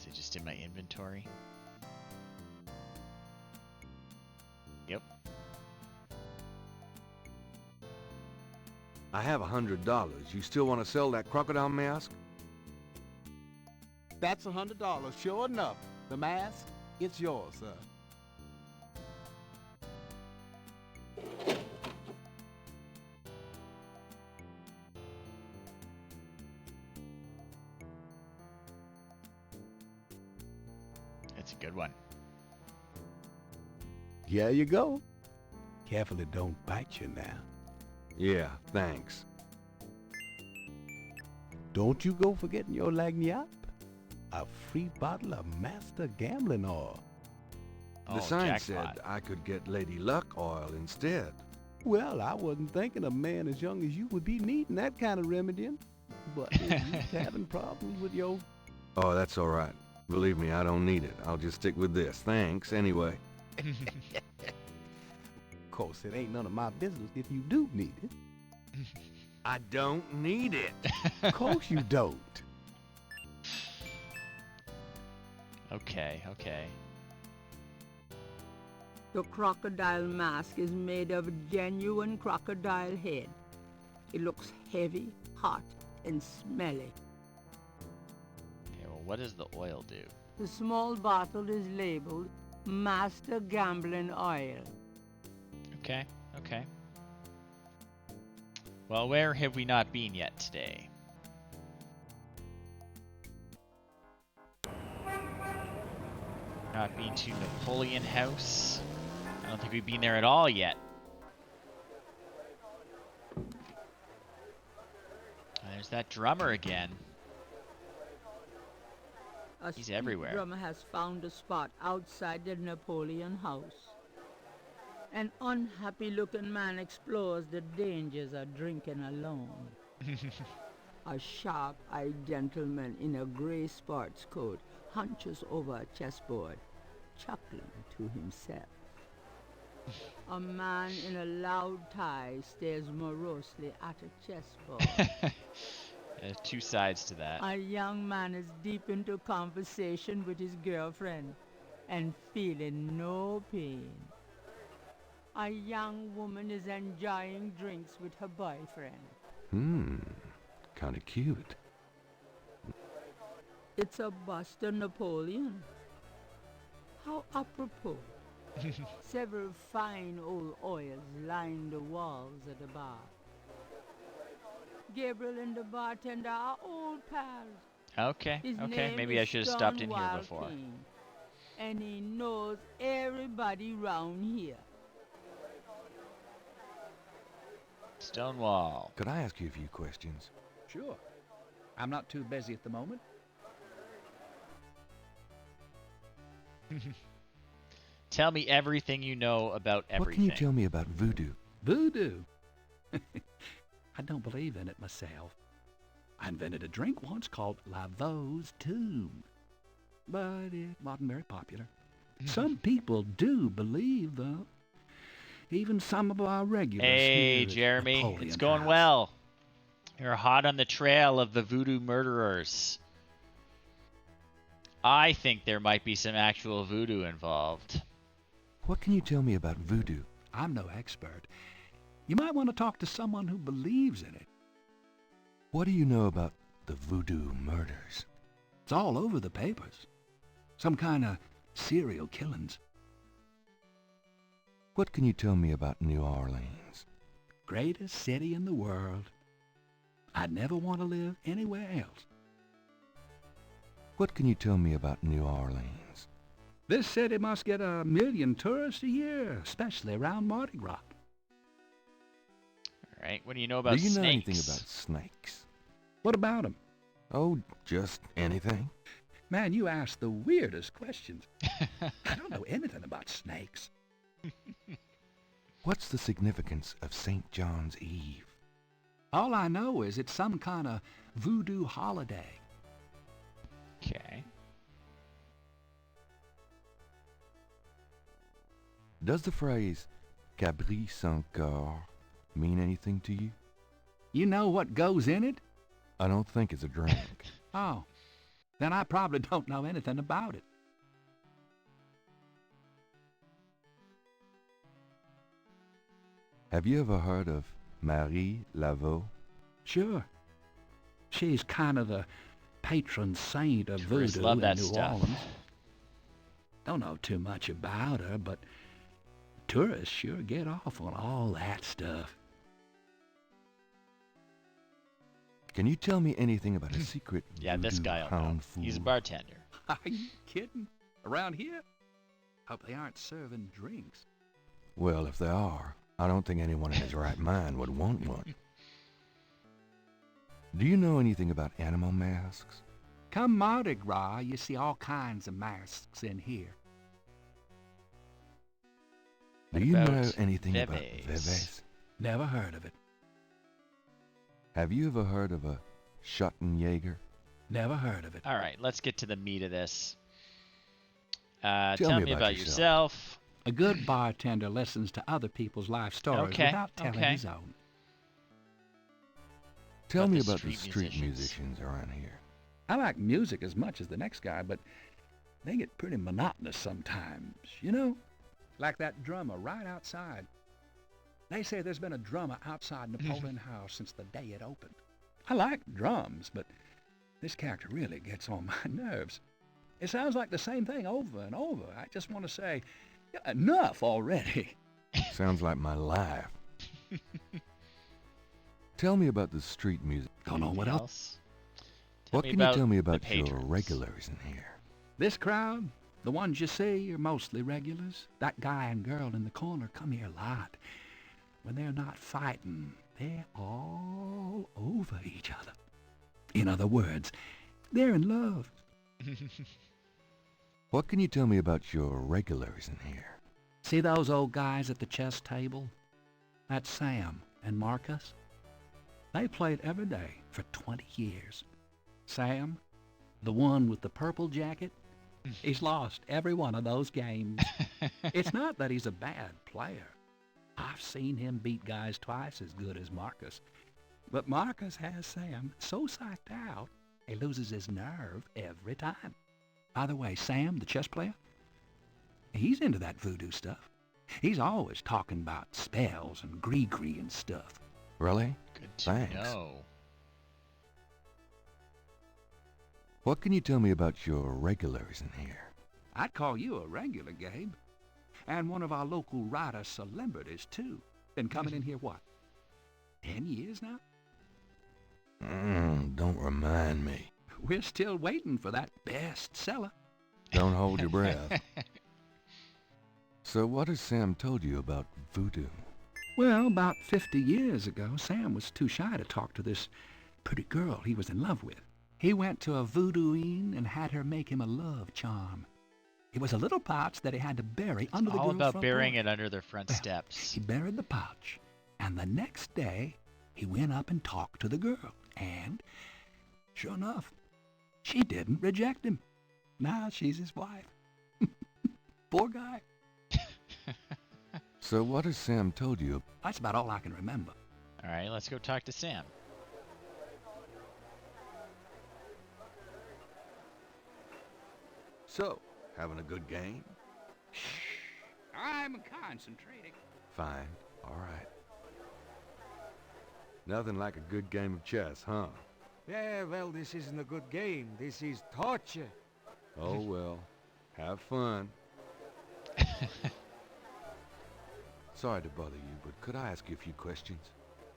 it just in my inventory? I have $100. You still want to sell that crocodile mask? That's $100, sure enough. The mask, it's yours, sir. That's a good one. Here you go. Careful it don't bite you now. Yeah, thanks. Don't you go forgetting your lagniappe. A free bottle of Master Gambling Oil. The sign said I could get Lady Luck oil instead. Well, I wasn't thinking a man as young as you would be needing that kind of remedying. But if you're having problems with your... Oh, that's all right. Believe me, I don't need it. I'll just stick with this. Thanks, anyway. Of course, it ain't none of my business if you do need it. I don't need it. Of course you don't. Okay, okay. The crocodile mask is made of genuine crocodile head. It looks heavy, hot, and smelly. Okay, well, what does the oil do? The small bottle is labeled Master Gambling Oil. Okay, okay. Well, where have we not been yet today? Not been to Napoleon House. I don't think we've been there at all yet. There's that drummer again. He's everywhere. A drummer has found a spot outside the Napoleon House. An unhappy-looking man explores the dangers of drinking alone. A sharp-eyed gentleman in a gray sports coat hunches over a chessboard, chuckling to himself. A man in a loud tie stares morosely at a chessboard. There's two sides to that. A young man is deep into conversation with his girlfriend and feeling no pain. A young woman is enjoying drinks with her boyfriend. Kinda cute. It's a bust of Napoleon. How apropos. Several fine old oils line the walls of the bar. Gabriel and the bartender are old pals. Okay, His okay. name Maybe I is should have stopped in here Stonewall before. King, and he knows everybody round here. Stonewall. Could I ask you a few questions? Sure. I'm not too busy at the moment. Tell me everything you know about everything. What can you tell me about voodoo? Voodoo? I don't believe in it myself. I invented a drink once called Laveau's Tomb, but it wasn't very popular. Some people do believe, though. Even some of our regulars. Hey, here at Jeremy. Napoleon It's going House. well. You're hot on the trail of the voodoo murderers. I think there might be some actual voodoo involved. What can you tell me about voodoo? I'm no expert. You might want to talk to someone who believes in it. What do you know about the voodoo murders? It's all over the papers. Some kind of serial killings. What can you tell me about New Orleans? Greatest city in the world. I'd never want to live anywhere else. What can you tell me about New Orleans? This city must get 1 million tourists a year, especially around Mardi Gras. All right. What do you know about Do you snakes? know anything about snakes? What about them? Oh, just anything. Man, you ask the weirdest questions. I don't know anything about snakes. What's the significance of St. John's Eve? All I know is it's some kind of voodoo holiday. Okay. Does the phrase Cabri sans corps mean anything to you? You know what goes in it? I don't think it's a drink. Oh, then I probably don't know anything about it. Have you ever heard of Marie Laveau? Sure. She's kind of the patron saint of Tourists voodoo love in that New stuff. Orleans. Don't know too much about her, but tourists sure get off on all that stuff. Can you tell me anything about a secret Yeah, this voodoo guy will know. pound fool? He's a bartender. Are you kidding? Around here? Hope they aren't serving drinks. Well, if they are, I don't think anyone in his right mind would want one. Do you know anything about animal masks? Come Mardi Gras, you see all kinds of masks in here. Do you know about anything about Veves? Veves? Never heard of it. Have you ever heard of a Schottenjäger? Never heard of it. All right, let's get to the meat of this. Tell Tell me me about about yourself. yourself. A good bartender listens to other people's life stories Okay, without telling okay. his own. Tell About me the about the street street musicians. musicians around here. I like music as much as the next guy, but they get pretty monotonous sometimes, you know? Like that drummer right outside. They say there's been a drummer outside Napoleon House since the day it opened. I like drums, but this character really gets on my nerves. It sounds like the same thing over and over. I just want to say, enough already. Sounds like my life. Tell me about the street music. Don't know what Anything else. What me can you about tell me the about your patrons. regulars in here? This crowd, the ones you see, are mostly regulars. That guy and girl in the corner come here a lot. When they're not fighting, they're all over each other. In other words, they're in love. What can you tell me about your regulars in here? See those old guys at the chess table? That's Sam and Marcus. They played every day for 20 years. Sam, the one with the purple jacket, he's lost every one of those games. It's not that he's a bad player. I've seen him beat guys twice as good as Marcus. But Marcus has Sam so psyched out, he loses his nerve every time. By the way, Sam, the chess player, he's into that voodoo stuff. He's always talking about spells and gree-gree and stuff. Really? Good to Thanks. know. What can you tell me about your regulars in here? I'd call you a regular, Gabe. And one of our local writer celebrities, too. Been coming in here, what, 10 years now? Don't remind me. We're still waiting for that bestseller. Don't hold your breath. So what has Sam told you about voodoo? Well, about 50 years ago, Sam was too shy to talk to this pretty girl he was in love with. He went to a voodooine and had her make him a love charm. It was a little pouch that he had to bury under the All girl's about front burying door. it under their front steps. He buried the pouch, and the next day, he went up and talked to the girl, and, sure enough, she didn't reject him. Now she's his wife. Poor guy. So what has Sam told you? That's about all I can remember. All right, let's go talk to Sam. So, having a good game? I'm concentrating. Fine. All right. Nothing like a good game of chess, huh? Yeah, well, this isn't a good game. This is torture. Oh, well. Have fun. Sorry to bother you, but could I ask you a few questions?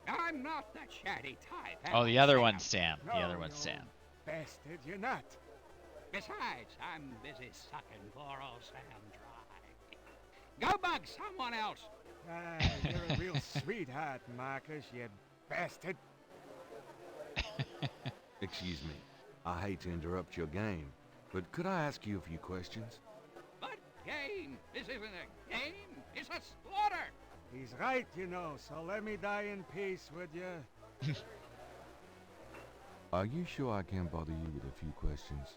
I'm not that chatty type. Oh, the other one's Sam. The other one's Sam. Bastard, you're not. Besides, I'm busy sucking poor old Sam dry. Go bug someone else. Ah, you're a real sweetheart, Marcus, you bastard. Excuse me. I hate to interrupt your game, but could I ask you a few questions? But game, this isn't a game, it's a slaughter. He's right, you know, so let me die in peace, would you? Are you sure I can't bother you with a few questions?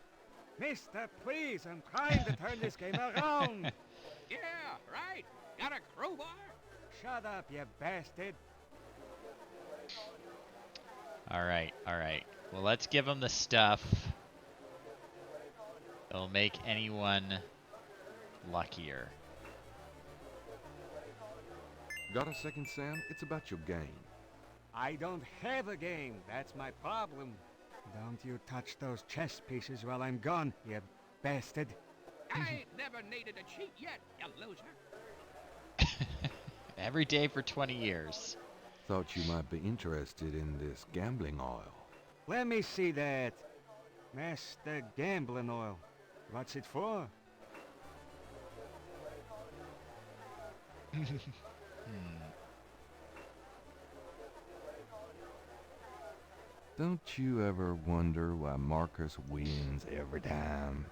Mister, please, I'm trying to turn this game around. Yeah, right. Got a crowbar? Shut up, you bastard. All right, all right. Well, let's give him the stuff that'll make anyone luckier. Got a second, Sam? It's about your game. I don't have a game. That's my problem. Don't you touch those chess pieces while I'm gone, you bastard. I ain't never needed a cheat yet, you loser. Every day for 20 years. Thought you might be interested in this gambling oil. Let me see that. Master Gambling Oil. What's it for? Don't you ever wonder why Marcus wins every time?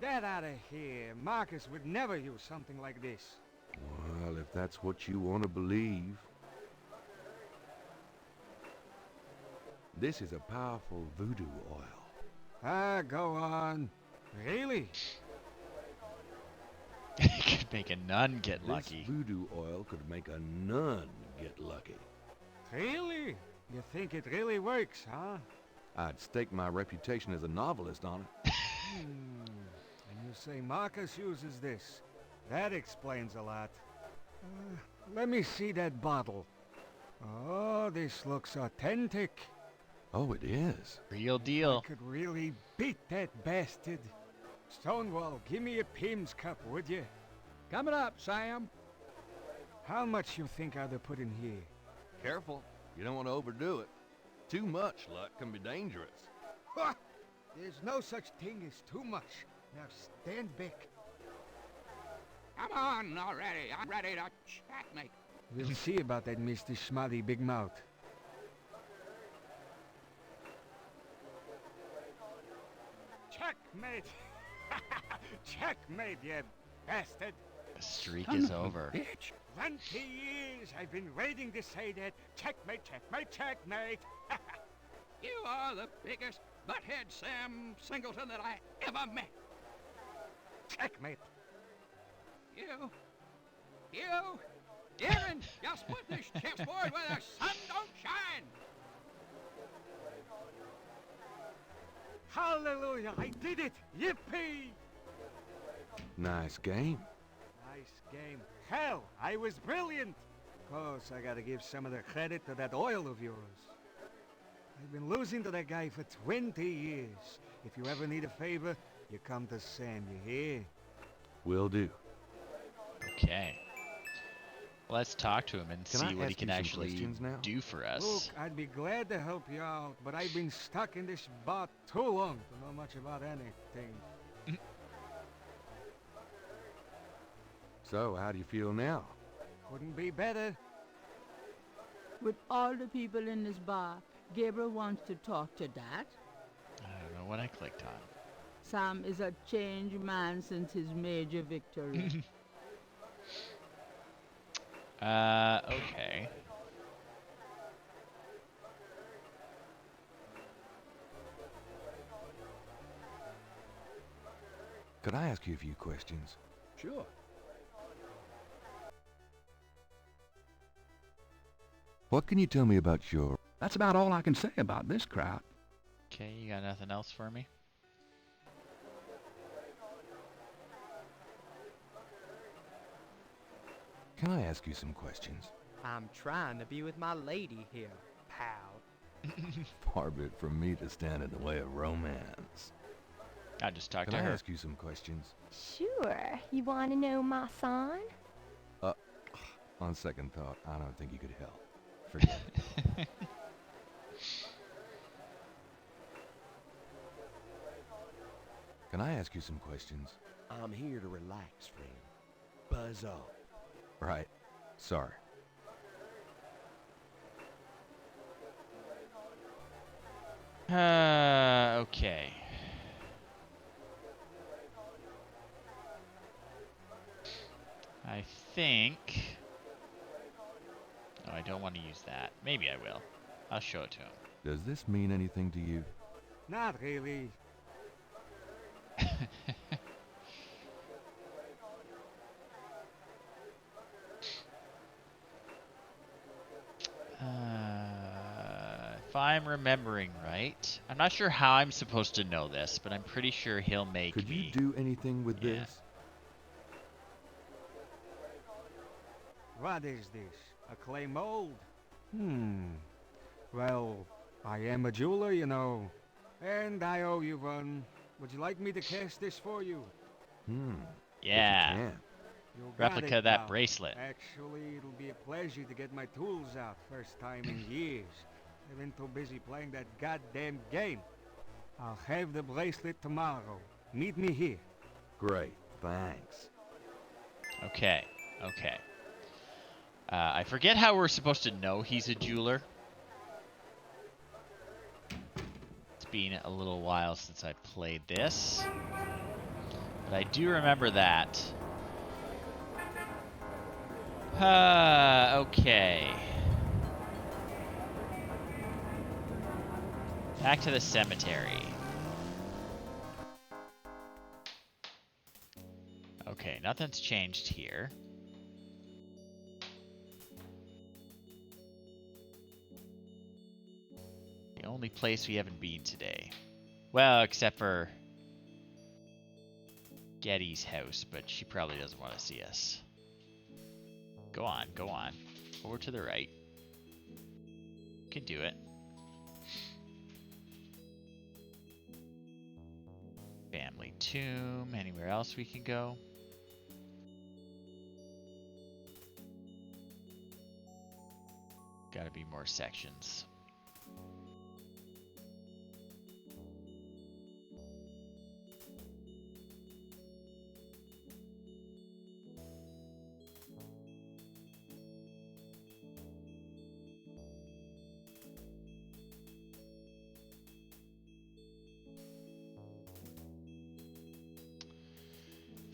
Get out of here. Marcus would never use something like this. Well, if that's what you want to believe. This is a powerful voodoo oil. Ah, go on. Really? Could make a nun get This lucky. voodoo oil could make a nun get lucky. Really? You think it really works, huh? I'd stake my reputation as a novelist on it. And you say Marcus uses this. That explains a lot. Let me see that bottle. Oh, this looks authentic. Oh, it is. Real deal. I could really beat that bastard. Stonewall, give me a Pim's cup, would you? Coming up, Sam. How much you think I'd put in here? Careful. You don't want to overdo it. Too much luck can be dangerous. Ha! There's no such thing as too much. Now stand back. Come on already. I'm ready to checkmate. We'll see about that, Mr. Schmutty Big Mouth. Checkmate! Checkmate, you bastard! The streak is over. 20 years I've been waiting to say that. Checkmate, checkmate, checkmate! You are the biggest butthead Sam Singleton that I ever met. Checkmate! You, Aaron, you split this chessboard where the sun don't shine. Hallelujah, I did it! Yippee! Nice game. Nice game. Hell, I was brilliant! Course, I gotta give some of the credit to that oil of yours. I've been losing to that guy for 20 years. If you ever need a favor, you come to Sam, you hear? Will do. Okay. Let's talk to him and Can see I what he ask can you some actually questions now? do for us. Look, I'd be glad to help you out, but I've been stuck in this bar too long to know much about anything. So, how do you feel now? Couldn't be better. With all the people in this bar, Gabriel wants to talk to that. I don't know what I clicked on. Sam is a changed man since his major victory. Okay. Could I ask you a few questions? Sure. What can you tell me about your... That's about all I can say about this crowd. Okay, you got nothing else for me? Can I ask you some questions? I'm trying to be with my lady here, pal. Far be it from me to stand in the way of romance. I just talked Can to I her. ask you some questions? Sure. You want to know my son? On second thought, I don't think you could help. Forget it. Can I ask you some questions? I'm here to relax, friend. Buzz off. Right. Sorry. Okay. I think... Oh, I don't want to use that. Maybe I will. I'll show it to him. Does this mean anything to you? Not really. If I'm remembering right, I'm not sure how I'm supposed to know this, but I'm pretty sure he'll make Could me. you do anything with Yeah. this? What is this? A clay mold? Well, I am a jeweler, you know. And I owe you one. Would you like me to cast this for you? Yeah. You Replica got of that now. bracelet. Actually, it'll be a pleasure to get my tools out. First time in years. I've been too busy playing that goddamn game. I'll have the bracelet tomorrow. Meet me here. Great, thanks. Okay. I forget how we're supposed to know he's a jeweler. It's been a little while since I played this. But I do remember that. Okay. Back to the cemetery. Okay, nothing's changed here. The only place we haven't been today. Well, except for Getty's house, but she probably doesn't want to see us. Go on. Over to the right. You can do it. Family tomb. Anywhere else we can go? Gotta be more sections.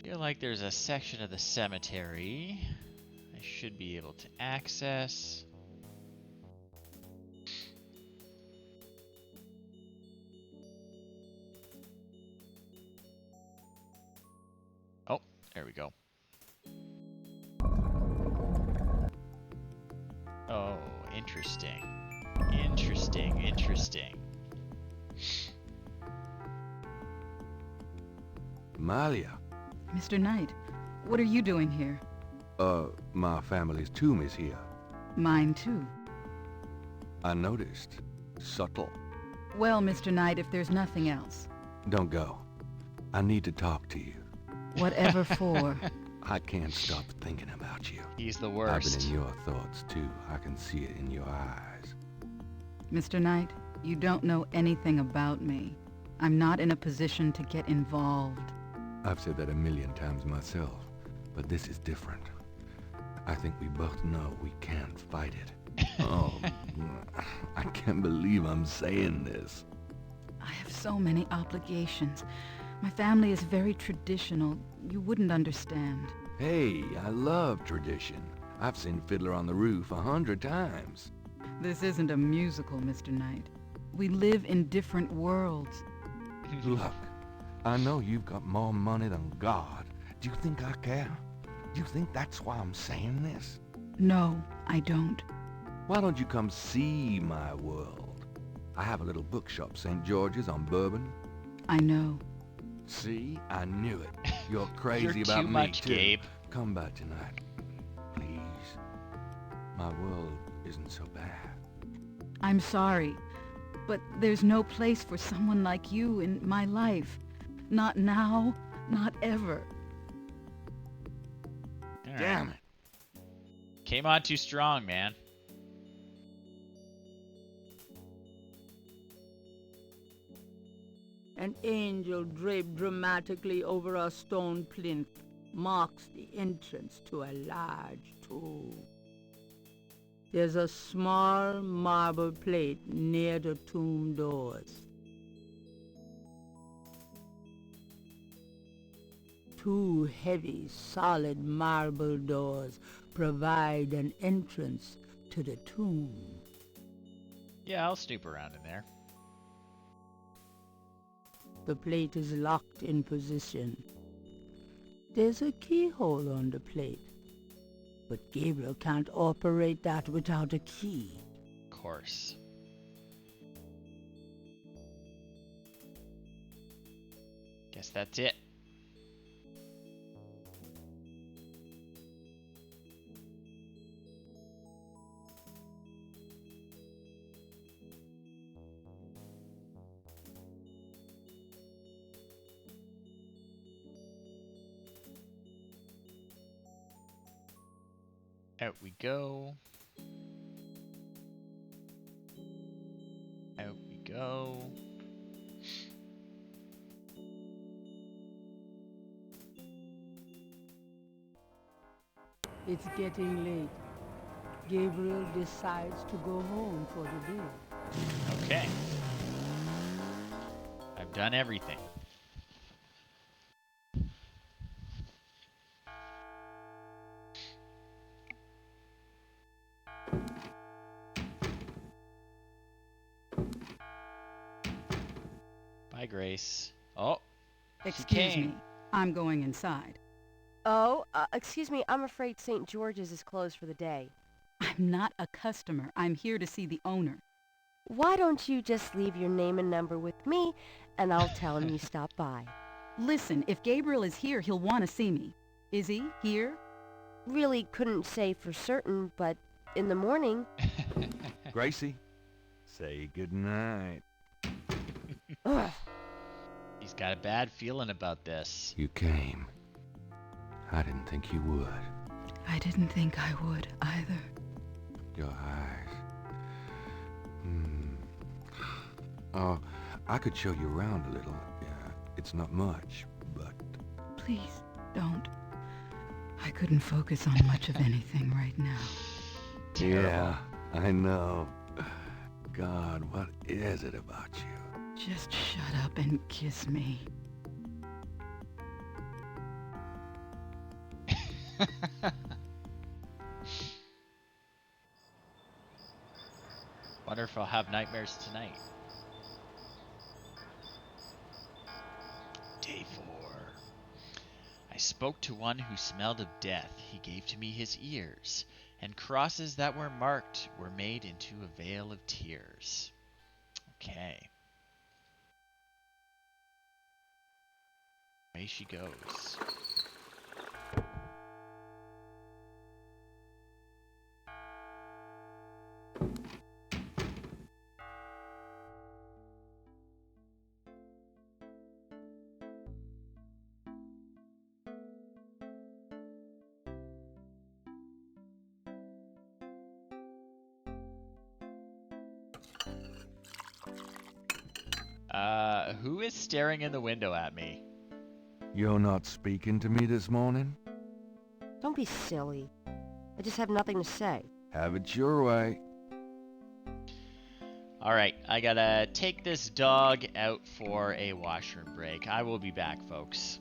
Feel like there's a section of the cemetery I should be able to access. Oh, there we go. Oh, interesting. Malia. Mr. Knight, what are you doing here? My family's tomb is here. Mine too. I noticed. Subtle. Well, Mr. Knight, if there's nothing else. Don't go. I need to talk to you. Whatever for. I can't stop thinking about you. He's the worst. I've been in your thoughts too. I can see it in your eyes. Mr. Knight, you don't know anything about me. I'm not in a position to get involved. I've said that a million times myself, but this is different. I think we both know we can't fight it. Oh, I can't believe I'm saying this. I have so many obligations. My family is very traditional. You wouldn't understand. Hey, I love tradition. I've seen Fiddler on the Roof 100 times. This isn't a musical, Mr. Knight. We live in different worlds. Look, I know you've got more money than God. Do you think I care? Do you think that's why I'm saying this? No, I don't. Why don't you come see my world? I have a little bookshop, St. George's on Bourbon. I know. See? I knew it. You're crazy You're about too me, much, too. Gabe. Come by tonight. Please. My world isn't so bad. I'm sorry, but there's no place for someone like you in my life. Not now, not ever. Right. Damn it. Came on too strong, man. An angel draped dramatically over a stone plinth marks the entrance to a large tomb. There's a small marble plate near the tomb doors. Two heavy, solid marble doors provide an entrance to the tomb. Yeah, I'll snoop around in there. The plate is locked in position. There's a keyhole on the plate, but Gabriel can't operate that without a key. Of course. Guess that's it. Out we go. Out we go. It's getting late. Gabriel decides to go home for the day. Okay. I've done everything. Bye, Grace. Oh, Excuse me. I'm going inside. Oh, excuse me, I'm afraid St. George's is closed for the day. I'm not a customer. I'm here to see the owner. Why don't you just leave your name and number with me, and I'll tell him you stopped by. Listen, if Gabriel is here, he'll want to see me. Is he here? Really couldn't say for certain, but in the morning. Gracie, say goodnight. Ugh. He's got a bad feeling about this. You came. I didn't think you would. I didn't think I would either. Your eyes. Oh, I could show you around a little. Yeah, it's not much, but... Please, don't. I couldn't focus on much of anything right now. Terrible. Yeah, I know. God, what is it about you? Just shut up and kiss me. Wonder if I'll have nightmares tonight. Day 4. I spoke to one who smelled of death. He gave to me his ears, and crosses that were marked were made into a veil of tears. Okay. Away she goes. Who is staring in the window at me? You're not speaking to me this morning? Don't be silly. I just have nothing to say. Have it your way. Alright, I gotta take this dog out for a washroom break. I will be back, folks.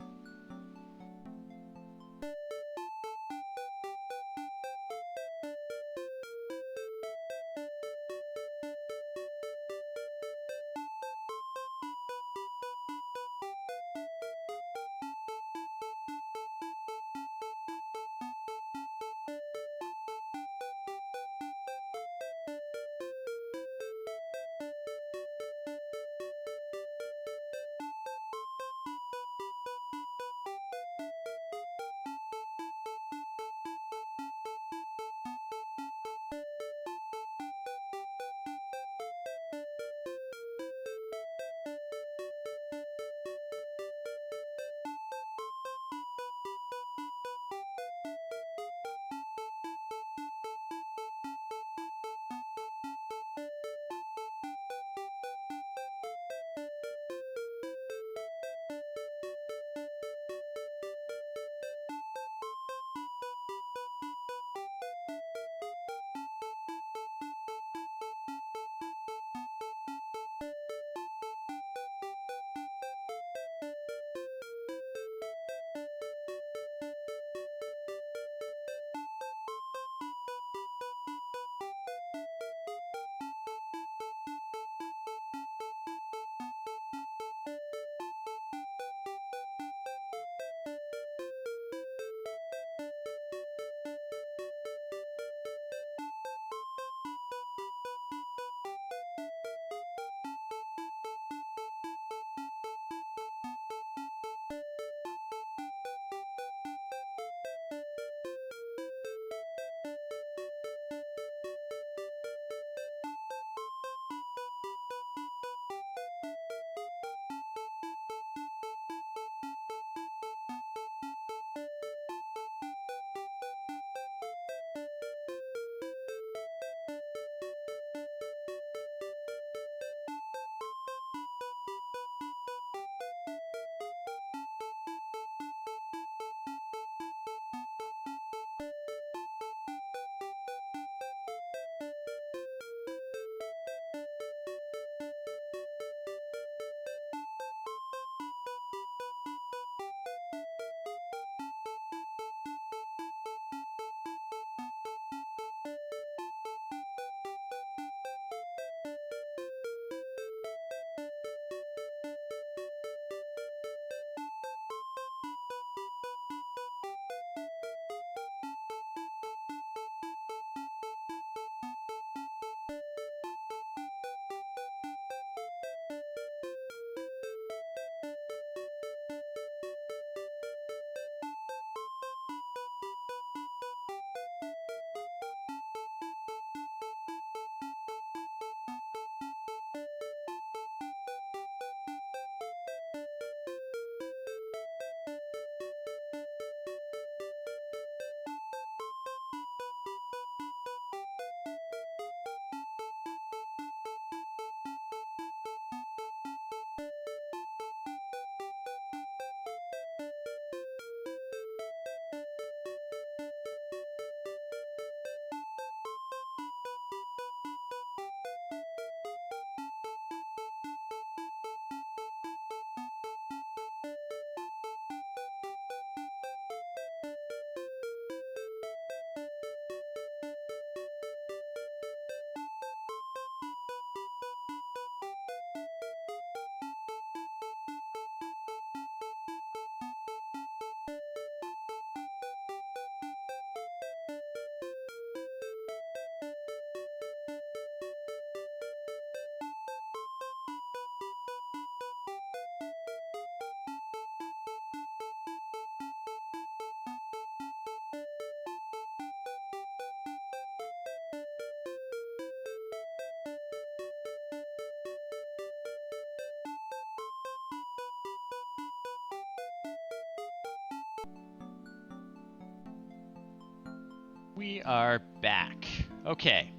we are back. Okay.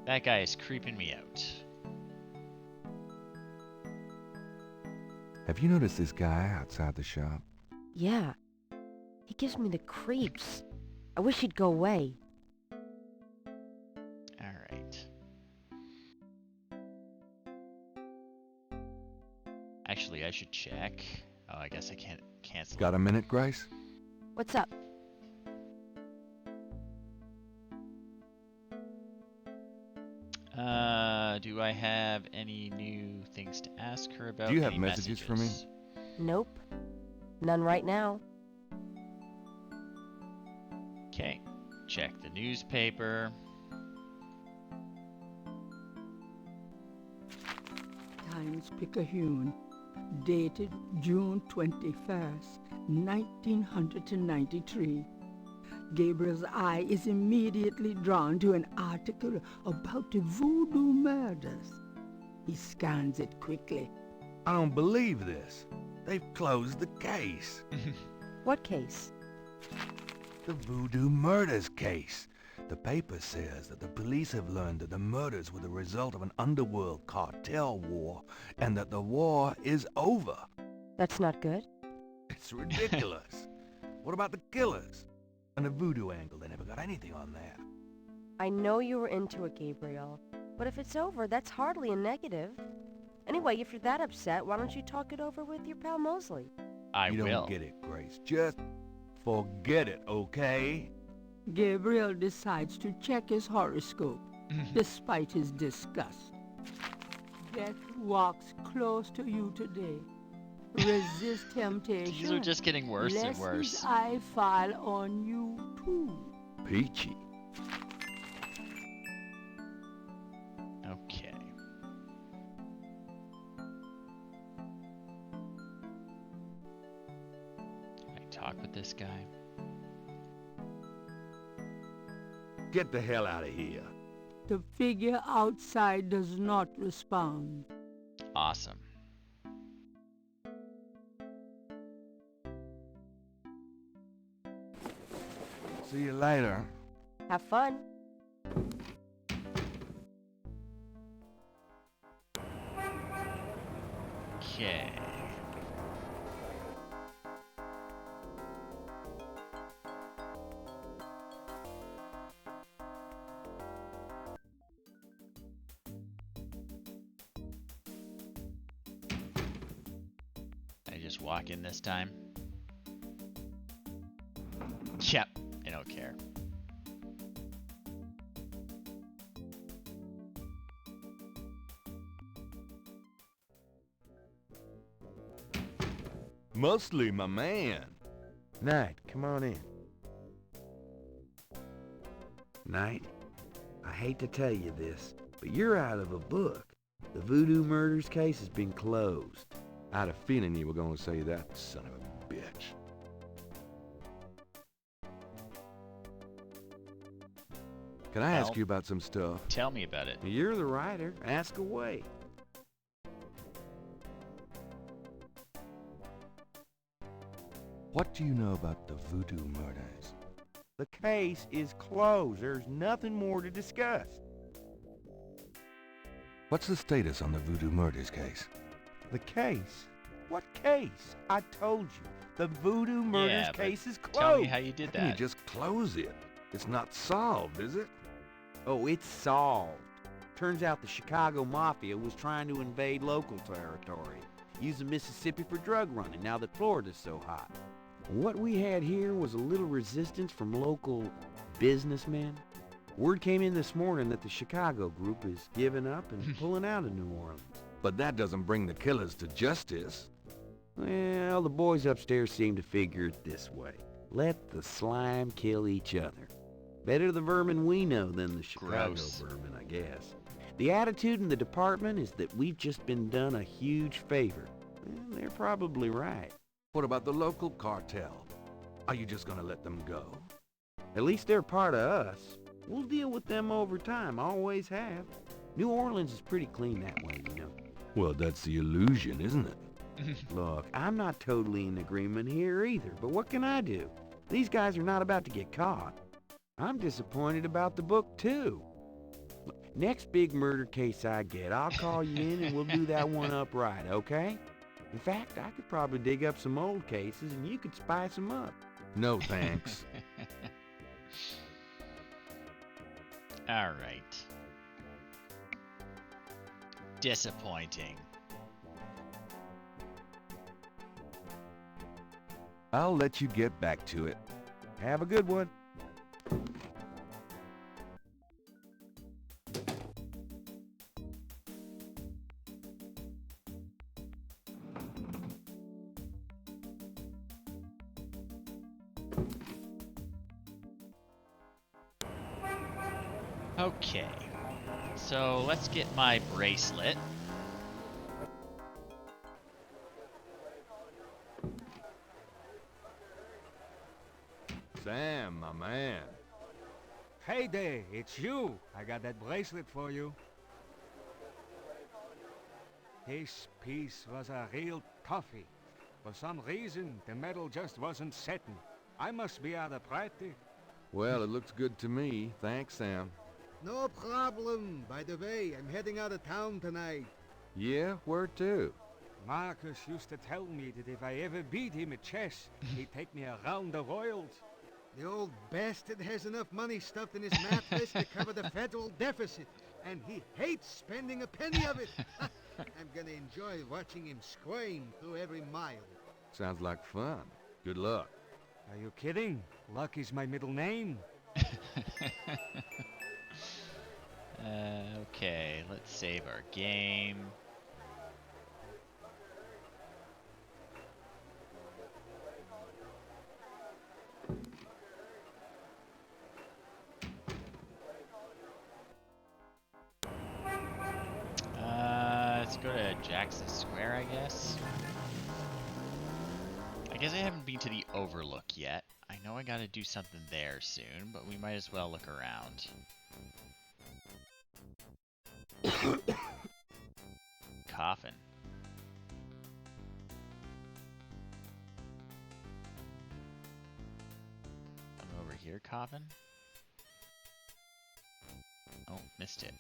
That guy is creeping me out. Have you noticed this guy outside the shop? Yeah. He gives me the creeps. I wish he'd go away. Alright. Actually, I should check. Oh, I guess I can't cancel. Got a minute, Grace? What's up? Do I have any new things to ask her about? Do you have Any messages for me? Nope. None right now. Okay. Check the newspaper. Times-Picayune, dated June 21st, 1993. Gabriel's eye is immediately drawn to an article about the voodoo murders. He scans it quickly. I don't believe this. They've closed the case. What case? The voodoo murders case. The paper says that the police have learned that the murders were the result of an underworld cartel war, and that the war is over. That's not good. It's ridiculous. What about the killers? And the voodoo angle, they never got anything on that. I know you were into it, Gabriel. But if it's over, that's hardly a negative. Anyway, if you're that upset, why don't you talk it over with your pal Mosley? You don't get it, Grace. Just forget it, okay? Gabriel decides to check his horoscope, despite his disgust. Death walks close to you today. Resist temptation. These are just getting worse and worse. Lest his eye fall on you too. Peachy. Okay. Can I talk with this guy? Get the hell out of here. The figure outside does not respond. Awesome. See you later. Have fun. Okay. I just walk in this time. Yep, I don't care. Mostly my man. Knight, come on in. Knight, I hate to tell you this, but you're out of a book. The voodoo murders case has been closed. I had a feeling you were going to say that, son of a bitch. Can I ask you about some stuff? Tell me about it. You're the writer. Ask away. What do you know about the voodoo murders? The case is closed. There's nothing more to discuss. What's the status on the voodoo murders case? The case? What case? I told you. The voodoo murders case is closed. Tell me how you did How can that. you just close it? It's not solved, is it? Oh, it's solved. Turns out the Chicago Mafia was trying to invade local territory, using Mississippi for drug running now that Florida's so hot. What we had here was a little resistance from local businessmen. Word came in this morning that the Chicago group is giving up and pulling out of New Orleans. But that doesn't bring the killers to justice. Well, the boys upstairs seem to figure it this way. Let the slime kill each other. Better the vermin we know than the Chicago vermin, I guess. The attitude in the department is that we've just been done a huge favor. Well, they're probably right. What about the local cartel? Are you just gonna let them go? At least they're part of us. We'll deal with them over time, always have. New Orleans is pretty clean that way, you know. Well, that's the illusion, isn't it? Look, I'm not totally in agreement here either, but what can I do? These guys are not about to get caught. I'm disappointed about the book, too. Next big murder case I get, I'll call you in and we'll do that one up right, okay? In fact, I could probably dig up some old cases and you could spice them up. No, thanks. All right. Disappointing. I'll let you get back to it. Have a good one. Okay. So let's get my bracelet. Sam, my man. Hey there, it's you. I got that bracelet for you. This piece was a real toughie. For some reason, the metal just wasn't setting. I must be out of practice. Well, it looks good to me. Thanks, Sam. No problem. By the way, I'm heading out of town tonight. Yeah, where to? Marcus used to tell me that if I ever beat him at chess, he'd take me around the royals. The old bastard has enough money stuffed in his math list to cover the federal deficit, and he hates spending a penny of it. I'm gonna enjoy watching him squirm through every mile. Sounds like fun. Good luck. Are you kidding? Luck is my middle name. Okay, let's save our game. Let's go to Jackson Square, I guess. I guess I haven't been to the Overlook yet. I know I gotta do something there soon, but we might as well look around. Coffin. I'm over here, coffin. Oh, missed it.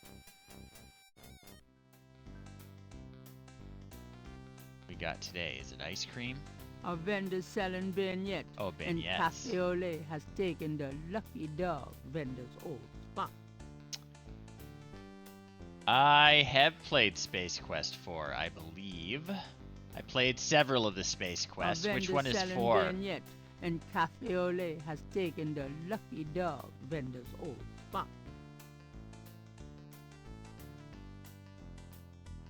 We got today. Is it ice cream? A vendor selling beignets. Oh, And beignets. Cafe Ole has taken the Lucky Dog vendor's old spot. I have played Space Quest 4, I believe. I played several of the Space Quests. Which one is 4? Beignets, and Cafe Ole has taken the Lucky Dog vendor's old spot.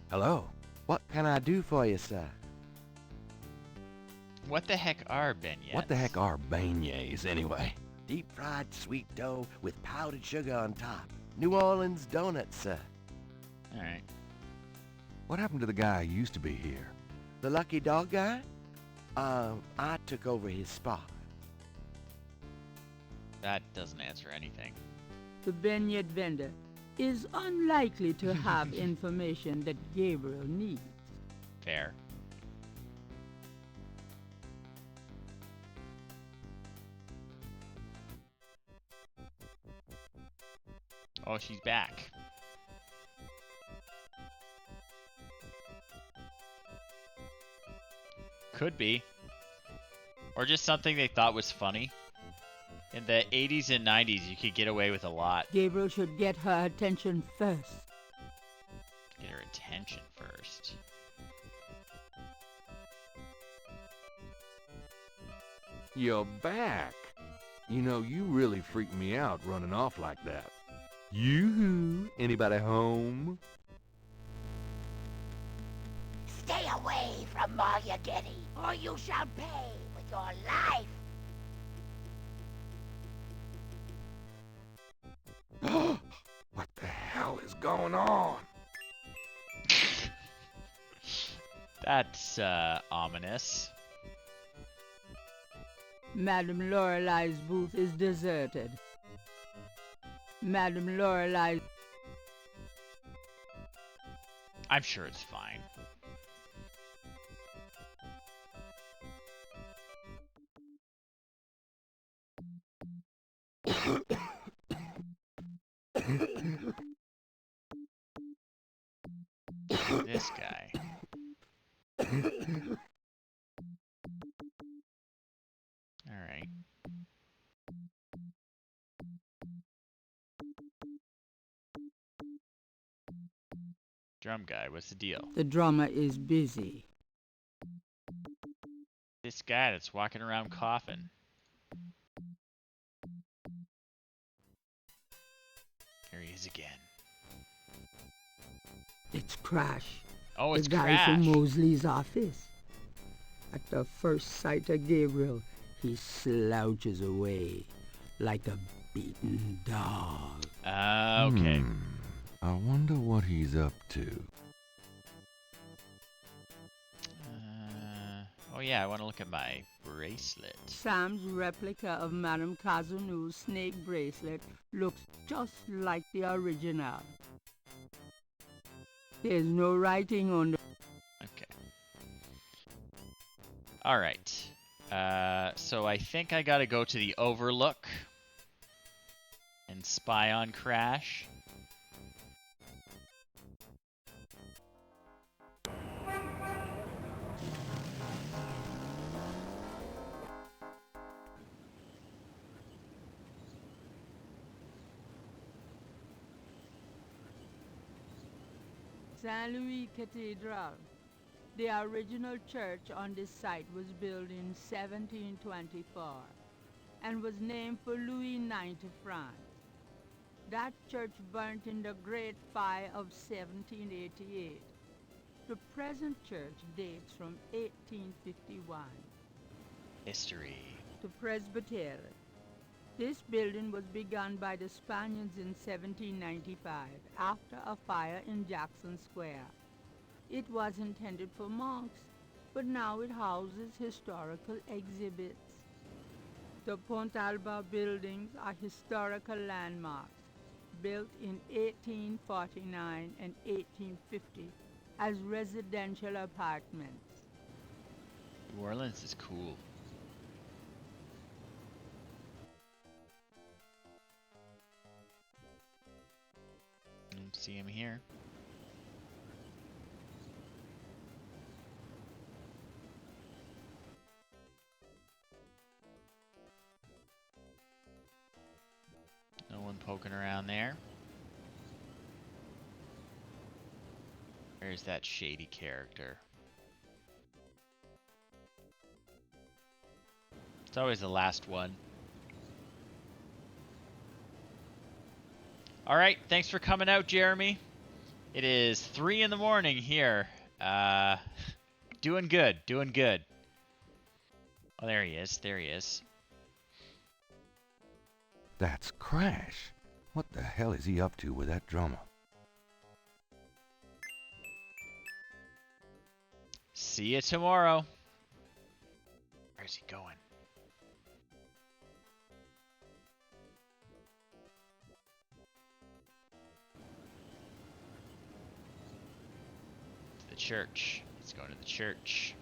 Hello. What can I do for you, sir? What the heck are beignets? What the heck are beignets, anyway? Deep-fried sweet dough with powdered sugar on top. New Orleans donuts, sir. Alright. What happened to the guy who used to be here? The Lucky Dog guy? I took over his spot. That doesn't answer anything. The beignet vendor is unlikely to have information that Gabriel needs. Fair. Oh, she's back. Could be. Or just something they thought was funny. In the 80s and 90s, you could get away with a lot. Gabriel should get her attention first. Get her attention first. You're back. You know, you really freaked me out running off like that. Yoo-hoo! Anybody home? Stay away from Margagetti, or you shall pay with your life. What the hell is going on? That's, ominous. Madame Lorelei's booth is deserted. Madame Lorelei... I'm sure it's fine. This guy. Alright. Drum guy, what's the deal? The drummer is busy. This guy that's walking around coughing. Here he is again. It's Crash. Oh, it's the guy Crash. from Mosley's office. At the first sight of Gabriel, he slouches away like a beaten dog. Okay. I wonder what he's up to. Oh yeah, I want to look at my bracelet. Sam's replica of Madame Cazanu's snake bracelet looks just like the original. There's no writing on the... Okay. Alright. So I think I gotta go to the Overlook and spy on Crash. Saint Louis Cathedral. The original church on this site was built in 1724 and was named for Louis Knight of France. That church burnt in the Great Fire of 1788. The present church dates from 1851. History. The presbytery. This building was begun by the Spaniards in 1795 after a fire in Jackson Square. It was intended for monks, but now it houses historical exhibits. The Pontalba buildings are historical landmarks, built in 1849 and 1850 as residential apartments. New Orleans is cool. Don't see him here. No one poking around there. Where's that shady character? It's always the last one. Alright, thanks for coming out, Jeremy. It is 3 in the morning here. Doing good, doing good. Oh, there he is, there he is. That's Crash. What the hell is he up to with that drummer? See you tomorrow. Where's he going? To the church. He's going to the church.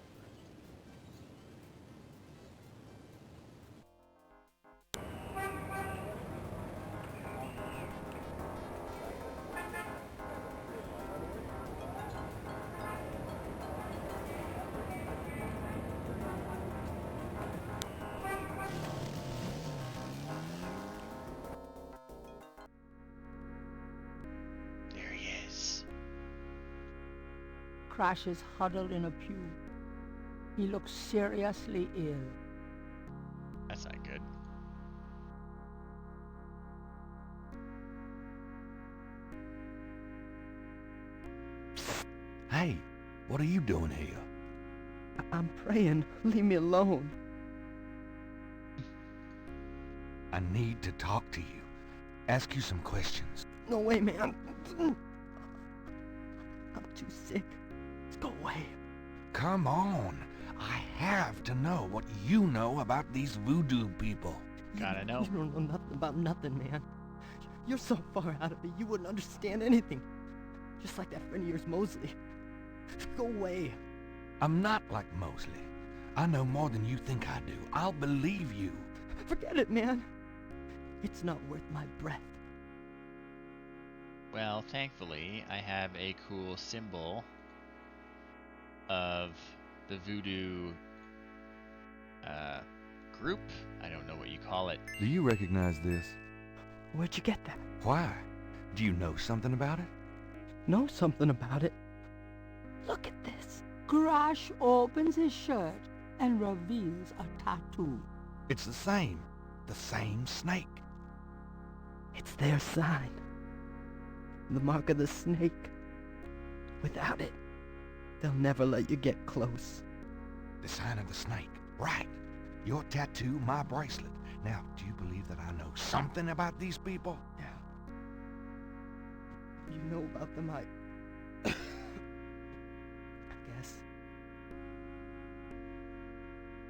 Crash is huddled in a pew. He looks seriously ill. That's not good. Hey, what are you doing here? I'm praying. Leave me alone. I need to talk to you. Ask you some questions. No way, man. I'm too sick. Just go away. Come on. I have to know what you know about these voodoo people. Gotta know. You don't know nothing about nothing, man. You're so far out of it, you wouldn't understand anything. Just like that friend of yours, Mosley. Go away. I'm not like Mosley. I know more than you think I do. I'll believe you. Forget it, man. It's not worth my breath. Well, thankfully, I have a cool symbol of the voodoo group. I don't know what you call it. Do you recognize this? Where'd you get that? Why? Do you know something about it? Know something about it? Look at this. Crash opens his shirt and reveals a tattoo. It's the same snake. It's their sign. The mark of the snake. Without it, they'll never let you get close. The sign of the snake. Right. Your tattoo, my bracelet. Now, do you believe that I know something about these people? Yeah. You know about them, I guess.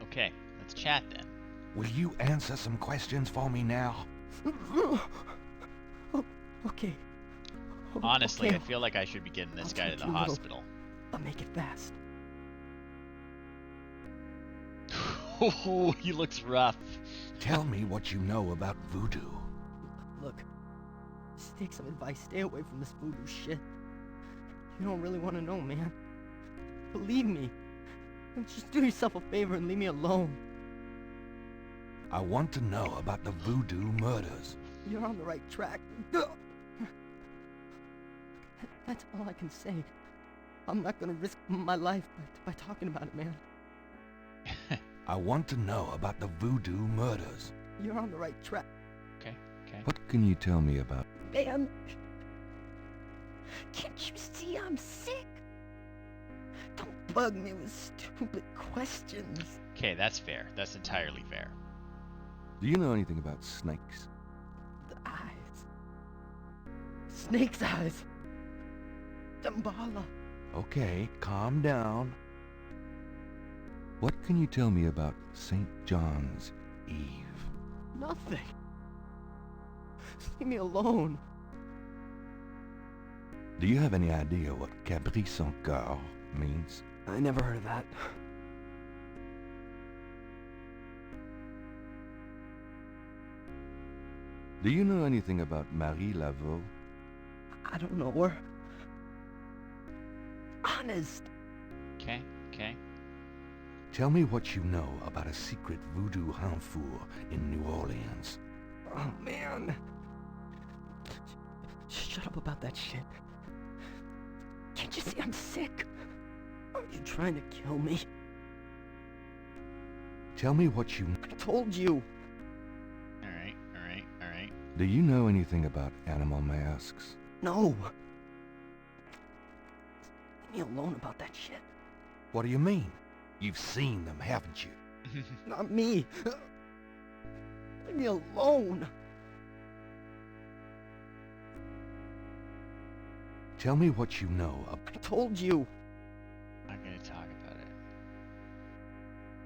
Okay, let's chat then. Will you answer some questions for me now? Oh, okay. Honestly, okay. I feel like I should be getting this I'll guy to let the you know. hospital. I'll make it fast. Oh, he looks rough. Tell me what you know about voodoo. Look, just take some advice. Stay away from this voodoo shit. You don't really want to know, man. Believe me. Just do yourself a favor and leave me alone. I want to know about the voodoo murders. You're on the right track. That's all I can say. I'm not gonna risk my life by talking about it, man. I want to know about the voodoo murders. You're on the right track. Okay. What can you tell me about? Man, can't you see I'm sick? Don't bug me with stupid questions. Okay, that's fair. That's entirely fair. Do you know anything about snakes? The eyes. Snake's eyes. Dambala. Okay, calm down. What can you tell me about St. John's Eve? Nothing. Leave me alone. Do you have any idea what Caprice encore means? I never heard of that. Do you know anything about Marie Laveau? I don't know her. Honest. Okay. Tell me what you know about a secret voodoo hanfour in New Orleans. Oh, man. Shut up about that shit. Can't you see I'm sick? Are you trying to kill me? Tell me what you... I told you. Alright. Do you know anything about animal masks? No. Leave me alone about that shit. What do you mean? You've seen them, haven't you? Not me. Leave me alone. Tell me what you know about... I told you. I'm not gonna talk about it.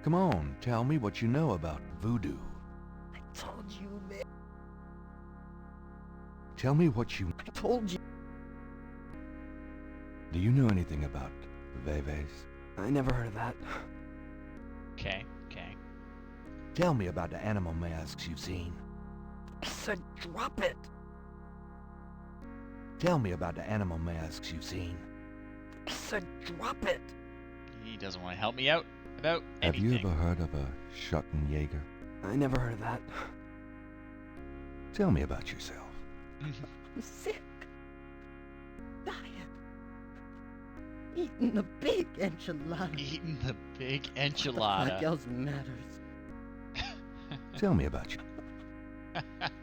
Come on, tell me what you know about voodoo. I told you, man. Tell me what you... I told you. Do you know anything about Veves? I never heard of that. Okay. Tell me about the animal masks you've seen. I said drop it. Tell me about the animal masks you've seen. I said drop it. He doesn't want to help me out about Have anything. you ever heard of a Schottenjäger? I never heard of that. Tell me about yourself. I'm sick. Dying. Eating the big enchilada. Eating the big What enchilada. else matters? Tell me about you.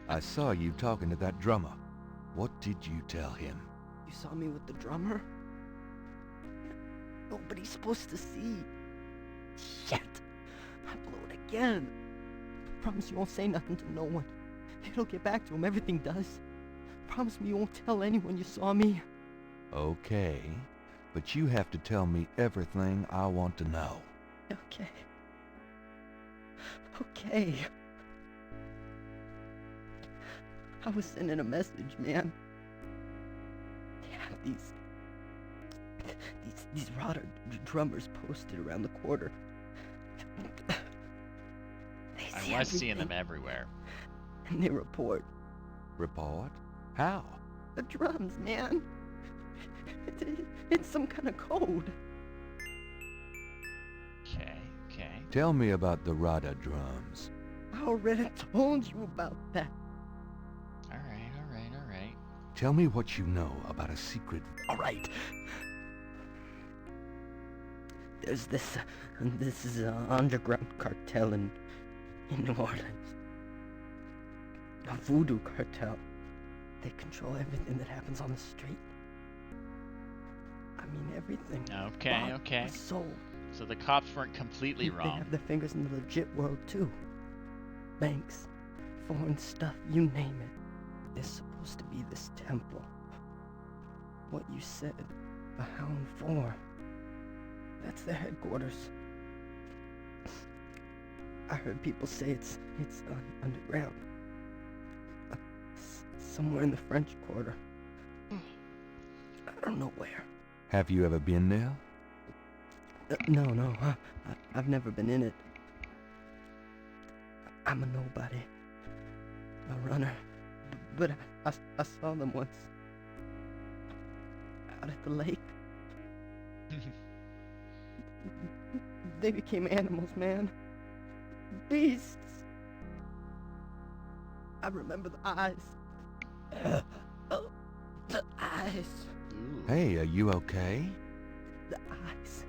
I saw you talking to that drummer. What did you tell him? You saw me with the drummer? Nobody's supposed to see. Shit. I blew it again. Promise you won't say nothing to no one. It'll get back to him. Everything does. Promise me you won't tell anyone you saw me. Okay, but you have to tell me everything I want to know. Okay. Okay. I was sending a message, man. They have these rotter drummers posted around the quarter. I was seeing them everywhere. And they report. Report? How? The drums, man. It's some kind of code. Okay. Tell me about the Rada drums. I already told you about that. All right. Tell me what you know about a secret... All right. There's this underground cartel in New Orleans. A voodoo cartel. They control everything that happens on the street. I mean, everything. Okay. Soul. So the cops weren't completely They wrong. have their fingers in the legit world, too. Banks, foreign stuff, you name it. There's supposed to be this temple. What you said, a Hound 4. That's their headquarters. I heard people say it's underground. Somewhere in the French Quarter. I don't know where. Have you ever been there? No. I've never been in it. I'm a nobody. A runner. But I saw them once. Out at the lake. They became animals, man. Beasts. I remember the eyes. The eyes. Hey, are you okay? The eyes.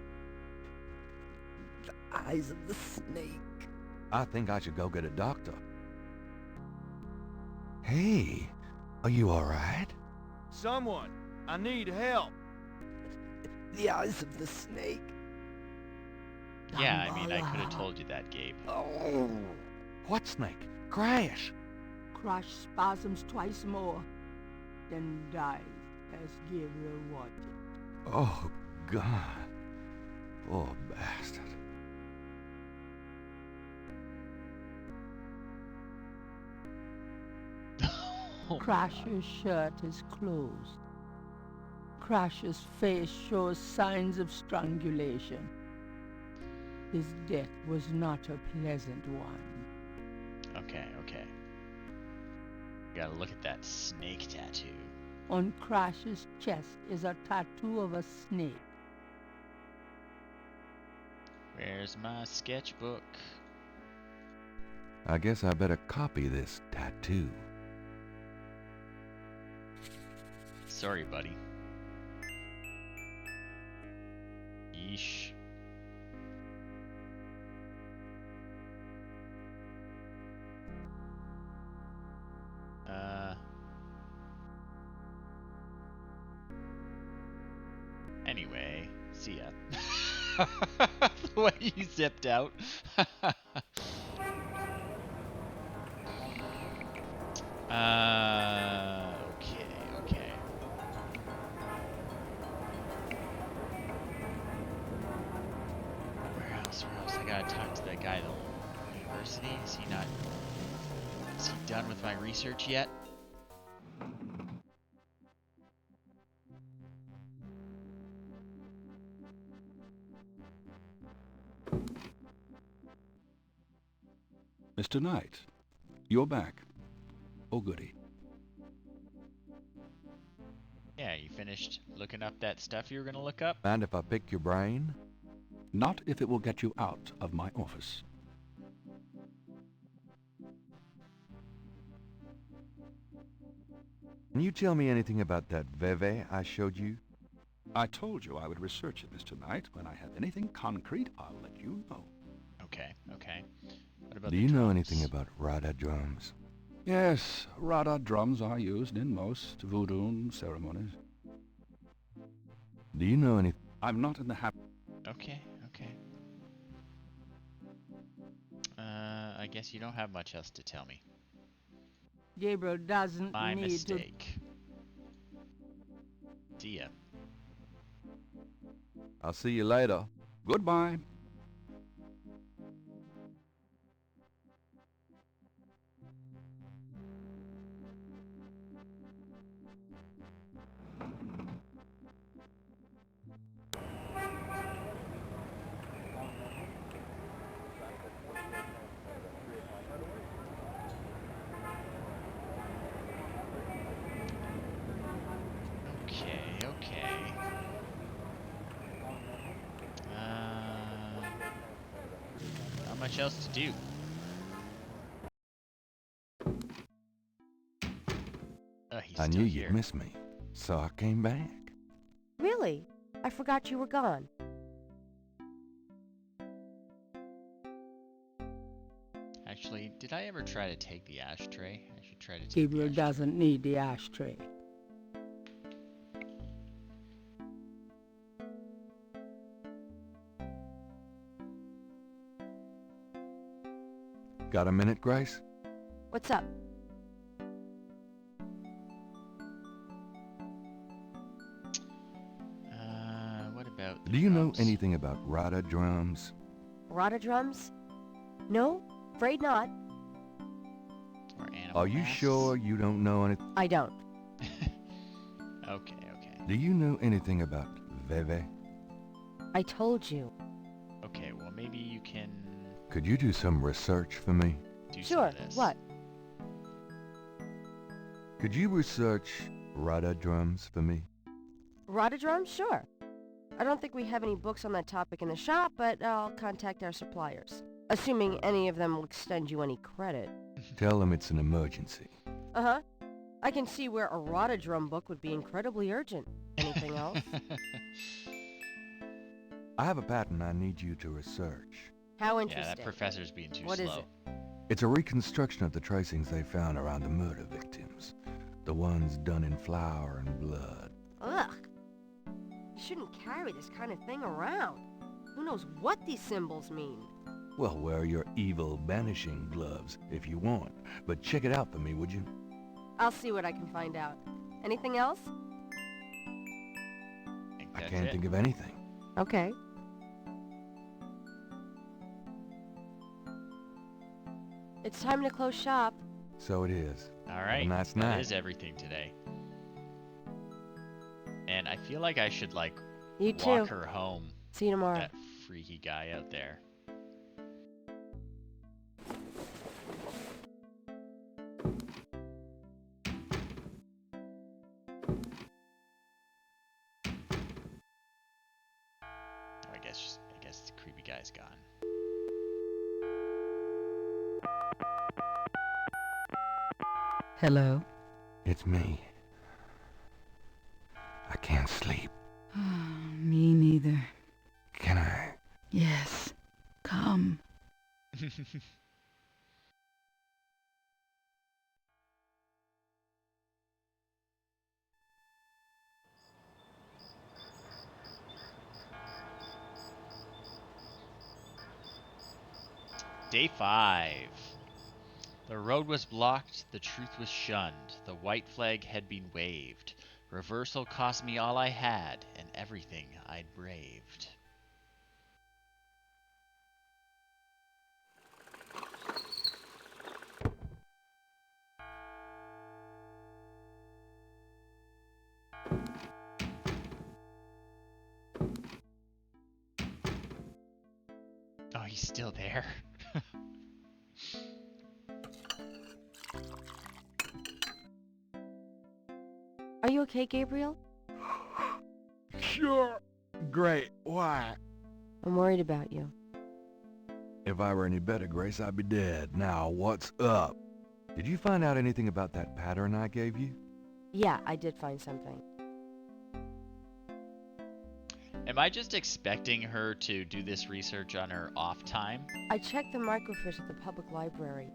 The eyes of the snake. I think I should go get a doctor. Hey, are you alright? Someone, I need help. The eyes of the snake. Yeah, I mean, I could have told you that, Gabe. Oh. What snake? Crash! Crash spasms twice more, then dies as Gabriel watches. Oh, God. Poor bastard. Crasher's shirt is closed. Crasher's face shows signs of strangulation. His death was not a pleasant one. Okay. Gotta look at that snake tattoo. On Crasher's chest is a tattoo of a snake. Where's my sketchbook? I guess I better copy this tattoo. Sorry, buddy. Yeesh. Anyway, see ya. The way you zipped out. Okay. Where else? I gotta talk to that guy at the university. Is he done with my research yet? Mr. Knight, you're back. Oh, goody. Yeah, you finished looking up that stuff you were gonna look up? Mind if I pick your brain? Not if it will get you out of my office. Can you tell me anything about that Veve I showed you? I told you I would research it, Mr. Knight. When I have anything concrete, I'll let you know. Okay. What about Do you know anything about Rada drums? Yes, Rada drums are used in most voodoo ceremonies. Do you know anything? I'm not in the habit. Okay. I guess you don't have much else to tell me. Gabriel doesn't My need mistake. See ya. I'll see you later. Goodbye. much else to do. He's I still knew here. you'd miss me, so I came back. Really? I forgot you were gone. Actually, did I ever try to take the ashtray? I should try to take Gabriel the ashtray. doesn't need the ashtray. Got a minute, Grace? What's up? What about Do you know anything about rada drums? Rada drums? No, afraid not. Or animal Are you masks? sure you don't know anything? I don't. Okay. Do you know anything about Veve? I told you. Okay, well maybe you can Could you do some research for me? do some Sure, of this. what? Could you research rada drums for me? Rada drums? Sure. I don't think we have any books on that topic in the shop, but I'll contact our suppliers. Assuming any of them will extend you any credit. Tell them it's an emergency. Uh-huh. I can see where a rada drum book would be incredibly urgent. Anything else? I have a pattern I need you to research. How Yeah, interesting. that professor's being too What is slow. it? It's a reconstruction of the tracings they found around the murder victims. The ones done in flour and blood. Ugh. You shouldn't carry this kind of thing around. Who knows what these symbols mean? Well, wear your evil banishing gloves if you want. But check it out for me, would you? I'll see what I can find out. Anything else? I can't think of anything. Okay. It's time to close shop. So it is. All Have right. a nice That night. is everything today. And I feel like I should like You walk too. her home. See you tomorrow. That freaky guy out there. I guess the creepy guy's gone. Hello? It's me. I can't sleep. Me neither. Can I? Yes. Come. Day 5. The road was blocked, the truth was shunned, the white flag had been waved. Reversal cost me all I had, and everything I'd braved. Oh, he's still there. Are you okay, Gabriel? Sure. Great. Why? I'm worried about you. If I were any better, Grace, I'd be dead. Now, what's up? Did you find out anything about that pattern I gave you? Yeah, I did find something. Am I just expecting her to do this research on her off time? I checked the microfiche at the public library.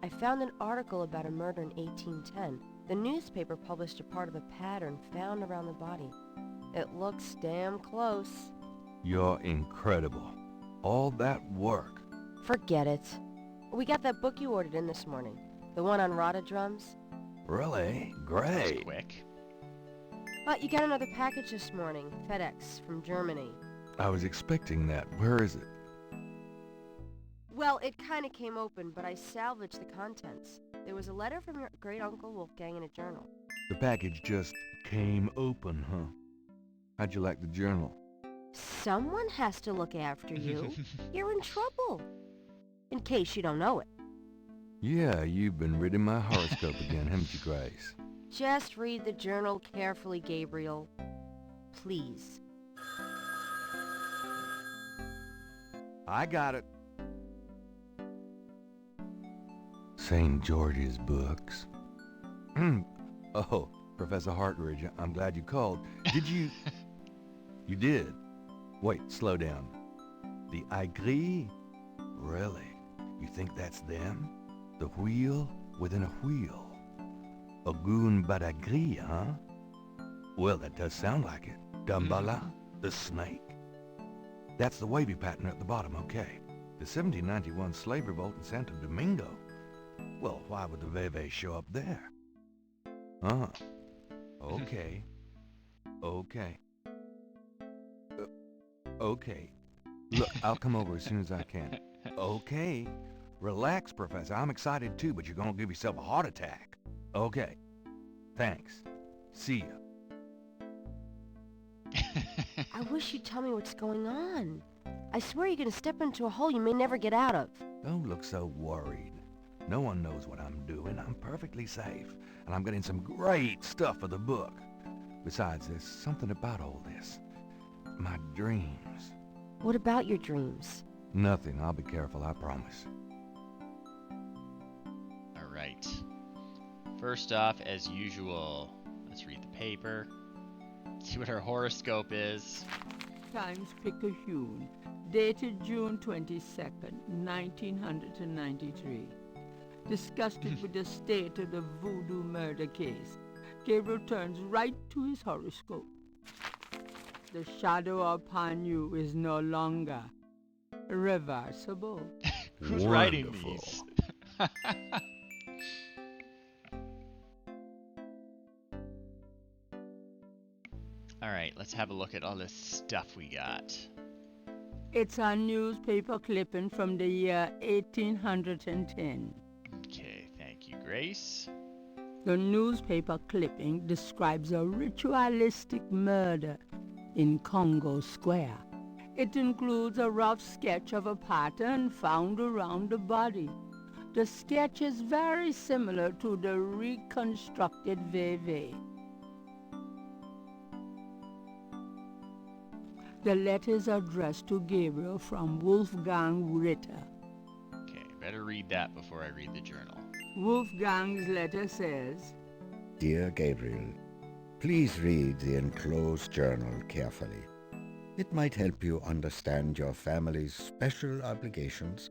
I found an article about a murder in 1810. The newspaper published a part of a pattern found around the body. It looks damn close. You're incredible. All that work. Forget it. We got that book you ordered in this morning. The one on rada drums. Really? That Great. was quick. You got another package this morning. FedEx from Germany. I was expecting that. Where is it? Well, it kind of came open, but I salvaged the contents. There was a letter from your great-uncle Wolfgang and a journal. The package just came open, huh? How'd you like the journal? Someone has to look after you. You're in trouble. In case you don't know it. Yeah, you've been reading my horoscope again, haven't you, Grace? Just read the journal carefully, Gabriel. Please. I got it. St. George's books. Oh, Professor Hartridge, I'm glad you called. Did you... You did? Wait, slow down. The Aigris? Really? You think that's them? The wheel within a wheel. Ogun Badagri, huh? Well, that does sound like it. Dambala, the snake. That's the wavy pattern at the bottom, okay. The 1791 slave revolt in Santo Domingo. Well, why would the Veve show up there? Okay. Okay. Okay. Look, I'll come over as soon as I can. Okay. Relax, Professor. I'm excited too, but you're gonna give yourself a heart attack. Okay. Thanks. See ya. I wish you'd tell me what's going on. I swear you're gonna step into a hole you may never get out of. Don't look so worried. No one knows what I'm doing. I'm perfectly safe. And I'm getting some great stuff for the book. Besides, there's something about all this. My dreams. What about your dreams? Nothing. I'll be careful, I promise. Alright. First off, as usual, let's read the paper. See what our horoscope is. Times Picayune, dated June 22nd, 1993. Disgusted with the state of the voodoo murder case, Gabriel turns right to his horoscope. The shadow upon you is no longer reversible. Who's writing these? Alright, let's have a look at all this stuff we got. It's a newspaper clipping from the year 1810. Okay, thank you, Grace. The newspaper clipping describes a ritualistic murder in Congo Square. It includes a rough sketch of a pattern found around the body. The sketch is very similar to the reconstructed Veve. The letter is addressed to Gabriel from Wolfgang Ritter. Okay, better read that before I read the journal. Wolfgang's letter says, Dear Gabriel, please read the enclosed journal carefully. It might help you understand your family's special obligations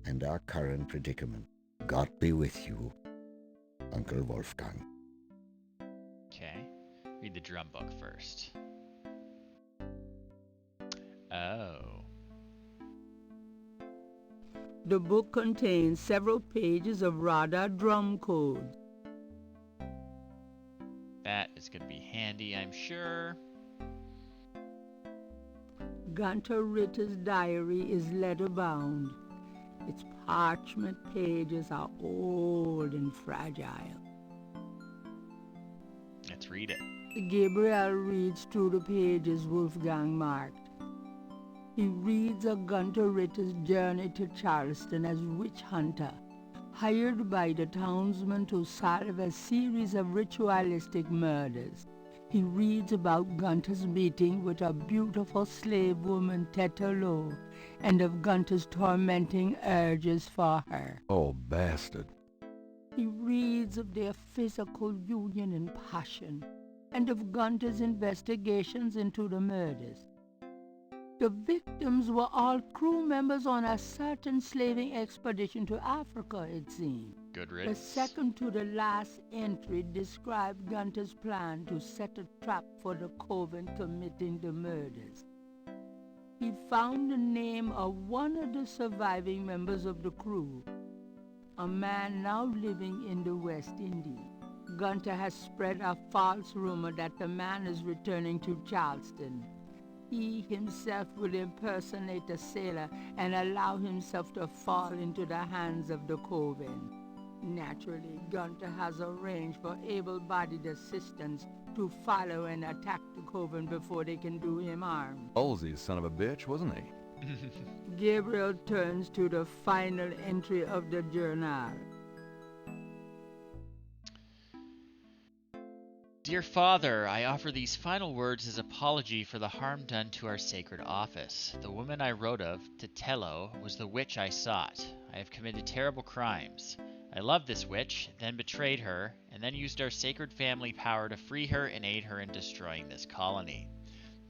and our current predicament. God be with you, Uncle Wolfgang. Okay, read the drum book first. Oh. The book contains several pages of radar drum code. That is going to be handy, I'm sure. Gunter Ritter's diary is leather-bound. Its parchment pages are old and fragile. Let's read it. Gabriel reads through the pages Wolfgang marked. He reads of Gunter Ritter's journey to Charleston as witch hunter, hired by the townsmen to solve a series of ritualistic murders. He reads about Gunter's meeting with a beautiful slave woman, Tetelo, and of Gunter's tormenting urges for her. Oh, bastard. He reads of their physical union and passion, and of Gunter's investigations into the murders. The victims were all crew members on a certain slaving expedition to Africa, it seemed. Good The riddance. second to the last entry described Gunter's plan to set a trap for the coven committing the murders. He found the name of one of the surviving members of the crew, a man now living in the West Indies. Gunter has spread a false rumor that the man is returning to Charleston. He himself will impersonate a sailor and allow himself to fall into the hands of the coven. Naturally, Gunter has arranged for able-bodied assistants to follow and attack the coven before they can do him harm. Halsey, son of a bitch, wasn't he? Gabriel turns to the final entry of the journal. Dear Father, I offer these final words as apology for the harm done to our sacred office. The woman I wrote of, Tetelo, was the witch I sought. I have committed terrible crimes. I loved this witch, then betrayed her, and then used our sacred family power to free her and aid her in destroying this colony.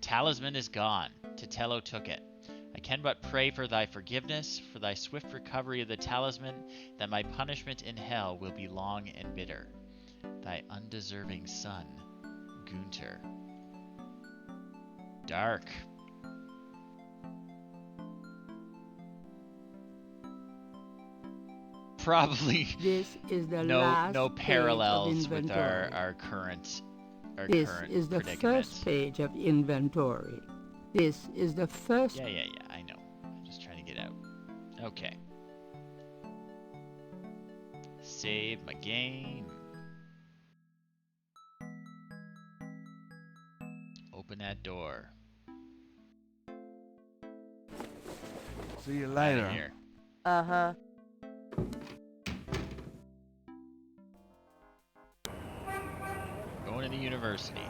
Talisman is gone. Titello took it. I can but pray for thy forgiveness, for thy swift recovery of the talisman, that my punishment in hell will be long and bitter. Thy undeserving son, Gunter. Dark. Probably this is the no last parallels page of with inventory. our current This current is the predicament. first page of inventory. This is the first... Yeah, I know. I'm just trying to get out. Okay. Save my game. Open that door. See you Outta later. here. Uh-huh. Going to the university.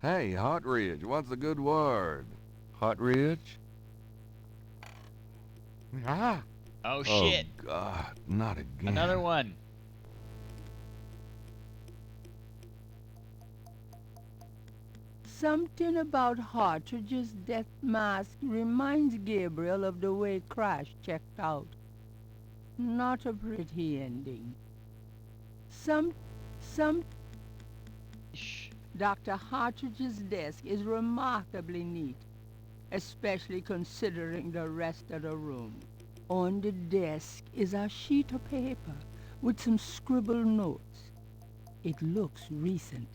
Hey, Hot Ridge, what's the good word? Hot Ridge? Ah! Oh shit. Oh, God, not again. Another one. Something about Hartridge's death mask reminds Gabriel of the way Crash checked out. Not a pretty ending. Dr. Hartridge's desk is remarkably neat, especially considering the rest of the room. On the desk is a sheet of paper with some scribbled notes. It looks recent.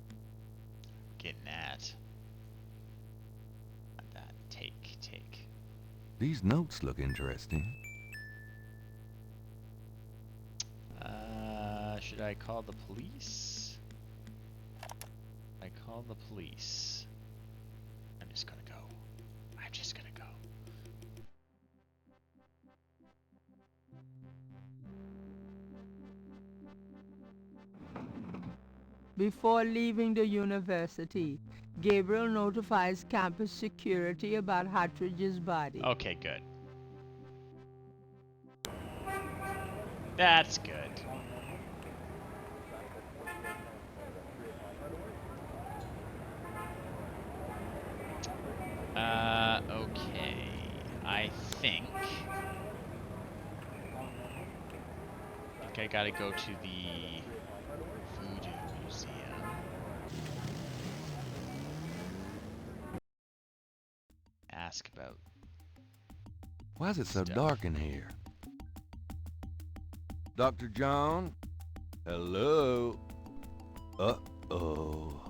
Getting that. Not that. Take. These notes look interesting. Should I call the police? I call the police. I'm just gonna go. Before leaving the university, Gabriel notifies campus security about Hartridge's body. Okay, good. That's good. Okay. I think I gotta go to the Voodoo Museum. Ask about... Why is it so dark in here? Dr. John? Hello? Uh-oh.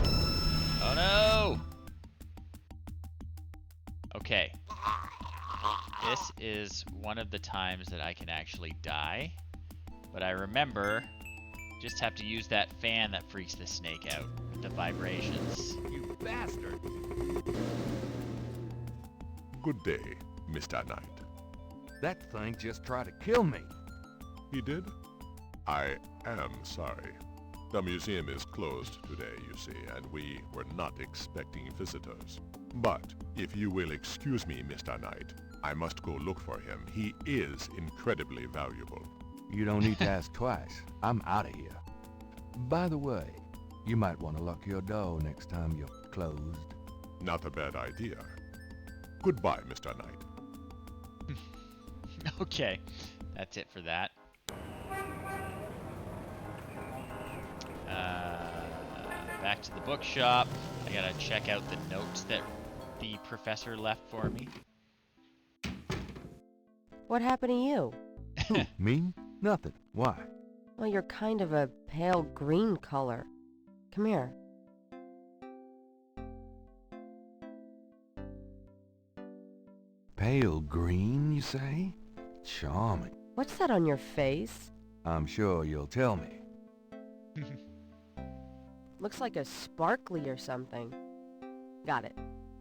Oh no! Okay. This is one of the times that I can actually die. But I remember, just have to use that fan that freaks the snake out with the vibrations. You bastard! Good day, Mr. Knight. That thing just tried to kill me. He did? I am sorry. The museum is closed today, you see, and we were not expecting visitors. But if you will excuse me, Mr. Knight, I must go look for him. He is incredibly valuable. You don't need to ask twice. I'm out of here. By the way, you might want to lock your door next time you're closed. Not a bad idea. Goodbye, Mr. Knight. Okay, that's it for that. Back to the bookshop. I gotta check out the notes that the professor left for me. What happened to you? Who, me? Nothing. Why? Well, you're kind of a pale green color. Come here. Pale green, you say? Charming. What's that on your face? I'm sure you'll tell me. Looks like a sparkly or something. Got it.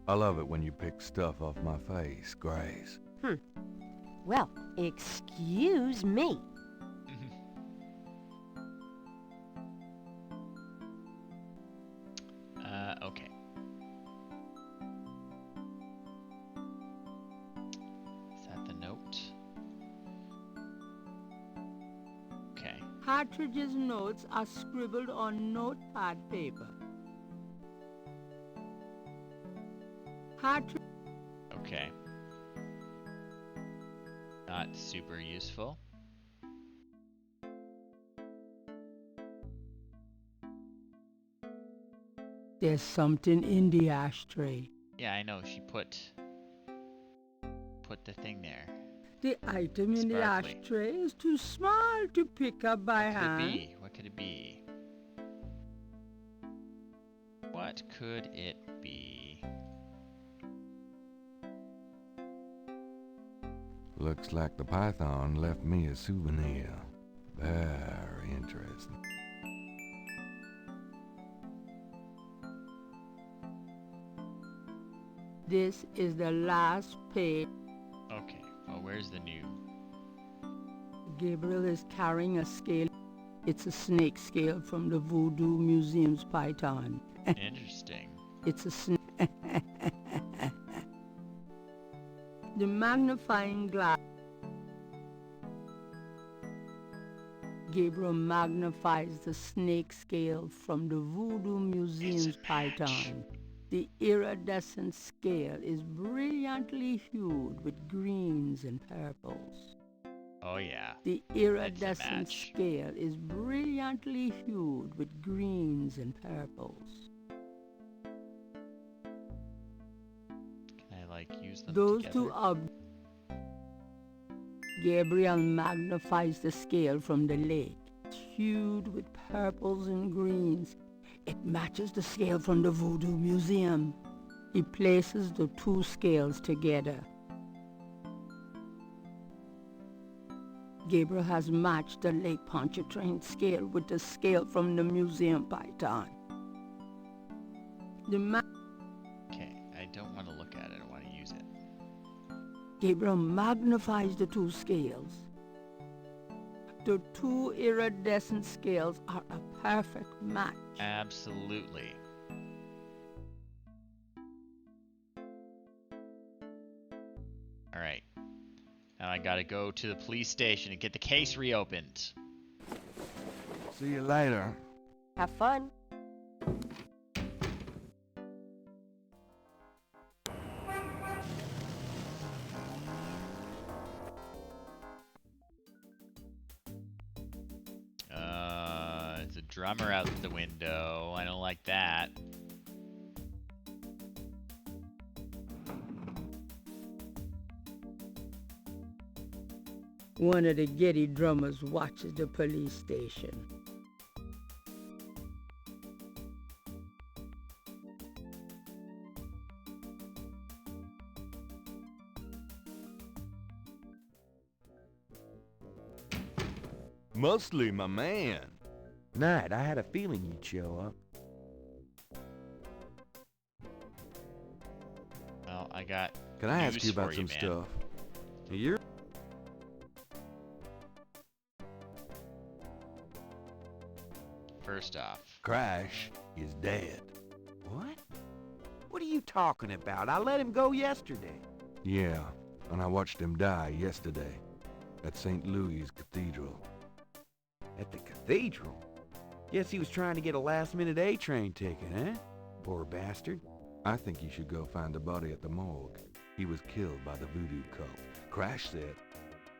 I love it when you pick stuff off my face, Grace. Well, excuse me. Okay. Is that the note? Okay. Partridge's notes are scribbled on notepad paper. Partridge... Okay. Not super useful. There's something in the ashtray. Yeah, I know. She put the thing there. The item in the Sparkly. ashtray is too small to pick up by hand. What could it be? What could it be? Looks like the python left me a souvenir. Very interesting. This is the last page. Okay. Well, where's the new? Gabriel is carrying a scale. It's a snake scale from the Voodoo Museum's python. Interesting. It's a snake. The magnifying glass. Gabriel magnifies the snake scale from the Voodoo Museum's python. The iridescent scale is brilliantly hued with greens and purples. Oh yeah. The iridescent scale is brilliantly hued with greens and purples. Can I like use them Those together? two objects. Gabriel magnifies the scale from the lake. It's hued with purples and greens. It matches the scale from the Voodoo Museum. He places the two scales together. Gabriel has matched the Lake Pontchartrain scale with the scale from the museum python. Okay, I don't want to look at it. I want to use it. Gabriel magnifies the two scales. The two iridescent scales are a perfect match. Absolutely. All right. Now I gotta go to the police station and get the case reopened. See you later. Have fun. There's a drummer out the window. I don't like that. One of the Getty drummers watches the police station. Mostly my man. Knight, I had a feeling you'd show up. Well, I got Can I ask news you about for some man. stuff? You're... First off, Crash is dead. What? What are you talking about? I let him go yesterday. Yeah, and I watched him die yesterday at St. Louis Cathedral. At the cathedral? Guess he was trying to get a last-minute A-train ticket, huh? Poor bastard. I think you should go find the body at the morgue. He was killed by the voodoo cult. Crash said.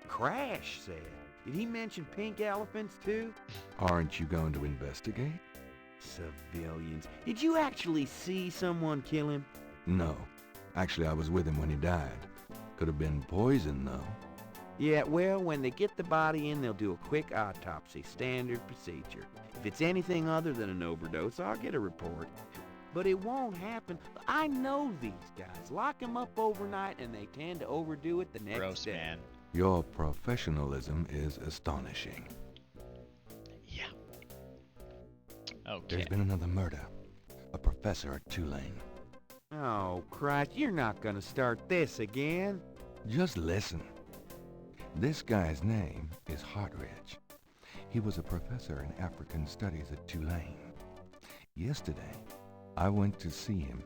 Crash said? Did he mention pink elephants, too? Aren't you going to investigate? Civilians. Did you actually see someone kill him? No. Actually, I was with him when he died. Could have been poison, though. Yeah, well, when they get the body in, they'll do a quick autopsy. Standard procedure. If it's anything other than an overdose, I'll get a report. But it won't happen. I know these guys. Lock them up overnight, and they tend to overdo it the next gross, day. man. Your professionalism is astonishing. Yeah. Okay. There's been another murder. A professor at Tulane. Oh, Christ, you're not gonna start this again. Just listen. This guy's name is Hartridge. He was a professor in African studies at Tulane. Yesterday, I went to see him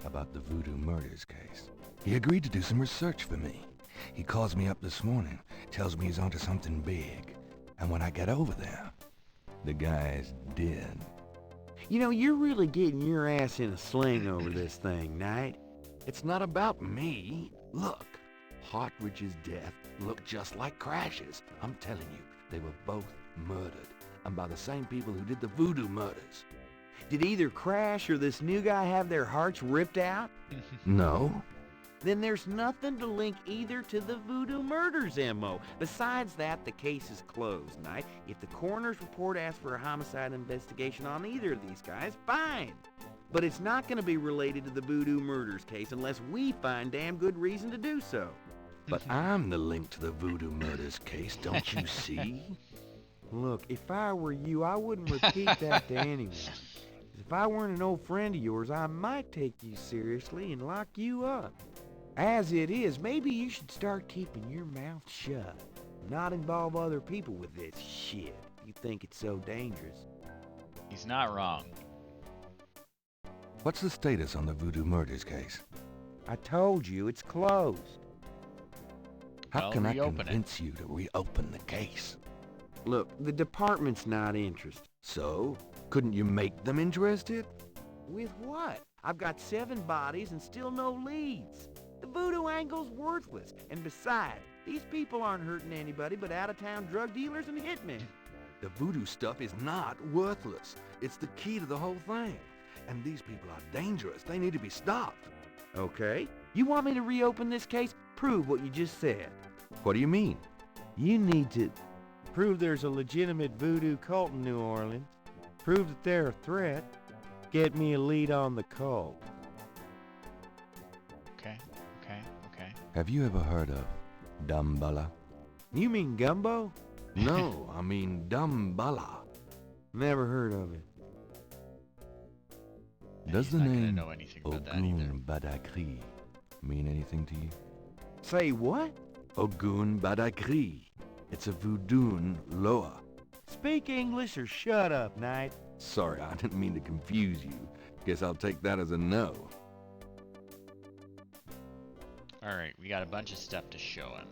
about the Voodoo murders case. He agreed to do some research for me. He calls me up this morning, tells me he's onto something big. And when I get over there, the guy's dead. You know, you're really getting your ass in a sling over this thing, Knight. It's not about me. Look, Hartridge's death looked just like Crash's. I'm telling you, they were both murdered. And by the same people who did the Voodoo murders. Did either Crash or this new guy have their hearts ripped out? No. Then there's nothing to link either to the Voodoo murders, M.O. Besides that, the case is closed, Knight. If the coroner's report asks for a homicide investigation on either of these guys, fine. But it's not going to be related to the Voodoo murders case unless we find damn good reason to do so. But I'm the link to the Voodoo murders case, don't you see? Look, if I were you, I wouldn't repeat that to anyone. If I weren't an old friend of yours, I might take you seriously and lock you up. As it is, maybe you should start keeping your mouth shut. Not involve other people with this shit. You think it's so dangerous. He's not wrong. What's the status on the Voodoo murders case? I told you, it's closed. How can I convince you to reopen the case? Look, the department's not interested. So? Couldn't you make them interested? With what? I've got 7 bodies and still no leads. The Voodoo angle's worthless. And besides, these people aren't hurting anybody but out-of-town drug dealers and hitmen. The Voodoo stuff is not worthless. It's the key to the whole thing. And these people are dangerous. They need to be stopped. Okay. You want me to reopen this case? Prove what you just said. What do you mean? You need to prove there's a legitimate Voodoo cult in New Orleans. Prove that they're a threat. Get me a lead on the cult. Okay. Have you ever heard of Dumbala? You mean gumbo? No, I mean Dumbala. Never heard of it. Does the name know anything about that either. Ogun Badakri mean anything to you? Say what? Ogun Badakri. It's a Voodoo loa. Speak English or shut up, Knight. Sorry, I didn't mean to confuse you. Guess I'll take that as a no. Alright, we got a bunch of stuff to show him.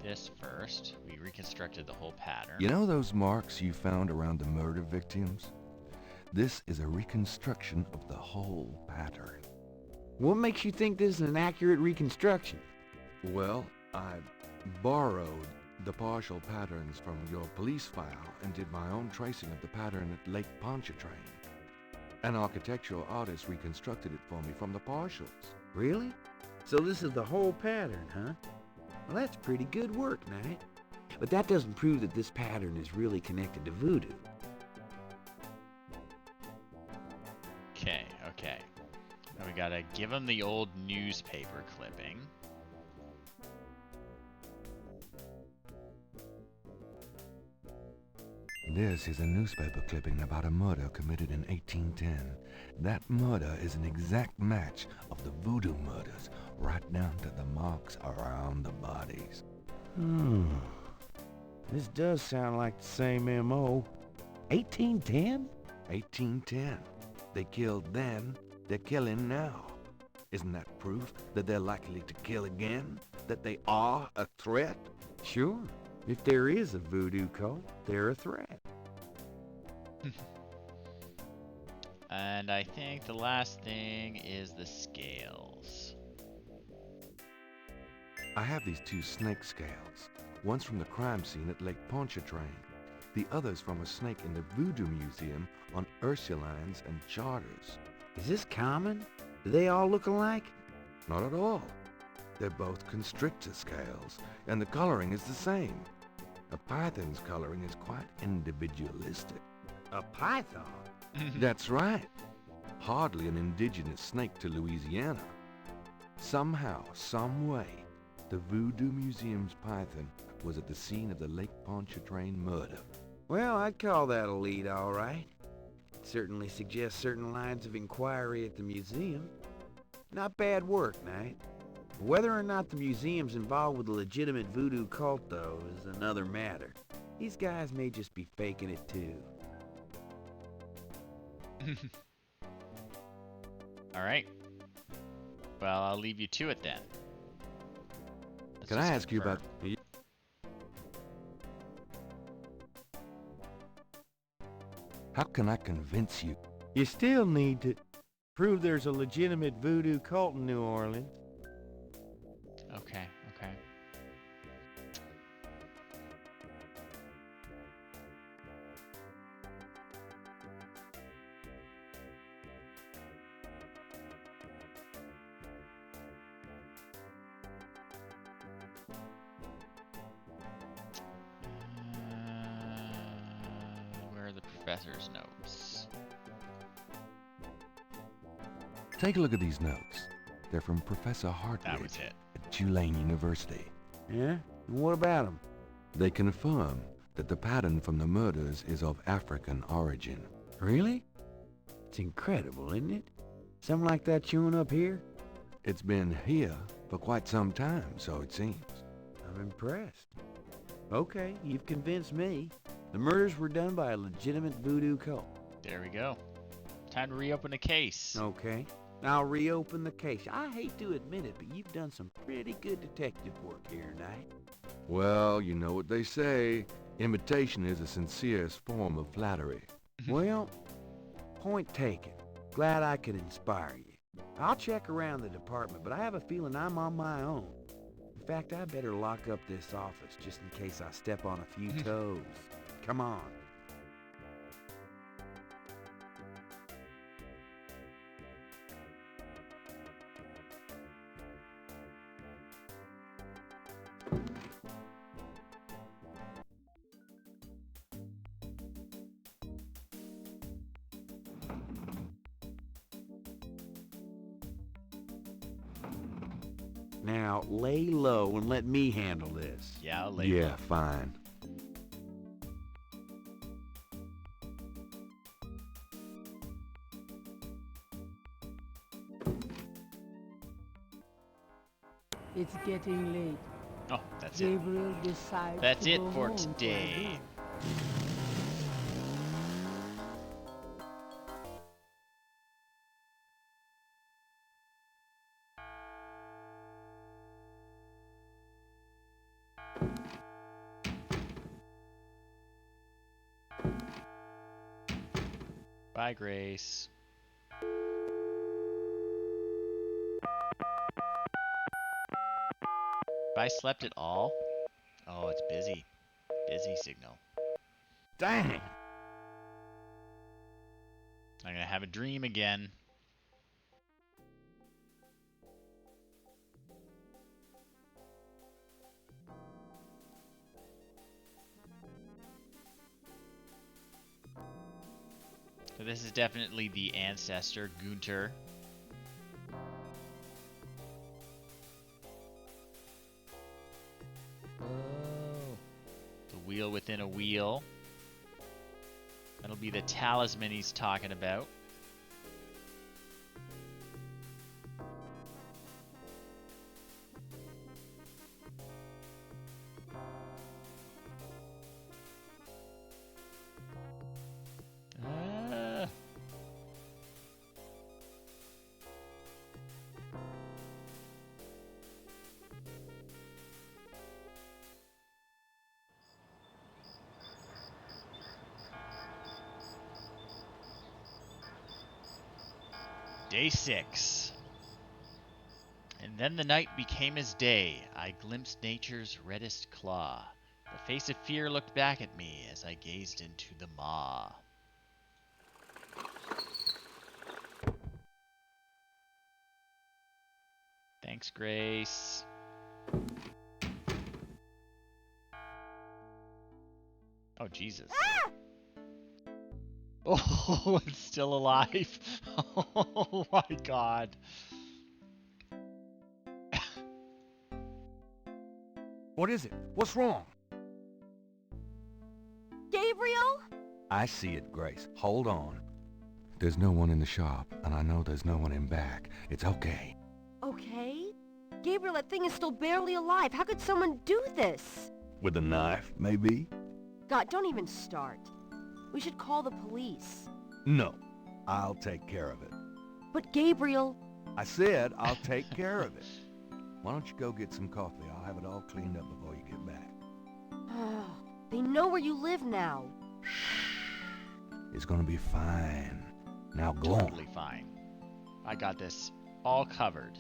This first, we reconstructed the whole pattern. You know those marks you found around the murder victims? This is a reconstruction of the whole pattern. What makes you think this is an accurate reconstruction? Well, I borrowed the partial patterns from your police file and did my own tracing of the pattern at Lake Pontchartrain. An architectural artist reconstructed it for me from the partials. Really? So this is the whole pattern, huh? Well, that's pretty good work, Knight. But that doesn't prove that this pattern is really connected to Voodoo. Okay. Now we gotta give him the old newspaper clipping. This is a newspaper clipping about a murder committed in 1810. That murder is an exact match of the Voodoo murders, right down to the marks around the bodies. This does sound like the same M.O. 1810? 1810. They killed then, they're killing now. Isn't that proof that they're likely to kill again? That they are a threat? Sure. If there is a Voodoo cult, they're a threat. And I think the last thing is the scales. I have these 2 snake scales. One's from the crime scene at Lake Pontchartrain. The other's from a snake in the Voodoo Museum on Ursulines and Charters. Is this common? Do they all look alike? Not at all. They're both constrictor scales, and the coloring is the same. A python's coloring is quite individualistic. A python? That's right. Hardly an indigenous snake to Louisiana. Somehow, some way, the Voodoo Museum's python was at the scene of the Lake Pontchartrain murder. Well, I'd call that a lead, all right. certainly suggest certain lines of inquiry at the museum. Not bad work, Knight. Whether or not the museum's involved with a legitimate voodoo cult, though, is another matter. These guys may just be faking it, too. Alright. Well, I'll leave you to it then. Can I ask you about... How can I convince you? You still need to prove there's a legitimate voodoo cult in New Orleans. Okay, okay. Where are the professor's notes? Take a look at these notes. They're from Professor Hartridge That was it. at Tulane University. Yeah? And what about them? They confirm that the pattern from the murders is of African origin. Really? It's incredible, isn't it? Something like that showing up here? It's been here for quite some time, so it seems. I'm impressed. Okay, you've convinced me. The murders were done by a legitimate voodoo cult. There we go. Time to reopen the case. Okay. I'll reopen the case. I hate to admit it, but you've done some pretty good detective work here, Knight. Well, you know what they say. Imitation is the sincerest form of flattery. Well, point taken. Glad I could inspire you. I'll check around the department, but I have a feeling I'm on my own. In fact, I better lock up this office just in case I step on a few toes. Come on. Now, lay low and let me handle this. Yeah, I'll lay Yeah, low. fine. It's getting late. Oh, that's it. Gabriel decides That's to it go for home today. Bye, Grace. Have I slept at all? Oh, it's busy. Busy signal. Dang! I'm gonna have a dream again. So this is definitely the ancestor, Gunter. Oh. The wheel within a wheel. That'll be the talisman he's talking about. Day 6. And then the night became as day. I glimpsed nature's reddest claw. The face of fear looked back at me as I gazed into the maw. Thanks, Grace. Oh, Jesus. Ah! Oh, it's still alive. Oh my god. What is it? What's wrong? Gabriel? I see it, Grace. Hold on. There's no one in the shop, and I know there's no one in back. It's okay. Okay? Gabriel, that thing is still barely alive. How could someone do this? With a knife, maybe? God, don't even start. We should call the police. No. I'll take care of it. But Gabriel... I said I'll take care of it. Why don't you go get some coffee? I'll have it all cleaned up before you get back. They know where you live now. It's gonna be fine. Now go on. Totally fine. I got this all covered.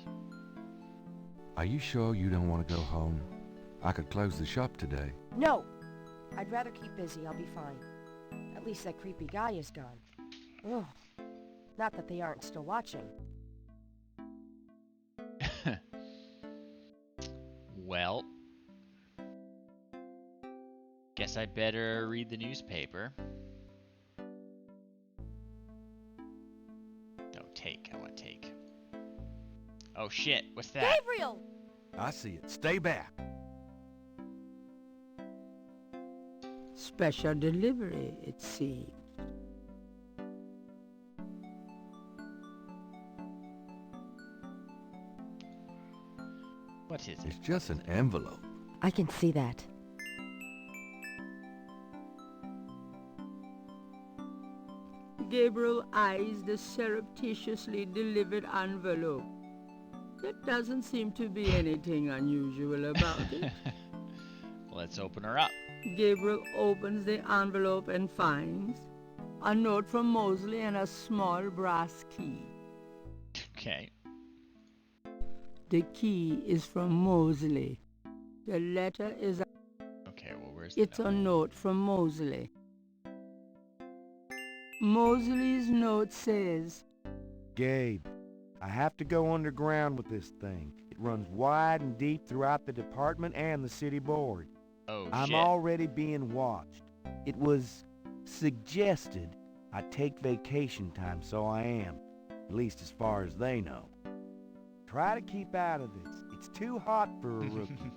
Are you sure you don't want to go home? I could close the shop today. No. I'd rather keep busy. I'll be fine. At least that creepy guy is gone. Ugh. Not that they aren't still watching. Well, guess I better read the newspaper. No, take. I want take. Oh shit, what's that? Gabriel! I see it. Stay back. Special delivery, it seems. What is it? It's just an envelope. I can see that. Gabriel eyes the surreptitiously delivered envelope. There doesn't seem to be anything unusual about it. Let's open her up. Gabriel opens the envelope and finds a note from Mosley and a small brass key. Okay. The key is from Mosley. The letter is Okay, well, where's the It's note? a note from Mosley. Mosley's note says, Gabe, I have to go underground with this thing. It runs wide and deep throughout the department and the city board. Oh, I'm shit. already being watched. It was suggested I take vacation time, so I am. At least as far as they know. Try to keep out of this. It's too hot for a rookie.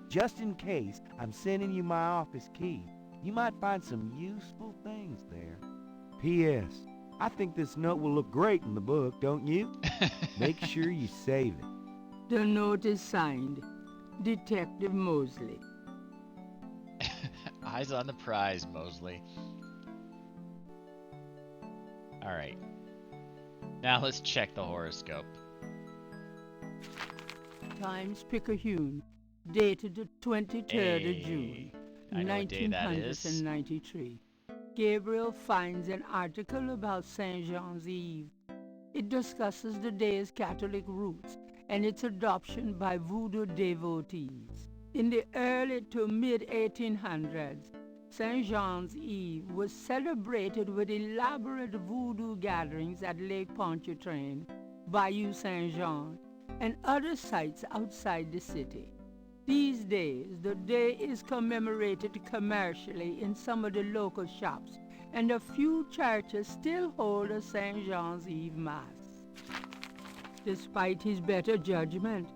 Just in case, I'm sending you my office key. You might find some useful things there. P.S. I think this note will look great in the book, don't you? Make sure you save it. the note is signed, Detective Mosley. Eyes on the prize, Mosley. Alright. Now let's check the horoscope. Times Picayune, dated the 23rd of June, I know what day that is. 1993. Gabriel finds an article about St. Jean's Eve. It discusses the day's Catholic roots and its adoption by voodoo devotees. In the early to mid-1800s, St. Jean's Eve was celebrated with elaborate voodoo gatherings at Lake Pontchartrain, Bayou St. Jean, and other sites outside the city. These days, the day is commemorated commercially in some of the local shops, and a few churches still hold a St. Jean's Eve Mass. Despite his better judgment,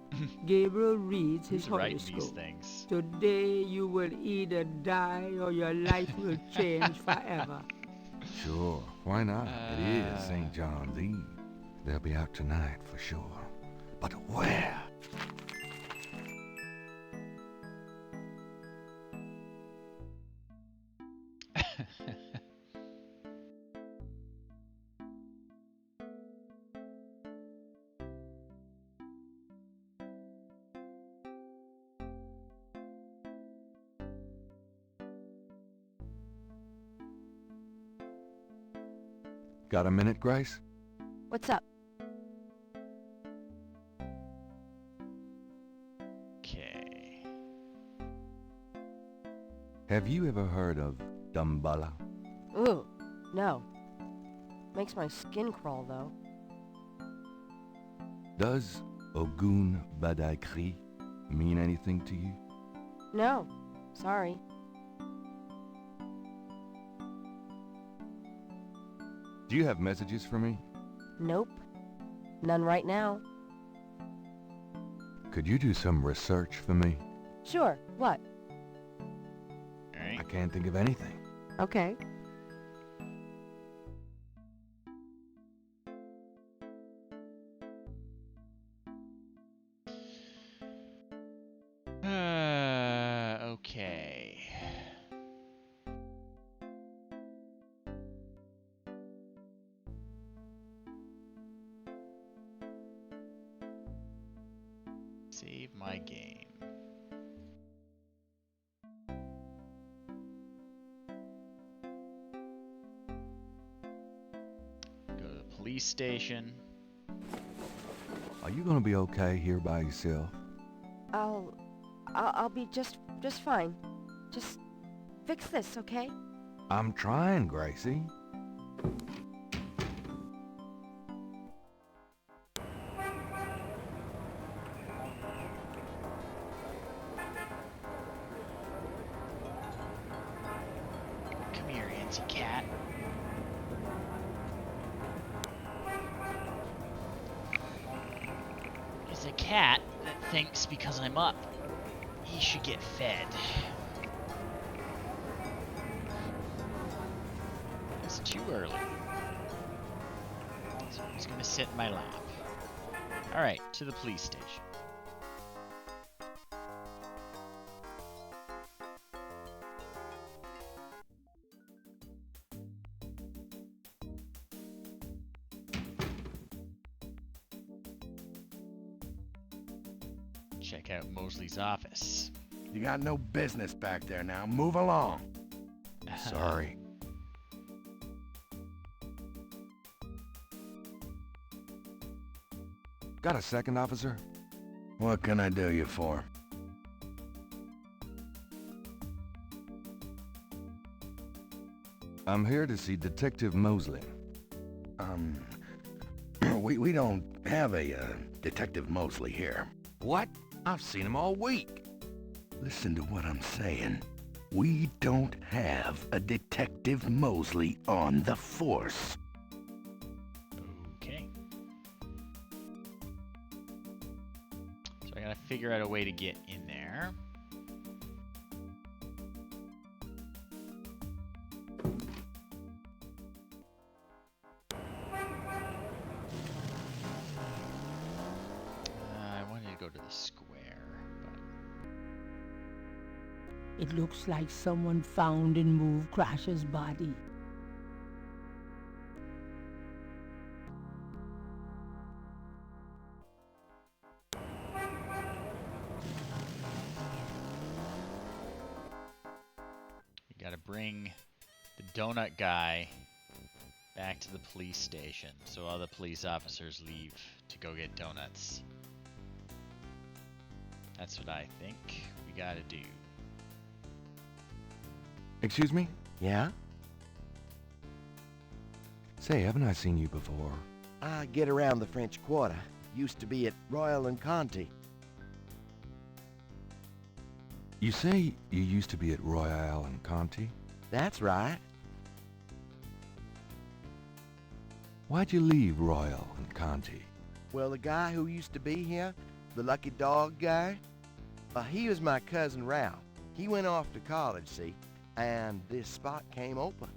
Gabriel reads his Who's writing these horoscope. things? Today you will either die or your life will change forever. Sure, why not? It is St. John's Eve. They'll be out tonight for sure. But where? Got a minute, Grace? What's up? Okay. Have you ever heard of Dumbala? Ooh, no. Makes my skin crawl, though. Does Ogun Badaikri mean anything to you? No, sorry. Do you have messages for me? Nope. None right now. Could you do some research for me? Sure, what? I can't think of anything. Okay. Save my game. Go to the police station. Are you gonna be okay here by yourself? I'll be just fine. Just fix this, okay? I'm trying, Gracie. Come here, Nancy Cat. There's a cat that thinks because I'm up, he should get fed. It's too early. So he's gonna sit in my lap. Alright, to the police station. Check out Mosley's office. You got no business back there now. Move along. Sorry. Got a second, officer? What can I do you for? I'm here to see Detective Mosley. We don't have a Detective Mosley here. What? I've seen him all week. Listen to what I'm saying. We don't have a Detective Mosley on the force. Okay. So I gotta figure out a way to get in there. I wanted to go to the square, but It looks like someone found and moved Crasher's body. we gotta bring the donut guy back to the police station so all the police officers leave to go get donuts. That's what I think we gotta do. Excuse me? Yeah? Say, haven't I seen you before? I get around the French Quarter. Used to be at Royal and Conti. You say you used to be at Royale and Conti? That's right. Why'd you leave Royal and Conti? Well, the guy who used to be here, the lucky dog guy, he was my cousin Ralph. He went off to college, see, and this spot came open.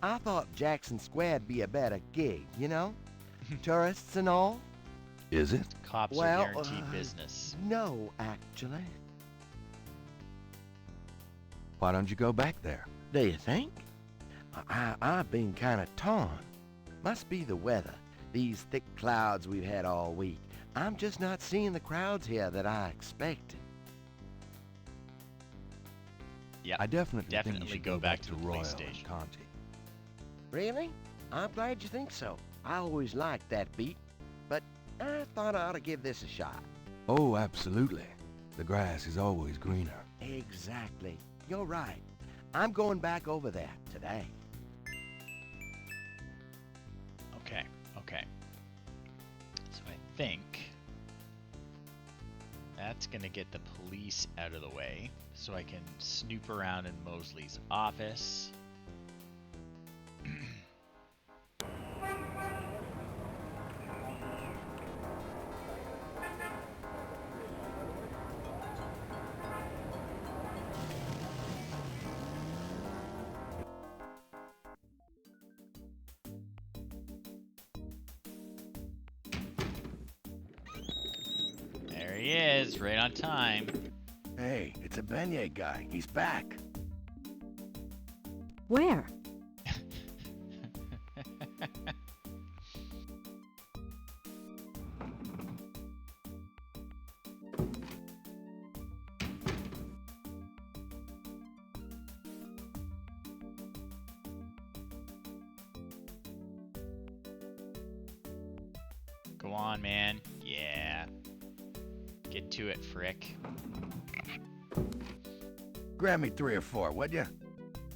I thought Jackson Square'd be a better gig, you know? Tourists and all. Is it? Cops Well, are guaranteed business. No, actually. Why don't you go back there? Do you think? I've been kind of torn. Must be the weather. These thick clouds we've had all week. I'm just not seeing the crowds here that I expected. Yeah, I definitely think you definitely should go back to the Royal police and station. Conti. Really? I'm glad you think so. I always liked that beat, but I thought I ought to give this a shot. Oh, absolutely. The grass is always greener. Exactly. You're right. I'm going back over there today. Okay. So I think that's gonna get the police out of the way so I can snoop around in Mosley's office. There he is, right on time. Hey, it's a beignet guy. He's back. Where? Go on, man. Yeah. Get to it, Frick. Grab me 3 or 4, would ya?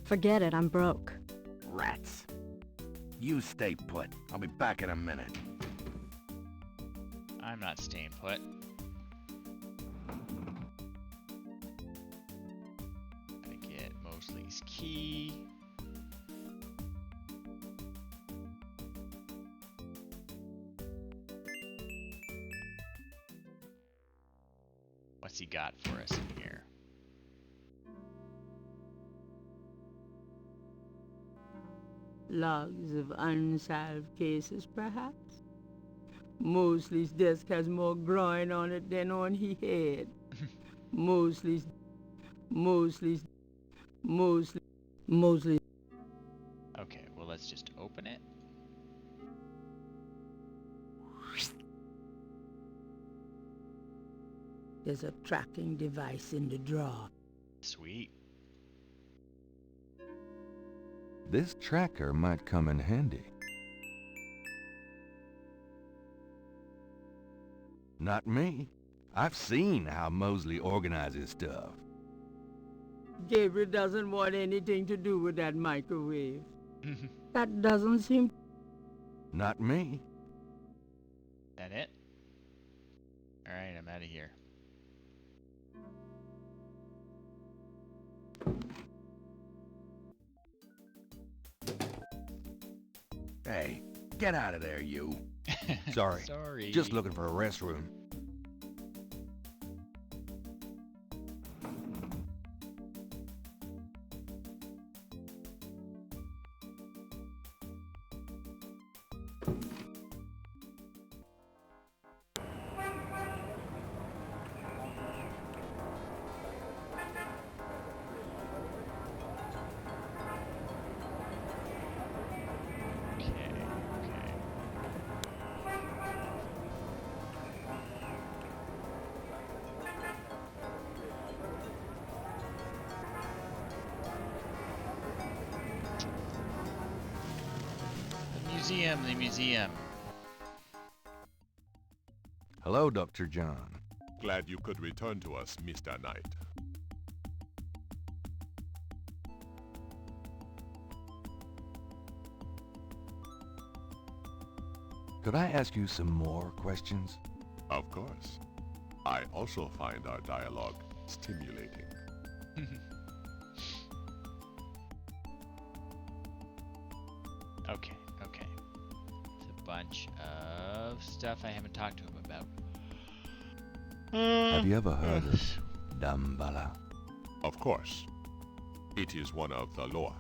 Forget it, I'm broke. Rats. You stay put. I'll be back in a minute. I'm not staying put. Gotta get Mosley's key. What's he got for us in here? Logs of unsolved cases, perhaps? Mosley's desk has more groin on it than on his head. Mosley. Okay, well, let's just open it. There's a tracking device in the drawer. Sweet. This tracker might come in handy. Not me. I've seen how Mosley organizes stuff. Gabriel doesn't want anything to do with that microwave. That doesn't seem... Not me. That it? Alright, I'm out of here. Hey, get out of there, you. Sorry. Sorry. Just looking for a restroom. The museum. Hello, Dr. John. Glad you could return to us, Mr. Knight. Could I ask you some more questions? Of course. I also find our dialogue stimulating. Okay. It's a bunch of stuff I haven't talked to him about. Have you ever heard of Damballa? Of course. It is one of the Loa.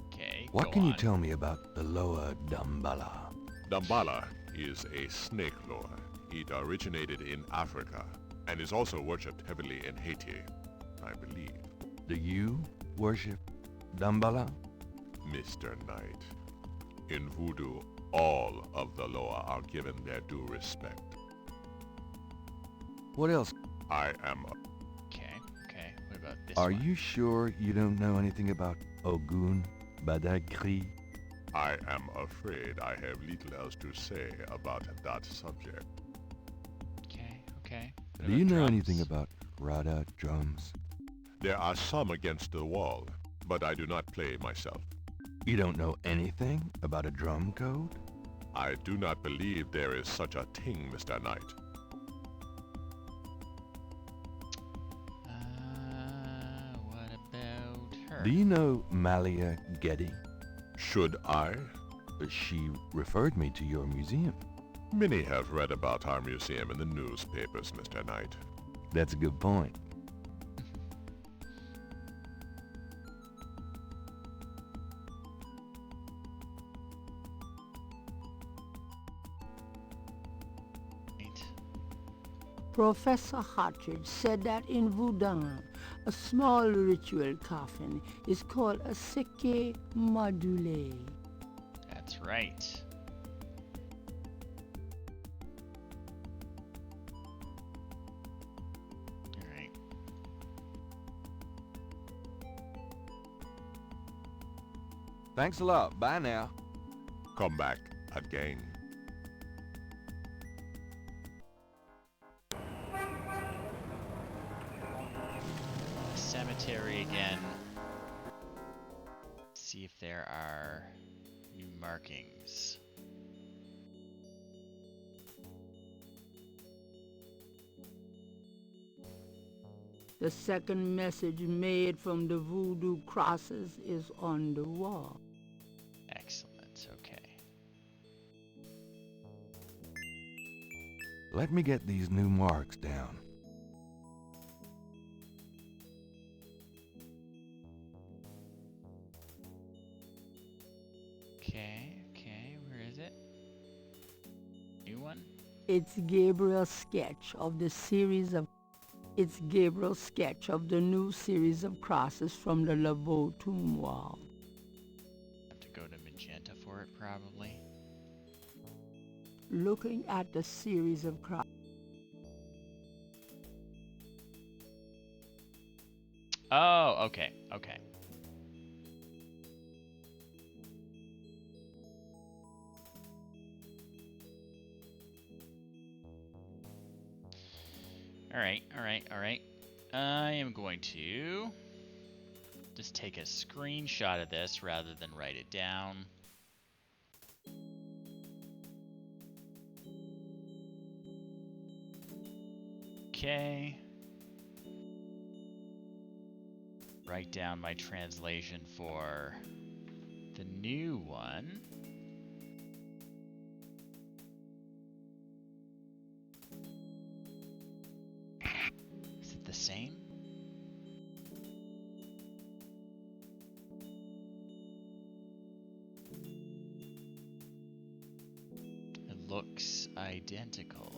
Okay, What can you tell me about the Loa Damballa? Damballa is a snake lore. It originated in Africa and is also worshipped heavily in Haiti, I believe. Do you worship Damballa? Mr. Knight, in voodoo, all of the Loa are given their due respect. What else? I am Okay. What about this Are one? you sure you don't know anything about Ogun Badagri? I am afraid I have little else to say about that subject. Okay. What Do you about know drums? anything about Rada drums? There are some against the wall, but I do not play myself. You don't know anything about a drum code? I do not believe there is such a thing, Mr. Knight. What about her? Do you know Malia Getty? Should I? She referred me to your museum. Many have read about our museum in the newspapers, Mr. Knight. That's a good point. Professor Hartridge said that in Voodoo, a small ritual coffin is called a seke module. That's right. Alright. Thanks a lot. Bye now. come back again. Cemetery again. See if there are new markings. The second message made from the voodoo crosses is on the wall. Excellent, okay. Let me get these new marks down. Okay, where is it? New one? It's Gabriel's sketch of the new series of crosses from the Laveau tomb wall. Have to go to magenta for it, probably. Looking at the series of crosses. Oh, okay. All right. I am going to just take a screenshot of this rather than write it down. Okay. Write down my translation for the new one. Is it the same? It looks identical.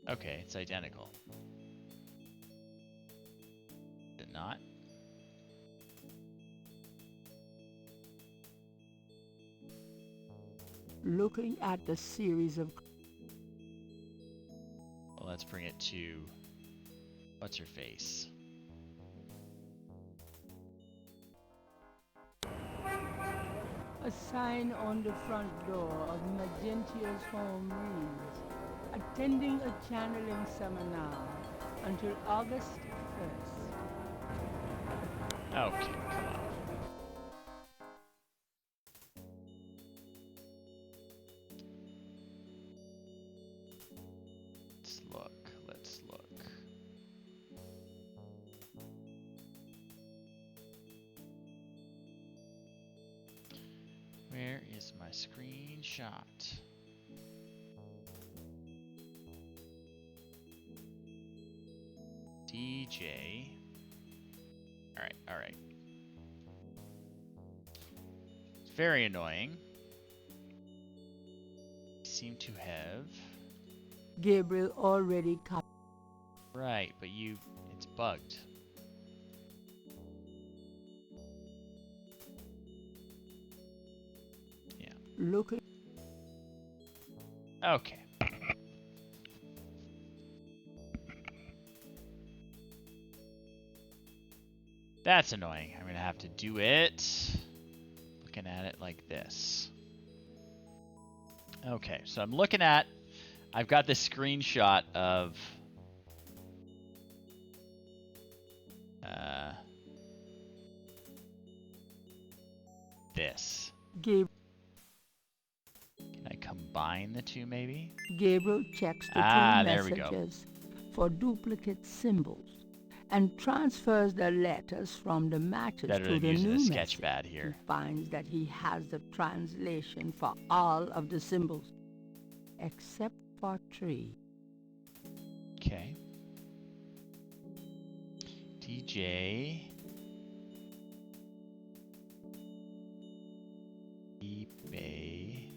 Okay, it's identical. Is it not? Looking at the series of... Well, let's bring it to... What's her face? A sign on the front door of Magentia's home reads, attending a channeling seminar until August 1st. Okay, come on. Let's look. Where is my screenshot? DJ. All right. It's very annoying. Seem to have. Gabriel already copied. Right, but it's bugged. Yeah. Looking. Okay. That's annoying. I'm gonna have to do it looking at it like this. Okay, so I've got this screenshot of this. Can I combine the two, maybe? Gabriel checks the two there we go. messages for duplicate symbols and transfers the letters from the matches Better to than the using new a message. sketchpad here. He finds that he has the translation for all of the symbols, except for 3. Okay. DJ. eBay.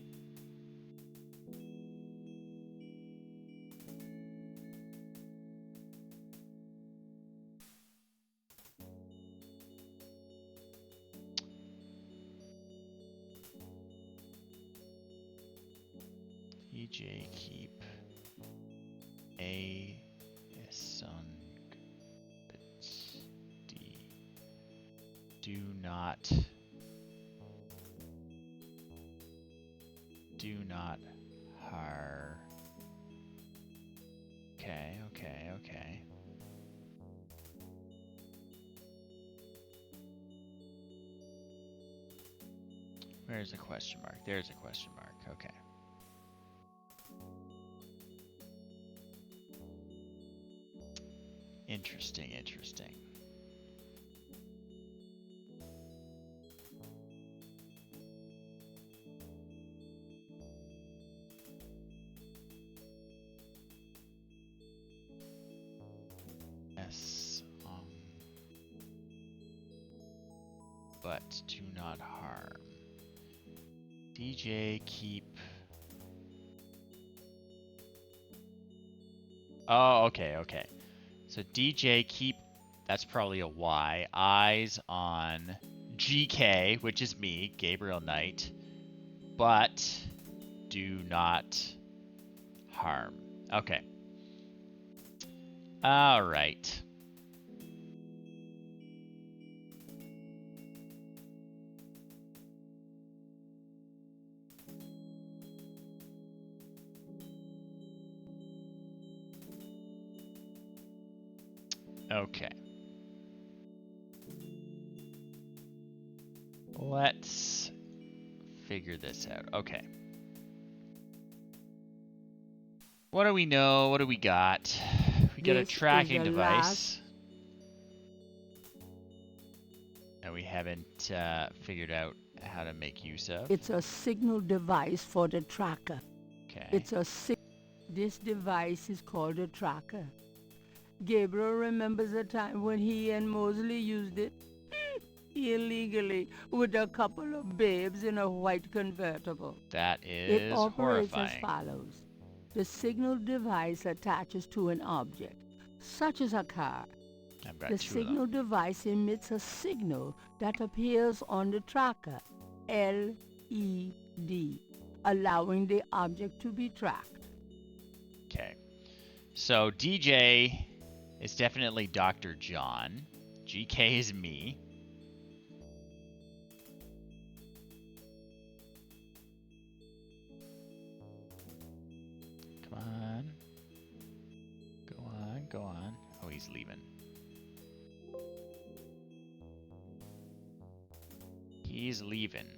DJ keep a son. D. Do not har. Okay. Where's a question mark? There's a question mark. Okay. Interesting. Yes. But do not harm. DJ keep. Oh, okay. So DJ keep, that's probably a Y. Eyes on GK, which is me, Gabriel Knight, but do not harm. Okay. All right. Okay. Let's figure this out. Okay. What do we know? What do we got? We got a tracking device. And we haven't figured out how to make use of. It's a signal device for the tracker. Okay. This device is called a tracker. Gabriel remembers a time when he and Mosley used it illegally with a couple of babes in a white convertible. That is It operates horrifying. as follows. The signal device attaches to an object, such as a car. I've got The two of them. signal device emits a signal that appears on the tracker, LED, allowing the object to be tracked. Okay. So DJ is definitely Dr. John. GK is me. Come on. Go on. Oh, he's leaving. He's leaving.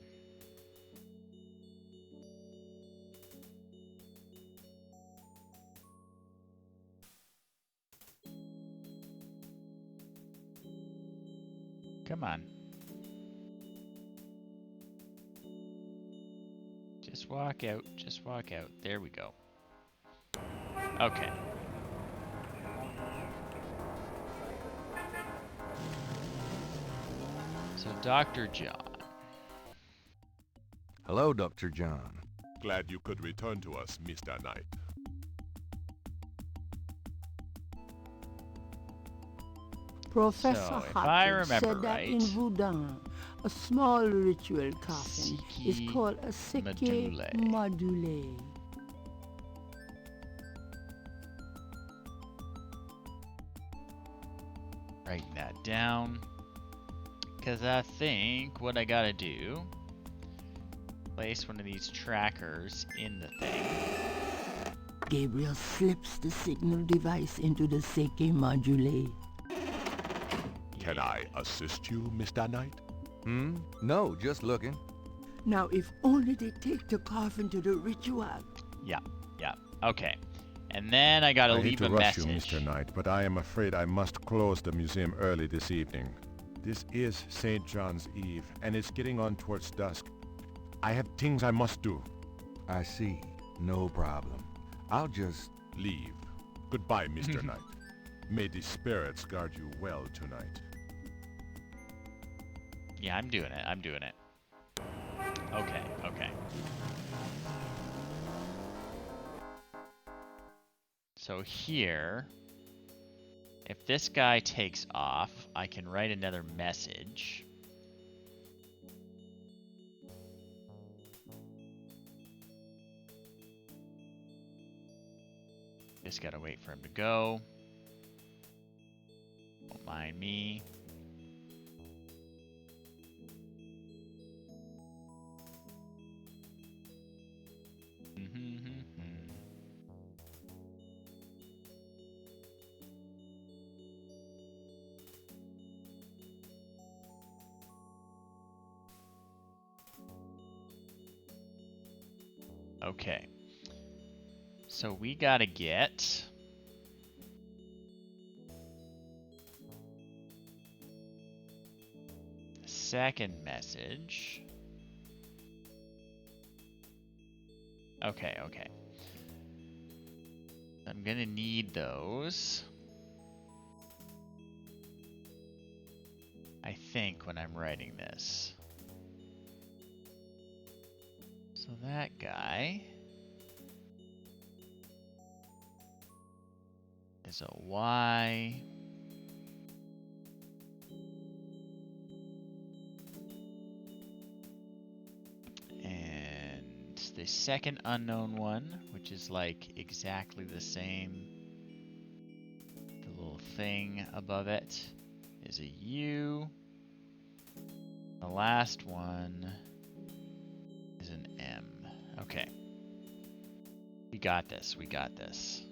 Come on. Just walk out. Just walk out. There we go. Okay. So, Dr. John. Hello, Dr. John. Glad you could return to us, Mr. Knight. Professor So, if I Hopkins remember said that in right, Voodoo, a small ritual coffin is called a Medulae. Module. Writing that down. Because I think what I gotta do, place one of these trackers in the thing. Gabriel slips the signal device into the Seke Module. Can I assist you, Mr. Knight? No, just looking. Now, if only they take the coffin to the ritual. Yeah. Okay. And then I gotta I hate leave to a rush you, message. Mr. Knight, but I am afraid I must close the museum early this evening. This is St. John's Eve, and it's getting on towards dusk. I have things I must do. I see. No problem. I'll just leave. Goodbye, Mr. Knight. May the spirits guard you well tonight. Yeah, I'm doing it. Okay. So here, if this guy takes off, I can write another message. Just gotta wait for him to go. Don't mind me. Okay. So we gotta get the second message. Okay, okay. I'm gonna need those. I think when I'm writing this. So that guy is a Y. And the second unknown one, which is like exactly the same, the little thing above it, is a U. The last one is an M. Okay. We got this. We got this.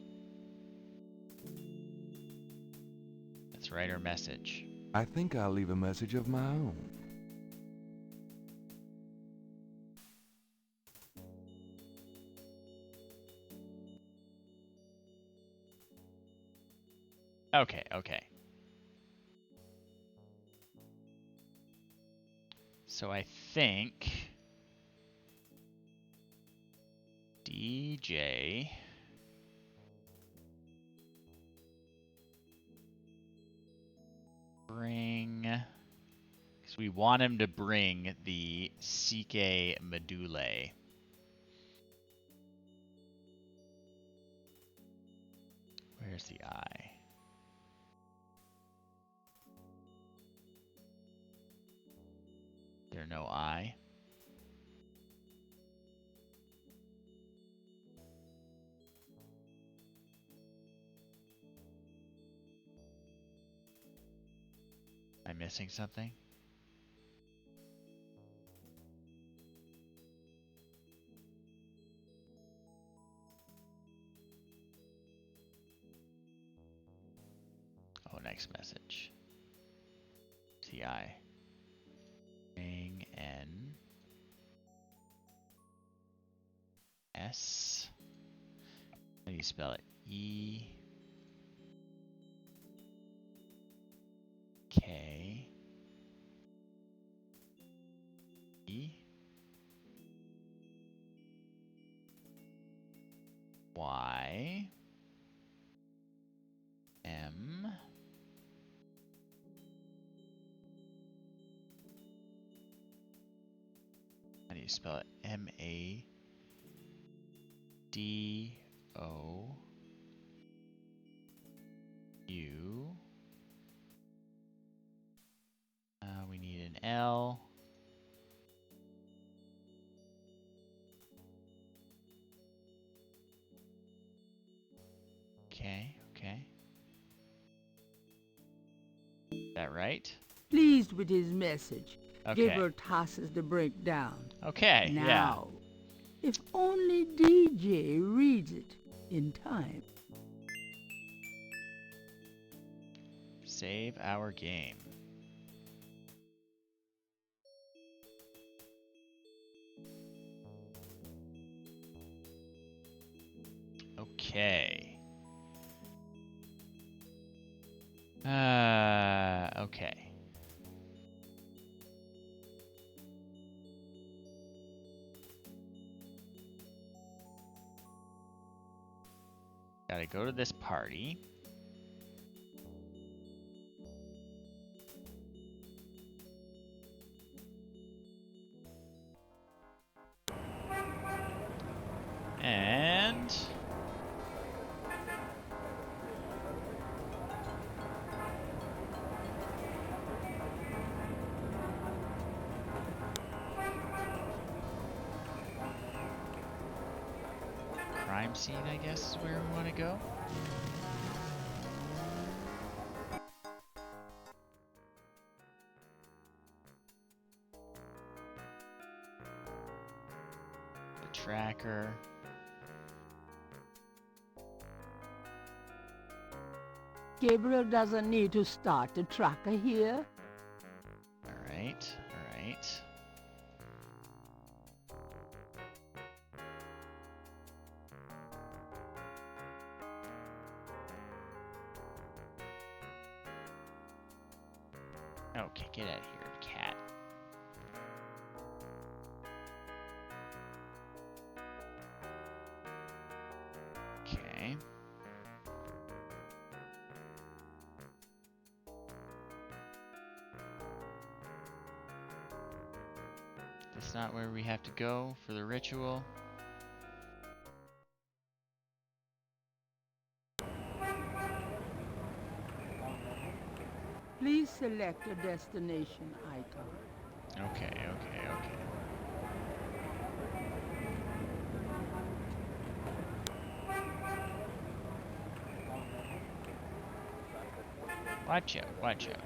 Let's write our message. I think I'll leave a message of my own. Okay, okay. So I think DJ bring, because we want him to bring the CK Medullae. Where's the I? There no I? Am I missing something? Oh, next message. TI. N S. How do you spell it? E K E Y M How do you spell it? M-A-D-O U. We need an L. Okay, okay. Is that right? Pleased with his message, Okay. Gabriel tosses the break down. Okay, now, if only DJ reads it in time. Save our game. Okay. Okay. Gotta go to this party. And crime scene, I guess, is where we want to go. The tracker. Gabriel doesn't need to start the tracker here. Alright, alright. Okay, get out of here, cat. Okay. That's not where we have to go for the ritual. Please select a destination icon. Okay, okay, okay. Watch out, watch out.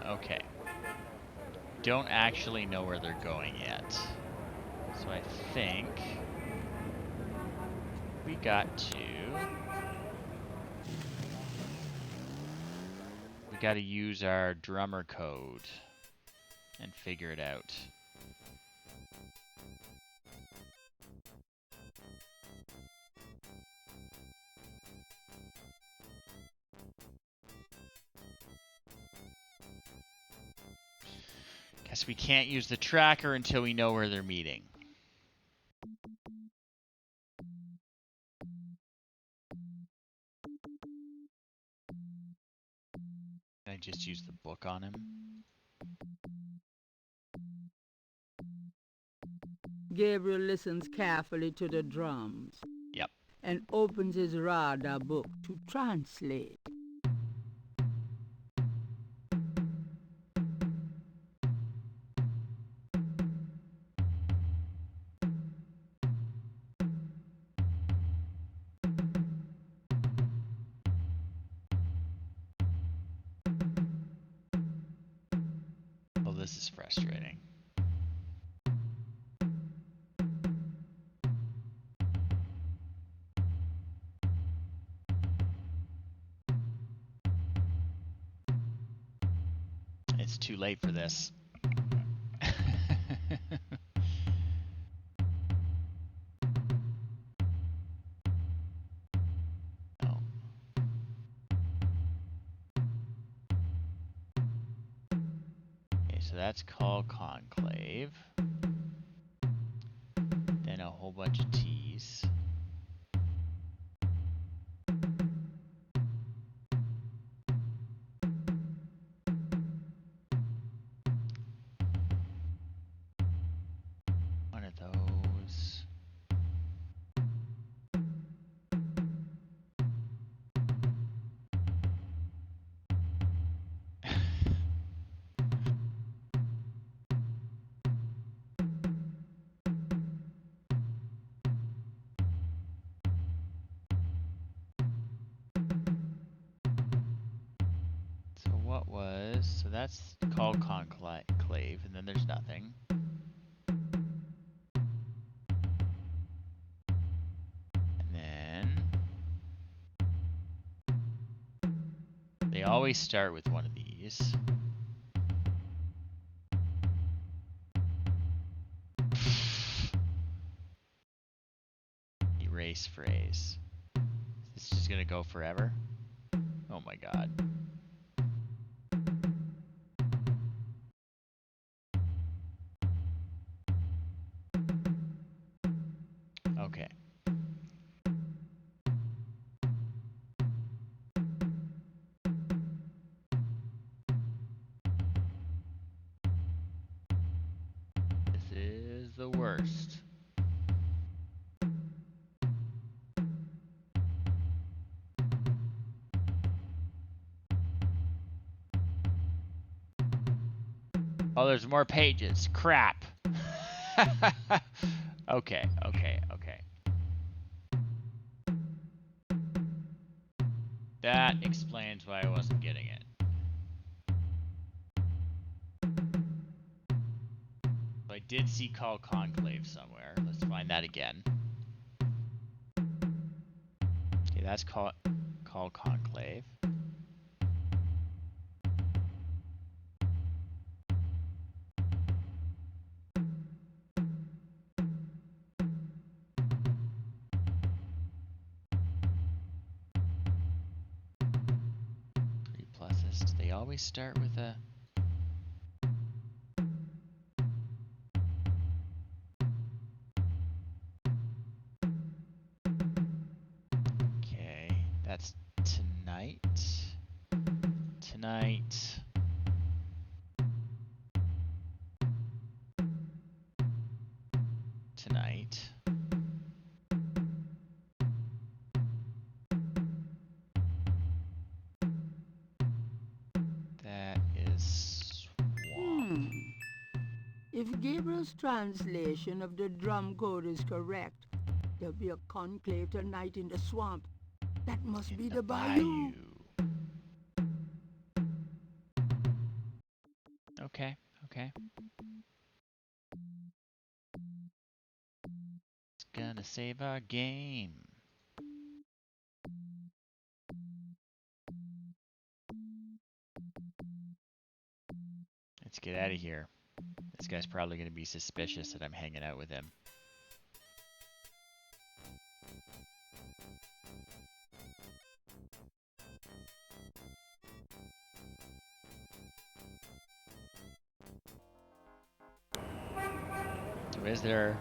Okay. Don't actually know where they're going yet. So I think we got to use our drummer code and figure it out. Guess we can't use the tracker until we know where they're meeting. Can I just use the book on him? Gabriel listens carefully to the drums. Yep. And opens his radar book to translate. Oh, this is frustrating. It's too late for this. No. Okay, so that's called conclave. Then a whole bunch of T's. One of those. So what was, so that's called conclave, and then there's nothing. And then they always start with one of these. Erase phrase. This is just gonna go forever? Oh my god. Okay. This is the worst. Oh, there's more pages. Crap. Okay. That explains why I wasn't getting it. I did see Call Conclave somewhere. Let's find that again. Okay, that's Call Conclave. Three pluses. They always start with a... Okay, that's tonight. Tonight. That is Swamp. If Gabriel's translation of the drum code is correct, there'll be a conclave tonight in the swamp. That must be the bayou. Okay. It's gonna save our game. Let's get out of here. This guy's probably gonna be suspicious that I'm hanging out with him. So is there...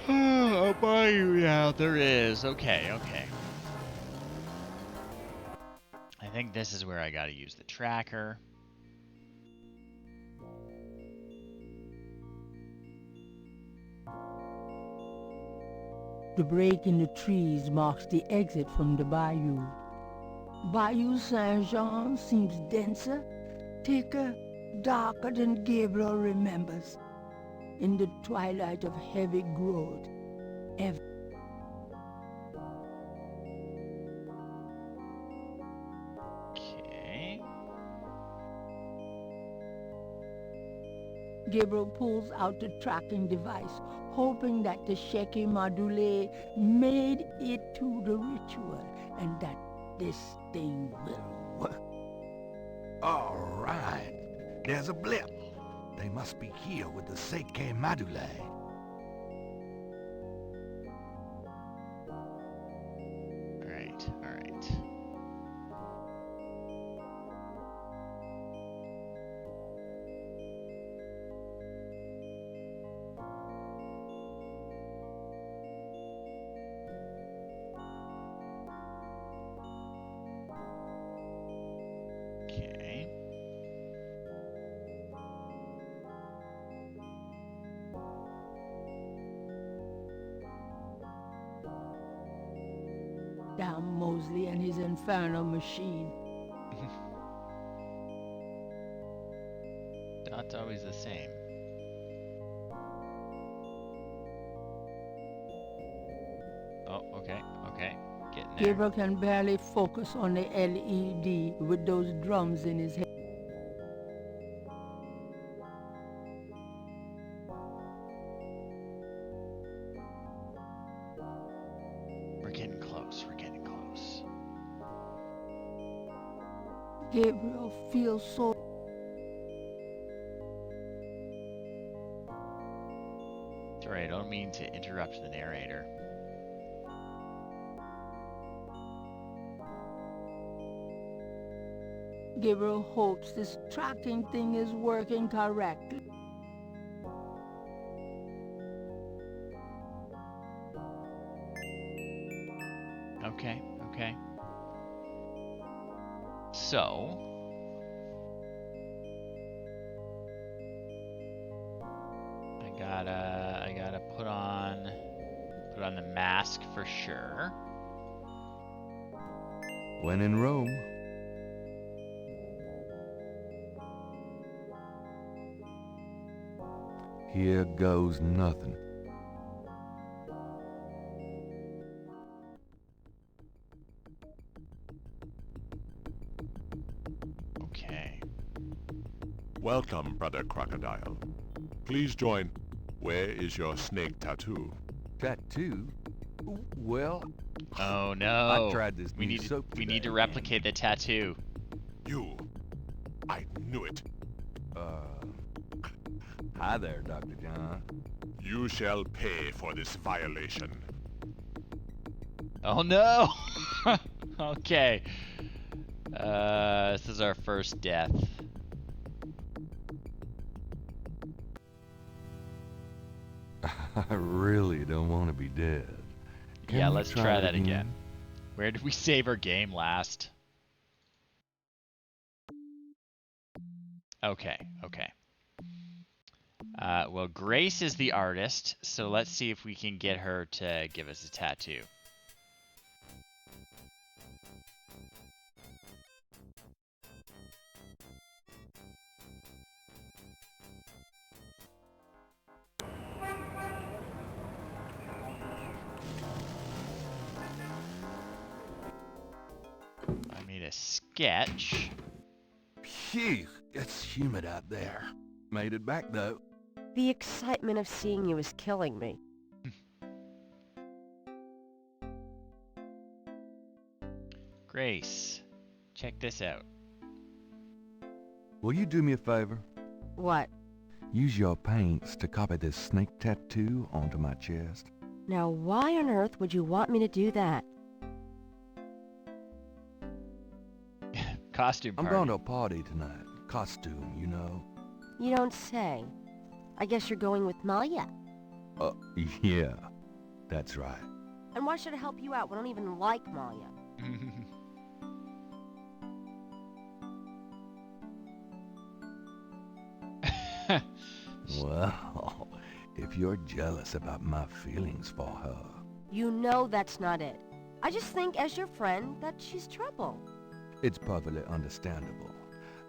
a bayou? Yeah, there is. Okay. I think this is where I gotta use the tracker. The break in the trees marks the exit from the bayou. Bayou Saint-Jean seems denser, thicker, darker than Gabriel remembers. In the twilight of heavy growth, Okay. Gabriel pulls out the tracking device, hoping that the Sheki Madule made it to the ritual and that this thing will work. All right. There's a blip. They must be here with the Seike Madule. All right. Okay. Damn Mosley and his infernal machine. Not always the same. Oh, okay. Getting there. Gabriel can barely focus on the LED with those drums in his head. We're getting close. Gabriel feels so... Sorry, I don't mean to interrupt the narrator. Gabriel hopes this tracking thing is working correctly. Okay. So... I gotta put on the mask for sure. When in Rome. Here goes nothing. Okay. Welcome, Brother Crocodile. Please join. Where is your snake tattoo? Tattoo? Well, Oh no. I tried this we new need soap we need to today, replicate the tattoo. You. I knew it. Hi there, Dr. John. You shall pay for this violation. Oh no. Okay. This is our first death. I really don't want to be dead. Can Yeah, we let's try that again. Where did we save our game last? Okay, okay. Well, Grace is the artist, so let's see if we can get her to give us a tattoo. I made a sketch. Phew, it's humid out there. Made it back, though. The excitement of seeing you is killing me. Grace, check this out. Will you do me a favor? What? Use your paints to copy this snake tattoo onto my chest. Now, why on earth would you want me to do that? Costume I'm party. going to a party tonight. Costume, you know. You don't say. I guess you're going with Malia. Yeah, that's right. And why should I help you out? We don't even like Malia. Well, if you're jealous about my feelings for her... You know that's not it. I just think, as your friend, that she's trouble. It's perfectly understandable.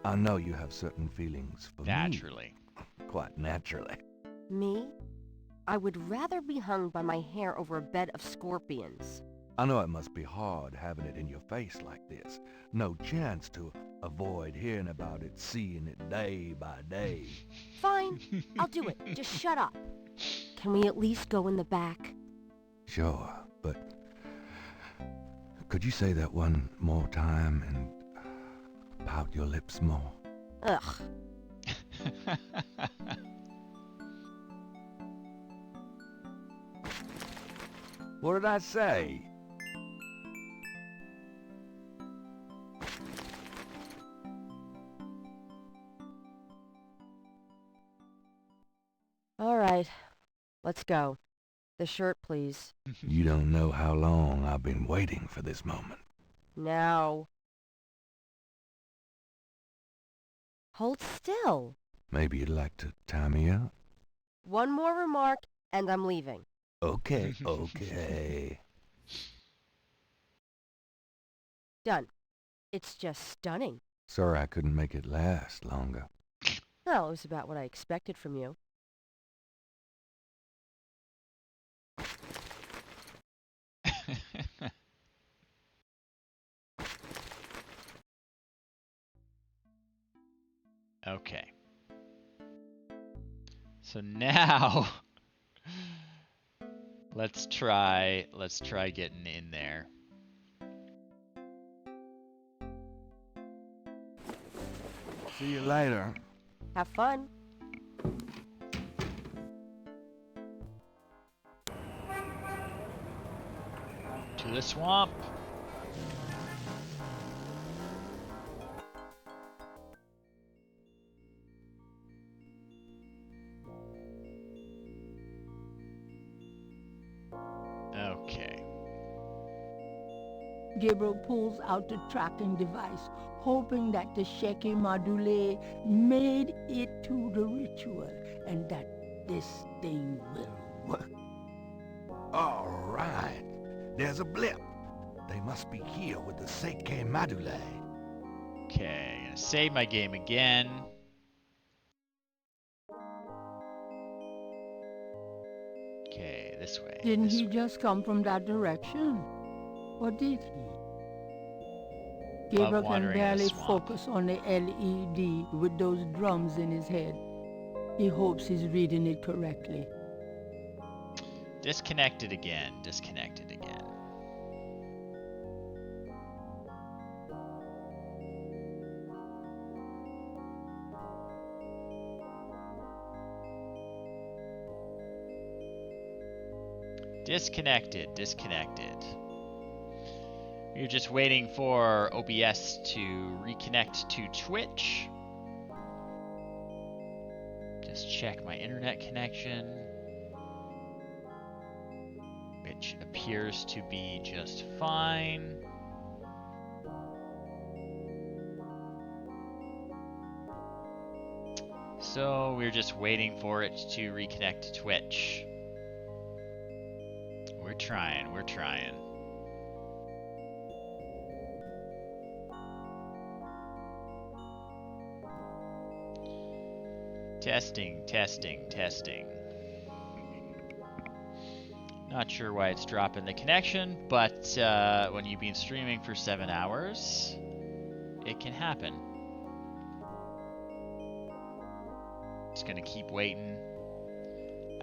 I know you have certain feelings for Naturally. me. Quite naturally. Me? I would rather be hung by my hair over a bed of scorpions. I know it must be hard having it in your face like this. No chance to avoid hearing about it, seeing it day by day. Fine, I'll do it. Just shut up. Can we at least go in the back? Sure, but... Could you say that one more time and pout your lips more? Ugh. What did I say? All right, let's go. The shirt, please. You don't know how long I've been waiting for this moment. Now. Hold still. Maybe you'd like to tie me up? One more remark, and I'm leaving. Okay, okay. Done. It's just stunning. Sorry I couldn't make it last longer. Well, it was about what I expected from you. Okay. So now let's try getting in there. See you later. Have fun. To the swamp. Okay. Gabriel pulls out the tracking device, hoping that the Sheki Madule made it to the ritual and that this thing will work. All right. There's a blip. They must be here with the Seike Madule. Okay, gonna save my game again. This way. Didn't he just come from that direction? Or did he? Gabriel can barely focus on the LED with those drums in his head. He hopes he's reading it correctly. Disconnected again. Disconnected again. Disconnected. Disconnected. We're just waiting for OBS to reconnect to Twitch. Just check my internet connection, which appears to be just fine. So we're just waiting for it to reconnect to Twitch. We're trying. Testing. Not sure why it's dropping the connection, but when you've been streaming for 7 hours, it can happen. Just gonna keep waiting.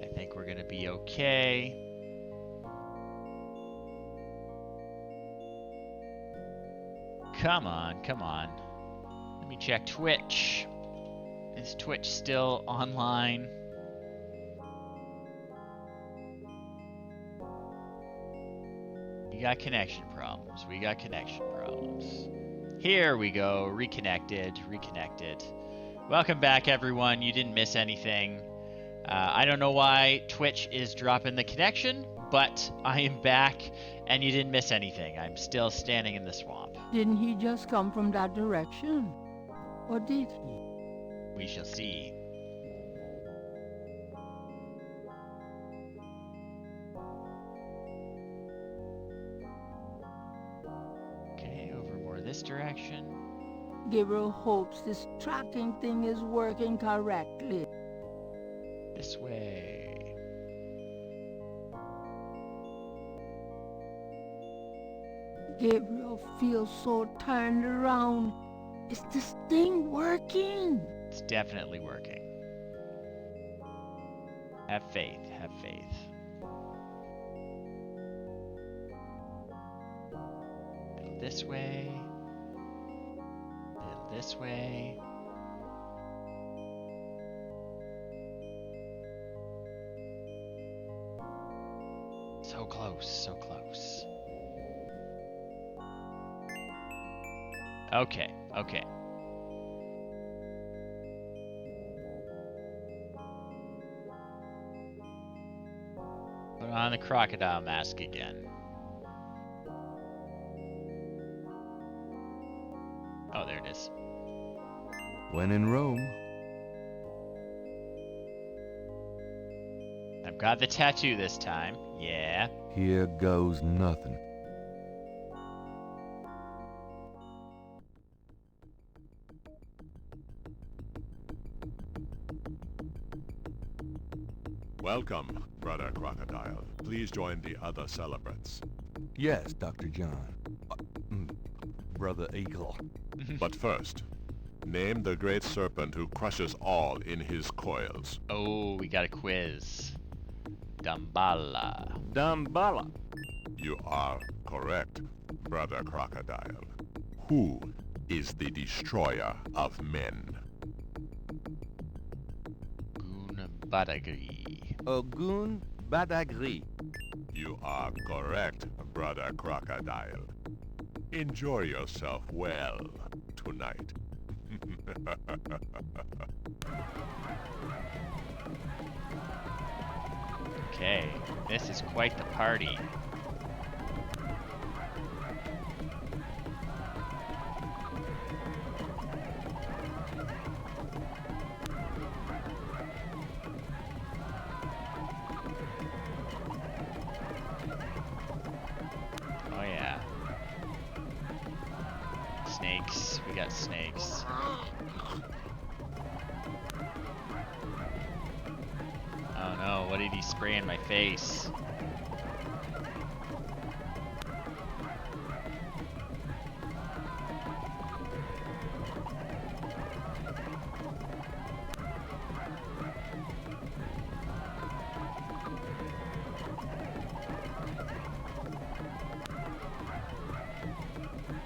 I think we're gonna be okay. Come on. Let me check Twitch. Is Twitch still online? We got connection problems. Here we go. Reconnected. Welcome back, everyone. You didn't miss anything. I don't know why Twitch is dropping the connection, but I am back, and you didn't miss anything. I'm still standing in the swamp. Didn't he just come from that direction? Or did he? We shall see. Okay, over more this direction. Gabriel hopes this tracking thing is working correctly. This way. Gabriel feels so turned around. Is this thing working? It's definitely working. Have faith. Little this way. Little this way. So close. Okay. Put on the crocodile mask again. Oh, there it is. When in Rome. I've got the tattoo this time. Yeah. Here goes nothing. Welcome, Brother Crocodile. Please join the other celebrants. Yes, Dr. John. Brother Eagle. But first, name the great serpent who crushes all in his coils. Oh, we got a quiz. Damballa. Damballa. You are correct, Brother Crocodile. Who is the destroyer of men? Badagri. Ogun Badagri. You are correct, Brother Crocodile. Enjoy yourself well tonight. Okay, this is quite the party. Oh yeah. Snakes. We got snakes. Oh no, what did he spray in my face?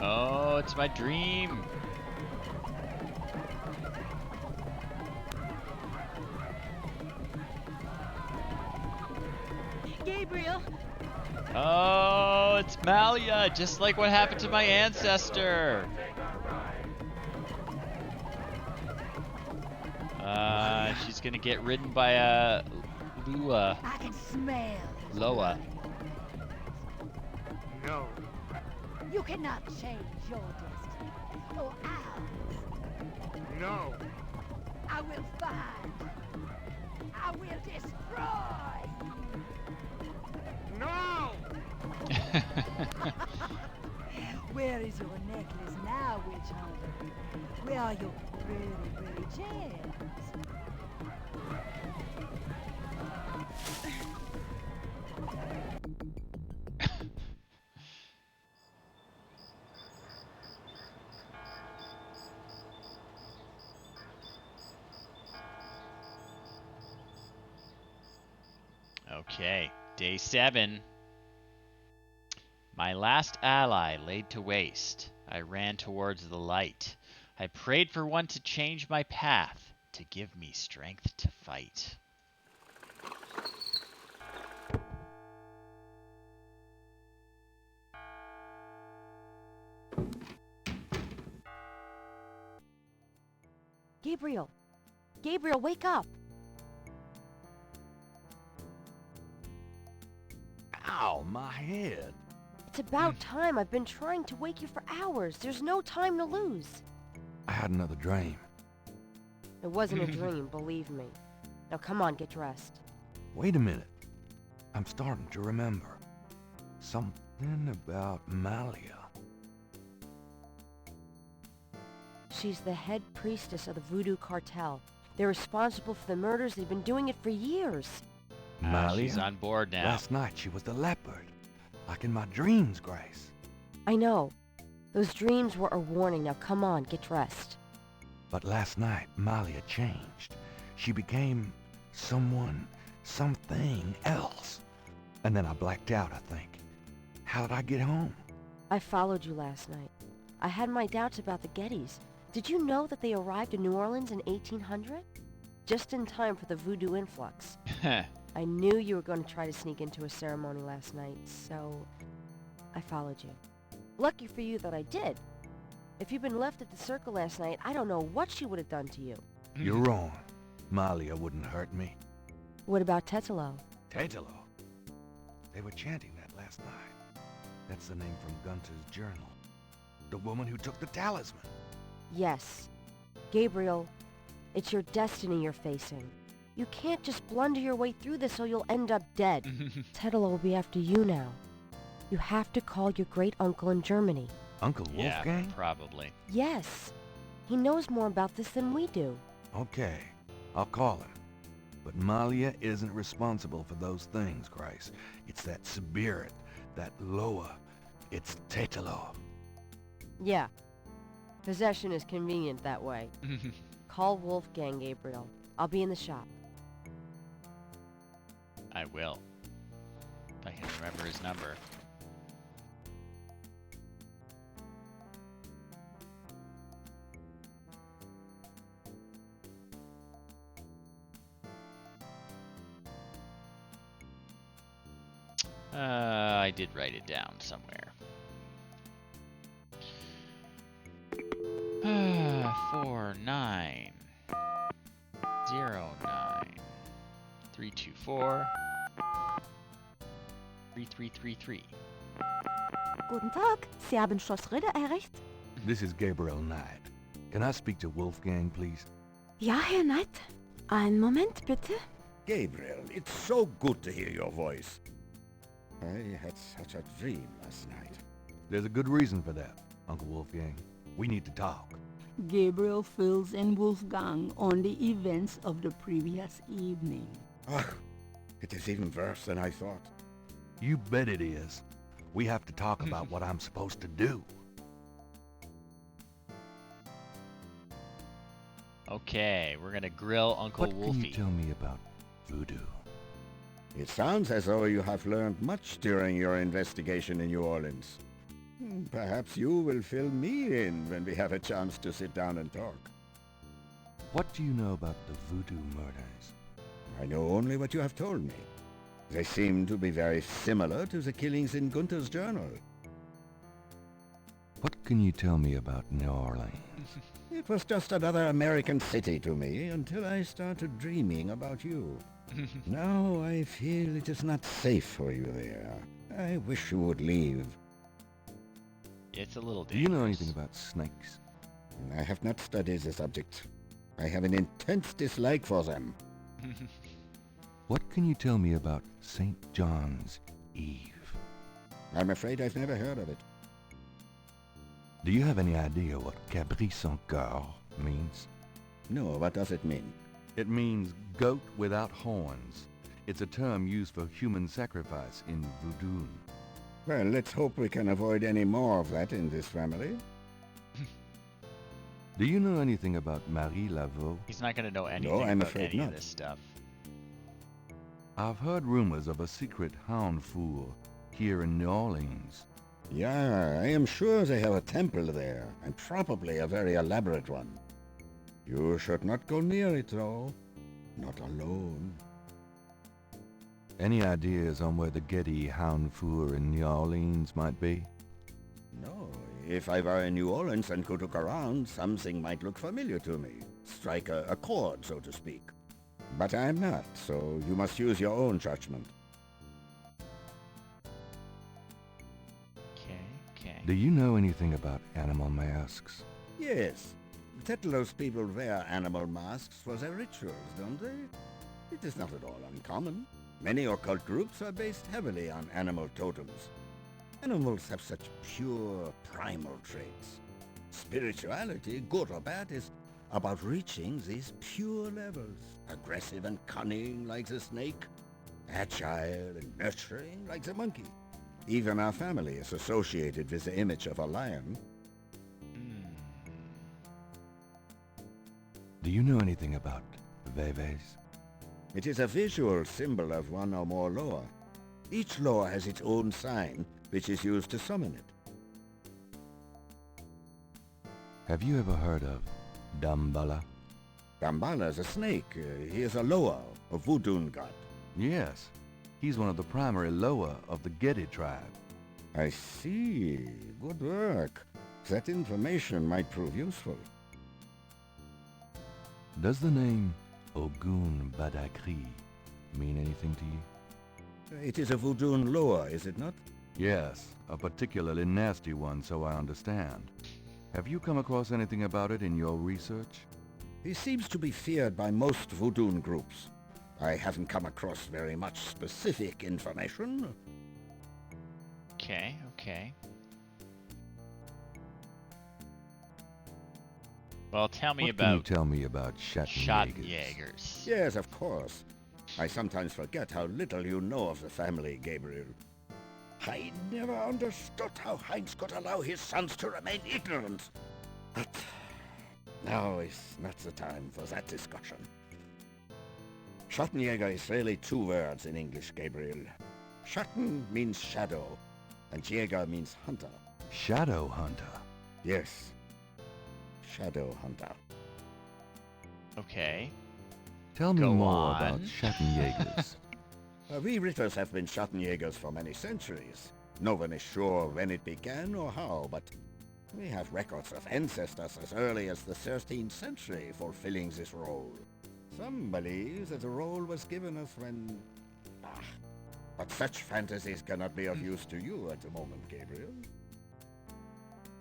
Oh, it's my dream. Gabriel! Oh, it's Malia, just like what happened to my ancestor. She's gonna get ridden by a Lua. I can smell Loa. No. You cannot change your destiny. Or ours. No. I will find. I will destroy. No! Where is your necklace now, witch hunter? Where are your pretty gems? Okay, day 7. My last ally laid to waste. I ran towards the light. I prayed for one to change my path, to give me strength to fight. Gabriel! Gabriel, wake up! Ow, my head. It's about time. I've been trying to wake you for hours. There's no time to lose. I had another dream. It wasn't a dream, believe me. Now come on, get dressed. Wait a minute. I'm starting to remember. Something about Malia. She's the head priestess of the Voodoo cartel. They're responsible for the murders. They've been doing it for years. Malia? She's on board now. Last night she was the leopard. Like in my dreams, Grace. I know. Those dreams were a warning. Now come on, get dressed. But last night, Malia changed. She became something else. And then I blacked out, I think. How did I get home? I followed you last night. I had my doubts about the Gettys. Did you know that they arrived in New Orleans in 1800? Just in time for the voodoo influx. I knew you were going to try to sneak into a ceremony last night, so I followed you. Lucky for you that I did. If you'd been left at the circle last night, I don't know what she would have done to you. You're wrong. Malia wouldn't hurt me. What about Tetelo? Tetelo? They were chanting that last night. That's the name from Gunter's journal. The woman who took the talisman. Yes. Gabriel, it's your destiny you're facing. You can't just blunder your way through this or you'll end up dead. Tetelo will be after you now. You have to call your great uncle in Germany. Uncle Wolfgang? Yeah, probably. Yes. He knows more about this than we do. Okay, I'll call him. But Malia isn't responsible for those things, Grace. It's that spirit, that Loa. It's Tetelo. Yeah. Possession is convenient that way. Call Wolfgang, Gabriel. I'll be in the shop. I will. If I can remember his number. I did write it down somewhere. 4909 324 3333. Guten Tag, Sie haben Schloss Ritter erreicht? This is Gabriel Knight. Can I speak to Wolfgang, please? Ja, Herr Knight. Einen Moment, bitte. Gabriel, it's so good to hear your voice. I had such a dream last night. There's a good reason for that, Uncle Wolfgang. We need to talk. Gabriel fills in Wolfgang on the events of the previous evening. Ah, it is even worse than I thought. You bet it is. We have to talk about what I'm supposed to do. Okay, we're gonna grill Uncle What Wolfie. can you tell me about voodoo? It sounds as though you have learned much during your investigation in New Orleans. Perhaps you will fill me in when we have a chance to sit down and talk. What do you know about the voodoo murders? I know only what you have told me. They seem to be very similar to the killings in Gunther's journal. What can you tell me about New Orleans? It was just another American city to me until I started dreaming about you. Now I feel it is not safe for you there. I wish you would leave. It's a little dangerous. Do you know anything about snakes? I have not studied the subject. I have an intense dislike for them. What can you tell me about St. John's Eve? I'm afraid I've never heard of it. Do you have any idea what Cabri sans Coeur means? No, what does it mean? It means goat without horns. It's a term used for human sacrifice in voodoo. Well, let's hope we can avoid any more of that in this family. Do you know anything about Marie Laveau? He's not going to know anything about any of this stuff. I've heard rumors of a secret hound fool here in New Orleans. Yeah, I am sure they have a temple there, and probably a very elaborate one. You should not go near it, though. Not alone. Any ideas on where the Getty hound fool in New Orleans might be? No. If I were in New Orleans and could look around, something might look familiar to me. Strike a chord, so to speak. But I'm not, so you must use your own judgment. Okay. Do you know anything about animal masks? Yes. Tetlos people wear animal masks for their rituals, don't they? It is not at all uncommon. Many occult groups are based heavily on animal totems. Animals have such pure, primal traits. Spirituality, good or bad, is about reaching these pure levels. Aggressive and cunning like the snake. Agile and nurturing like the monkey. Even our family is associated with the image of a lion. Do you know anything about Veves? It is a visual symbol of one or more loa. Each loa has its own sign, which is used to summon it. Have you ever heard of Damballa? Damballa is a snake. He is a loa, a voodoo god. Yes. He's one of the primary loa of the Getty tribe. I see. Good work. That information might prove useful. Does the name Ogun Badakri mean anything to you? It is a voodoo loa, is it not? Yes, a particularly nasty one, so I understand. Have you come across anything about it in your research? He seems to be feared by most voodoo groups. I haven't come across very much specific information. Okay. Well, tell me What about... can you tell me about Schattenjägers? Schattenjägers. Yes, of course. I sometimes forget how little you know of the family, Gabriel. I never understood how Heinz could allow his sons to remain ignorant. But now is not the time for that discussion. Schattenjäger is really two words in English, Gabriel. Schatten means shadow, and Jäger means hunter. Shadow hunter? Yes. Shadow hunter. Okay. Tell me more about Schattenjägers. We Ritters have been Schattenjägers for many centuries. No one is sure when it began or how, but we have records of ancestors as early as the 13th century fulfilling this role. Some believe that the role was given us when... but such fantasies cannot be of use to you at the moment, Gabriel.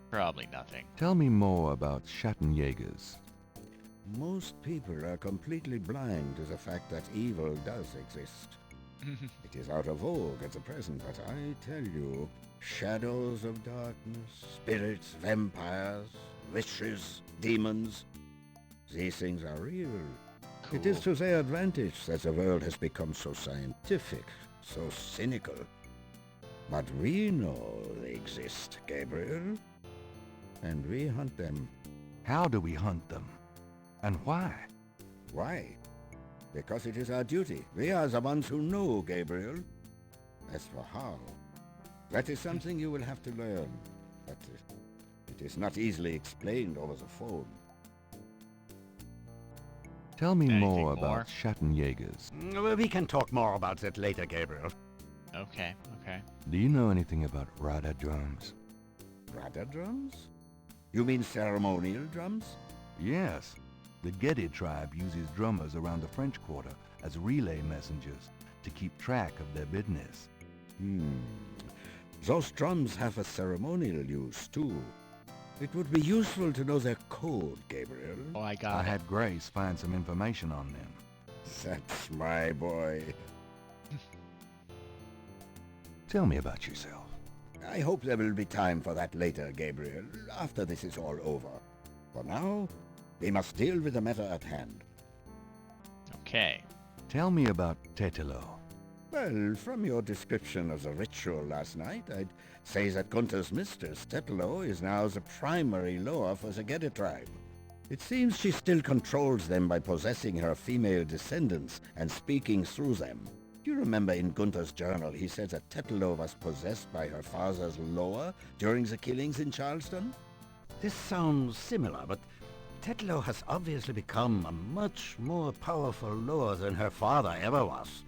Probably nothing. Tell me more about Schattenjägers. Most people are completely blind to the fact that evil does exist. It is out of vogue at the present, but I tell you, shadows of darkness, spirits, vampires, witches, demons, these things are real. Cool. It is to their advantage that the world has become so scientific, so cynical. But we know they exist, Gabriel, and we hunt them. How do we hunt them? And why? Why? Because it is our duty. We are the ones who know, Gabriel. As for how, that is something you will have to learn. but it is not easily explained over the phone. Tell me Anything more more? about Schattenjägers. We can talk more about that later, Gabriel. Okay, okay. Do you know anything about Rada drums? Rada drums? You mean ceremonial drums? Yes. The Gedi tribe uses drummers around the French Quarter as relay messengers to keep track of their business. Those drums have a ceremonial use, too. It would be useful to know their code, Gabriel. Oh, I got I it. had Grace find some information on them. That's my boy. Tell me about yourself. I hope there will be time for that later, Gabriel, after this is all over. For now, we must deal with the matter at hand. Okay. Tell me about Tetelo. Well, from your description of the ritual last night, I'd say that Gunther's mistress, Tetelo, is now the primary Loa for the Gedi tribe. It seems she still controls them by possessing her female descendants and speaking through them. Do you remember in Gunther's journal he said that Tetelo was possessed by her father's Loa during the killings in Charleston? This sounds similar, but Tetelo has obviously become a much more powerful Loa than her father ever was.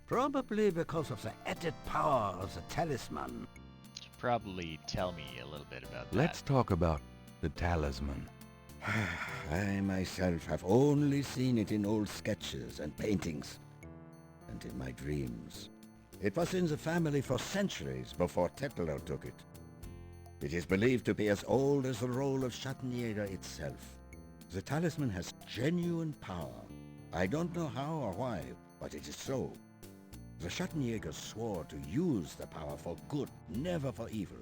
Probably because of the added power of the talisman. Should probably tell me a little bit about that. Let's talk about the talisman. I myself have only seen it in old sketches and paintings, and in my dreams. It was in the family for centuries before Tetelo took it. It is believed to be as old as the role of Schattenjäger itself. The talisman has genuine power. I don't know how or why, but it is so. The Schattenjägers swore to use the power for good, never for evil.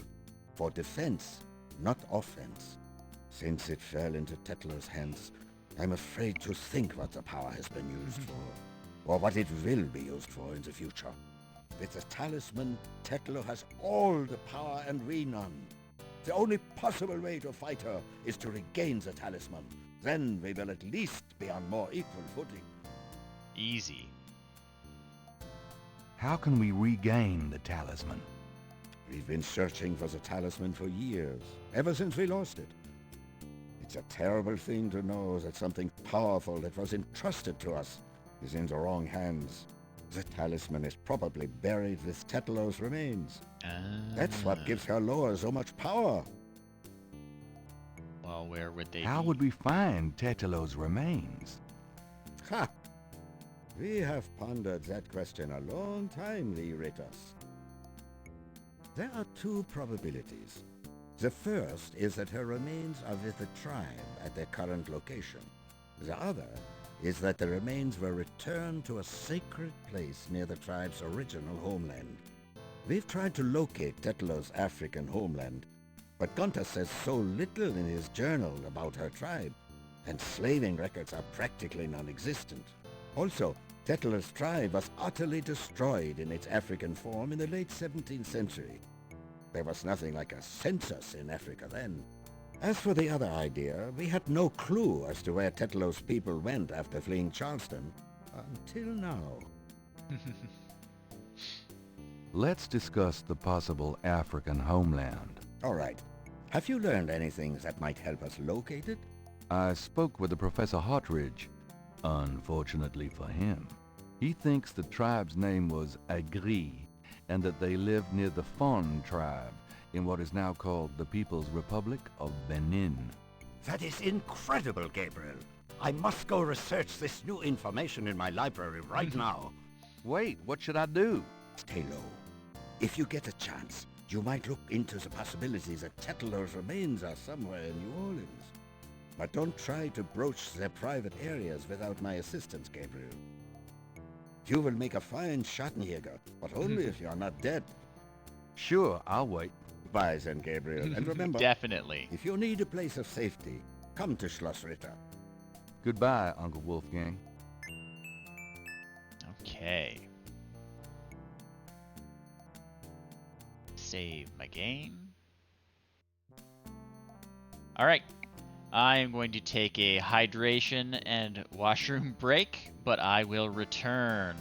For defense, not offense. Since it fell into Tetlo's hands, I'm afraid to think what the power has been used for, or what it will be used for in the future. With the talisman, Tetlo has all the power and we none. The only possible way to fight her is to regain the talisman. Then we will at least be on more equal footing. Easy. How can we regain the talisman? We've been searching for the talisman for years, ever since we lost it. It's a terrible thing to know that something powerful that was entrusted to us is in the wrong hands. The talisman is probably buried with Tetlo's remains. That's what gives her Loa so much power. Well, where would they How be? would we find Tetelo's remains? Ha! We have pondered that question a long time, Ritas. There are two probabilities. The first is that her remains are with the tribe at their current location. The other is that the remains were returned to a sacred place near the tribe's original homeland. We've tried to locate Tetlo's African homeland, but Gunther says so little in his journal about her tribe, and slaving records are practically non-existent. Also, Tetlo's tribe was utterly destroyed in its African form in the late 17th century. There was nothing like a census in Africa then. As for the other idea, we had no clue as to where Tetlo's people went after fleeing Charleston, until now. Let's discuss the possible African homeland. All right. Have you learned anything that might help us locate it? I spoke with the Professor Hartridge. Unfortunately for him, he thinks the tribe's name was Agri, and that they lived near the Fon tribe in what is now called the People's Republic of Benin. That is incredible, Gabriel. I must go research this new information in my library right now. Wait, what should I do? Stay low. If you get a chance, you might look into the possibility that Tetlo's remains are somewhere in New Orleans. But don't try to broach their private areas without my assistance, Gabriel. You will make a fine Schattenjäger, but only if you are not dead. Sure, I'll wait. Bye then, Gabriel. And remember, Definitely. if you need a place of safety, come to Schloss Ritter. Goodbye, Uncle Wolfgang. Okay. Save my game. Alright. I'm going to take a hydration and washroom break, but I will return.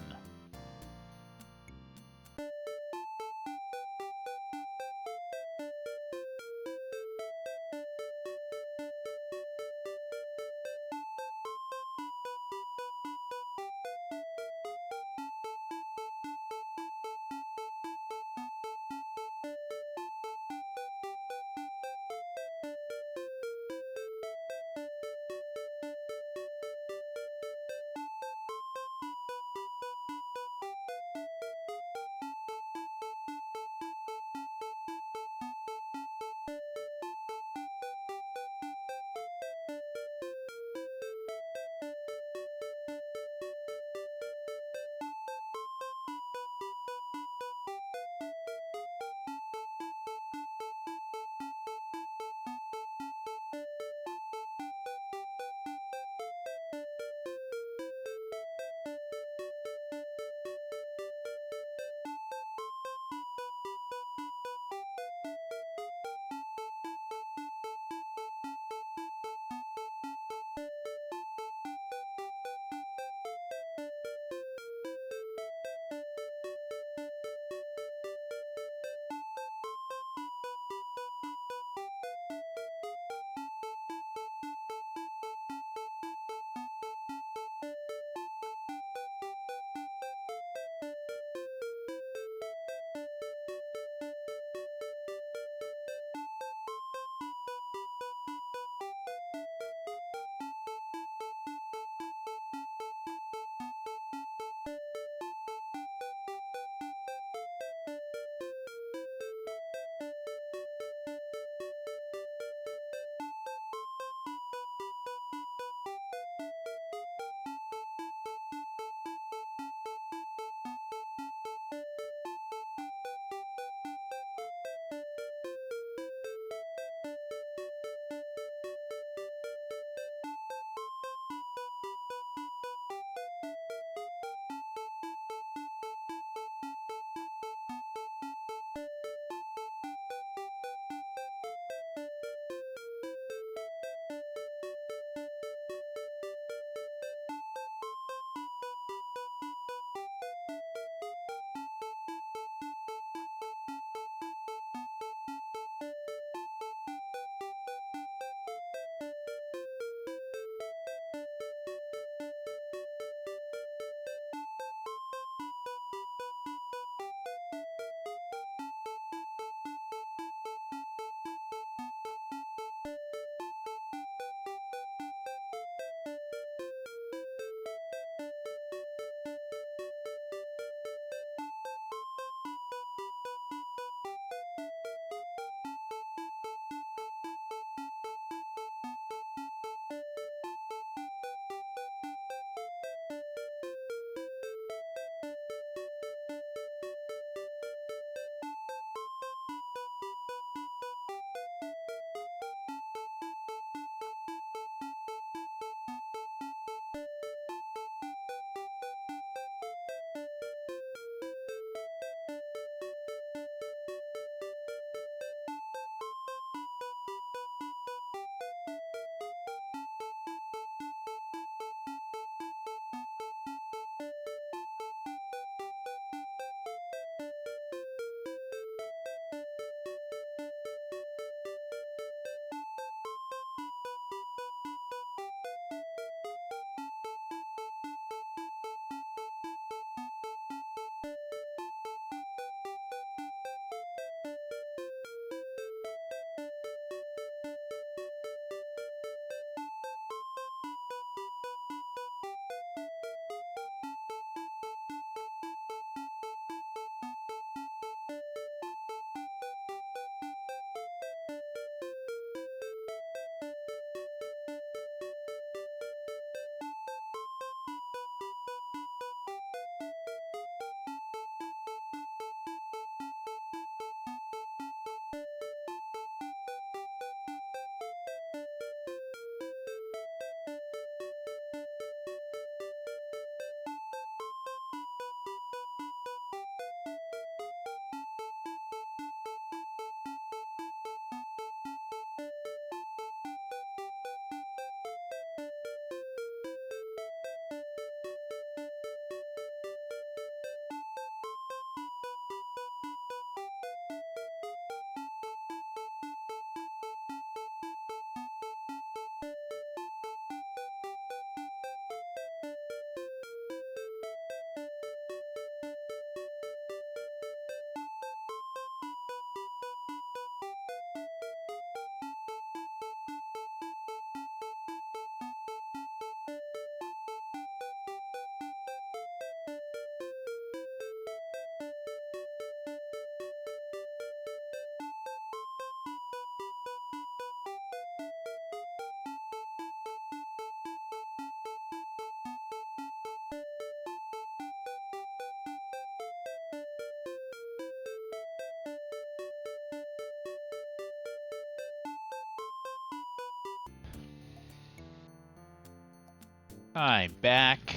I'm back.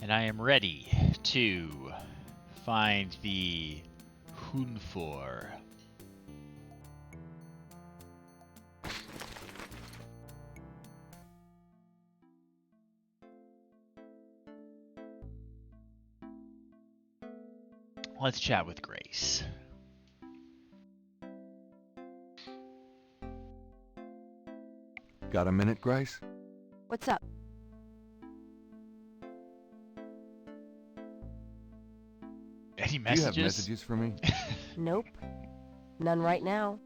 And I am ready to find the Hunfor. Let's chat with Grace. Got a minute, Grace? What's up? Any Do you messages? have messages for me? Nope. None right now.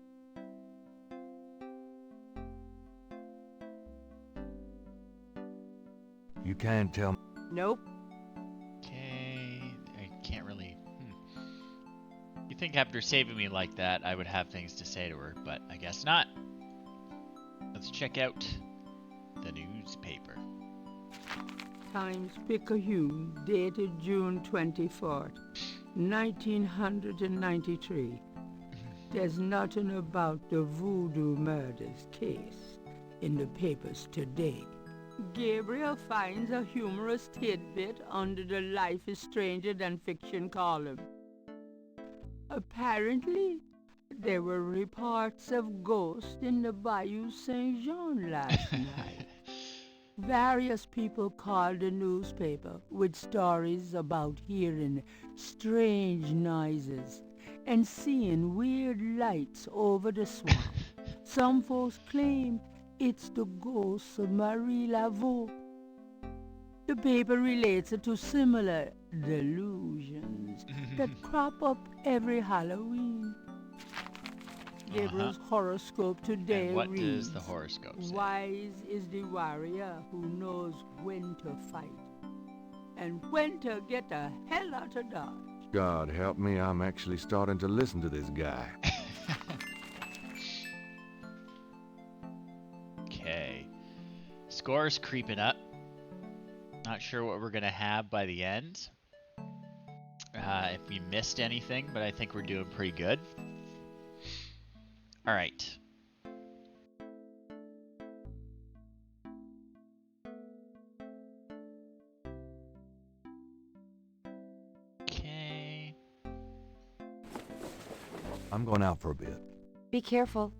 You can tell me. Nope. Okay, I can't really... You think after saving me like that, I would have things to say to her, but I guess not. Let's check out the newspaper. Times-Picayune, dated June 24th, 1993. There's nothing about the Voodoo murders case in the papers today. Gabriel finds a humorous tidbit under the Life is Stranger Than Fiction column. Apparently, there were reports of ghosts in the Bayou Saint Jean last night. Various people called the newspaper with stories about hearing strange noises and seeing weird lights over the swamp. Some folks claim it's the ghosts of Marie Laveau. The paper relates it to similar delusions that crop up every Halloween. Gabriel's horoscope today And what reads, does the horoscope say? Wise is the warrior who knows when to fight and when to get the hell out of Dodge. God help me, I'm actually starting to listen to this guy. Okay. Score's creeping up. Not sure what we're going to have by the end. If we missed anything, but I think we're doing pretty good. All right. Okay. I'm going out for a bit. Be careful.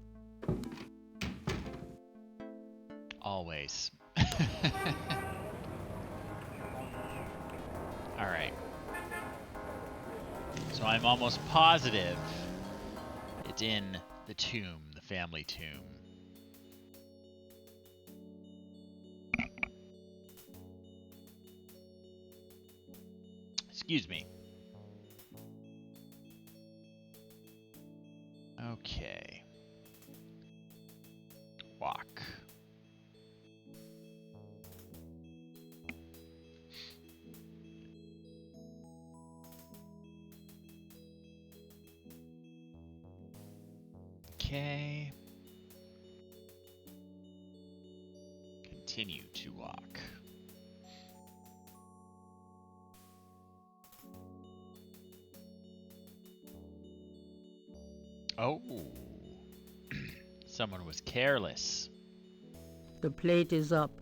Always. All right. So I'm almost positive it's in the tomb, the family tomb. Excuse me. Okay. Walk. Okay. Continue to walk. Oh. Someone was careless. The plate is up.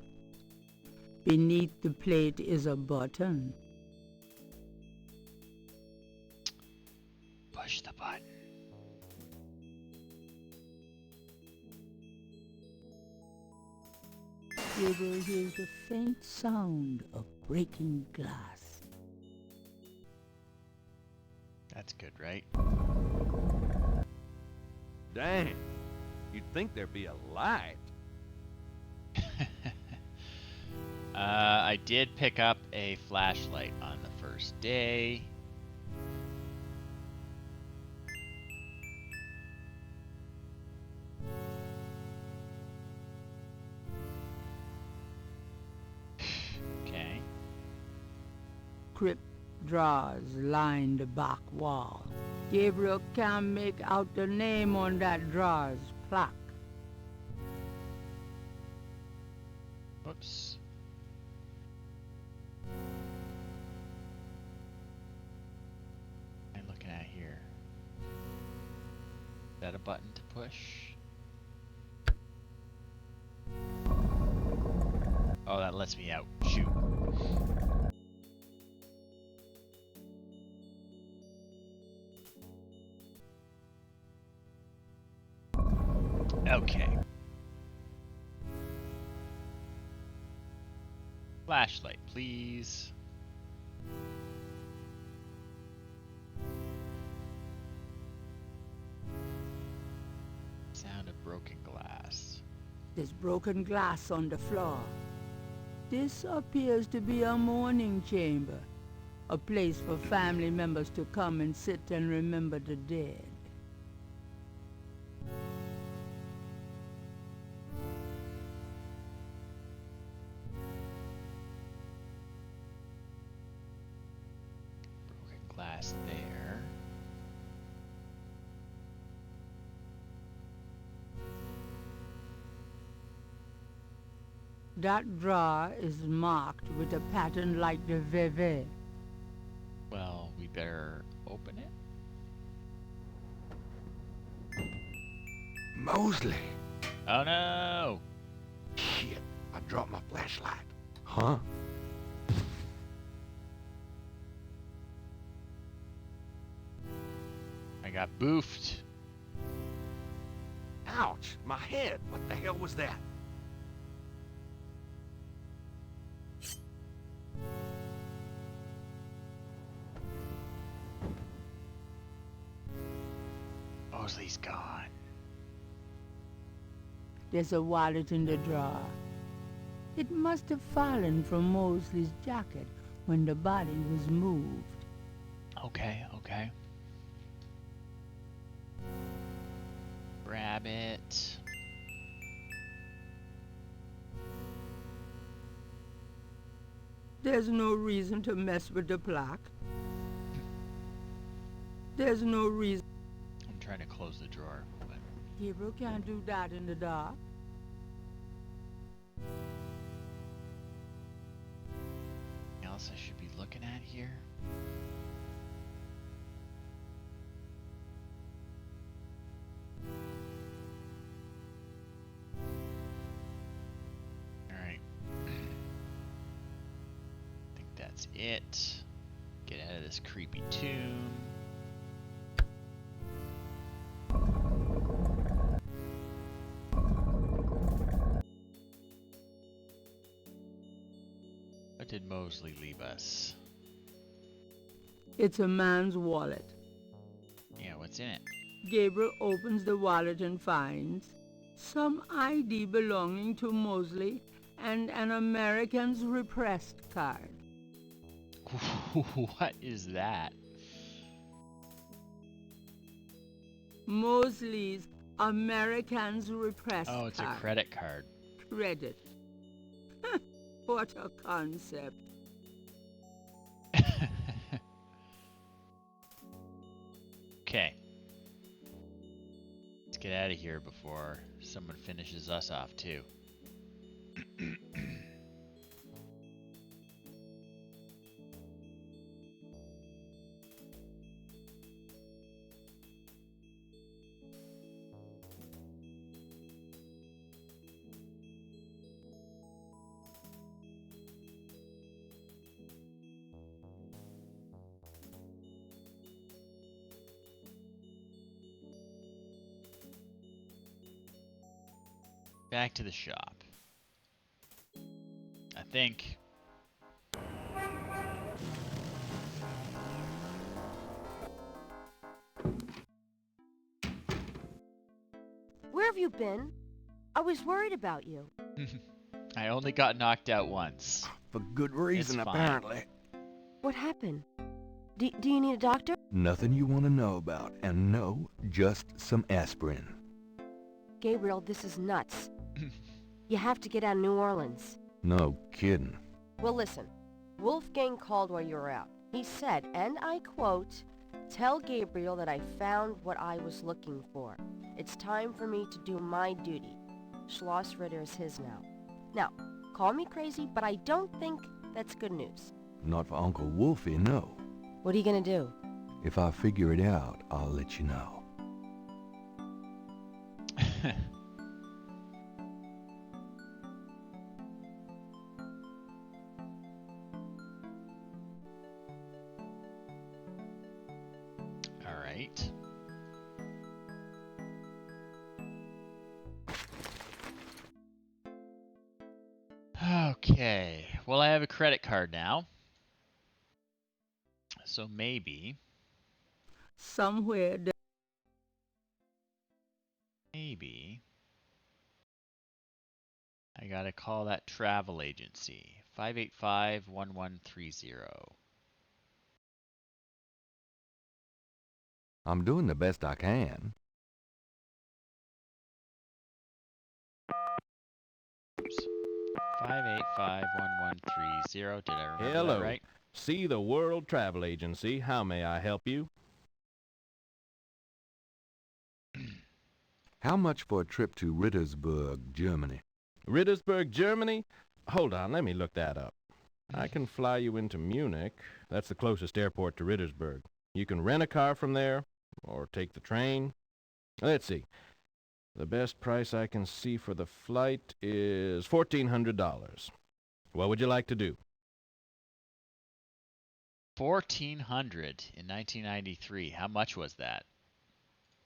Beneath the plate is a button. Push the button. Gabriel hears the faint sound of breaking glass. That's good, right? Dang. You'd think there'd be a light. I did pick up a flashlight on the first day. Okay. Crypt drawers line the back wall. Gabriel can't make out the name on that drawer's plaque. Whoops. What am I looking at here? Is that a button to push? Oh, that lets me out. Shoot. Okay. Flashlight, please. Sound of broken glass. There's broken glass on the floor. This appears to be a mourning chamber, a place for family members to come and sit and remember the dead. Broken glass there. That drawer is marked with a pattern like the VV. Well, we better open it. Mosley! Oh no! Shit, I dropped my flashlight. Huh? I got boofed. Ouch, my head. What the hell was that? Mosley's gone. There's a wallet in the drawer. It must have fallen from Mosley's jacket when the body was moved. Okay, okay. Grab it. There's no reason to mess with the plaque. There's no reason. I'm trying to close the drawer, but Gabriel can't do that in the dark. anything else I should be looking at here? Alright. I think that's it. Get out of this creepy tomb. What did Mosley leave us? It's a man's wallet. Yeah, what's in it? Gabriel opens the wallet and finds some ID belonging to Mosley and an American's repressed card. What is that? Mosley's American's repressed card. Oh, it's a credit card. Credit. What a concept. Okay. Let's get out of here before someone finishes us off too. Back to the shop. I think. Where have you been? I was worried about you. I only got knocked out once. For good reason, It's fine. apparently. What happened? Do you need a doctor? Nothing you want to know about, and no, just some aspirin. Gabriel, this is nuts. You have to get out of New Orleans. No kidding. Well, listen. Wolfgang called while you were out. He said, and I quote, "Tell Gabriel that I found what I was looking for. It's time for me to do my duty. Schloss Ritter is his now." Now, call me crazy, but I don't think that's good news. Not for Uncle Wolfie, no. What are you gonna do? If I figure it out, I'll let you know. right. Okay. Well, I have a credit card now. So maybe. Somewhere Maybe. I gotta call that travel agency. 585-1130. I'm doing the best I can. Oops. 585-1130. Did I remember Hello. that right? See the World Travel Agency. How may I help you? How much for a trip to Rittersburg, Germany? Rittersburg, Germany? Hold on, let me look that up. I can fly you into Munich. That's the closest airport to Rittersburg. You can rent a car from there, or take the train. Let's see. The best price I can see for the flight is $1,400. What would you like to do? $1,400 in 1993. How much was that?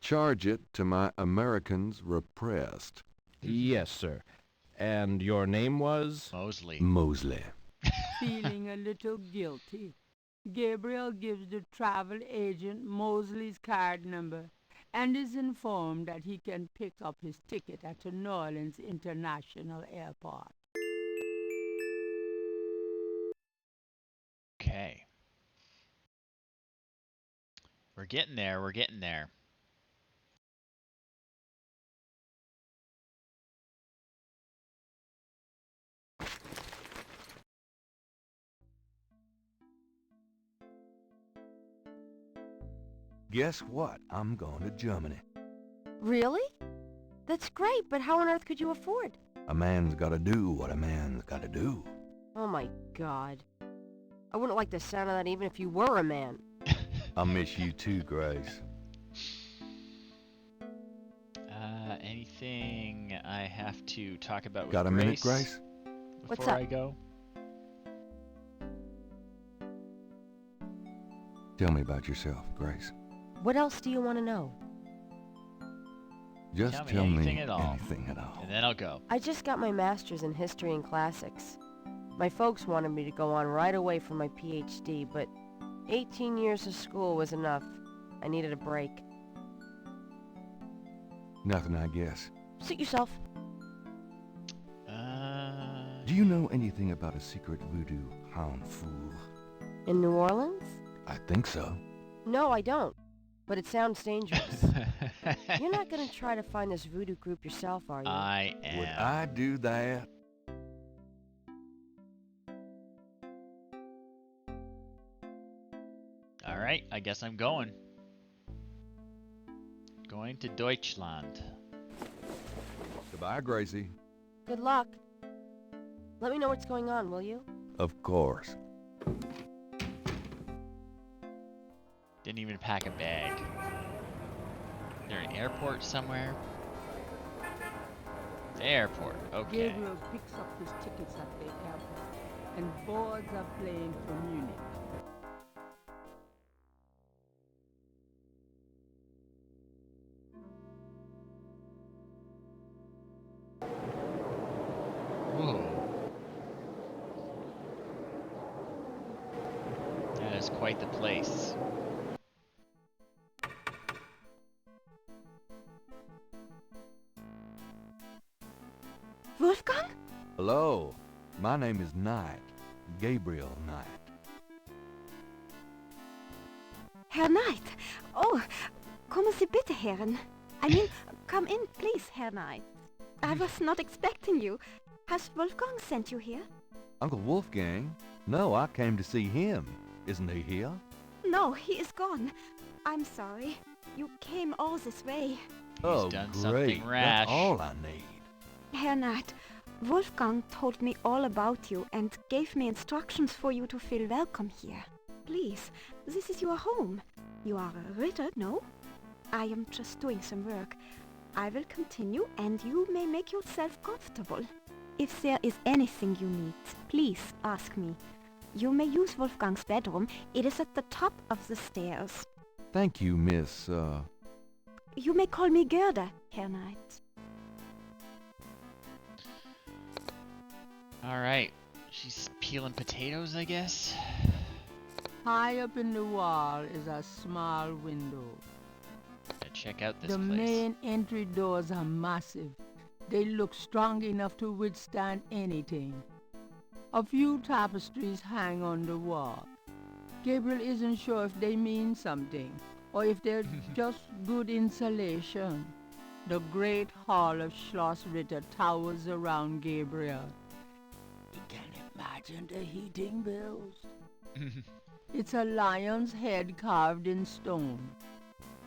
Charge it to my Americans repressed. Yes, sir. And your name was? Mosley. Mosley. feeling a little guilty. Gabriel gives the travel agent Mosley's card number and is informed that he can pick up his ticket at the New Orleans International Airport. Okay. We're getting there. We're getting there. Guess what? I'm going to Germany. Really? That's great, but how on earth could you afford? A man's gotta do what a man's gotta do. Oh my god. I wouldn't like the sound of that even if you were a man. I'll miss you too, Grace. Anything I have to talk about with Got a Grace minute, Grace? before What's up? I go? Tell me about yourself, Grace. What else do you want to know? Just Tell me anything anything at all. Anything at all. And then I'll go. I just got my master's in history and classics. My folks wanted me to go on right away for my PhD, but 18 years of school was enough. I needed a break. Nothing, I guess. Suit yourself. Do you know anything about a secret voodoo hound fool? In New Orleans? I think so. No, I don't. But it sounds dangerous. You're not gonna try to find this voodoo group yourself, are you? I am. Would I do that? All right, I guess I'm going. Going to Deutschland. Goodbye, Gracie. Good luck. Let me know what's going on, will you? Of course. Didn't even pack a bag. Is there an airport somewhere? The airport, okay. Gabriel picks up his tickets at the airport and boards a plane for Munich. Whoa. That is quite the place. Wolfgang? Hello. My name is Knight. Gabriel Knight. Herr Knight. Oh, kommen Sie bitte herein. I mean, come in, please, Herr Knight. I was not expecting you. Has Wolfgang sent you here? Uncle Wolfgang? No, I came to see him. Isn't he here? No, he is gone. I'm sorry. You came all this way. Oh, done great. something rash. That's all I need. Herr Knight, Wolfgang told me all about you and gave me instructions for you to feel welcome here. Please, this is your home. You are a Ritter, no? I am just doing some work. I will continue and you may make yourself comfortable. If there is anything you need, please ask me. You may use Wolfgang's bedroom. It is at the top of the stairs. Thank you, Miss, You may call me Gerda, Herr Knight. Alright. She's peeling potatoes, I guess? High up in the wall is a small window. Gotta check out this The place. main entry doors are massive. They look strong enough to withstand anything. A few tapestries hang on the wall. Gabriel isn't sure if they mean something, or if they're just good insulation. The great hall of Schloss Ritter towers around Gabriel. You can imagine the heating bills. It's a lion's head carved in stone.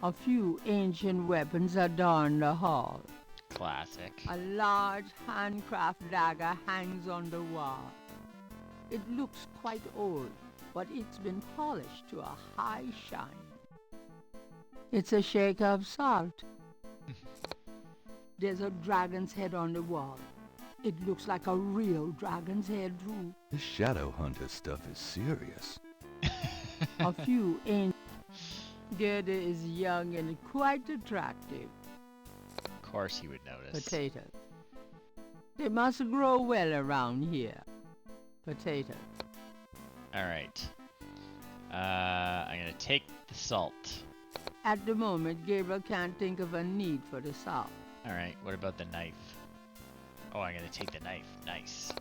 A few ancient weapons adorn the hall. Classic. A large handcraft dagger hangs on the wall. It looks quite old, but it's been polished to a high shine. It's a shaker of salt. There's a dragon's head on the wall. It looks like a real dragon's head, too. this shadow hunter stuff is serious. A few ancient... Gerda is young and quite attractive. Of course he would notice. Potatoes. They must grow well around here. Potatoes. Alright. I'm gonna take the salt. At the moment, Gabriel can't think of a need for the salt. Alright, what about the knife? Oh, I'm gonna take the knife. Nice.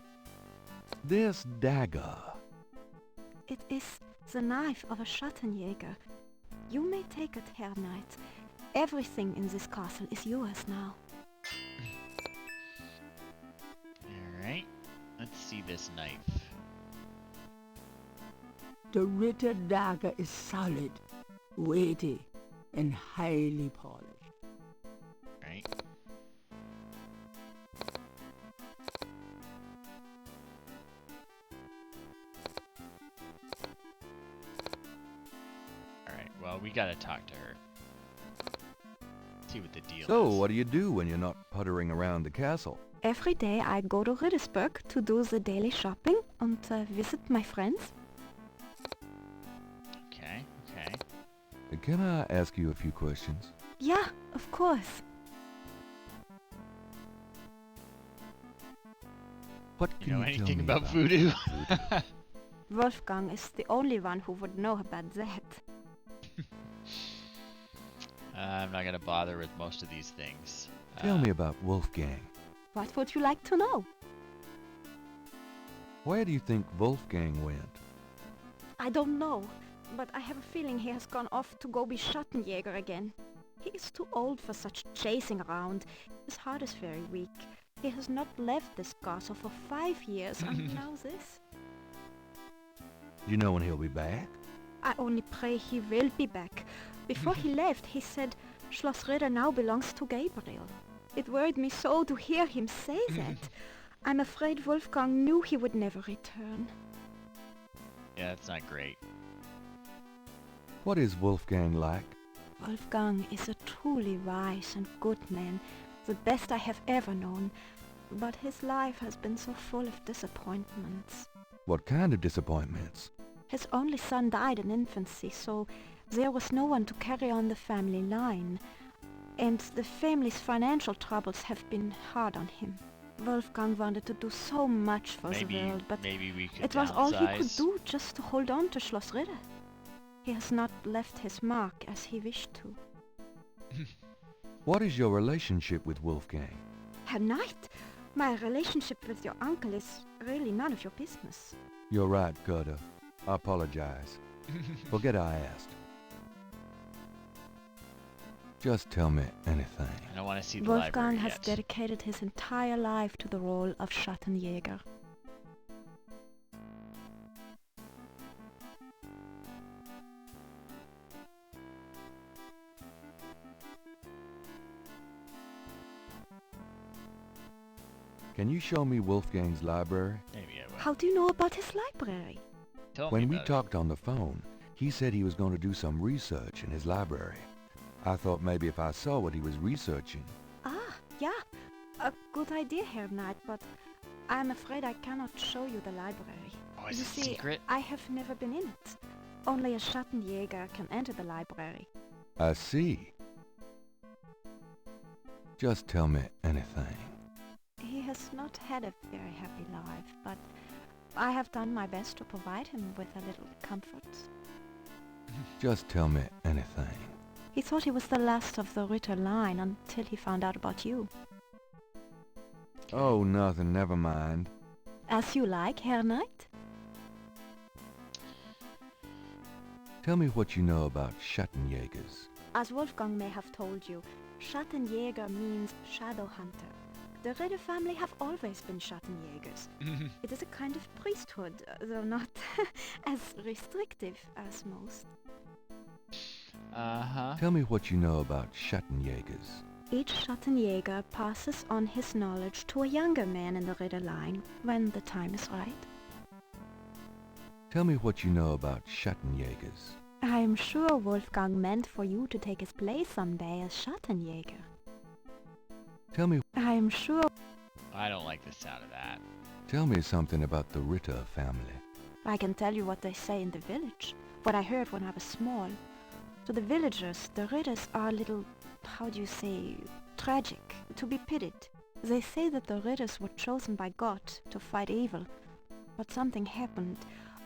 This dagger. It is the knife of a Schattenjäger. You may take it, Herr Knight. Everything in this castle is yours now. Alright. Let's see this knife. The Ritter dagger is solid, weighty, and highly polished. Right. Alright, well, we gotta talk to her. See what the deal So, is. what do you do when you're not puttering around the castle? Every day I go to Riddersburg to do the daily shopping and visit my friends. Okay, okay. Can I ask you a few questions? Yeah, of course. What You can know you tell anything me about voodoo? Wolfgang is the only one who would know about that. I'm not gonna bother with most of these things. Tell me about Wolfgang. What would you like to know? Where do you think Wolfgang went? I don't know, but I have a feeling he has gone off to go be Schattenjäger again. He is too old for such chasing around. His heart is very weak. He has not left this castle for 5 years, and now this. Do you know when he'll be back? I only pray he will be back. Before he left, he said Schloss Ritter now belongs to Gabriel. It worried me so to hear him say that. I'm afraid Wolfgang knew he would never return. Yeah, that's not great. What is Wolfgang like? Wolfgang is a truly wise and good man, the best I have ever known. But his life has been so full of disappointments. What kind of disappointments? His only son died in infancy, so there was no one to carry on the family line. And the family's financial troubles have been hard on him. Wolfgang wanted to do so much for the world, but maybe we could it was all he could downsize. do just to hold on to Schloss Ritter. He has not left his mark as he wished to. What is your relationship with Wolfgang? Herr Knight, my relationship with your uncle is really none of your business. You're right, Gerda. I apologize. Forget I asked. Just tell me anything. I don't want to see the Wolfgang library has yet. dedicated his entire life to the role of Schattenjäger. Can you show me Wolfgang's library? Maybe I will. How do you know about his library? Tell me When we about it. talked on the phone, he said he was going to do some research in his library. I thought maybe if I saw what he was researching. Ah, yeah. A good idea, Herr Knight, but I'm afraid I cannot show you the library. Oh, is You it see, secret? I have never been in it. Only a Schattenjäger can enter the library. I see. Just tell me anything. He has not had a very happy life, but I have done my best to provide him with a little comfort. Just tell me anything. He thought he was the last of the Ritter line until he found out about you. Oh, nothing, never mind. As you like, Herr Knight. Tell me what you know about Schattenjägers. As Wolfgang may have told you, Schattenjäger means shadow hunter. The Ritter family have always been Schattenjägers. It is a kind of priesthood, though not as restrictive as most. Tell me what you know about Schattenjägers. Each Schattenjäger passes on his knowledge to a younger man in the Ritter line when the time is right. Tell me what you know about Schattenjägers. I am sure Wolfgang meant for you to take his place someday as Schattenjäger. Tell me... I am sure... I don't like the sound of that. Tell me something about the Ritter family. I can tell you what they say in the village, what I heard when I was small. To the villagers, the Ritters are a little, how do you say, tragic, to be pitied. They say that the Ritters were chosen by God to fight evil, but something happened.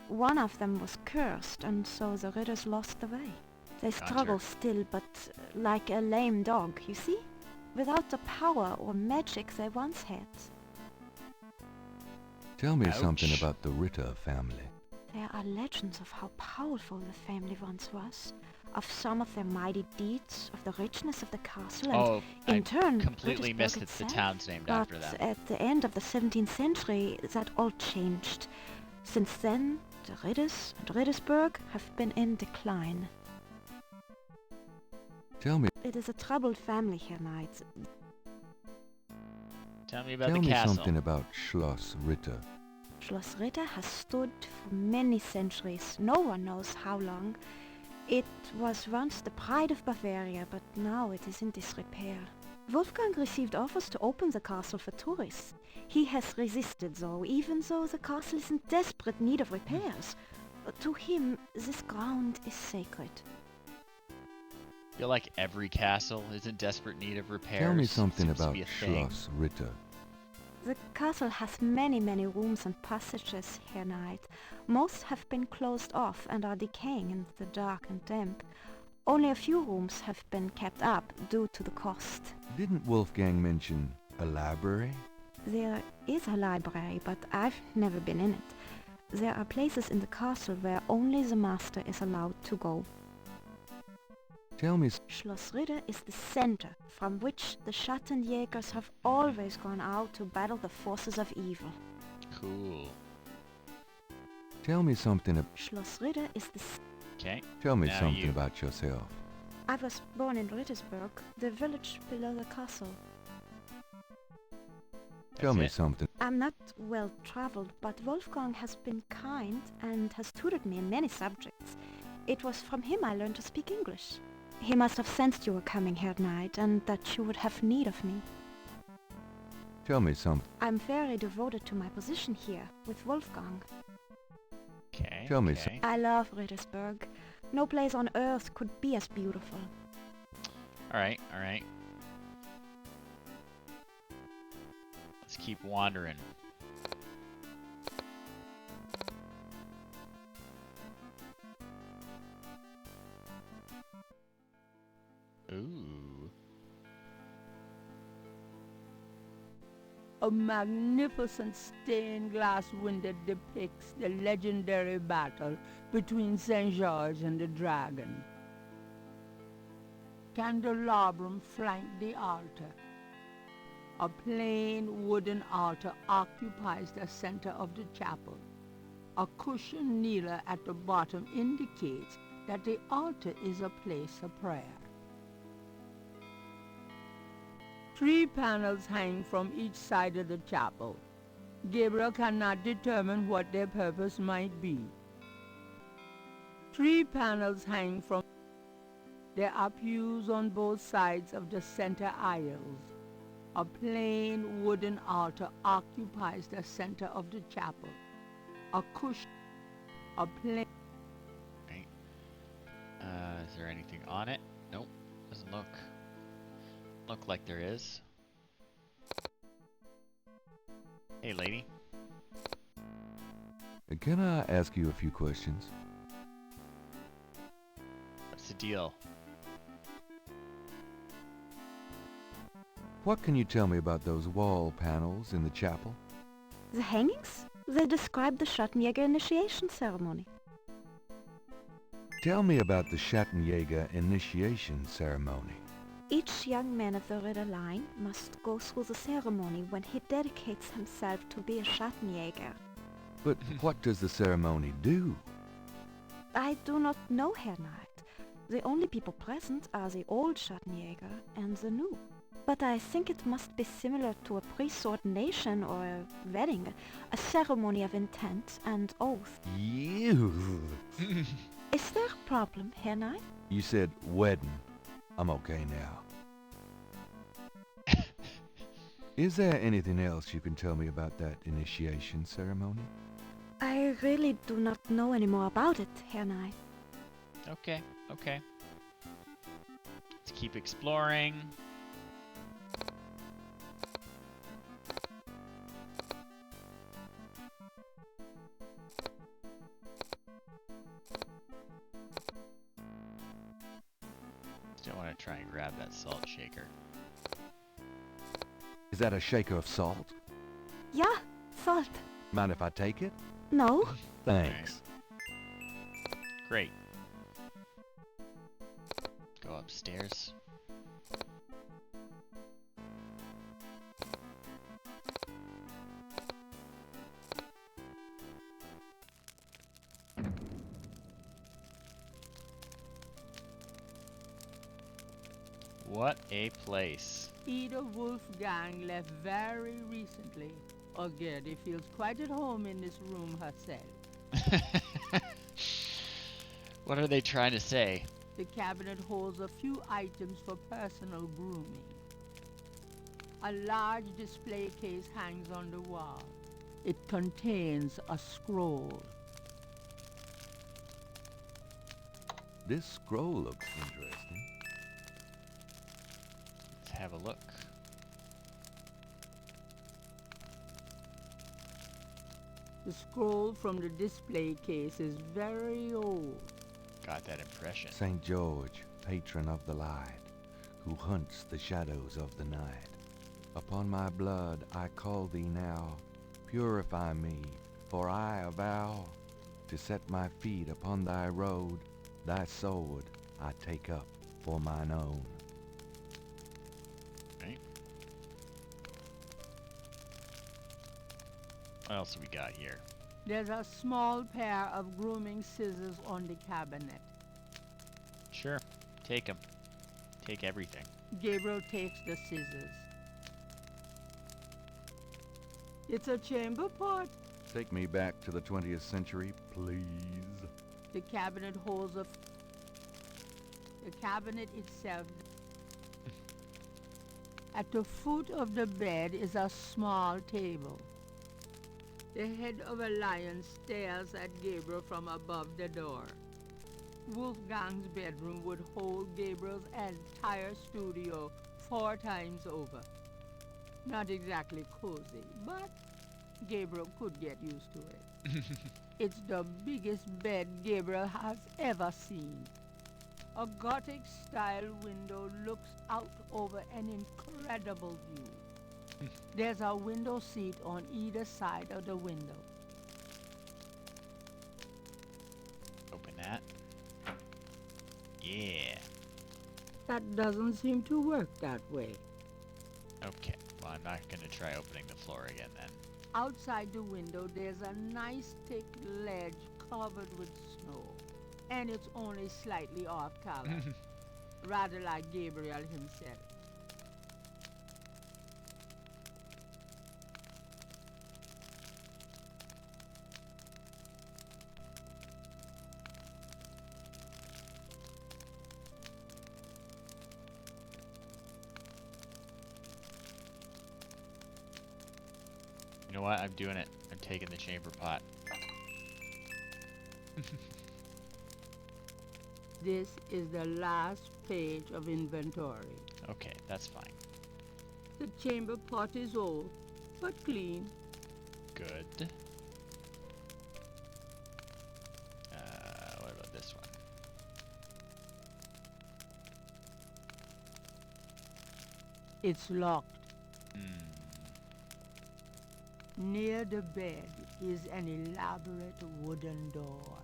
One of them was cursed, and so the Ritters lost the way. They struggle still, but like a lame dog, you see? Without the power or magic they once had. Tell me something about the Ritter family. There are legends of how powerful the family once was, of some of their mighty deeds, of the richness of the castle, and in turn, completely missed that the town's named after them. But at the end of the 17th century, that all changed. Since then, the Ritters and Rittersburg have been in decline. Tell me. It is a troubled family here, Knight. Tell me about the castle. castle. Tell me something about Schloss Ritter. Schloss Ritter has stood for many centuries. No one knows how long. It was once the pride of Bavaria, but now it is in disrepair. Wolfgang received offers to open the castle for tourists. He has resisted, though, even though the castle is in desperate need of repairs. To him, this ground is sacred. I feel like every castle is in desperate need of repairs. Tell me something about Schloss Schloss Ritter. The castle has many rooms and passages, Herr Knight. Most have been closed off and are decaying in the dark and damp. Only a few rooms have been kept up due to the cost. Didn't Wolfgang mention a library? There is a library, but I've never been in it. There are places in the castle where only the master is allowed to go. Tell me... Schloss Ritter is the center from which the Schattenjägers have always gone out to battle the forces of evil. Cool. Tell me something Schloss Ritter is the... Okay. Tell me something about yourself. I was born in Rittersburg, the village below the castle. Tell me something. I'm not well traveled, but Wolfgang has been kind and has tutored me in many subjects. It was from him I learned to speak English. He must have sensed you were coming, Herr Knight, and that you would have need of me. Tell me something. I'm very devoted to my position here, with Wolfgang. Okay. Tell me something. I love Rittersburg. No place on earth could be as beautiful. Alright. Let's keep wandering. Ooh. A magnificent stained glass window depicts the legendary battle between St. George and the dragon. Candelabrum flanked the altar. A plain wooden altar occupies the center of the chapel. A cushioned kneeler at the bottom indicates that the altar is a place of prayer. 3 panels hang from each side of the chapel. Gabriel cannot determine what their purpose might be. 3 panels hang from... There are pews on both sides of the center aisles. A plain wooden altar occupies the center of the chapel. A cushion... A plain... Is there anything on it? Nope. Doesn't look like there is. Hey, lady. Can I ask you a few questions? What's the deal? What can you tell me about those wall panels in the chapel? The hangings? They describe the Schattenjäger initiation ceremony. Tell me about the Schattenjäger initiation ceremony. Each young man of the Ritter line must go through the ceremony when he dedicates himself to be a Schattenjäger. But what does the ceremony do? I do not know, Herr Knight. The only people present are the old Schattenjäger and the new. But I think it must be similar to a priest's ordination or a wedding, a ceremony of intent and oath. You. Is there a problem, Herr Knight? You said wedding. I'm okay now. Is there anything else you can tell me about that initiation ceremony? I really do not know any more about it, Herr Knight. Okay. Let's keep exploring. Still want to try and grab that salt shaker. Is that a shaker of salt? Yeah, salt. Mind if I take it? No. Thanks. Great. Go upstairs. What a place. Ida Wolfgang left very recently. Gertie feels quite at home in this room herself. What are they trying to say? The cabinet holds a few items for personal grooming. A large display case hangs on the wall. It contains a scroll. This scroll looks interesting. Let's have a look. The scroll from the display case is very old. Got that impression. St. George, patron of the light, who hunts the shadows of the night. Upon my blood I call thee now, purify me, for I avow to set my feet upon thy road, thy sword I take up for mine own. Right. What else have we got here? There's a small pair of grooming scissors on the cabinet. Sure. Take them. Take everything. Gabriel takes the scissors. It's a chamber pot. Take me back to the 20th century, please. The cabinet holds a... The cabinet itself... At the foot of the bed is a small table. The head of a lion stares at Gabriel from above the door. Wolfgang's bedroom would hold Gabriel's entire studio 4 times over. Not exactly cozy, but Gabriel could get used to it. It's the biggest bed Gabriel has ever seen. A Gothic-style window looks out over an incredible view. There's a window seat on either side of the window. Open that. Yeah. That doesn't seem to work that way. Okay. Well, I'm not going to try opening the floor again then. Outside the window, there's a nice thick ledge covered with snow. And it's only slightly off color. Rather like Gabriel himself. You know what? I'm doing it. I'm taking the chamber pot. This is the last page of inventory. Okay, that's fine. The chamber pot is old, but clean. Good. What about this one? It's locked. Near the bed is an elaborate wooden door.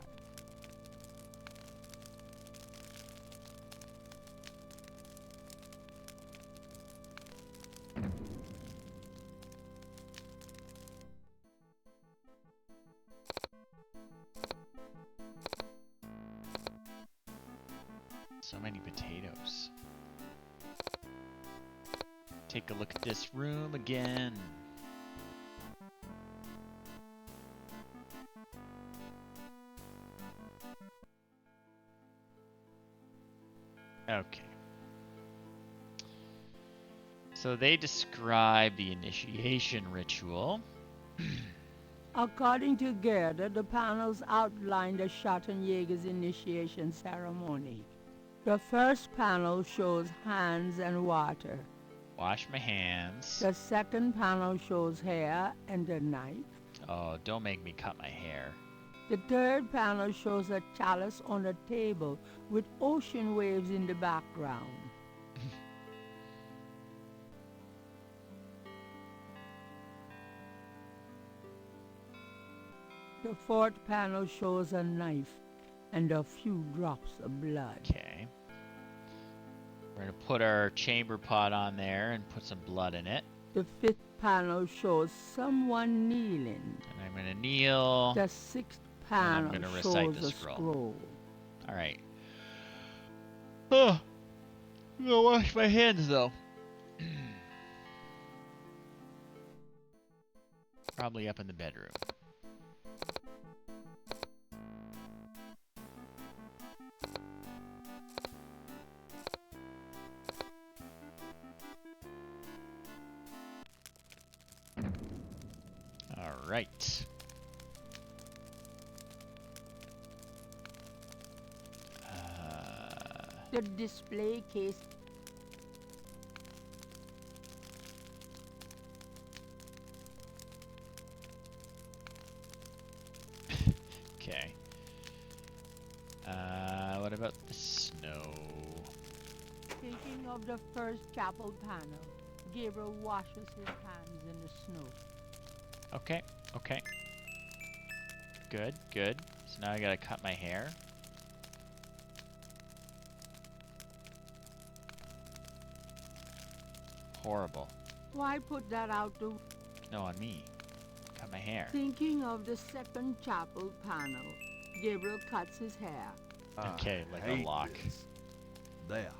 So many potatoes. Take a look at this room again. Okay. So they describe the initiation ritual. According to Gerda, the panels outline the Schattenjäger's initiation ceremony. The first panel shows hands and water. Wash my hands. The second panel shows hair and a knife. Oh, don't make me cut my hair. The third panel shows a chalice on a table with ocean waves in the background. The fourth panel shows a knife and a few drops of blood. Okay. We're going to put our chamber pot on there and put some blood in it. The fifth panel shows someone kneeling. And I'm going to kneel. The sixth panel I'm going to recite shows the a scroll. All right. Oh, I'm going to wash my hands, though. Probably up in the bedroom. All right. The display case. Okay. What about the snow? Thinking of the first chapel panel, Gabriel washes his hands in the snow. Okay, okay. Good, good. So now I gotta cut my hair. Horrible. Why put that out to... No, on me. Cut my hair. Thinking of the second chapel panel, Gabriel cuts his hair. Okay, like a lock. There.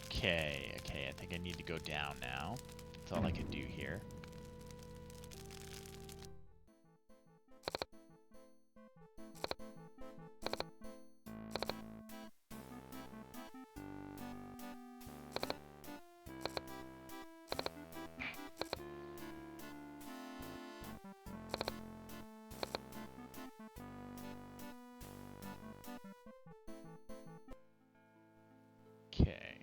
Okay, okay, I think I need to go down now. That's all I can do here. Okay.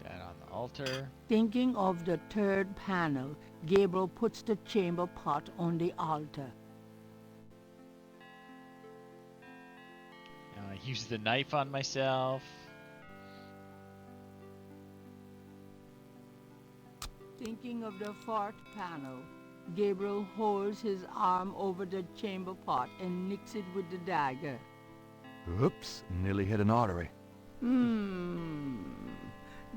That on the altar. Thinking of the third panel, Gabriel puts the chamber pot on the altar. Now I use the knife on myself. Thinking of the fourth panel, Gabriel holds his arm over the chamber pot and nicks it with the dagger. Oops, nearly hit an artery.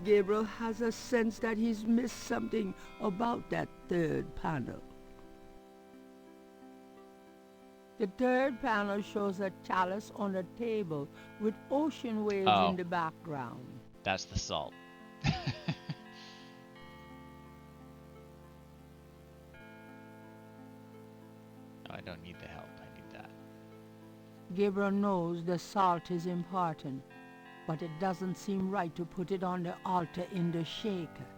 Gabriel has a sense that he's missed something about that third panel. The third panel shows a chalice on a table with ocean waves in the background. That's the salt. I don't need the help. I need that. Gabriel knows the salt is important, but it doesn't seem right to put it on the altar in the shaker.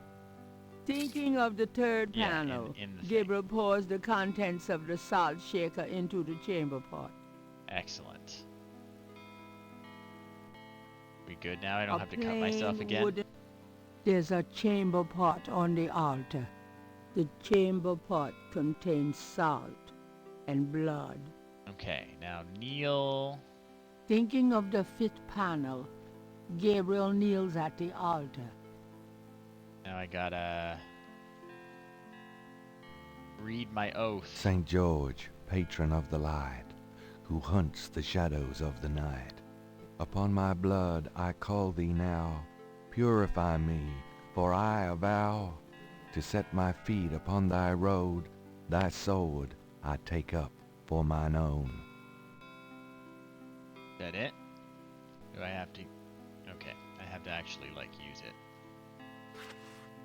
Thinking of the third Yeah, panel, in the thing. Gabriel pours the contents of the salt shaker into the chamber pot. Excellent. We good now? I don't have to cut myself plain again? wooden- There's a chamber pot on the altar. The chamber pot contains salt and blood. Okay, now kneel. Thinking of the fifth panel, Gabriel kneels at the altar. Now I gotta read my oath. St. George, patron of the light, who hunts the shadows of the night. Upon my blood I call thee now, purify me, for I avow to set my feet upon thy road, thy sword I take up for mine own. Is that it? Do I have to? Okay, I have to actually, like, use it.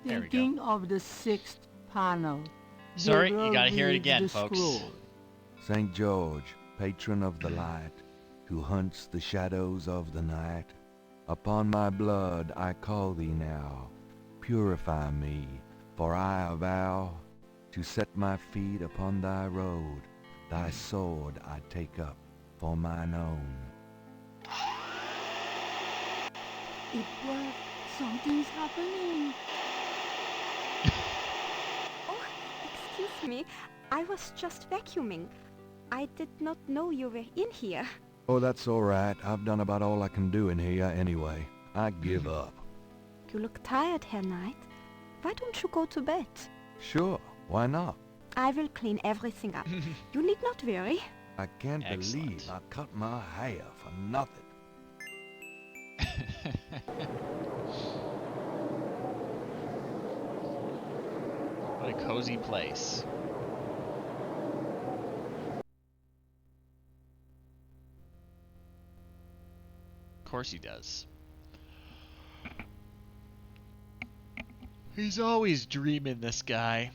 There we go. Thinking of the sixth panel, Sorry, Gabriel you gotta hear it reads again, the folks. scroll. St. George, patron of the light, who hunts the shadows of the night, upon my blood I call thee now, purify me, for I avow to set my feet upon thy road, thy sword I take up for mine own. It worked. Something's happening. Oh, excuse me. I was just vacuuming. I did not know you were in here. Oh, that's all right. I've done about all I can do in here anyway. I give up. You look tired, Herr Knight. Why don't you go to bed? Sure, why not? I will clean everything up. You need not worry. I can't believe I cut my hair for nothing. What a cozy place. Of course he does. He's always dreaming, this guy.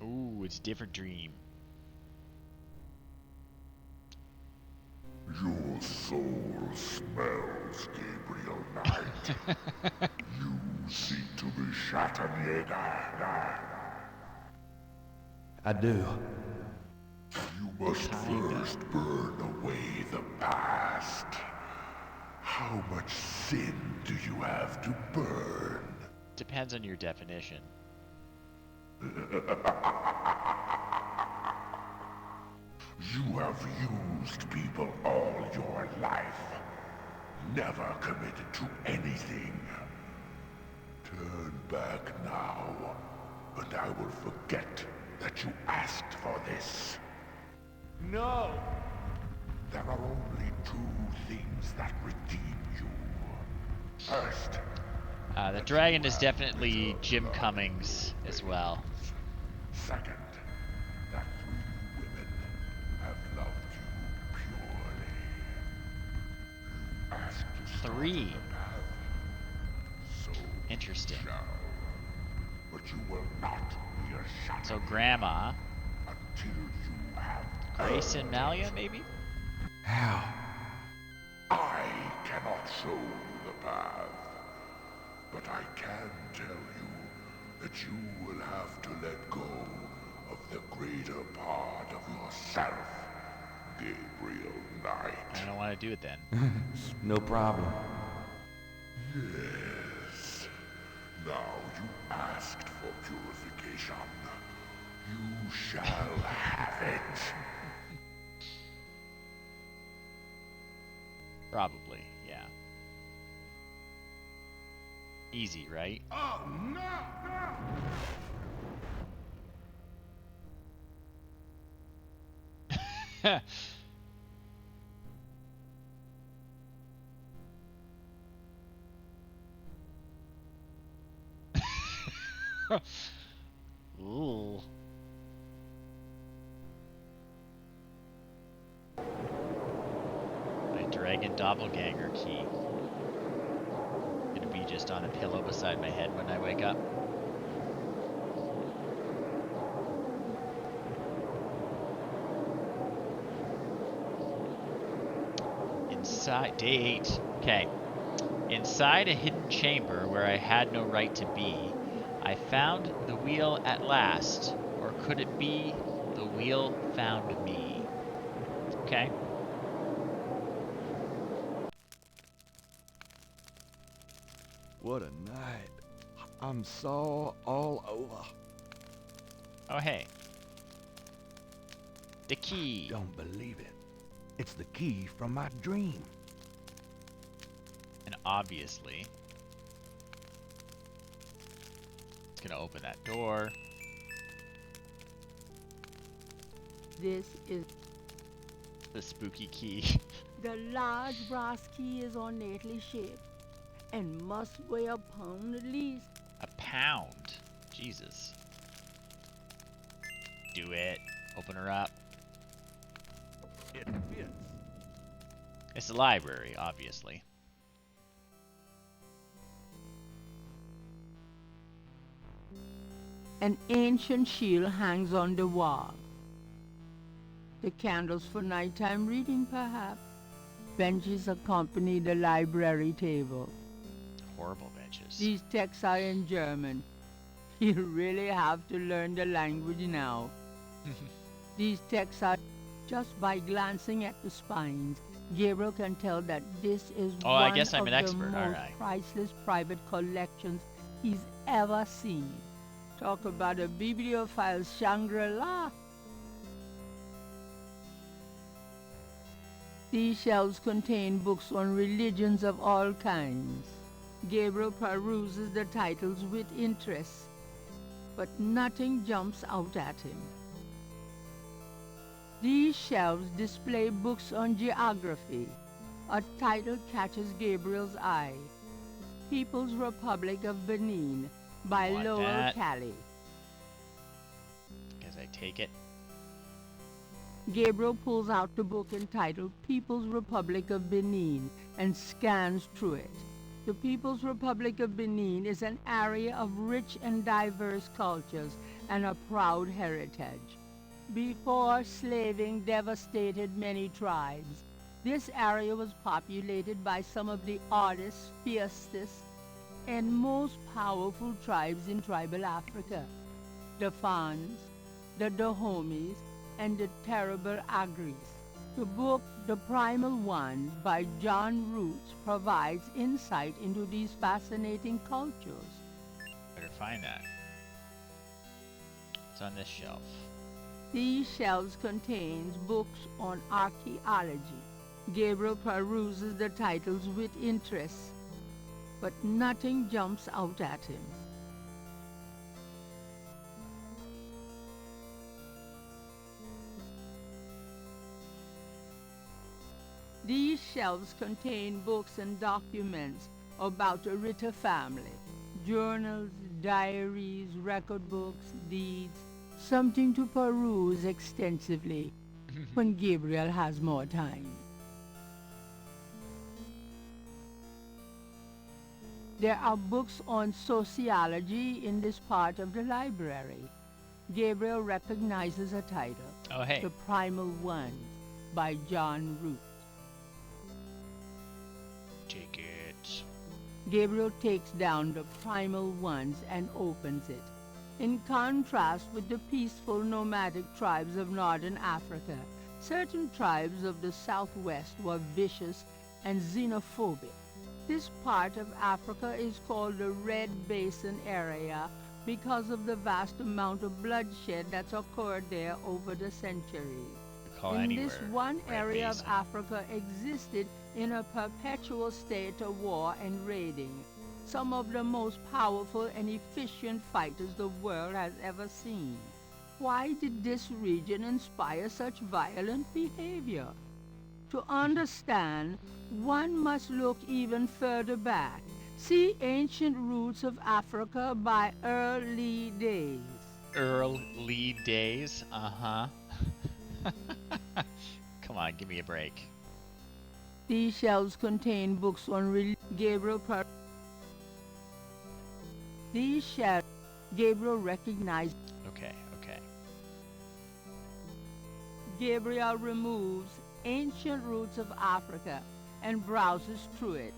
Ooh, it's a different dream. Your soul smells, Gabriel Knight. You seek to be Schattenjäger. I do. You must first burn away the past. How much sin do you have to burn? Depends on your definition. You have used people all your life, never committed to anything. Turn back now, and I will forget that you asked for this. No! There are only two things that redeem you. First, The dragon is definitely Jim Cummings as well. second, that three women have loved you purely. You asked to start Three. the path, so Interesting. shall. But you will not be a shadow So Grandma, until you have Grace and Malia, maybe? How? I cannot show you the path, but I can tell you that you will have to let go of the greater part of yourself, Gabriel Knight. I don't want to do it then. No problem. Yes. Now you asked for purification. You shall have it. Probably, yeah. Easy, right? Oh, no! Ooh. My dragon doppelganger key. Gonna be just on a pillow beside my head when I wake up. Inside day 8. Okay. Inside a hidden chamber where I had no right to be, I found the wheel at last. Or could it be the wheel found me? Okay. What a night. I'm sore all over. Oh, hey. The key. Don't believe it. It's the key from my dream. And obviously, it's gonna open that door. This is The spooky key. the large brass key is ornately shaped and must weigh a pound at least. A pound. Jesus. Do it. Open her up. It fits. It's the library, obviously. An ancient shield hangs on the wall. The candles for nighttime reading, perhaps. Benches accompany the library table. Horrible benches. These texts are in German. You really have to learn the language now. These texts are just by glancing at the spines. Gabriel can tell that this is I one guess I'm of an the expert, most alright. priceless private collections he's ever seen. Talk about a bibliophile Shangri-La. These shelves contain books on religions of all kinds. Gabriel peruses the titles with interest, but nothing jumps out at him. These shelves display books on geography. A title catches Gabriel's eye. People's Republic of Benin by Want Lowell that. Cali. Guess I take it. Gabriel pulls out the book entitled People's Republic of Benin and scans through it. The People's Republic of Benin is an area of rich and diverse cultures and a proud heritage. Before slaving devastated many tribes, this area was populated by some of the oddest, fiercest, and most powerful tribes in tribal Africa. The Fans, the Dahomis, and the terrible Agris. The book, The Primal One, by John Roots, provides insight into these fascinating cultures. Better find that. It's on this shelf. These shelves contains books on archaeology. Gabriel peruses the titles with interest, but nothing jumps out at him. These shelves contain books and documents about the Ritter family. Journals, diaries, record books, deeds, something to peruse extensively when Gabriel has more time. There are books on sociology in this part of the library. Gabriel recognizes a title, Oh, hey. The Primal Ones by John Root. Take it. Gabriel takes down The Primal Ones and opens it. In contrast with the peaceful nomadic tribes of northern Africa, certain tribes of the southwest were vicious and xenophobic. This part of Africa is called the Red Basin area because of the vast amount of bloodshed that's occurred there over the centuries. In this one area of Africa existed in a perpetual state of war and raiding, some of the most powerful and efficient fighters the world has ever seen. Why did this region inspire such violent behavior? To understand, one must look even further back. See Ancient Roots of Africa by Earl Lee Days. Earl Lee Days? Uh-huh. Come on, give me a break. These shelves contain books on These shelves, Gabriel recognized. Okay. Gabriel removes Ancient Roots of Africa and browses through it.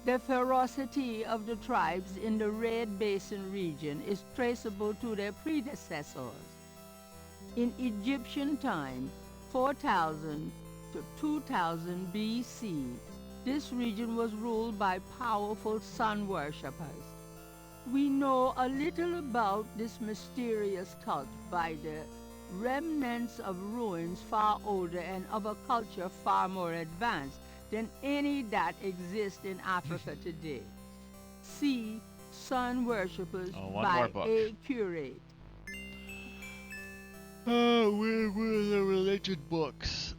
The ferocity of the tribes in the Red Basin region is traceable to their predecessors. In Egyptian time, 4000 to 2000 BC, this region was ruled by powerful sun worshippers. We know a little about this mysterious cult by the remnants of ruins far older and of a culture far more advanced than any that exists in Africa today. See Sun Worshippers one by more book. A. Curate. Oh, where were the religion books?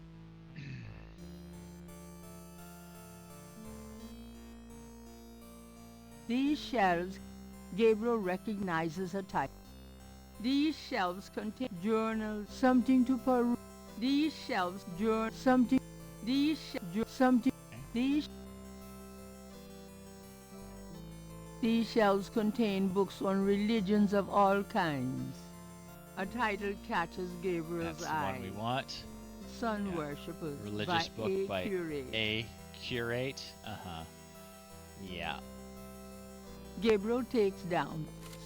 These shelves, Gabriel recognizes a type. These shelves contain journals, something to peruse. These shelves, something. These something. These shelves contain books on religions of all kinds. A title catches Gabriel's That's eye. the one we want. Sun Worshippers Religious by book A. by Curate. A. Curate. Uh-huh. Yeah. Gabriel takes down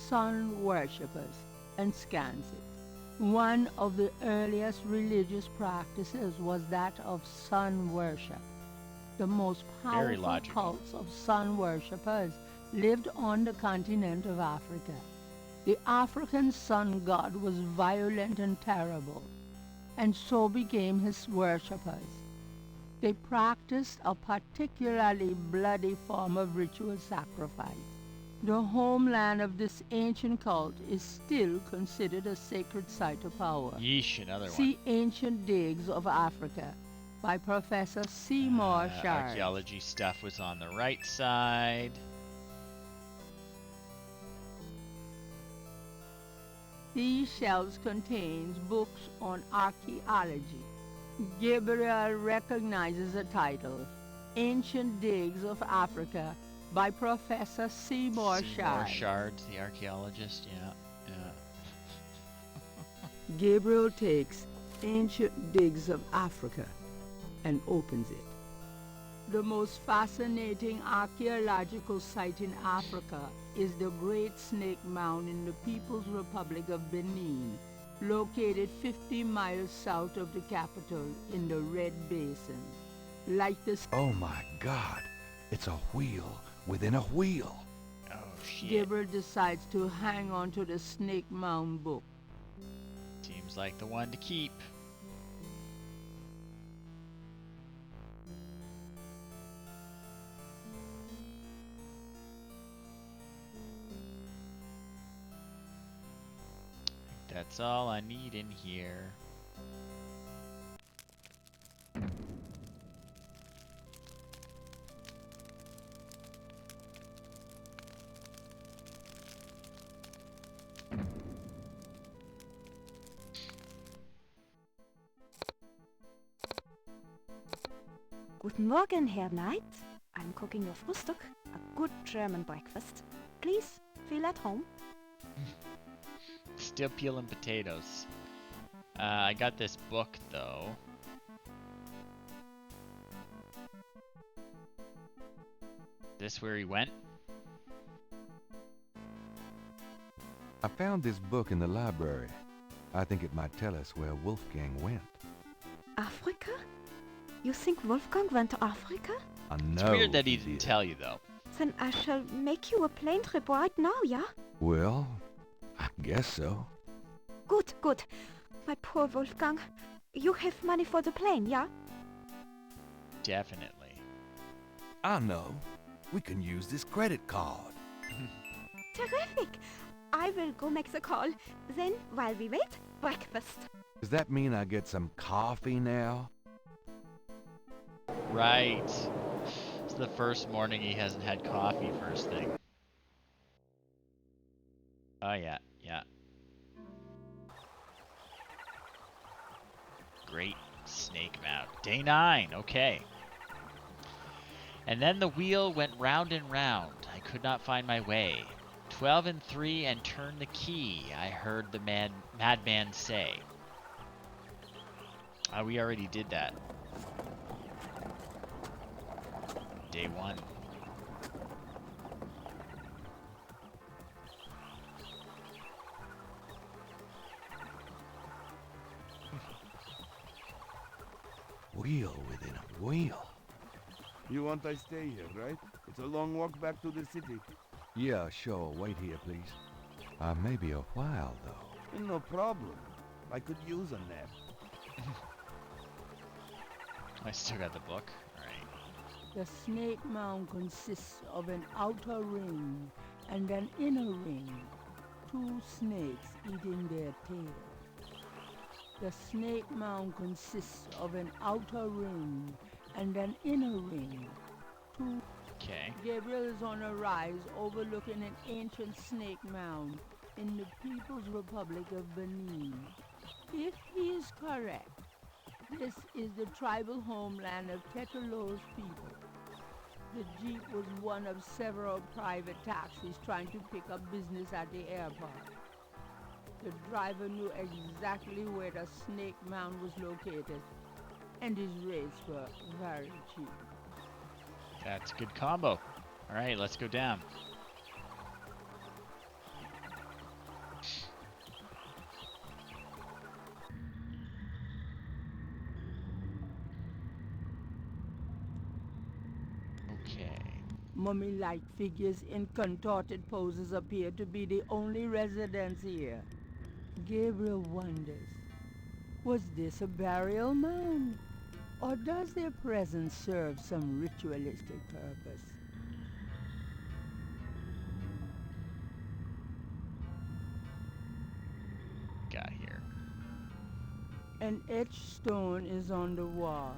Sun Worshippers and scans it. One of the earliest religious practices was that of sun worship. The most Very powerful logical. cults of sun worshippers lived on the continent of Africa. The African sun god was violent and terrible, and so became his worshippers. They practiced a particularly bloody form of ritual sacrifice. The homeland of this ancient cult is still considered a sacred site of power. Yeesh, another one. See Ancient Digs of Africa by Professor Seymour Shard. Archaeology stuff was on the right side. These shelves contains books on archaeology. Gabriel recognizes the title, Ancient Digs of Africa by Professor Seymour Shard. Shard, the archaeologist, yeah. Gabriel takes Ancient Digs of Africa and opens it. The most fascinating archaeological site in Africa is the Great Snake Mound in the People's Republic of Benin, located 50 miles south of the capital in the Red Basin. Like this. Oh my God, it's a wheel within a wheel. Oh shit. Gabriel decides to hang on to the Snake Mound book. Seems like the one to keep. That's all I need in here. Guten Morgen, Herr Knight. I'm cooking your Frühstück, a good German breakfast. Please, feel at home. Still peeling potatoes. I got this book though. This where he went? I found this book in the library. I think it might tell us where Wolfgang went. Africa? You think Wolfgang went to Africa? I know. It's weird that he didn't tell you though. Then I shall make you a plane trip right now, yeah? Well, I guess so. Good, good. My poor Wolfgang. You have money for the plane, yeah? Definitely. I know. We can use this credit card. Terrific. I will go make the call. Then, while we wait, breakfast. Does that mean I get some coffee now? Right. It's the first morning he hasn't had coffee first thing. Oh yeah, yeah. Great Snake Mound. Day 9, okay. And then the wheel went round and round. I could not find my way. 12 and 3 and turn the key, I heard the madman say. We already did that. Day 1. wheel within a wheel. You want I stay here, right? It's a long walk back to the city. Yeah, sure. Wait here, please. Maybe a while, though. No problem. I could use a nap. I still got the book. Alright. The snake mound consists of an outer ring and an inner ring. Two snakes eating their tails. The snake mound consists of an outer ring and an inner ring. Two. Okay. Gabriel is on a rise overlooking an ancient snake mound in the People's Republic of Benin. If he is correct, this is the tribal homeland of Tetelo's people. The Jeep was one of several private taxis trying to pick up business at the airport. The driver knew exactly where the snake mound was located, and his rates were very cheap. That's a good combo. Alright, let's go down. Okay. Mummy-like figures in contorted poses appear to be the only residents here. Gabriel wonders, was this a burial mound? Or does their presence serve some ritualistic purpose? Got here. An etched stone is on the wall.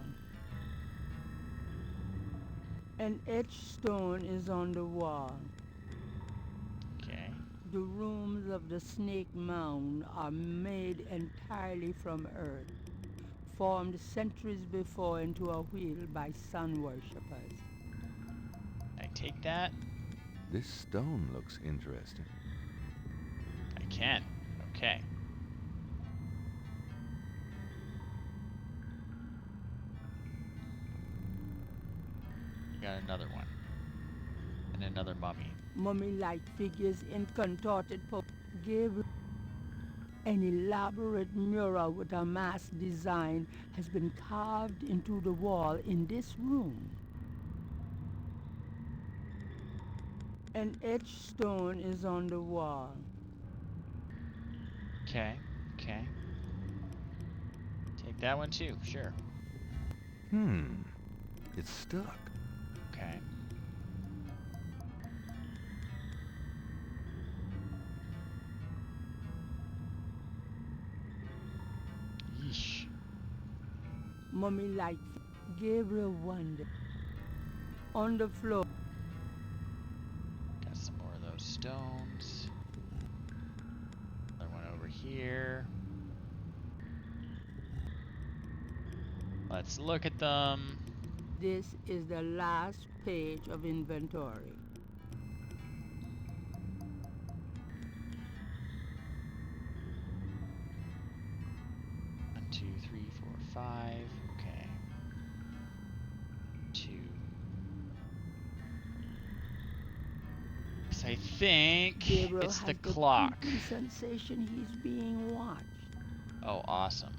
An etched stone is on the wall. Okay. The rooms of the snake mound are made entirely from earth, formed centuries before into a wheel by sun worshippers. I take that. This stone looks interesting. I can. Okay. Got another one. And another mummy. Mummy-like figures in contorted pose. Gabriel. An elaborate mural with a masked design has been carved into the wall in this room. An etched stone is on the wall. Okay. Okay. Take that one too. Sure. It's stuck. Okay. Yeesh. Mummy-like. Gabriel wondered. On the floor. Got some more of those stones. Another one over here. Let's look at them. This is the last page of inventory. One, two, three, four, five. Okay. Two. So I think Gabriel it's the has clock. creepy sensation he's being watched. Oh, awesome.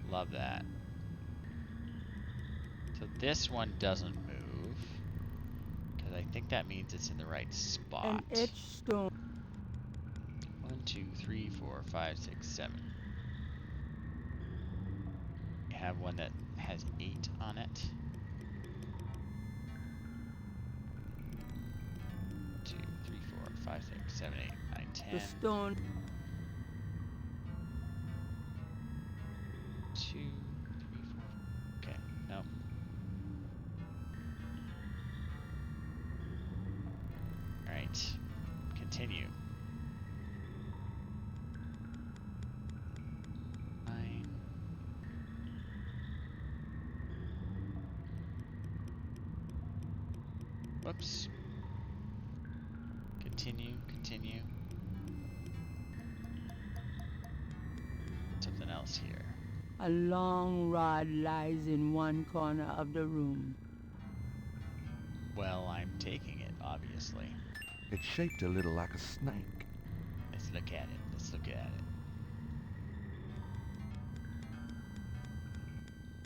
Love that. So this one doesn't move. Because I think that means it's in the right spot. An etched stone. 1, 2, 3, 4, 5, 6, 7. We have one that has 8 on it. 2, 3, 4, 5, 6, 7, 8, 9, 10. The stone. 2, 3, 4. Okay, no. Alright. Continue. 9. Whoops. Continue, continue. Something else here. A long rod lies in one corner of the room. Well, I'm taking it, obviously. It's shaped a little like a snake. Let's look at it. Let's look at it.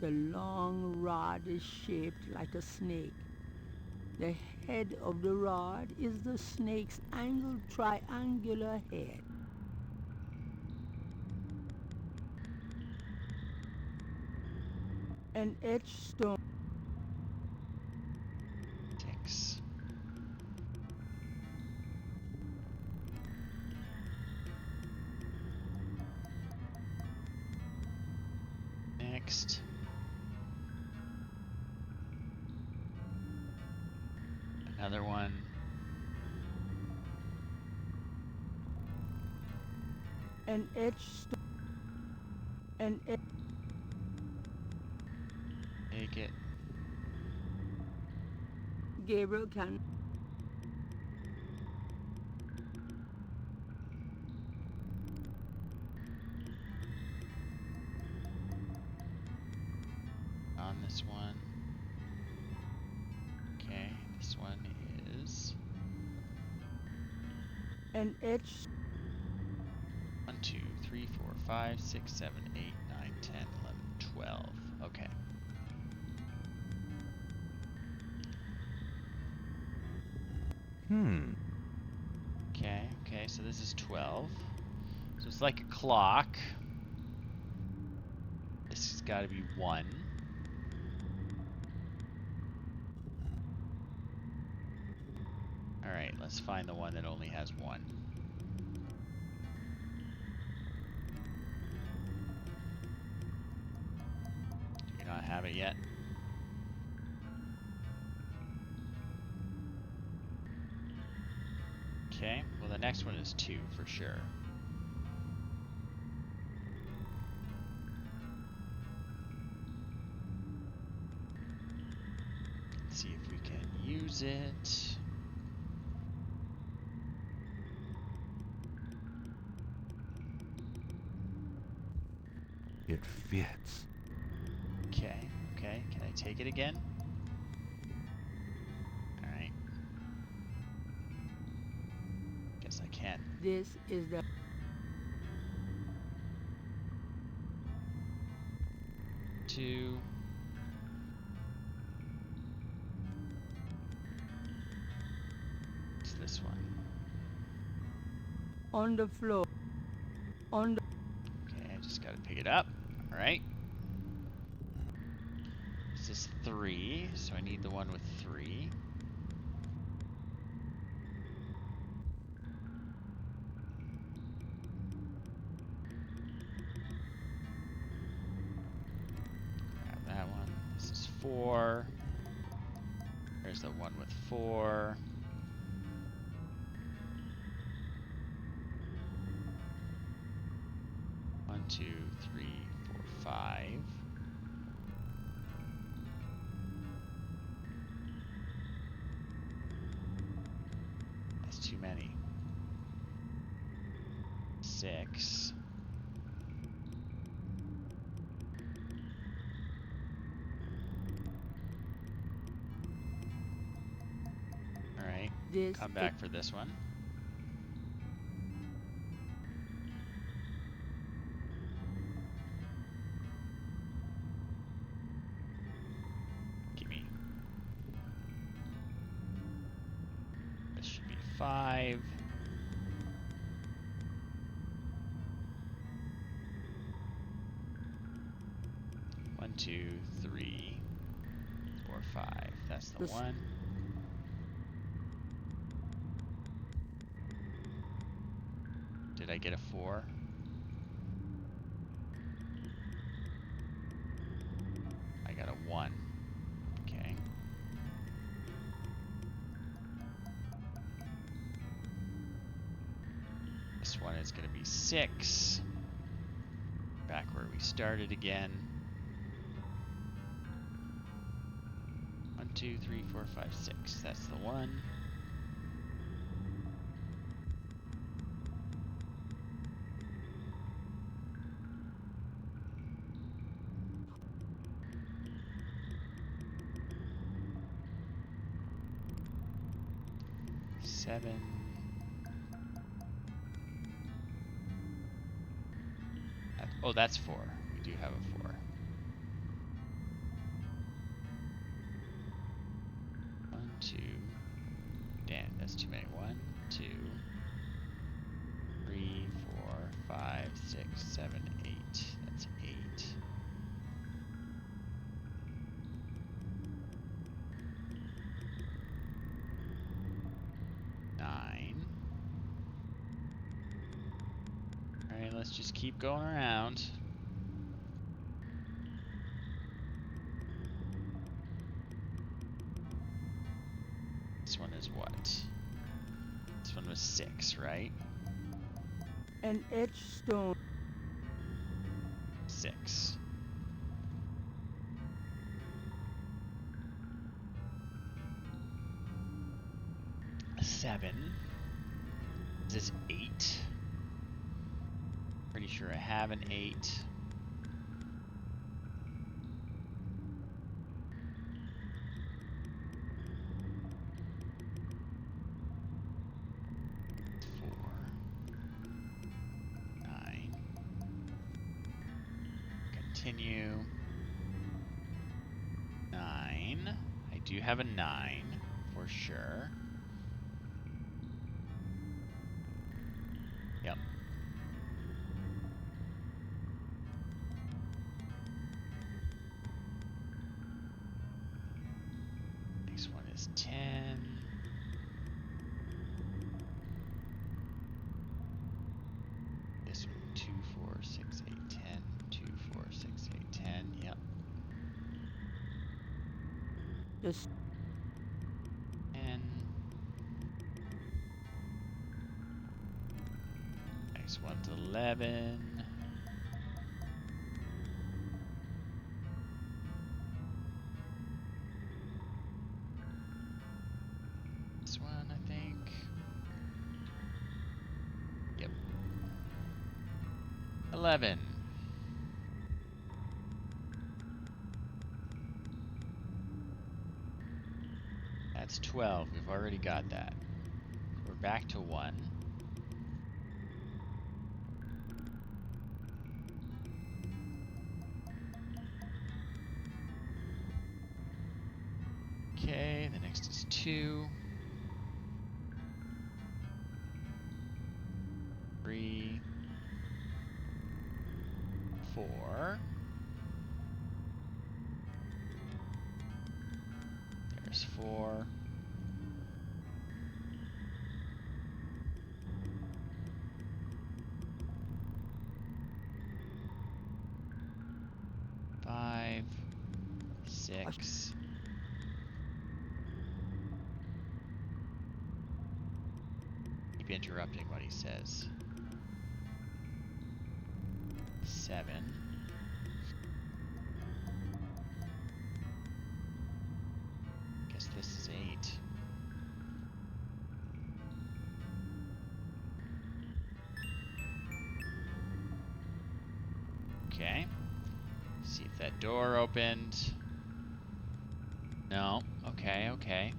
The long rod is shaped like a snake. The head of the rod is the snake's angled triangular head. An etched stone. 6. Next. Another one. An etched stone. An Take it. Gabriel can. On this one. Okay, this one is An etched. 1, 2, 3, 4, 5, 6, 7, 8, 9, 10, 11, 12. Okay. Okay, so this is 12. So it's like a clock. This has got to be 1. Alright, let's find the one that only has 1. Do we not have it yet? Okay, well the next one is 2 for sure. Let's see if we can use it. It fits. Okay, can I take it again? Alright. Guess I can. This is the 2. It's this one. on the floor. On the Okay, I just gotta pick it up. Alright. This is 3, so I need the one with 3. Grab that one. This is 4. There's the one with 4. One, 2, 3, 4, 5. That's too many. 6. Alright, come back for this one. Gimme. This should be 5. One, 2, 3, 4, 5. That's the one. Did I get a 4? I got a 1. Okay. This one is going to be 6. Back where we started again. 1, 2, 3, 4, 5, 6. That's the one. Seven. Oh, that's 4. We do have a 4. That's too many. 1, 2, 3, 4, 5, 6, 7, 8. That's 8. Alright, let's just keep going around. This one is what? This one was 6, right? An etched stone. 6. A 7. This is 8. Pretty sure I have an 8. Continue. 9. I do have a 9 for sure. Yep. Next one is 10. This one 2, 4, 6, 8, 10. 2, 4, 6, 8, 10. Yep. Just 10. Next one's 11. This one, I think. Yep. 11. That's 12. We've already got that. We're back to 1. Okay, the next is 2. 3. 4. There's 4. 5. 6. Keep interrupting what he says. 7. Guess this is 8. Okay. See if that door opened. No. Okay, okay.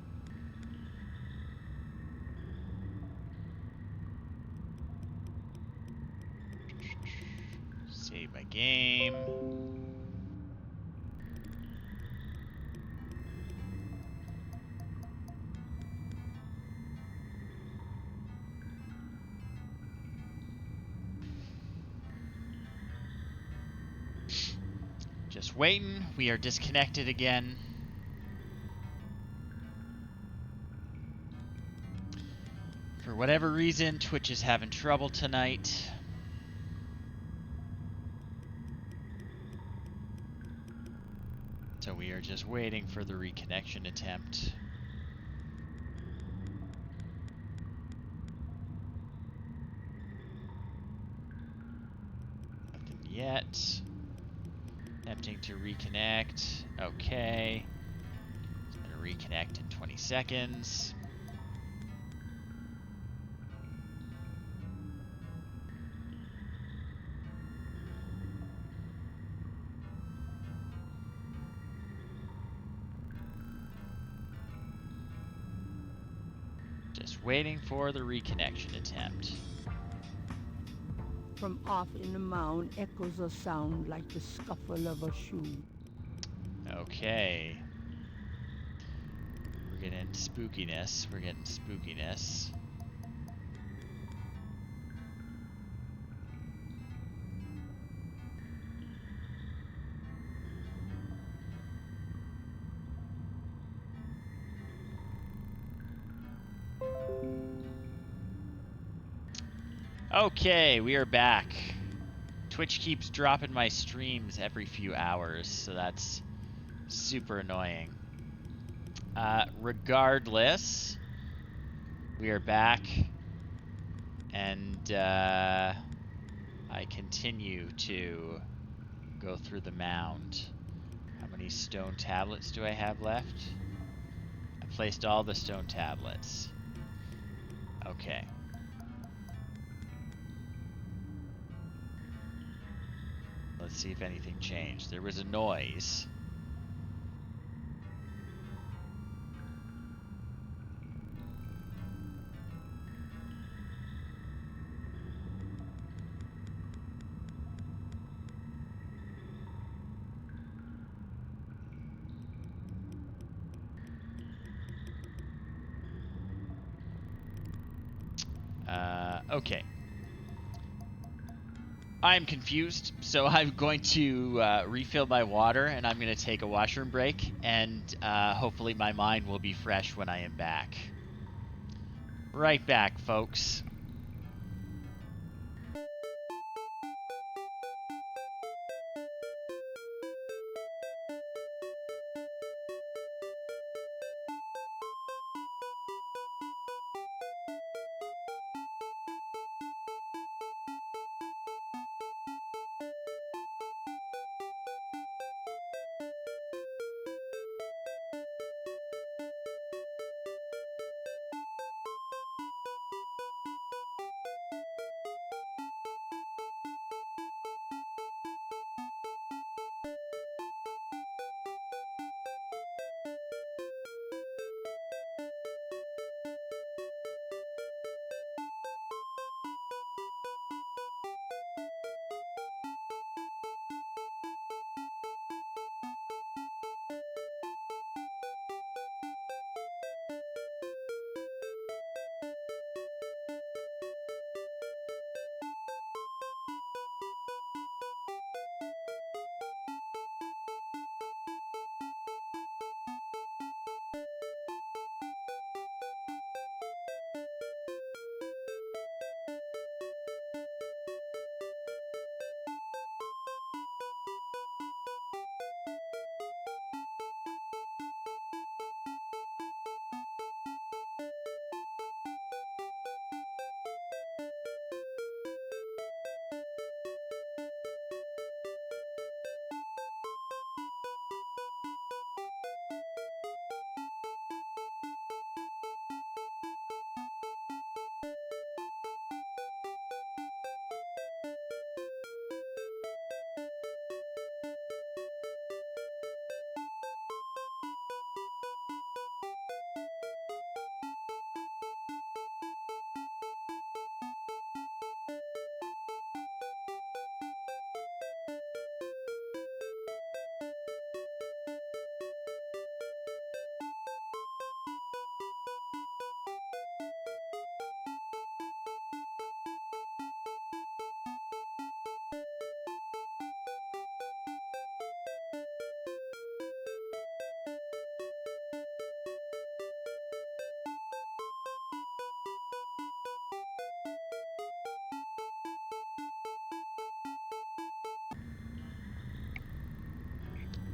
Save my game. Just waiting. We are disconnected again. For whatever reason, Twitch is having trouble tonight. So we are just waiting for the reconnection attempt. Nothing yet. Attempting to reconnect. Okay. It's gonna reconnect in 20 seconds. Just waiting for the reconnection attempt. from off in the mound echoes a sound like the scuffle of a shoe. Okay. We're getting spookiness. We're getting spookiness. Okay, we are back. Twitch keeps dropping my streams every few hours, so that's super annoying. Regardless, we are back, and I continue to go through the mound. How many stone tablets do I have left? I placed all the stone tablets. Okay. Let's see if anything changed. There was a noise. Okay. I'm confused, so I'm going to refill my water, and I'm going to take a washroom break, and hopefully my mind will be fresh when I am back. Right back, folks.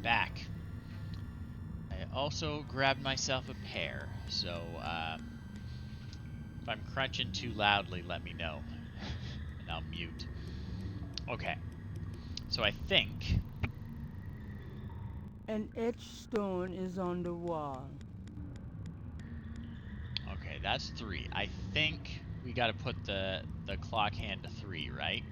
Back. I also grabbed myself a pear, so if I'm crunching too loudly, let me know, and I'll mute. Okay, so I think... An etched stone is on the wall. Okay, that's 3. I think we gotta put the clock hand to 3, right?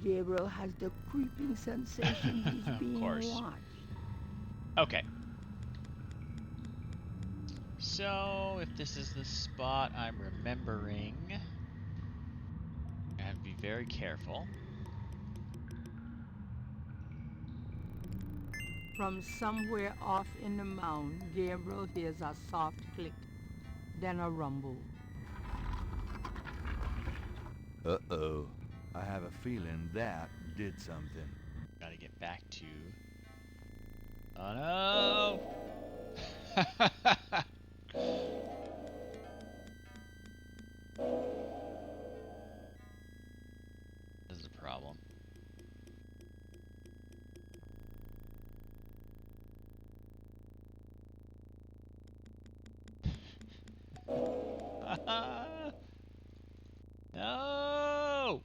Gabriel has the creeping sensation he's being watched. Okay, So, if this is the spot I'm remembering, I have to be very careful. From somewhere off in the mound, Gabriel hears a soft click, then a rumble. Uh-oh. I have a feeling that did something. Gotta get back to... Oh no! This is a problem. No!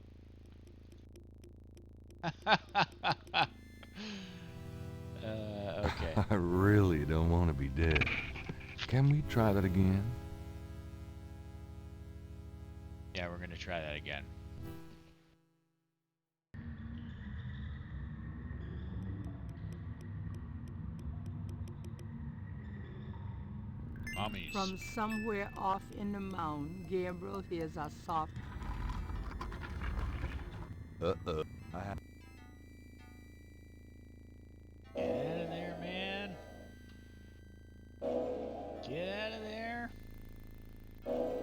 Okay. I really don't want to be dead. Can we try that again? Yeah, we're gonna try that again. Mommies. From somewhere off in the mound, Gabriel hears a soft... Uh-oh. I have... Get out of there, man. Get out of there.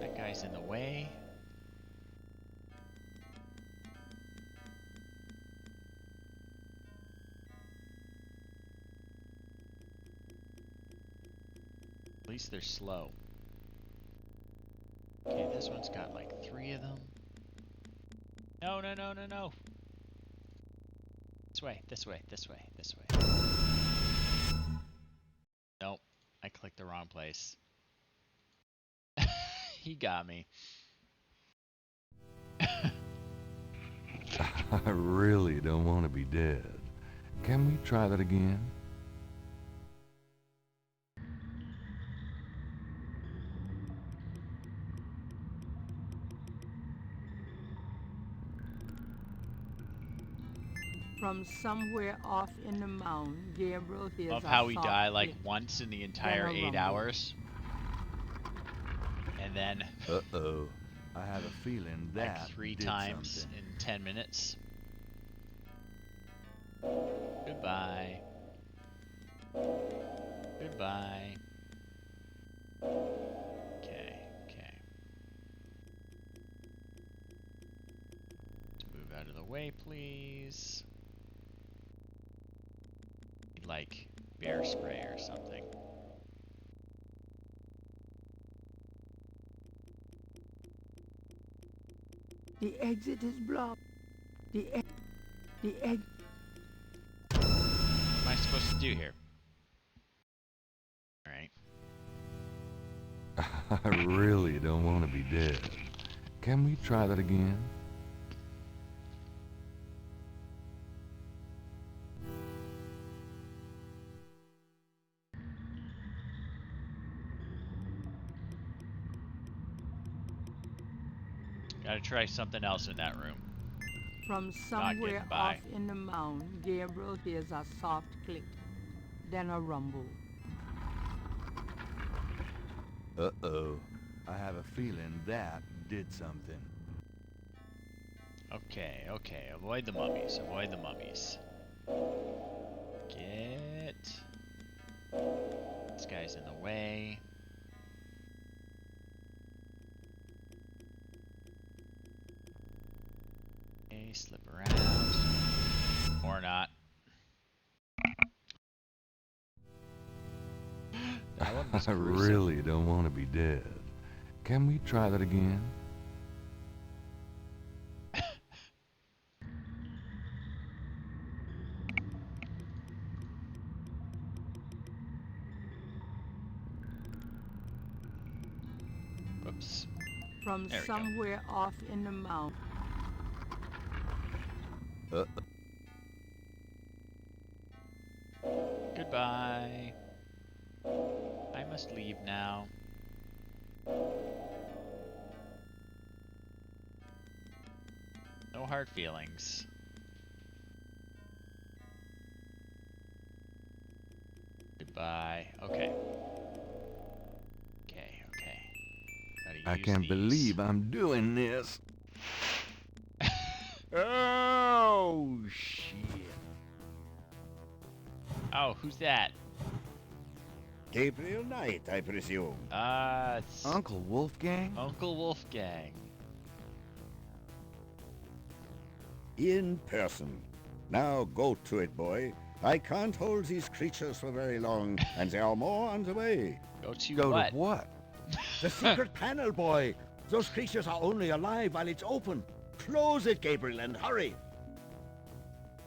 That guy's in the way. At least they're slow. Okay, this one's got like 3 of them. No, no, no, no, no. This way, this way, this way, this way. Nope, I clicked the wrong place. He got me. I really don't want to be dead. Can we try that again? From somewhere off in the mound, Gabriel hears Love a how we soft die like click, once in the entire then a 8 rumble. hours. And then Uh-oh. I have a feeling that like 3 did times something. in 10 minutes. Goodbye. Goodbye. Okay, okay. Let's move out of the way, please. Need like bear spray or something. The exit is blocked. The egg. What am I supposed to do here? Alright. I really don't want to be dead. Can we try that again? Gotta try something else in that room. From Not getting somewhere by. off in the mound, Gabriel hears a soft click, then a rumble. Uh-oh. I have a feeling that did something. Okay, okay. Avoid the mummies. Avoid the mummies. Get... This guy's in the way. Okay, slip around. Or not. That one was I gruesome. really don't want to be dead. Can we try that again? Whoops. From There we go. somewhere off in the mound. Goodbye. I must leave now. No hard feelings. Goodbye. Okay. Okay. I use can't these. believe I'm doing this. Oh, shit. Oh, who's that? Gabriel Knight, I presume. It's Uncle Wolfgang? Uncle Wolfgang. In person. Now go to it, boy. I can't hold these creatures for very long, and there are more on the way. Go to Go what? to what? The secret panel, boy. Those creatures are only alive while it's open. Close it, Gabriel, and hurry.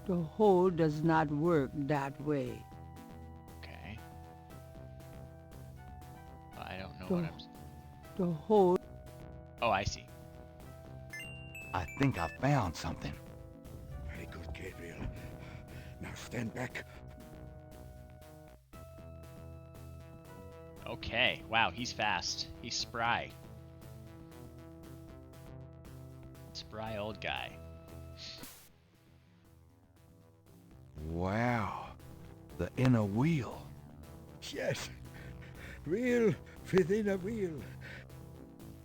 The hole does not work that way. Okay. I don't know The, what I'm... the hole... Oh, I see. I think I found something. Very good, Gabriel. Now stand back. Okay. Wow, he's fast. He's spry. Spry old guy. Wow. The inner wheel. Yes. Wheel within a wheel.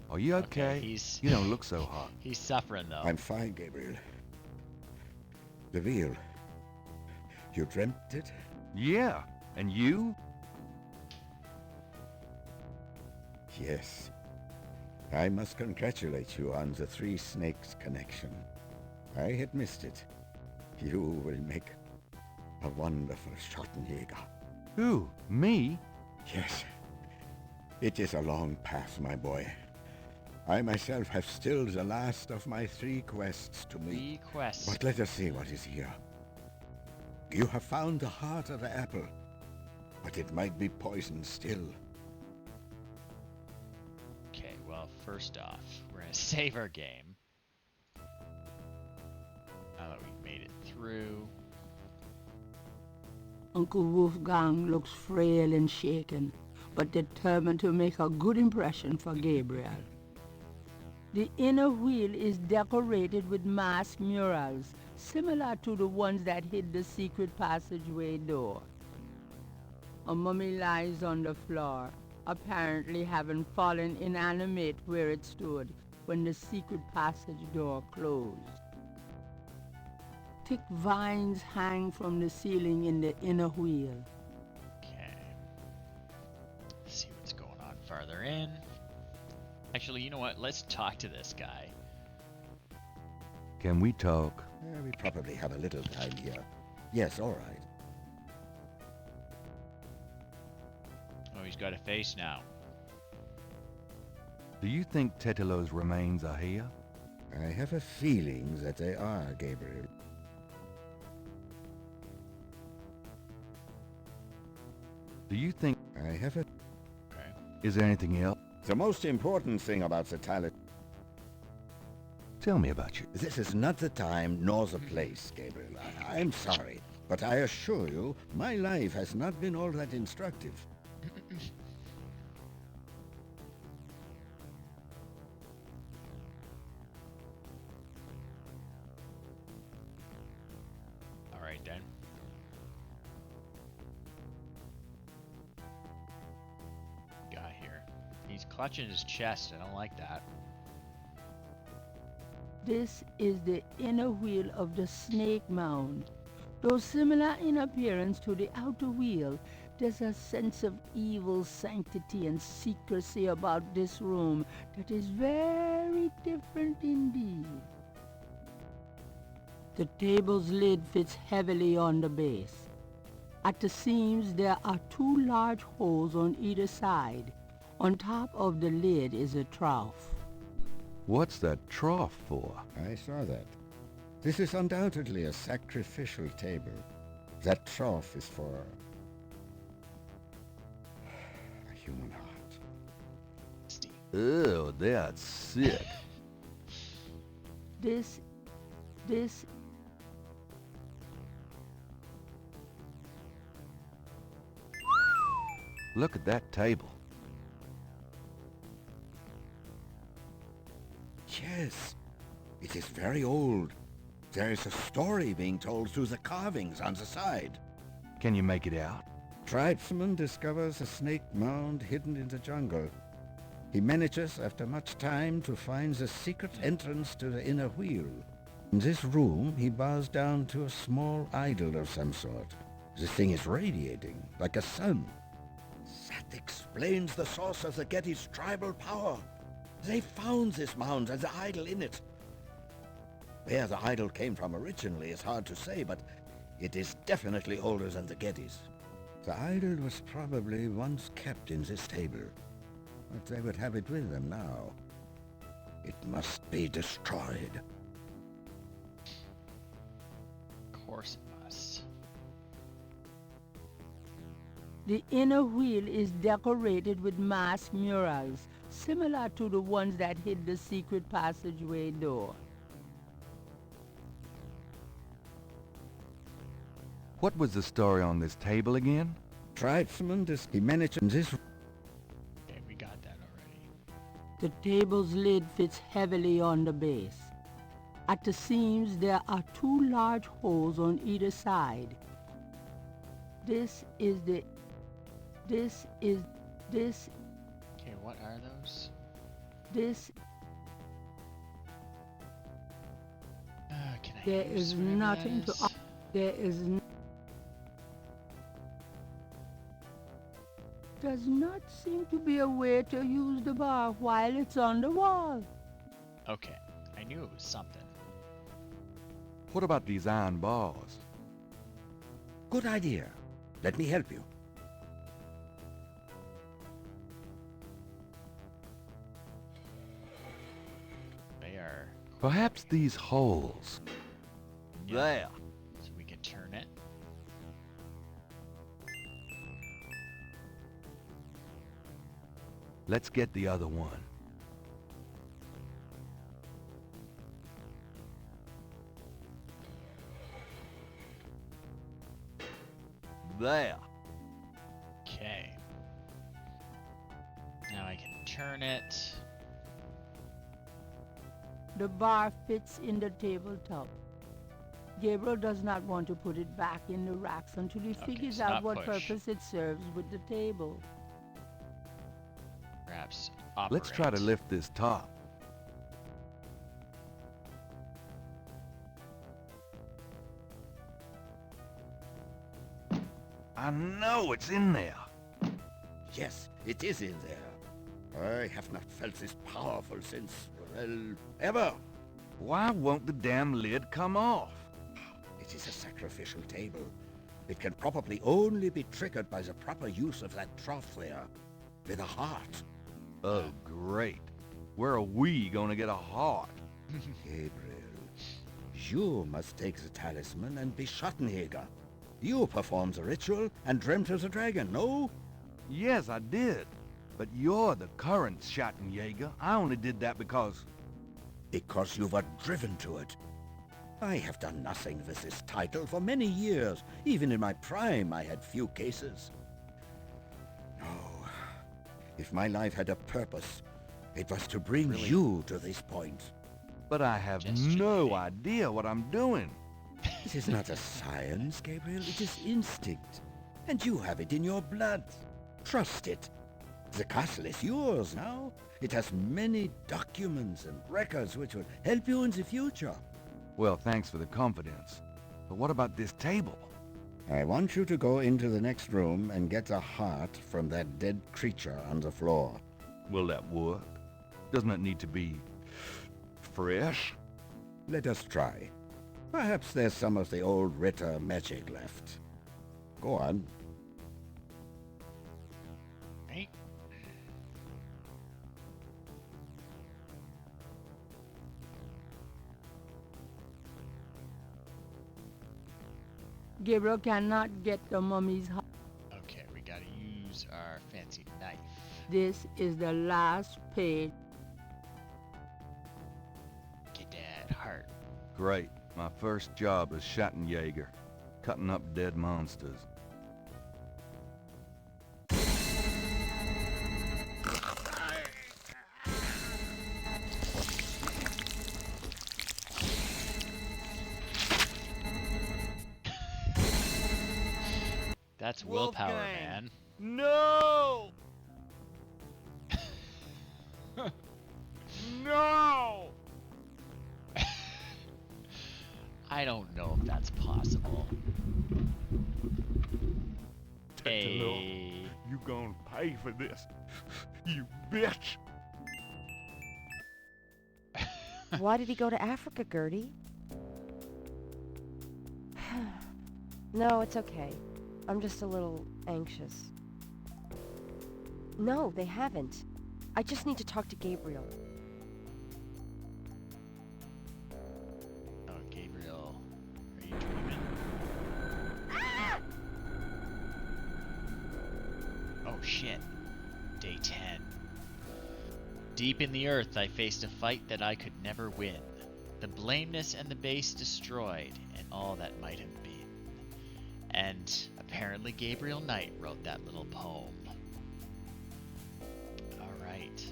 Are you okay? He's... You don't look so hot. He's suffering, though. I'm fine, Gabriel. The wheel. You dreamt it? Yeah. And you? Yes. I must congratulate you on the Three Snakes connection. I had missed it. You will make a wonderful Schottenjäger. Who? Me? Yes. It is a long path, my boy. I myself have still the last of my 3 quests to meet. 3 quests. But let us see what is here. You have found the heart of the apple, but it might be poisoned still. Okay, well, first off, we're gonna save our game. Now that we've made it through. Uncle Wolfgang looks frail and shaken, but determined to make a good impression for Gabriel. The inner wheel is decorated with masked murals, similar to the ones that hid the secret passageway door. A mummy lies on the floor, apparently having fallen inanimate where it stood when the secret passage door closed. Thick vines hang from the ceiling in the inner wheel. Okay. Let's see what's going on farther in. Actually, you know what? Let's talk to this guy. Can we talk? We probably have a little time here. Yes, all right. Oh, he's got a face now. Do you think Tetelo's remains are here? I have a feeling that they are, Gabriel. Do you think... I have a... Okay. Is there anything else? The most important thing about the talent... Tell me about you. This is not the time nor the place, Gabriel. I'm sorry, but I assure you, my life has not been all that instructive. All right, then. Guy here. He's clutching his chest. I don't like that. This is the inner wheel of the Snake Mound. Though similar in appearance to the outer wheel, there's a sense of evil sanctity and secrecy about this room that is very different indeed. The table's lid fits heavily on the base. At the seams, there are 2 large holes on either side. On top of the lid is a trough. What's that trough for? I saw that. This is undoubtedly a sacrificial table. That trough is for... a human heart. Ew, that's sick. This... Look at that table. Yes, it is very old. There is a story being told through the carvings on the side. Can you make it out? Tribesman discovers a snake mound hidden in the jungle. He manages after much time to find the secret entrance to the inner wheel. In this room, he bows down to a small idol of some sort. The thing is radiating, like a sun. That explains the source of the Getty's tribal power. They found this mound and the idol in it. Where the idol came from originally is hard to say, but it is definitely older than the Gettys. The idol was probably once kept in this table, but they would have it with them now. It must be destroyed. Of course it must. The inner wheel is decorated with masked murals, similar to the ones that hid the secret passageway door. What was the story on this table again? Tribesman, he managed this. Okay, we got that already. The table's lid fits heavily on the base. At the seams, there are 2 large holes on either side. This is. Okay, what are those? This. Can I There use is whatever that nothing is? to. There is. Does not seem to be a way to use the bar while it's on the wall. Okay, I knew it was something. What about these iron bars? Good idea. Let me help you. They are. Perhaps these holes. There. So we can turn it. Let's get the other one. There. Okay. Now I can turn it. The bar fits in the tabletop. Gabriel does not want to put it back in the racks until he figures so out not what push. purpose it serves with the table. Perhaps Let's try to lift this top. I know it's in there. Yes, it is in there. I have not felt this powerful since, well, ever. Why won't the damn lid come off? It is a sacrificial table. It can probably only be triggered by the proper use of that trough there, with a heart. Oh, great. Where are we gonna get a heart? Gabriel, you must take the talisman and be Schottenjäger. You performed the ritual and dreamt of the dragon, no? Yes, I did. But you're the current Schottenjäger. I only did that because... Because you were driven to it. I have done nothing with this title for many years. Even in my prime, I had few cases. No. If my life had a purpose, it was to bring you to this point. But I have no idea what I'm doing. This is not a science, Gabriel. It is instinct. And you have it in your blood. Trust it. The castle is yours now. It has many documents and records which will help you in the future. Well, thanks for the confidence. But what about this table? I want you to go into the next room and get a heart from that dead creature on the floor. Will that work? Doesn't it need to be... fresh? Let us try. Perhaps there's some of the old Ritter magic left. Go on. Right. Gabriel cannot get the mummy's heart. Okay, we gotta use our fancy knife. This is the last page. Get that heart. Great. My first job as Schottenjäger. Cutting up dead monsters. That's willpower, man. No! No! I don't know if that's possible. Hey. You gonna pay for this, you bitch! Why did he go to Africa, Gertie? No, it's okay. I'm just a little anxious. No, they haven't. I just need to talk to Gabriel. Oh, Gabriel. Are you dreaming? Oh, shit. Day 10. Deep in the earth, I faced a fight that I could never win. The blameless and the base destroyed, and all that might have been. And apparently Gabriel Knight wrote that little poem. Alright.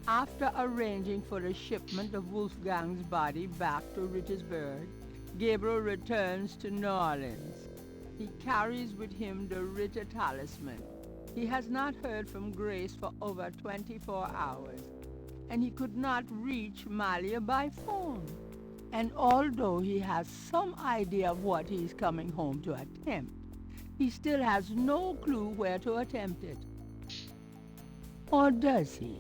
After arranging for the shipment of Wolfgang's body back to Rittersburg, Gabriel returns to New Orleans. He carries with him the Ritter talisman. He has not heard from Grace for over 24 hours, and he could not reach Malia by phone. And although he has some idea of what he's coming home to attempt, he still has no clue where to attempt it. Or does he?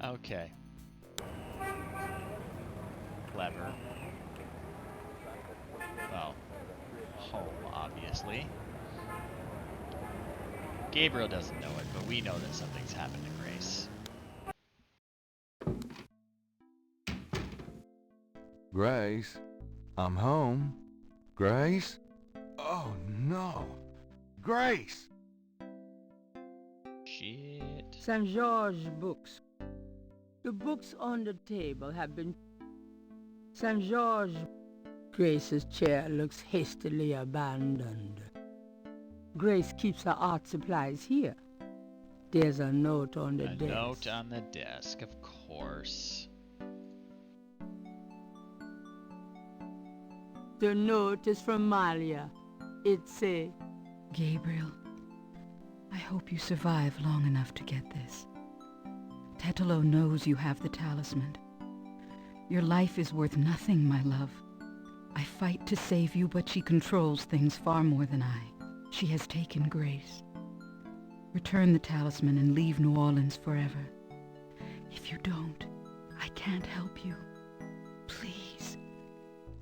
Okay. Clever. Well, home, obviously. Gabriel doesn't know it, but we know that something's happened to Grace. Grace, I'm home. Grace? Oh, no. Grace! Shit. St. George books. The books on the table have been... St. George... Grace's chair looks hastily abandoned. Grace keeps her art supplies here. There's a note on the desk. A note on the desk, of course. The note is from Malia. It says, Gabriel, I hope you survive long enough to get this. Tetelo knows you have the talisman. Your life is worth nothing, my love. I fight to save you, but she controls things far more than I. She has taken Grace. Return the talisman and leave New Orleans forever. If you don't, I can't help you. Please.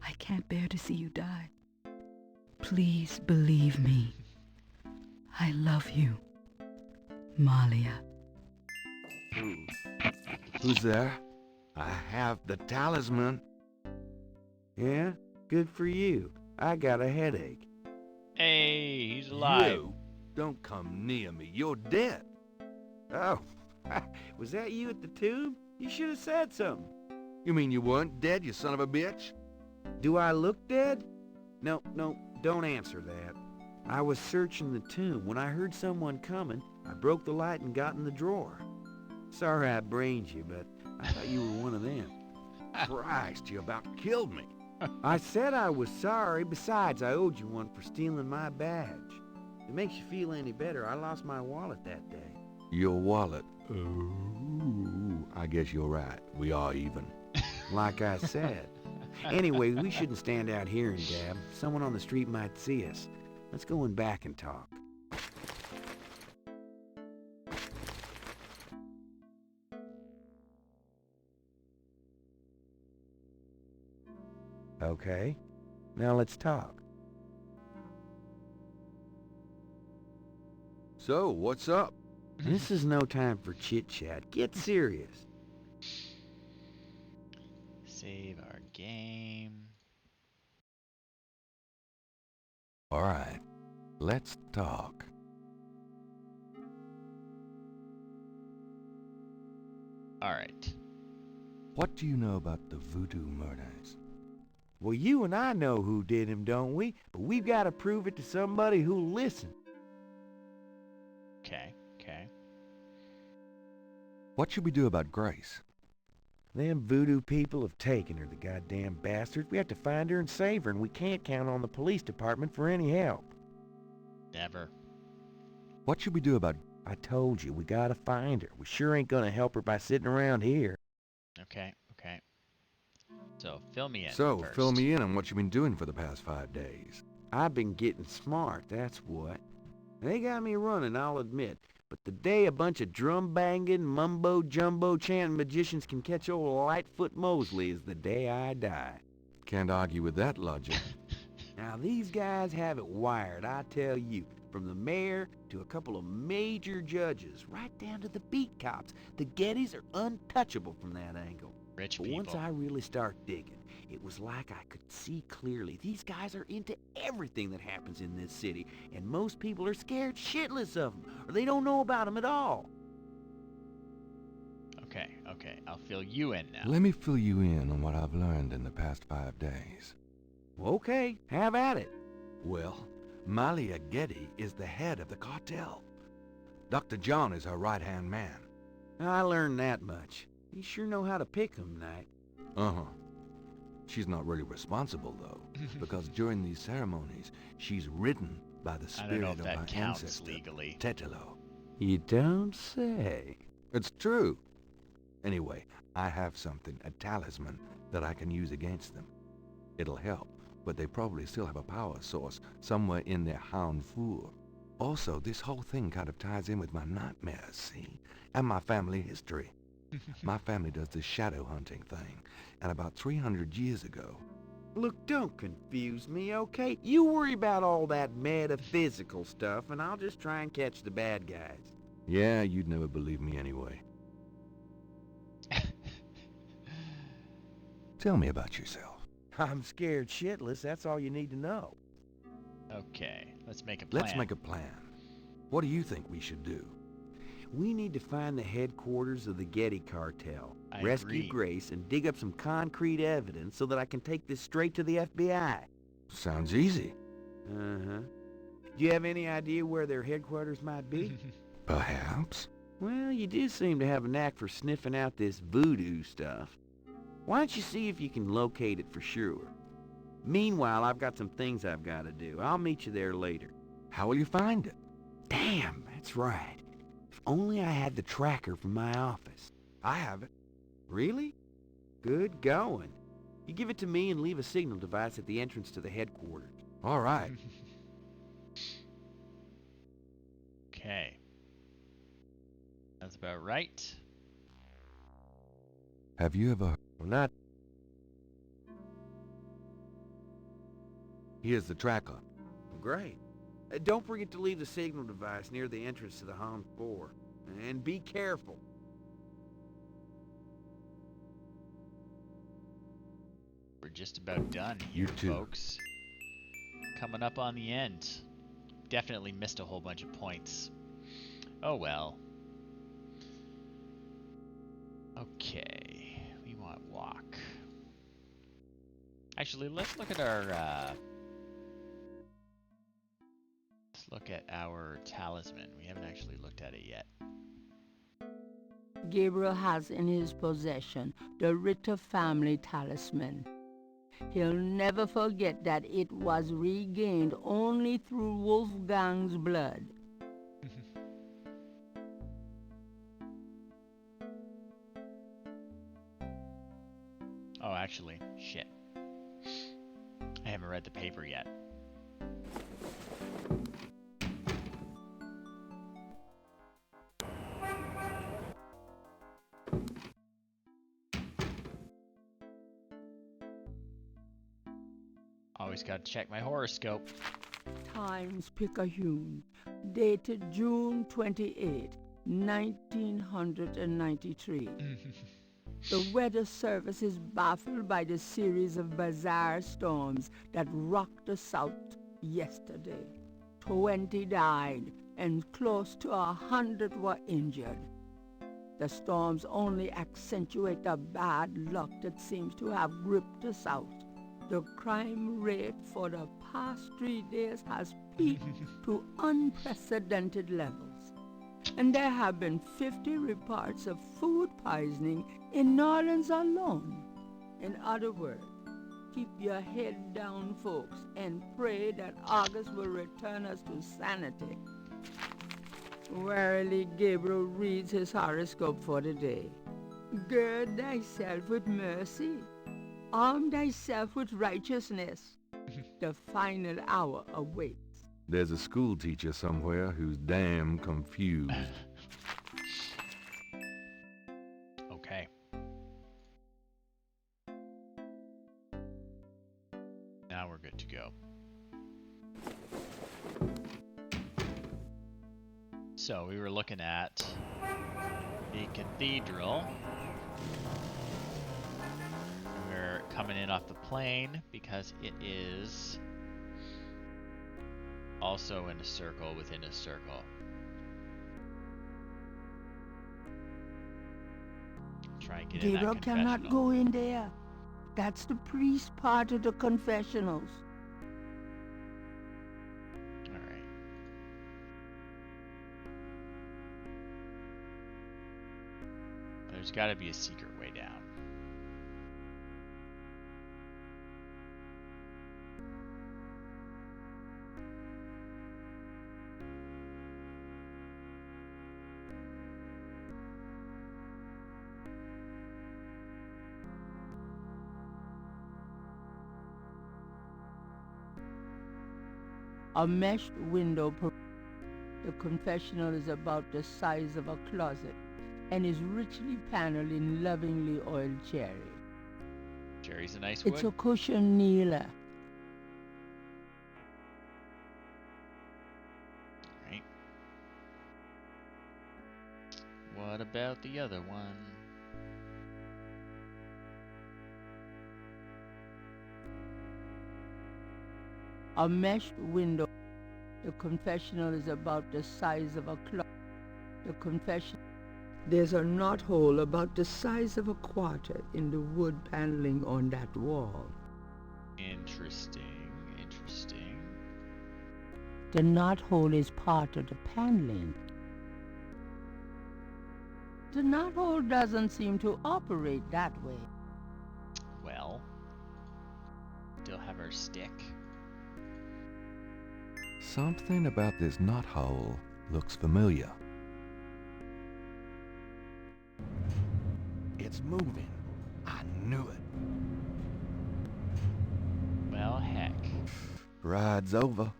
I can't bear to see you die. Please believe me. I love you. Malia. Who's there? I have the talisman. Yeah? Good for you. I got a headache. Hey, he's alive. You don't come near me. You're dead. Oh, was that you at the tube? You should have said something. You mean you weren't dead, you son of a bitch? Do I look dead? No, don't answer that. I was searching the tomb. When I heard someone coming, I broke the light and got in the drawer. Sorry I brained you, but I thought you were one of them. Christ, you about killed me. I said I was sorry. Besides, I owed you one for stealing my badge. If it makes you feel any better, I lost my wallet that day. Your wallet? Oh, I guess you're right. We are even. Like I said. Anyway, we shouldn't stand out here and gab. Someone on the street might see us. Let's go in back and talk. Okay, now let's talk. So, what's up? This is no time for chit-chat. Get serious. Save our game. All right, let's talk. All right. What do you know about the voodoo murders? Well, you and I know who did him, don't we? But we've got to prove it to somebody who'll listen. Okay. What should we do about Grace? Them voodoo people have taken her, the goddamn bastards. We have to find her and save her, and we can't count on the police department for any help. Never. What should we do about... I told you, we gotta find her. We sure ain't gonna help her by sitting around here. Okay, okay. So, fill me in So, first. fill me in on what you've been doing for the past 5 days. I've been getting smart, that's what. They got me running, I'll admit. But the day a bunch of drum-banging, mumbo-jumbo chanting magicians can catch old Lightfoot Mosley is the day I die. Can't argue with that logic. Now, these guys have it wired, I tell you. From the mayor to a couple of major judges, right down to the beat cops. The Gettys are untouchable from that angle. Rich But people. once I really start digging, it was like I could see clearly. These guys are into everything that happens in this city, and most people are scared shitless of them, or they don't know about them at all. Okay, okay. I'll fill you in now. Let me fill you in on what I've learned in the past 5 days. Okay, have at it. Well, Malia Getty is the head of the cartel. Dr. John is her right-hand man. I learned that much. You sure know how to pick 'em, Knight. Uh-huh. She's not really responsible, though, because during these ceremonies, she's ridden by the I don't know spirit if of that her counts ancestor, legally. Tetelo. You don't say. It's true. Anyway, I have something, a talisman, that I can use against them. It'll help, but they probably still have a power source somewhere in their hound fool. Also, this whole thing kind of ties in with my nightmares, see? And my family history. My family does this shadow hunting thing, and about 300 years ago... Look, don't confuse me, okay? You worry about all that metaphysical stuff, and I'll just try and catch the bad guys. Yeah, you'd never believe me anyway. Tell me about yourself. I'm scared shitless, that's all you need to know. Okay, let's make a plan. Let's make a plan. What do you think we should do? We need to find the headquarters of the Getty cartel, I rescue agree. Grace, and dig up some concrete evidence so that I can take this straight to the FBI. Sounds easy. Uh-huh. Do you have any idea where their headquarters might be? Perhaps. Well, you do seem to have a knack for sniffing out this voodoo stuff. Why don't you see if you can locate it for sure? Meanwhile, I've got some things I've got to do. I'll meet you there later. How will you find it? Damn, that's right. If only I had the tracker from my office. I have it. Really? Good going. You give it to me and leave a signal device at the entrance to the headquarters. All right. Okay. That's about right. Have you ever... Well, not... Here's the tracker. Great. Don't forget to leave the signal device near the entrance to the home floor. And be careful. We're just about done You here, too. folks. Coming up on the end. Definitely missed a whole bunch of points. Oh well. Okay. We want walk. Actually, let's look at our let's look at our talisman. We haven't actually looked at it yet. Gabriel has in his possession the Ritter family talisman. He'll never forget that it was regained only through Wolfgang's blood. Oh, actually, shit. I haven't read the paper yet. Always got to check my horoscope. Times Picayune, dated June 28, 1993. The Weather Service is baffled by the series of bizarre storms that rocked the South yesterday. 20 died and close to 100 were injured. The storms only accentuate the bad luck that seems to have gripped the South. The crime rate for the past 3 days has peaked to unprecedented levels. And there have been 50 reports of food poisoning in New Orleans alone. In other words, keep your head down, folks, and pray that August will return us to sanity. Warily, Gabriel reads his horoscope for the day. Gird thyself with mercy. Arm thyself with righteousness. The final hour awaits. There's a school teacher somewhere who's damn confused. Okay. Now we're good to go. So we were looking at the cathedral. We're coming in off the plane because it is also in a circle within a circle. Try and get in Gabriel that cannot confessional. go in there. That's the priest part of the confessionals. Alright. There's gotta be a secret way down. A meshed window. The confessional is about the size of a closet and is richly paneled in lovingly oiled cherry. Cherry's a nice wood. It's a cushion kneeler. Right. What about the other one? A meshed window. The confessional is about the size of a closet. The confession. There's a knothole about the size of a quarter in the wood paneling on that wall. Interesting, interesting. The knothole is part of the paneling. The knothole doesn't seem to operate that way. Well, still have our stick. Something about this knothole looks familiar. It's moving. I knew it. Well, heck. Ride's over.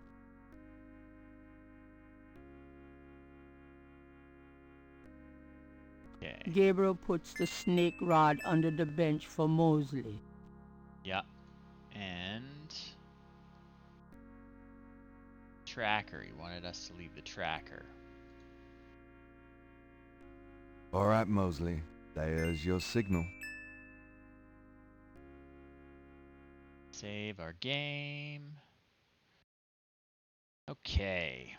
Okay. Gabriel puts the snake rod under the bench for Mosley. Yeah. And tracker. He wanted us to leave the tracker. All right, Mosley. There's your signal. Save our game. Okay.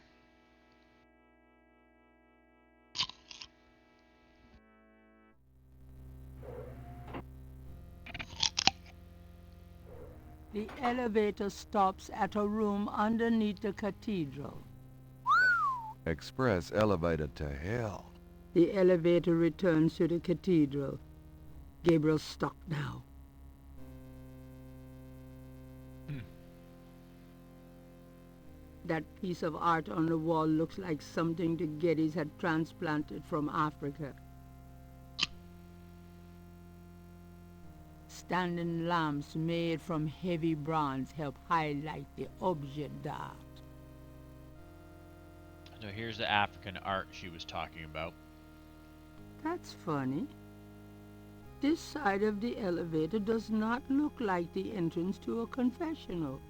The elevator stops at a room underneath the cathedral. Express elevator to hell. The elevator returns to the cathedral. Gabriel's stuck now. That piece of art on the wall looks like something the Gettys had transplanted from Africa. Standing lamps made from heavy bronze help highlight the object d'art. So here's the African art she was talking about. That's funny. This side of the elevator does not look like the entrance to a confessional.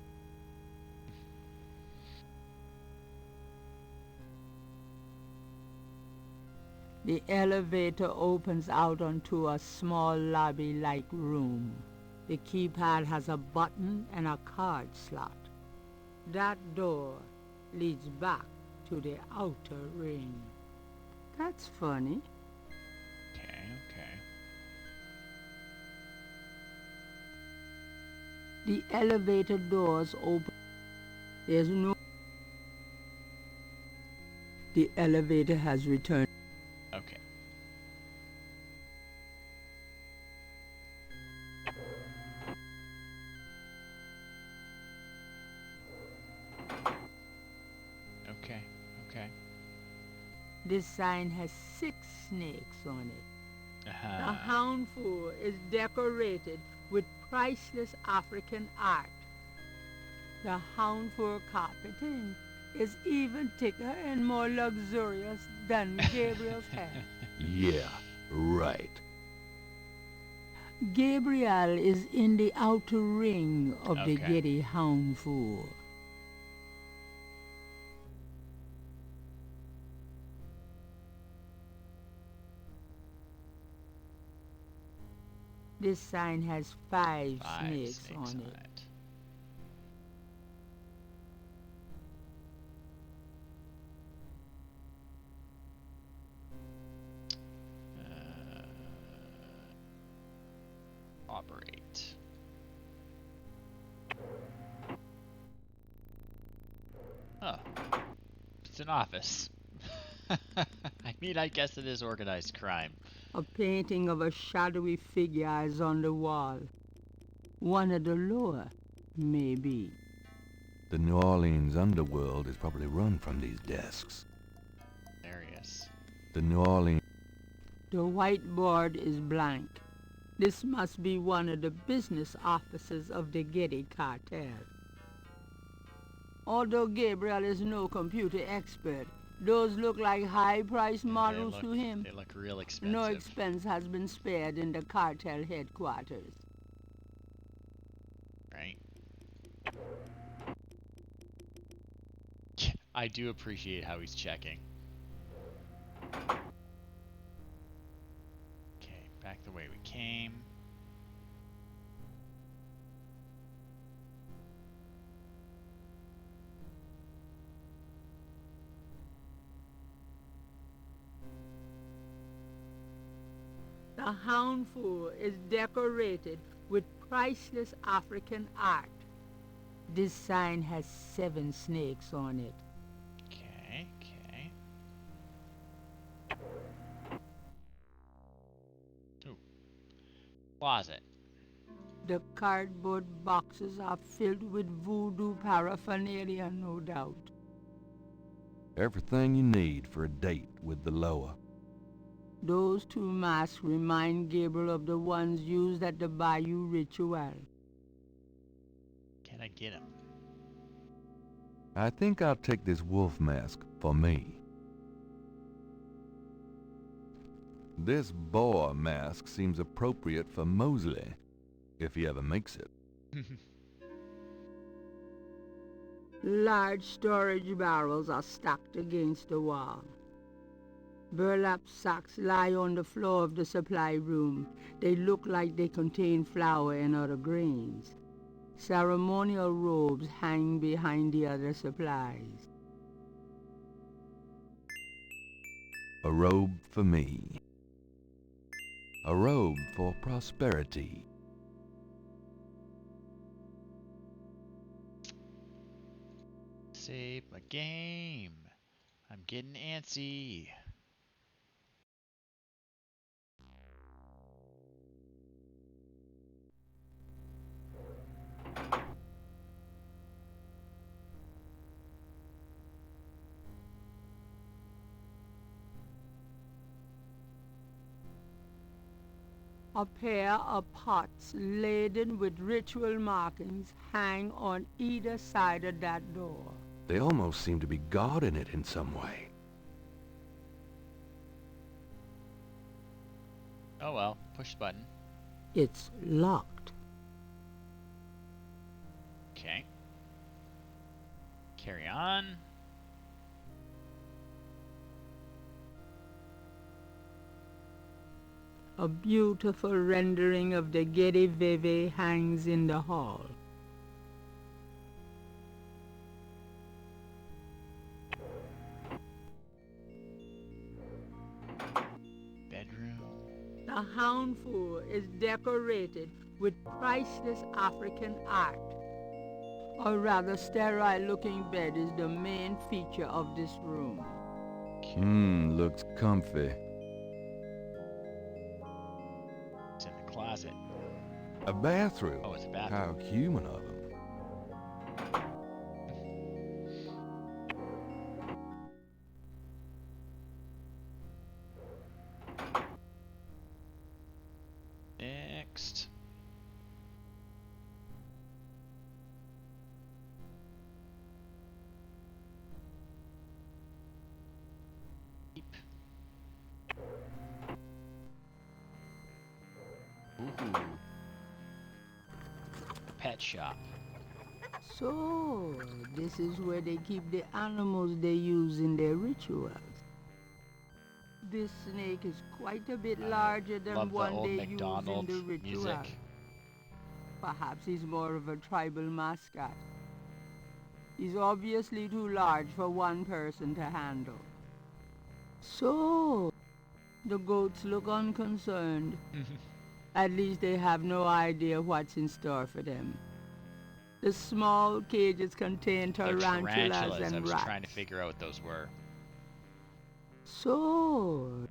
The elevator opens out onto a small lobby-like room. The keypad has a button and a card slot. That door leads back to the outer ring. That's funny. Okay, okay. The elevator doors open. There's no... The elevator has returned. Okay. Okay, okay. This sign has 6 snakes on it. The Uh-huh. houndful is decorated with priceless African art. The houndful carpeting is even thicker and more luxurious than Gabriel's hair. Yeah, right. Gabriel is in the outer ring of the Okay. Getty houndful. This sign has 5 5 snakes snakes on on it. it. Operate. Oh, it's an office. I mean, I guess it is organized crime. A painting of a shadowy figure is on the wall. One of the lower, maybe. The New Orleans underworld is probably run from these desks. There he is. The New Orleans... The whiteboard is blank. This must be one of the business offices of the Getty cartel. Although Gabriel is no computer expert, those look like high-priced models to him. They look real expensive. No expense has been spared in the cartel headquarters. Right. I do appreciate how he's checking. Okay, back the way we came. The houndful is decorated with priceless African art. This sign has 7 snakes on it. Okay, okay. Ooh. Closet. The cardboard boxes are filled with voodoo paraphernalia, no doubt. Everything you need for a date with the Loa. Those 2 masks remind Gabriel of the ones used at the Bayou ritual. Can I get him? I think I'll take this wolf mask for me. This boar mask seems appropriate for Mosley, if he ever makes it. Large storage barrels are stacked against the wall. Burlap sacks lie on the floor of the supply room. They look like they contain flour and other grains. Ceremonial robes hang behind the other supplies. A robe for me. A robe for prosperity. Save my game. I'm getting antsy. A pair of pots laden with ritual markings hang on either side of that door. They almost seem to be guarding it in some way. Oh well, push the button. It's locked. Okay. Carry on. A beautiful rendering of the Getty Veve hangs in the hall. Bedroom. The houndful is decorated with priceless African art. A rather sterile-looking bed is the main feature of this room. Looks comfy. It's in the closet. A bathroom. Oh, it's a bathroom. How human of them. pet shop. So, this is where they keep the animals they use in their rituals. This snake is quite a bit larger than Love the one old they use in McDonald the ritual. music. Perhaps he's more of a tribal mascot. He's obviously too large for one person to handle. So, the goats look unconcerned. At least they have no idea what's in store for them. The small cages contain They're tarantulas and I was rats. trying to figure out what those were. So,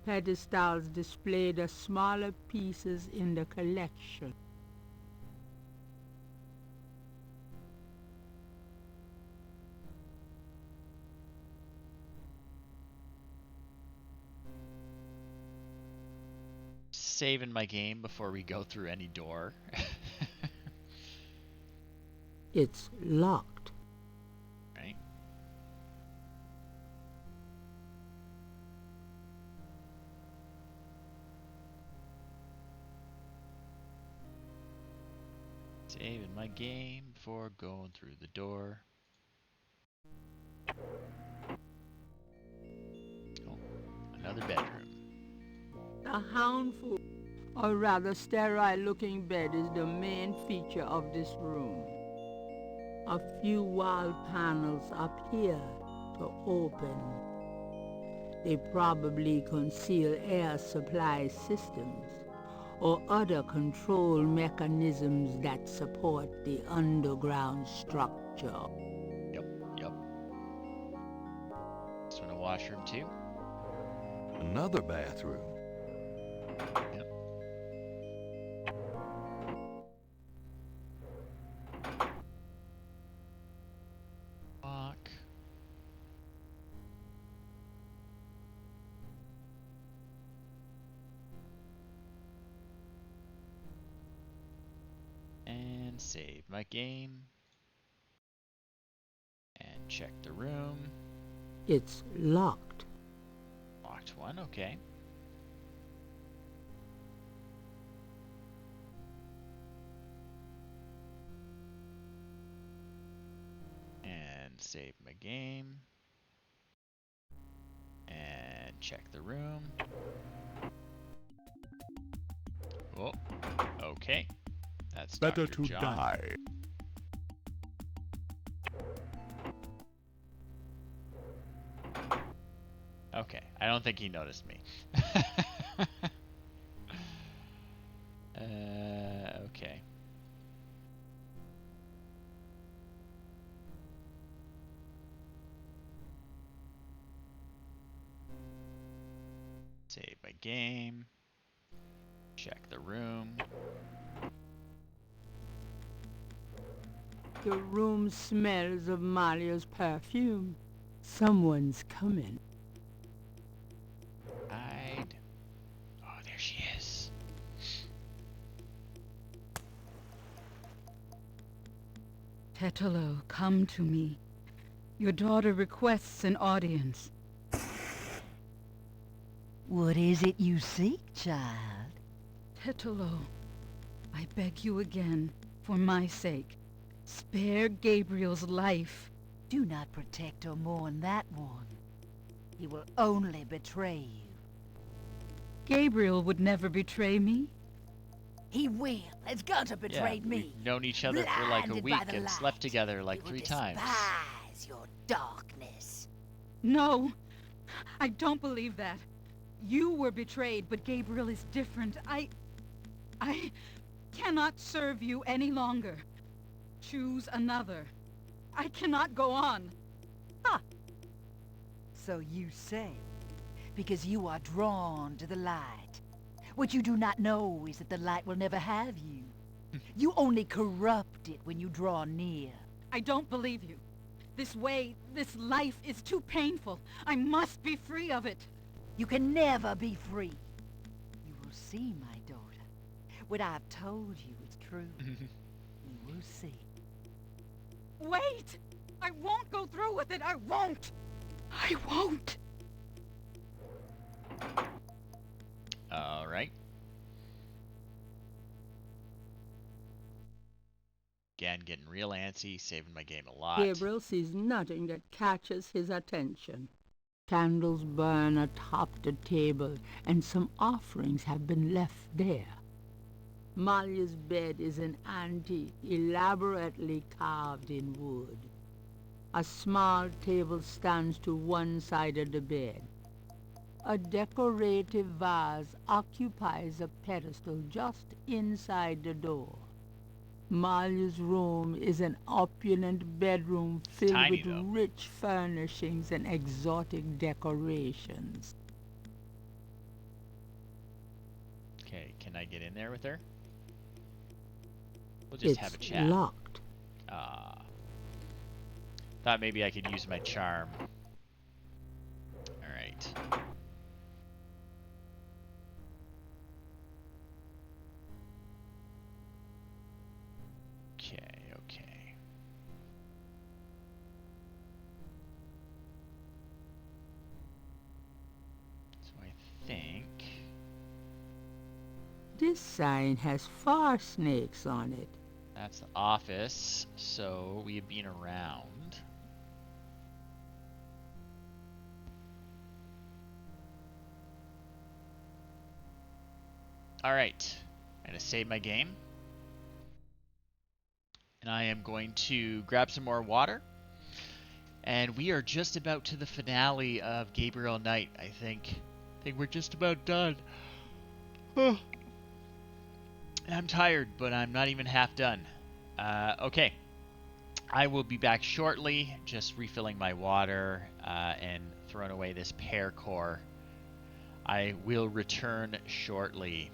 pedestals display the smaller pieces in the collection. Saving my game before we go through any door. It's locked. Right. Saving my game before going through the door. Oh, another bedroom. The houndful, or rather sterile-looking bed, is the main feature of this room. A few wall panels appear to open. They probably conceal air supply systems or other control mechanisms that support the underground structure. Yep. This one a washroom too. Another bathroom. Yep. Lock. And save my game. And check the room. It's locked. Locked one, okay. And save my game. And check the room. Oh, okay. That's Better Dr. to John. die. Okay, I don't think he noticed me. Okay. Save my game. Check the room. The room smells of Malia's perfume. Someone's coming. Hide. Oh, there she is. Tetelo, come to me. Your daughter requests an audience. What is it you seek, child? Tetelo, I beg you again, for my sake, spare Gabriel's life. Do not protect or mourn that one. He will only betray you. Gabriel would never betray me. He will. Has got to betray me. We've known each other for like a Blinded week by the and slept light. together like He 3 will times. despise your darkness. No, I don't believe that. You were betrayed, but Gabriel is different. I cannot serve you any longer. Choose another. I cannot go on. So you say, because you are drawn to the light. What you do not know is that the light will never have you. You only corrupt it when you draw near. I don't believe you. This way, this life is too painful. I must be free of it. You can never be free. You will see, my daughter. What I've told you is true. You will see. Wait! I won't go through with it. I won't! I won't. All right. Again, getting real antsy, saving my game a lot. Gabriel sees nothing that catches his attention. Candles burn atop the table, and some offerings have been left there. Malia's bed is an antique, elaborately carved in wood. A small table stands to one side of the bed. A decorative vase occupies a pedestal just inside the door. Malia's room is an opulent bedroom filled tiny, with though. rich furnishings and exotic decorations. Okay, can I get in there with her? We'll just have a It's chat. locked. Thought maybe I could use my charm. Alright. Okay. So I think... This sign has 4 snakes on it. That's the office, so we've been around. Alright, I'm going to save my game. And I am going to grab some more water. And we are just about to the finale of Gabriel Knight, I think. I think we're just about done. I'm tired, but I'm not even half done. Okay. I will be back shortly, just refilling my water and throwing away this pear core. I will return shortly.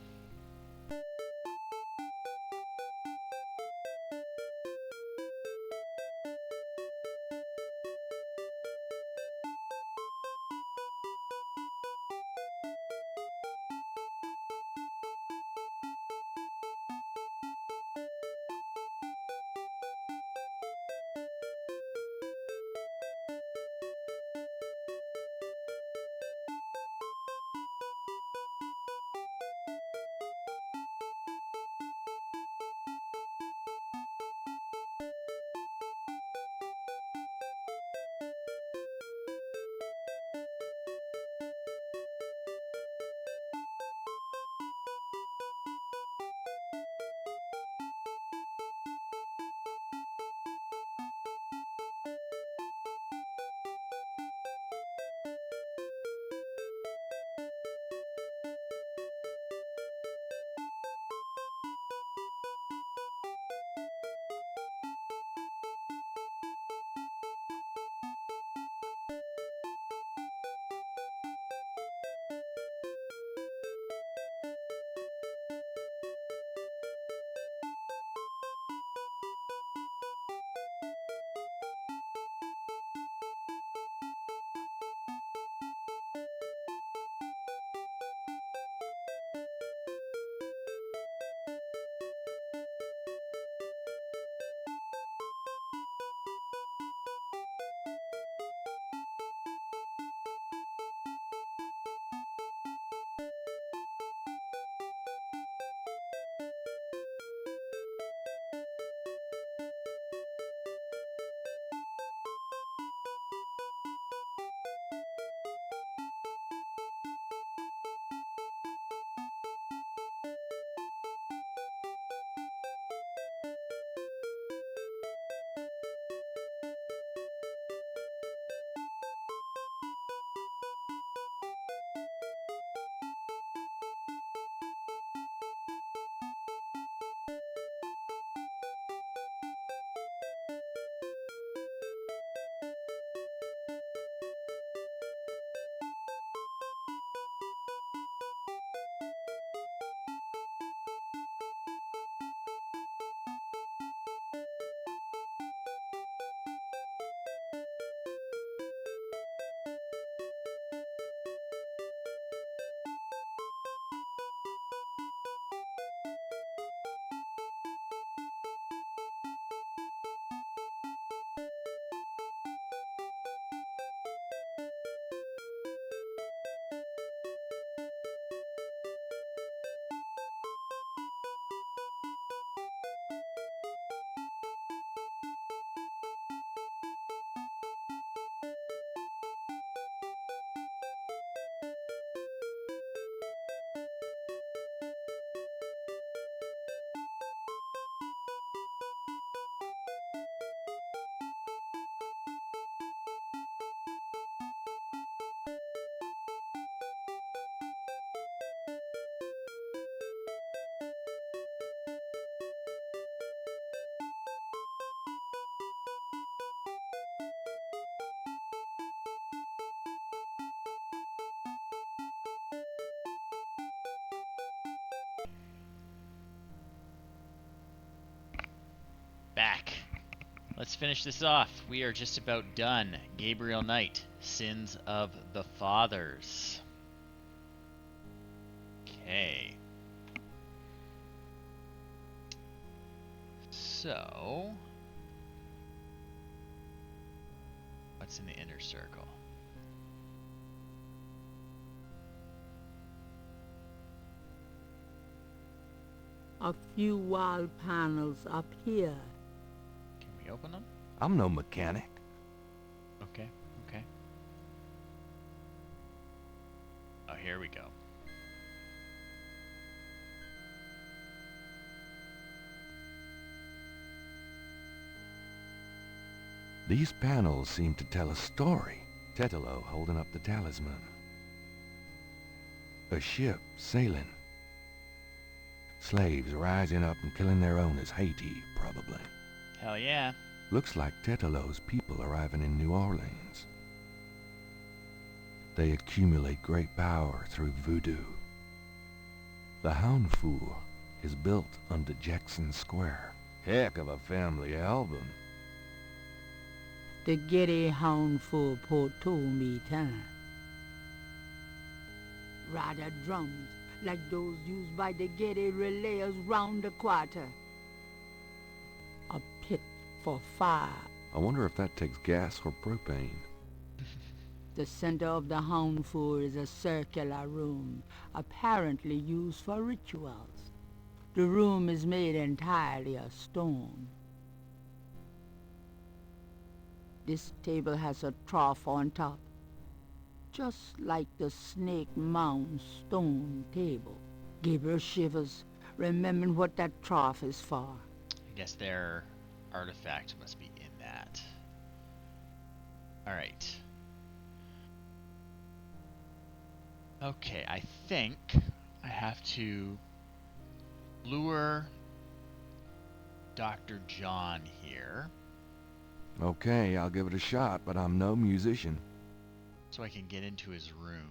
back. Let's finish this off. We are just about done. Gabriel Knight, Sins of the Fathers. Okay. So, what's in the inner circle? A few wall panels up here. Can we open them? I'm no mechanic. Okay, okay. Oh, here we go. These panels seem to tell a story. Tetelo holding up the talisman. A ship sailing. Slaves rising up and killing their owners. Haiti, probably. Hell yeah. Looks like Tetelo's people arriving in New Orleans. They accumulate great power through voodoo. The Hound Fool is built under Jackson Square. Heck of a family album. The Getty Hound for Porto me time. Rather drums, like those used by the Getty relayers round the quarter. A pit for fire. I wonder if that takes gas or propane. The center of the Hound Fool is a circular room, apparently used for rituals. The room is made entirely of stone. This table has a trough on top, just like the Snake Mound stone table. Gabriel shivers, remembering what that trough is for. I guess their artifact must be in that. Alright. Okay, I think I have to lure Dr. John here. Okay, I'll give it a shot, but I'm no musician. So I can get into his room.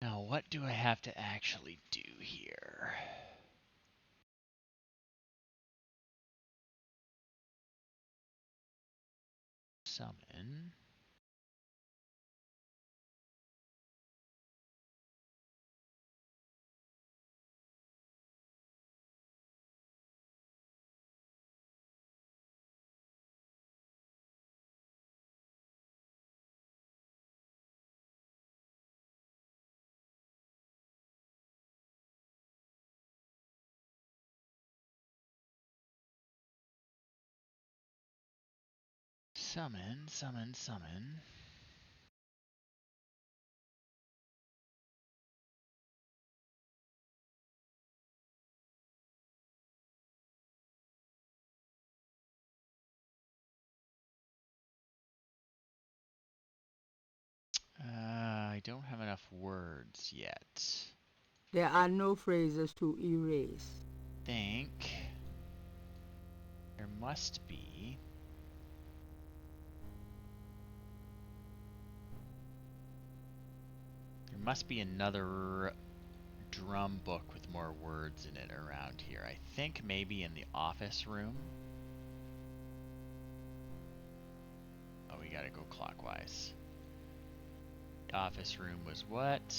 Now, what do I have to actually do here? Summon. Summon, summon, summon. I don't have enough words yet. There are no phrases to erase. Think there must be. There must be another drum book with more words in it around here. I think maybe in the office room. Oh, we gotta go clockwise. The office room was what?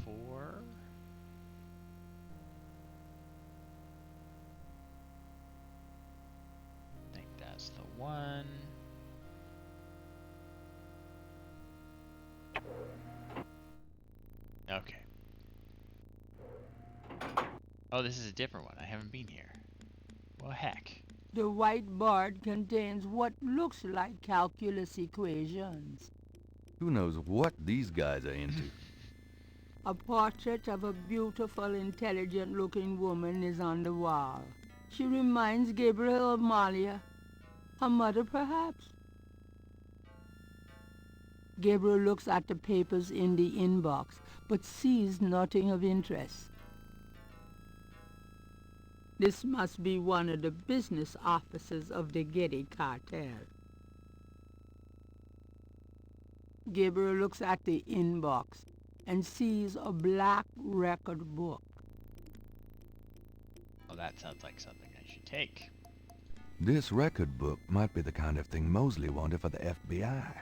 4? I think that's the one. Okay. Oh, this is a different one. I haven't been here. Well, heck. The white board contains what looks like calculus equations. Who knows what these guys are into? A portrait of a beautiful, intelligent-looking woman is on the wall. She reminds Gabriel of Malia. Her mother, perhaps? Gabriel looks at the papers in the inbox, but sees nothing of interest. This must be one of the business offices of the Getty cartel. Gabriel looks at the inbox and sees a black record book. Well, that sounds like something I should take. This record book might be the kind of thing Mosley wanted for the FBI.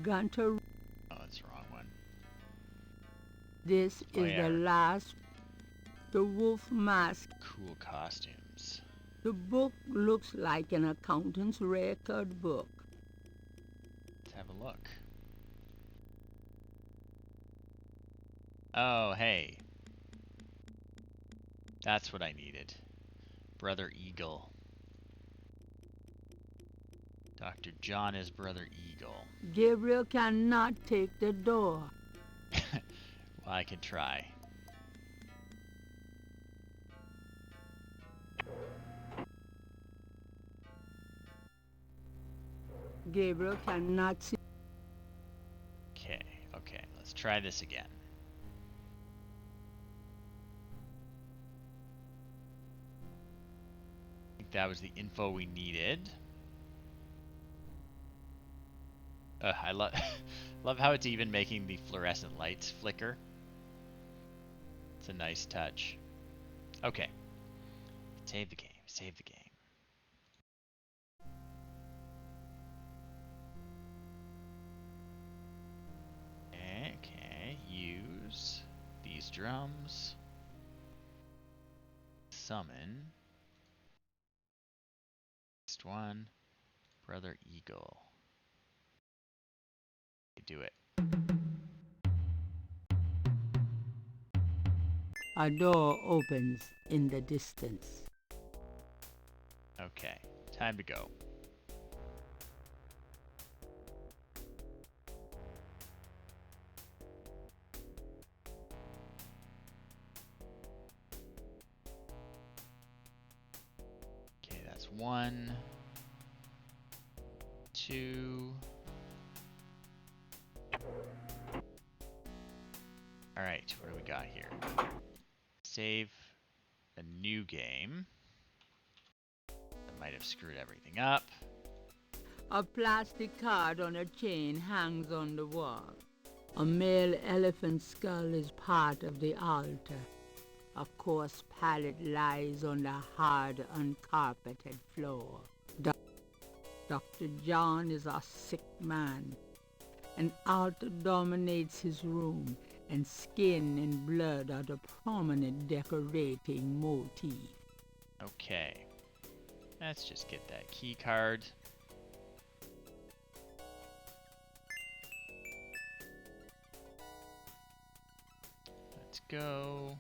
Gunter. Oh, that's the wrong one. This is the last. The wolf mask. Cool costumes. The book looks like an accountant's record book. Let's have a look. Oh, hey. That's what I needed. Brother Eagle. Dr. John is Brother Eagle. Gabriel cannot take the door. Well, I can try. Gabriel cannot see. Okay, let's try this again. I think that was the info we needed. I love how it's even making the fluorescent lights flicker. It's a nice touch. Okay. Save the game. Save the game. Okay. Use these drums. Summon. Next one. Brother Eagle. Do it. A door opens in the distance. Okay, time to go. Okay, that's 1, 2. Alright, what do we got here? Save a new game. I might have screwed everything up. A plastic card on a chain hangs on the wall. A male elephant skull is part of the altar. A coarse pallet lies on the hard, uncarpeted floor. Dr. John is a sick man. An altar dominates his room, and skin and blood are the prominent decorating motif. Okay. Let's just get that key card. Let's go.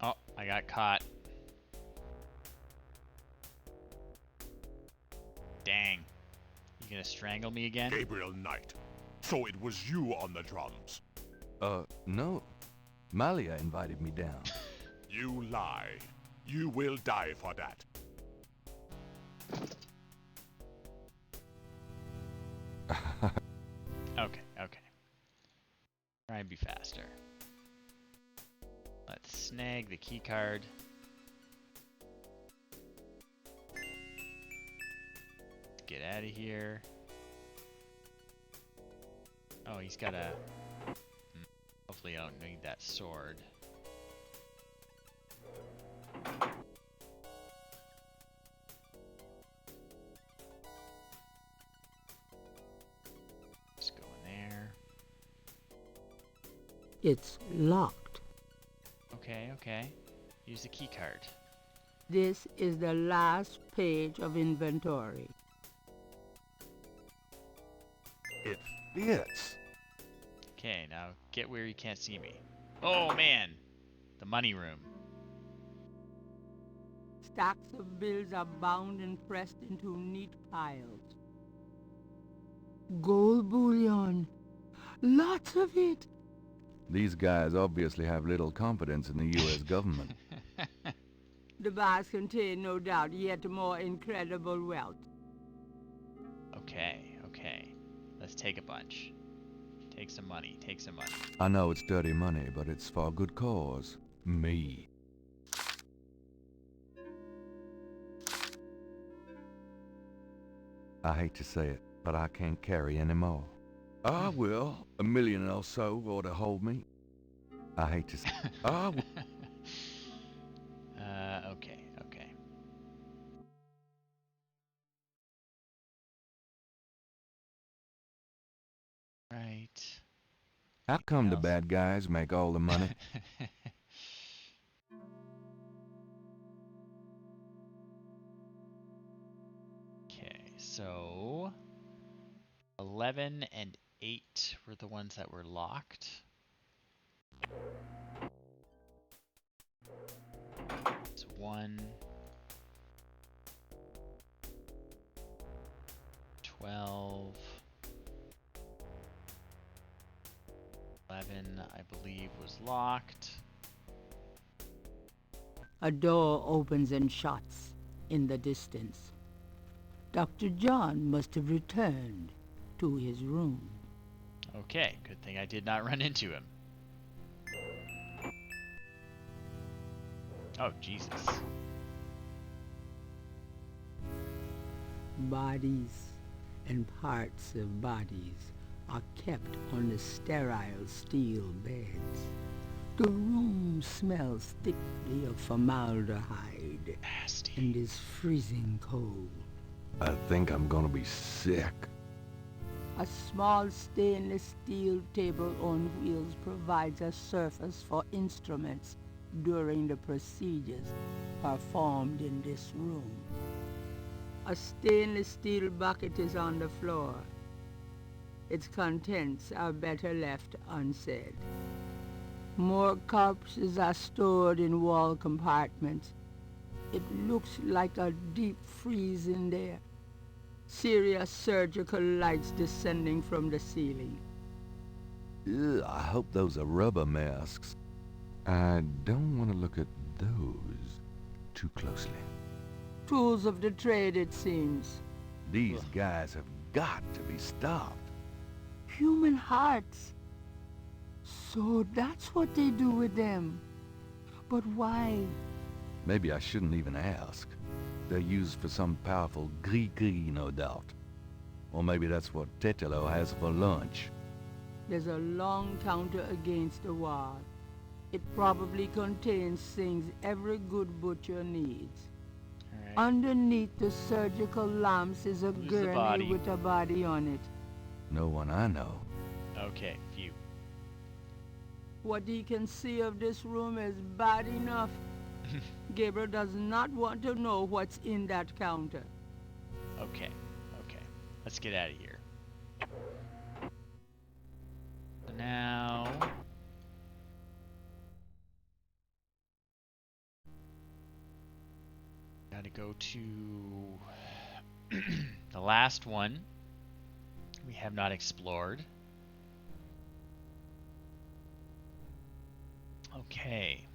Oh, I got caught. Dang. You gonna strangle me again? Gabriel Knight. So it was you on the drums. No. Malia invited me down. You lie. You will die for that. Okay. Try and be faster. Let's snag the key card. Let's get out of here. Oh, he's got a... Hopefully I don't need that sword. Just go in there. It's locked. Okay. Use the key card. This is the last page of inventory. It fits. Okay, now get where you can't see me. Oh man, the money room. Stacks of bills are bound and pressed into neat piles. Gold bullion. Lots of it. These guys obviously have little confidence in the U.S. government. The bars contain, no doubt, yet more incredible wealth. Okay, okay. Let's take a bunch. Take some money, take some money. I know it's dirty money, but it's for a good cause. Me. I hate to say it, but I can't carry any more. I will. $1 million or so ought to hold me. I hate to say Okay, okay. Right. How come the bad guys make all the money? Okay, so 11 and 8 were the ones that were locked. It's 1, 12, 11, I believe, was locked. A door opens and shuts in the distance. Dr. John must have returned to his room. Okay, good thing I did not run into him. Oh, Jesus. Bodies and parts of bodies are kept on the sterile steel beds. The room smells thickly of formaldehyde and is freezing cold. I think I'm gonna be sick. A small stainless steel table on wheels provides a surface for instruments during the procedures performed in this room. A stainless steel bucket is on the floor. Its contents are better left unsaid. More corpses are stored in wall compartments. It looks like a deep freeze in there. Serious surgical lights descending from the ceiling. Ugh, I hope those are rubber masks. I don't want to look at those too closely. Tools of the trade, it seems. These guys have got to be stopped. Human hearts. So that's what they do with them. But why? Maybe I shouldn't even ask. They're used for some powerful gris-gris, no doubt. Or maybe that's what Tetelo has for lunch. There's a long counter against the wall. It probably contains things every good butcher needs. Right. Underneath the surgical lamps is a Who's the gurney body? with a body on it. No one I know. Okay, phew. What he can see of this room is bad enough. Gabriel does not want to know what's in that counter. Okay, okay. Let's get out of here. So now... gotta go to the last one we have not explored. Okay.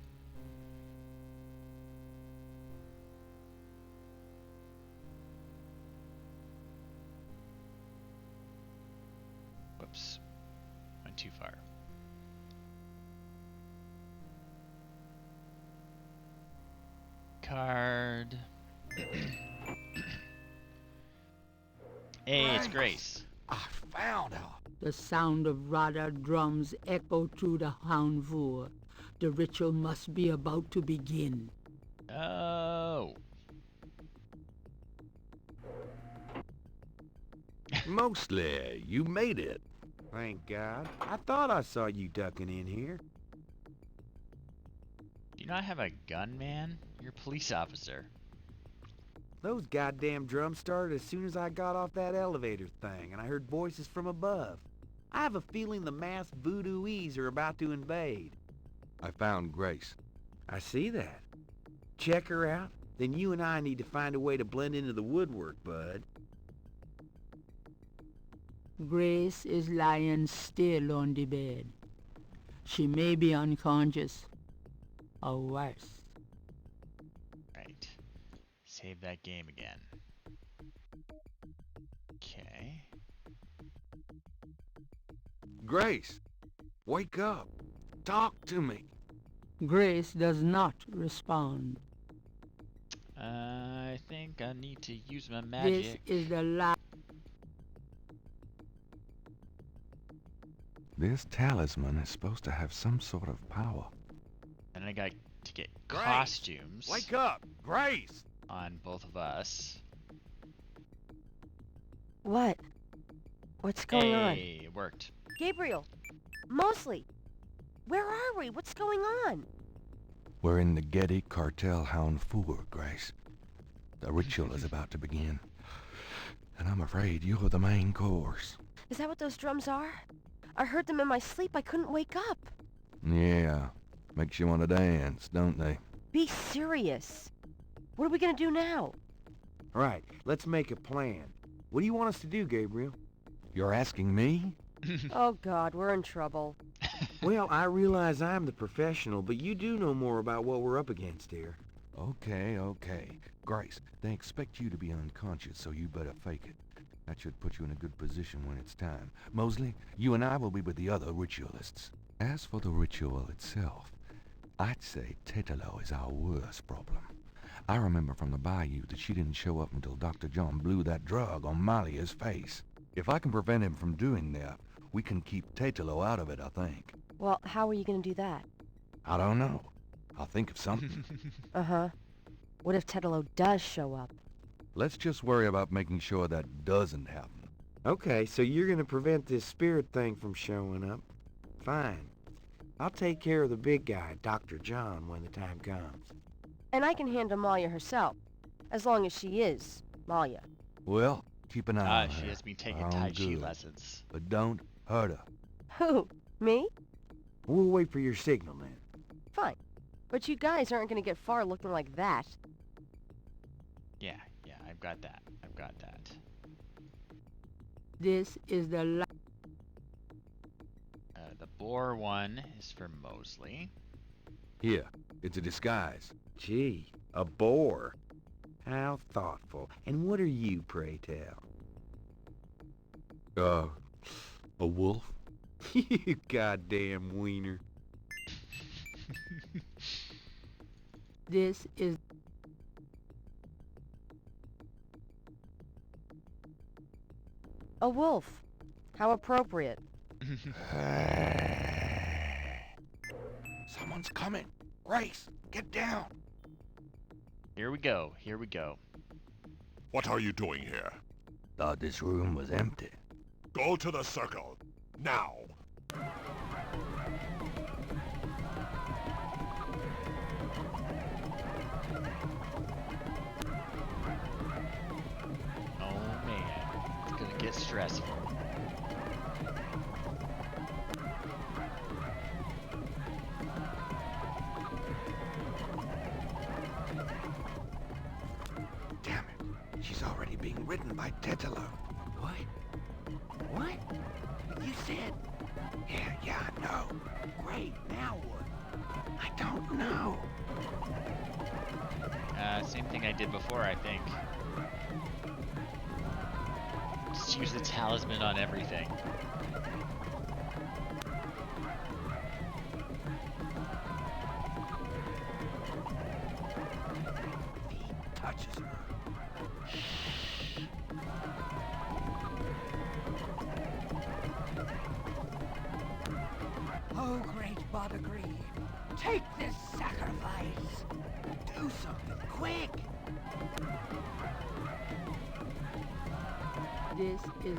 Whoops. Went too far. Card. Hey, it's Grace. I found her. The sound of Radha drums echo through the Houndvoer. The ritual must be about to begin. Oh. Mostly, you made it. Thank God. I thought I saw you ducking in here. Do you not have a gun, man? You're a police officer. Those goddamn drums started as soon as I got off that elevator thing, and I heard voices from above. I have a feeling the masked voodooese are about to invade. I found Grace. I see that. Check her out. Then you and I need to find a way to blend into the woodwork, bud. Grace is lying still on the bed. She may be unconscious, or worse. Right. Save that game again. Okay. Grace, wake up. Talk to me. Grace does not respond. I think I need to use my This magic. is the last. This talisman is supposed to have some sort of power. And I got to get Grace, costumes wake up! Grace! on both of us. What? What's going on? Hey, it worked. Gabriel! Mosley! Where are we? What's going on? We're in the Getty Cartel Hound Four, Grace. The ritual is about to begin. And I'm afraid you're the main course. Is that what those drums are? I heard them in my sleep. I couldn't wake up. Yeah, makes you want to dance, don't they? Be serious. What are we gonna do now? All right, let's make a plan. What do you want us to do, Gabriel? You're asking me? Oh God, we're in trouble. Well, I realize I'm the professional, but you do know more about what we're up against here. Okay. Grace, they expect you to be unconscious, so you better fake it. That should put you in a good position when it's time. Mosley, you and I will be with the other ritualists. As for the ritual itself, I'd say Tetelo is our worst problem. I remember from the bayou that she didn't show up until Dr. John blew that drug on Malia's face. If I can prevent him from doing that, we can keep Tetelo out of it, I think. Well, how are you gonna do that? I don't know. I'll think of something. Uh-huh. What if Tetelo does show up? Let's just worry about making sure that doesn't happen. Okay, so you're gonna prevent this spirit thing from showing up. Fine. I'll take care of the big guy, Dr. John, when the time comes. And I can handle Malia herself, as long as she is Malia. Well, keep an eye on her. She has been taking Our Tai own Chi good. lessons. But don't hurt her. Who? Me? We'll wait for your signal then. Fine. But you guys aren't gonna get far looking like that. Yeah, I've got that. This is the The boar one is for Mosley. Here, it's a disguise. Gee, a boar. How thoughtful. And what are you, pray tell? A wolf? You goddamn wiener. This is A wolf. How appropriate. Someone's coming. Grace, get down. Here we go. What are you doing here? Thought this room was empty. Go to the circle. Now. Oh man, it's gonna get stressful. Damn it. She's already being ridden by Tetelo. What? What? You said... Yeah, I know. Great, now what? I don't know. Same thing I did before, I think. Just use the talisman on everything. If he touches her. Oh, great Badagree, take this sacrifice. Do something, quick! This is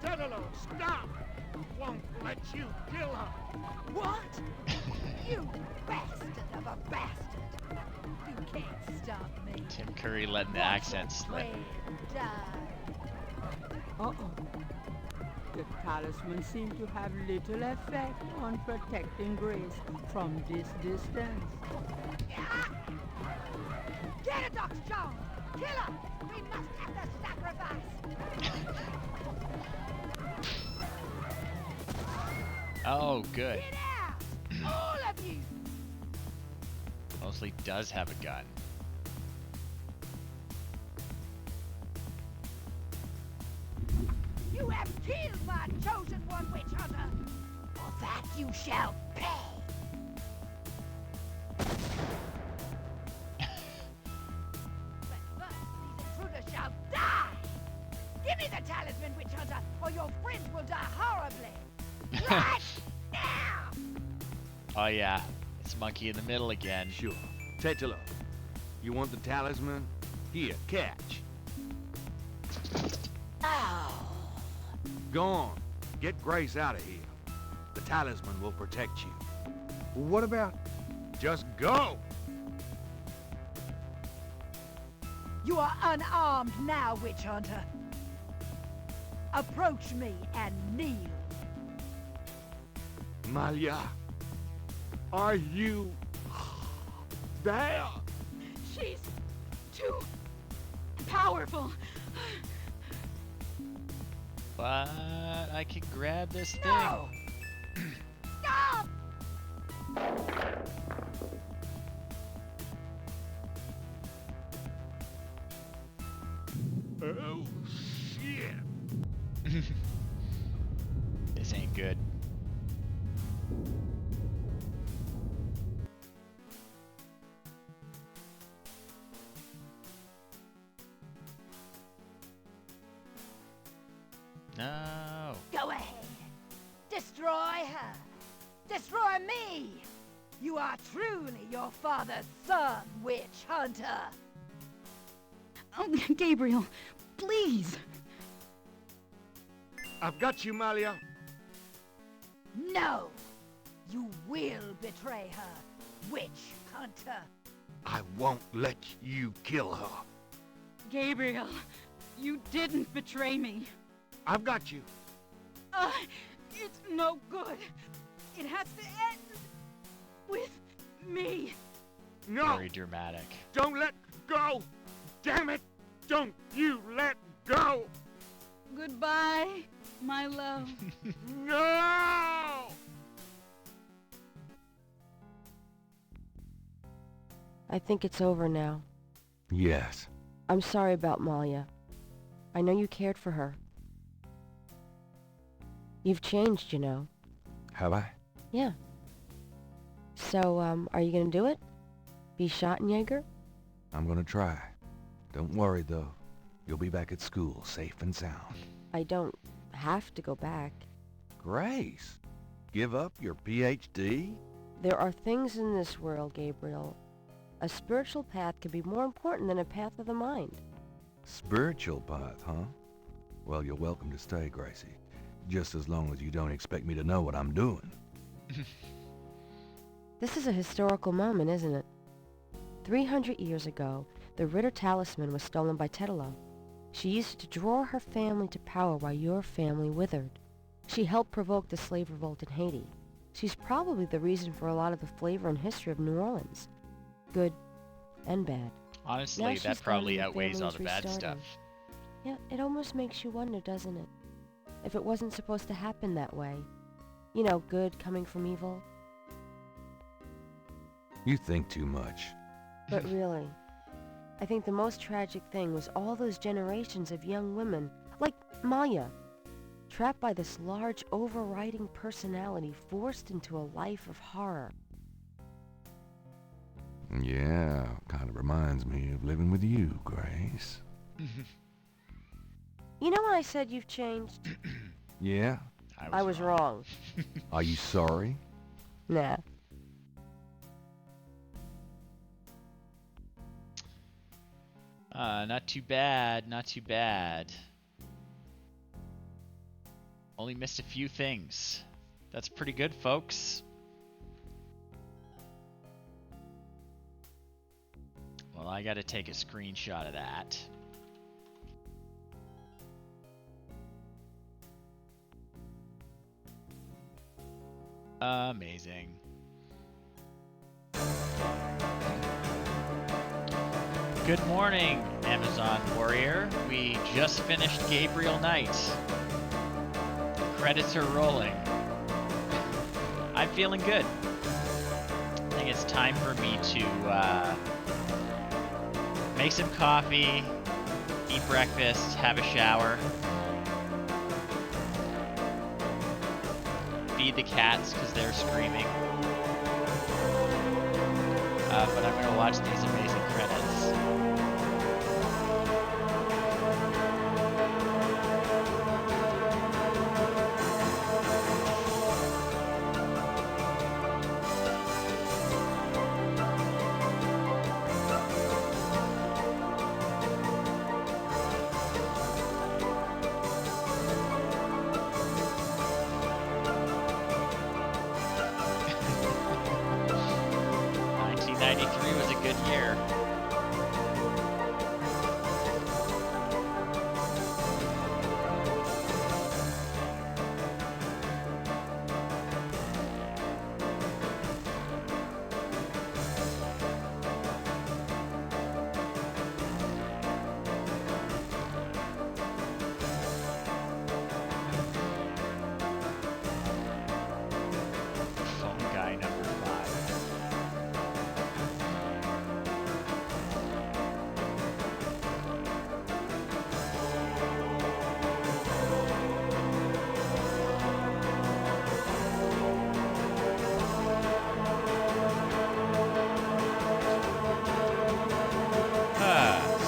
Tetelo, stop! I won't let you kill her! What? You bastard of a bastard! You can't stop me. Tim Curry letting the accent slip. Die. Uh-oh. The talisman seemed to have little effect on protecting Grace from this distance. Get it, Dr. Jones! Kill her! We must have the sacrifice! Oh, good. Get out! All of you! Mostly does have a gun. You have killed my chosen one, witch hunter! For that you shall pay! But first, these intruders shall die! Give me the talisman, witch hunter, or your friends will die horribly! Right now! Oh yeah, it's Monkey in the Middle again. Sure. Tetelo, you want the talisman? Here, catch. Oh! Go on. Get Grace out of here. The talisman will protect you. What about... Just go! You are unarmed now, witch hunter. Approach me and kneel. Malia, are you... there? She's too powerful. But I can grab this thing. No! Stop! Oh, shit. This ain't good. No. Go ahead. Destroy her. Destroy me. You are truly your father's son, witch hunter. Oh, Gabriel, please. I've got you, Malia. No. You will betray her, witch hunter. I won't let you kill her. Gabriel, you didn't betray me. I've got you. It's no good. It has to end with me. No! Very dramatic. Don't let go! Damn it! Don't you let go! Goodbye, my love. No! I think it's over now. Yes. I'm sorry about Malia. I know you cared for her. You've changed, you know. Have I? Yeah. So, are you gonna do it? Be Schottenjäger? I'm gonna try. Don't worry, though. You'll be back at school, safe and sound. I don't have to go back. Grace, give up your PhD? There are things in this world, Gabriel. A spiritual path can be more important than a path of the mind. Spiritual path, huh? Well, you're welcome to stay, Gracie. Just as long as you don't expect me to know what I'm doing. This is a historical moment, isn't it? 300 years ago, the Ritter talisman was stolen by Tetelo. She used it to draw her family to power while your family withered. She helped provoke the slave revolt in Haiti. She's probably the reason for a lot of the flavor and history of New Orleans. Good and bad. Honestly, Now that she's probably gone and the outweighs all family's the bad restarting. stuff. Yeah, it almost makes you wonder, doesn't it? If it wasn't supposed to happen that way. You know, good coming from evil. You think too much. But really, I think the most tragic thing was all those generations of young women, like Maya, trapped by this large overriding personality forced into a life of horror. Yeah, kind of reminds me of living with you, Grace. You know when I said you've changed? Yeah? I was wrong. Are you sorry? Nah. Not too bad, not too bad. Only missed a few things. That's pretty good, folks. Well, I gotta take a screenshot of that. Amazing. Good morning, Amazon Warrior. We just finished Gabriel Knight. The credits are rolling. I'm feeling good. I think it's time for me to make some coffee, eat breakfast, have a shower, feed the cats because they're screaming. But I'm going to watch these amazing credits. Was a good year. Phone guy number 5.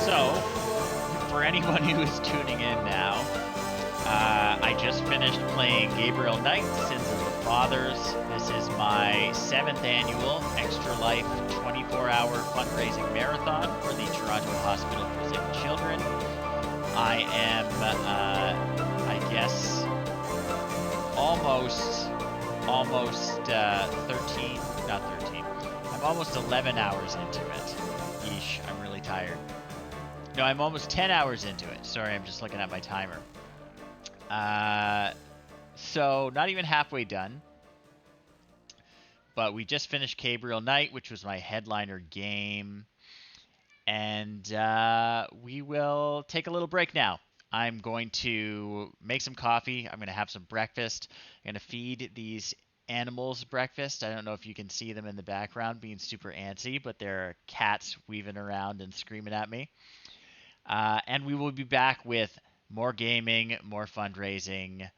So, for anyone who is tuning in now, I just finished playing Gabriel Knight, Sins of the Fathers. This is my 7th annual Extra Life 24-hour fundraising marathon for the Toronto Hospital for Sick Children. I am, I guess, almost 13, not 13. I'm almost 11 hours into it. Yeesh, I'm really tired. No, I'm almost 10 hours into it. Sorry, I'm just looking at my timer. So not even halfway done. But we just finished Gabriel Knight, which was my headliner game. And we will take a little break now. I'm going to make some coffee. I'm going to have some breakfast. I'm going to feed these animals breakfast. I don't know if you can see them in the background being super antsy, but there are cats weaving around and screaming at me. And we will be back with more gaming, more fundraising.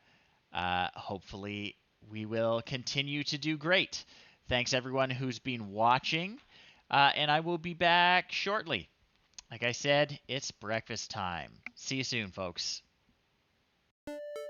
Hopefully, we will continue to do great. Thanks, everyone who's been watching. And I will be back shortly. Like I said, it's breakfast time. See you soon, folks.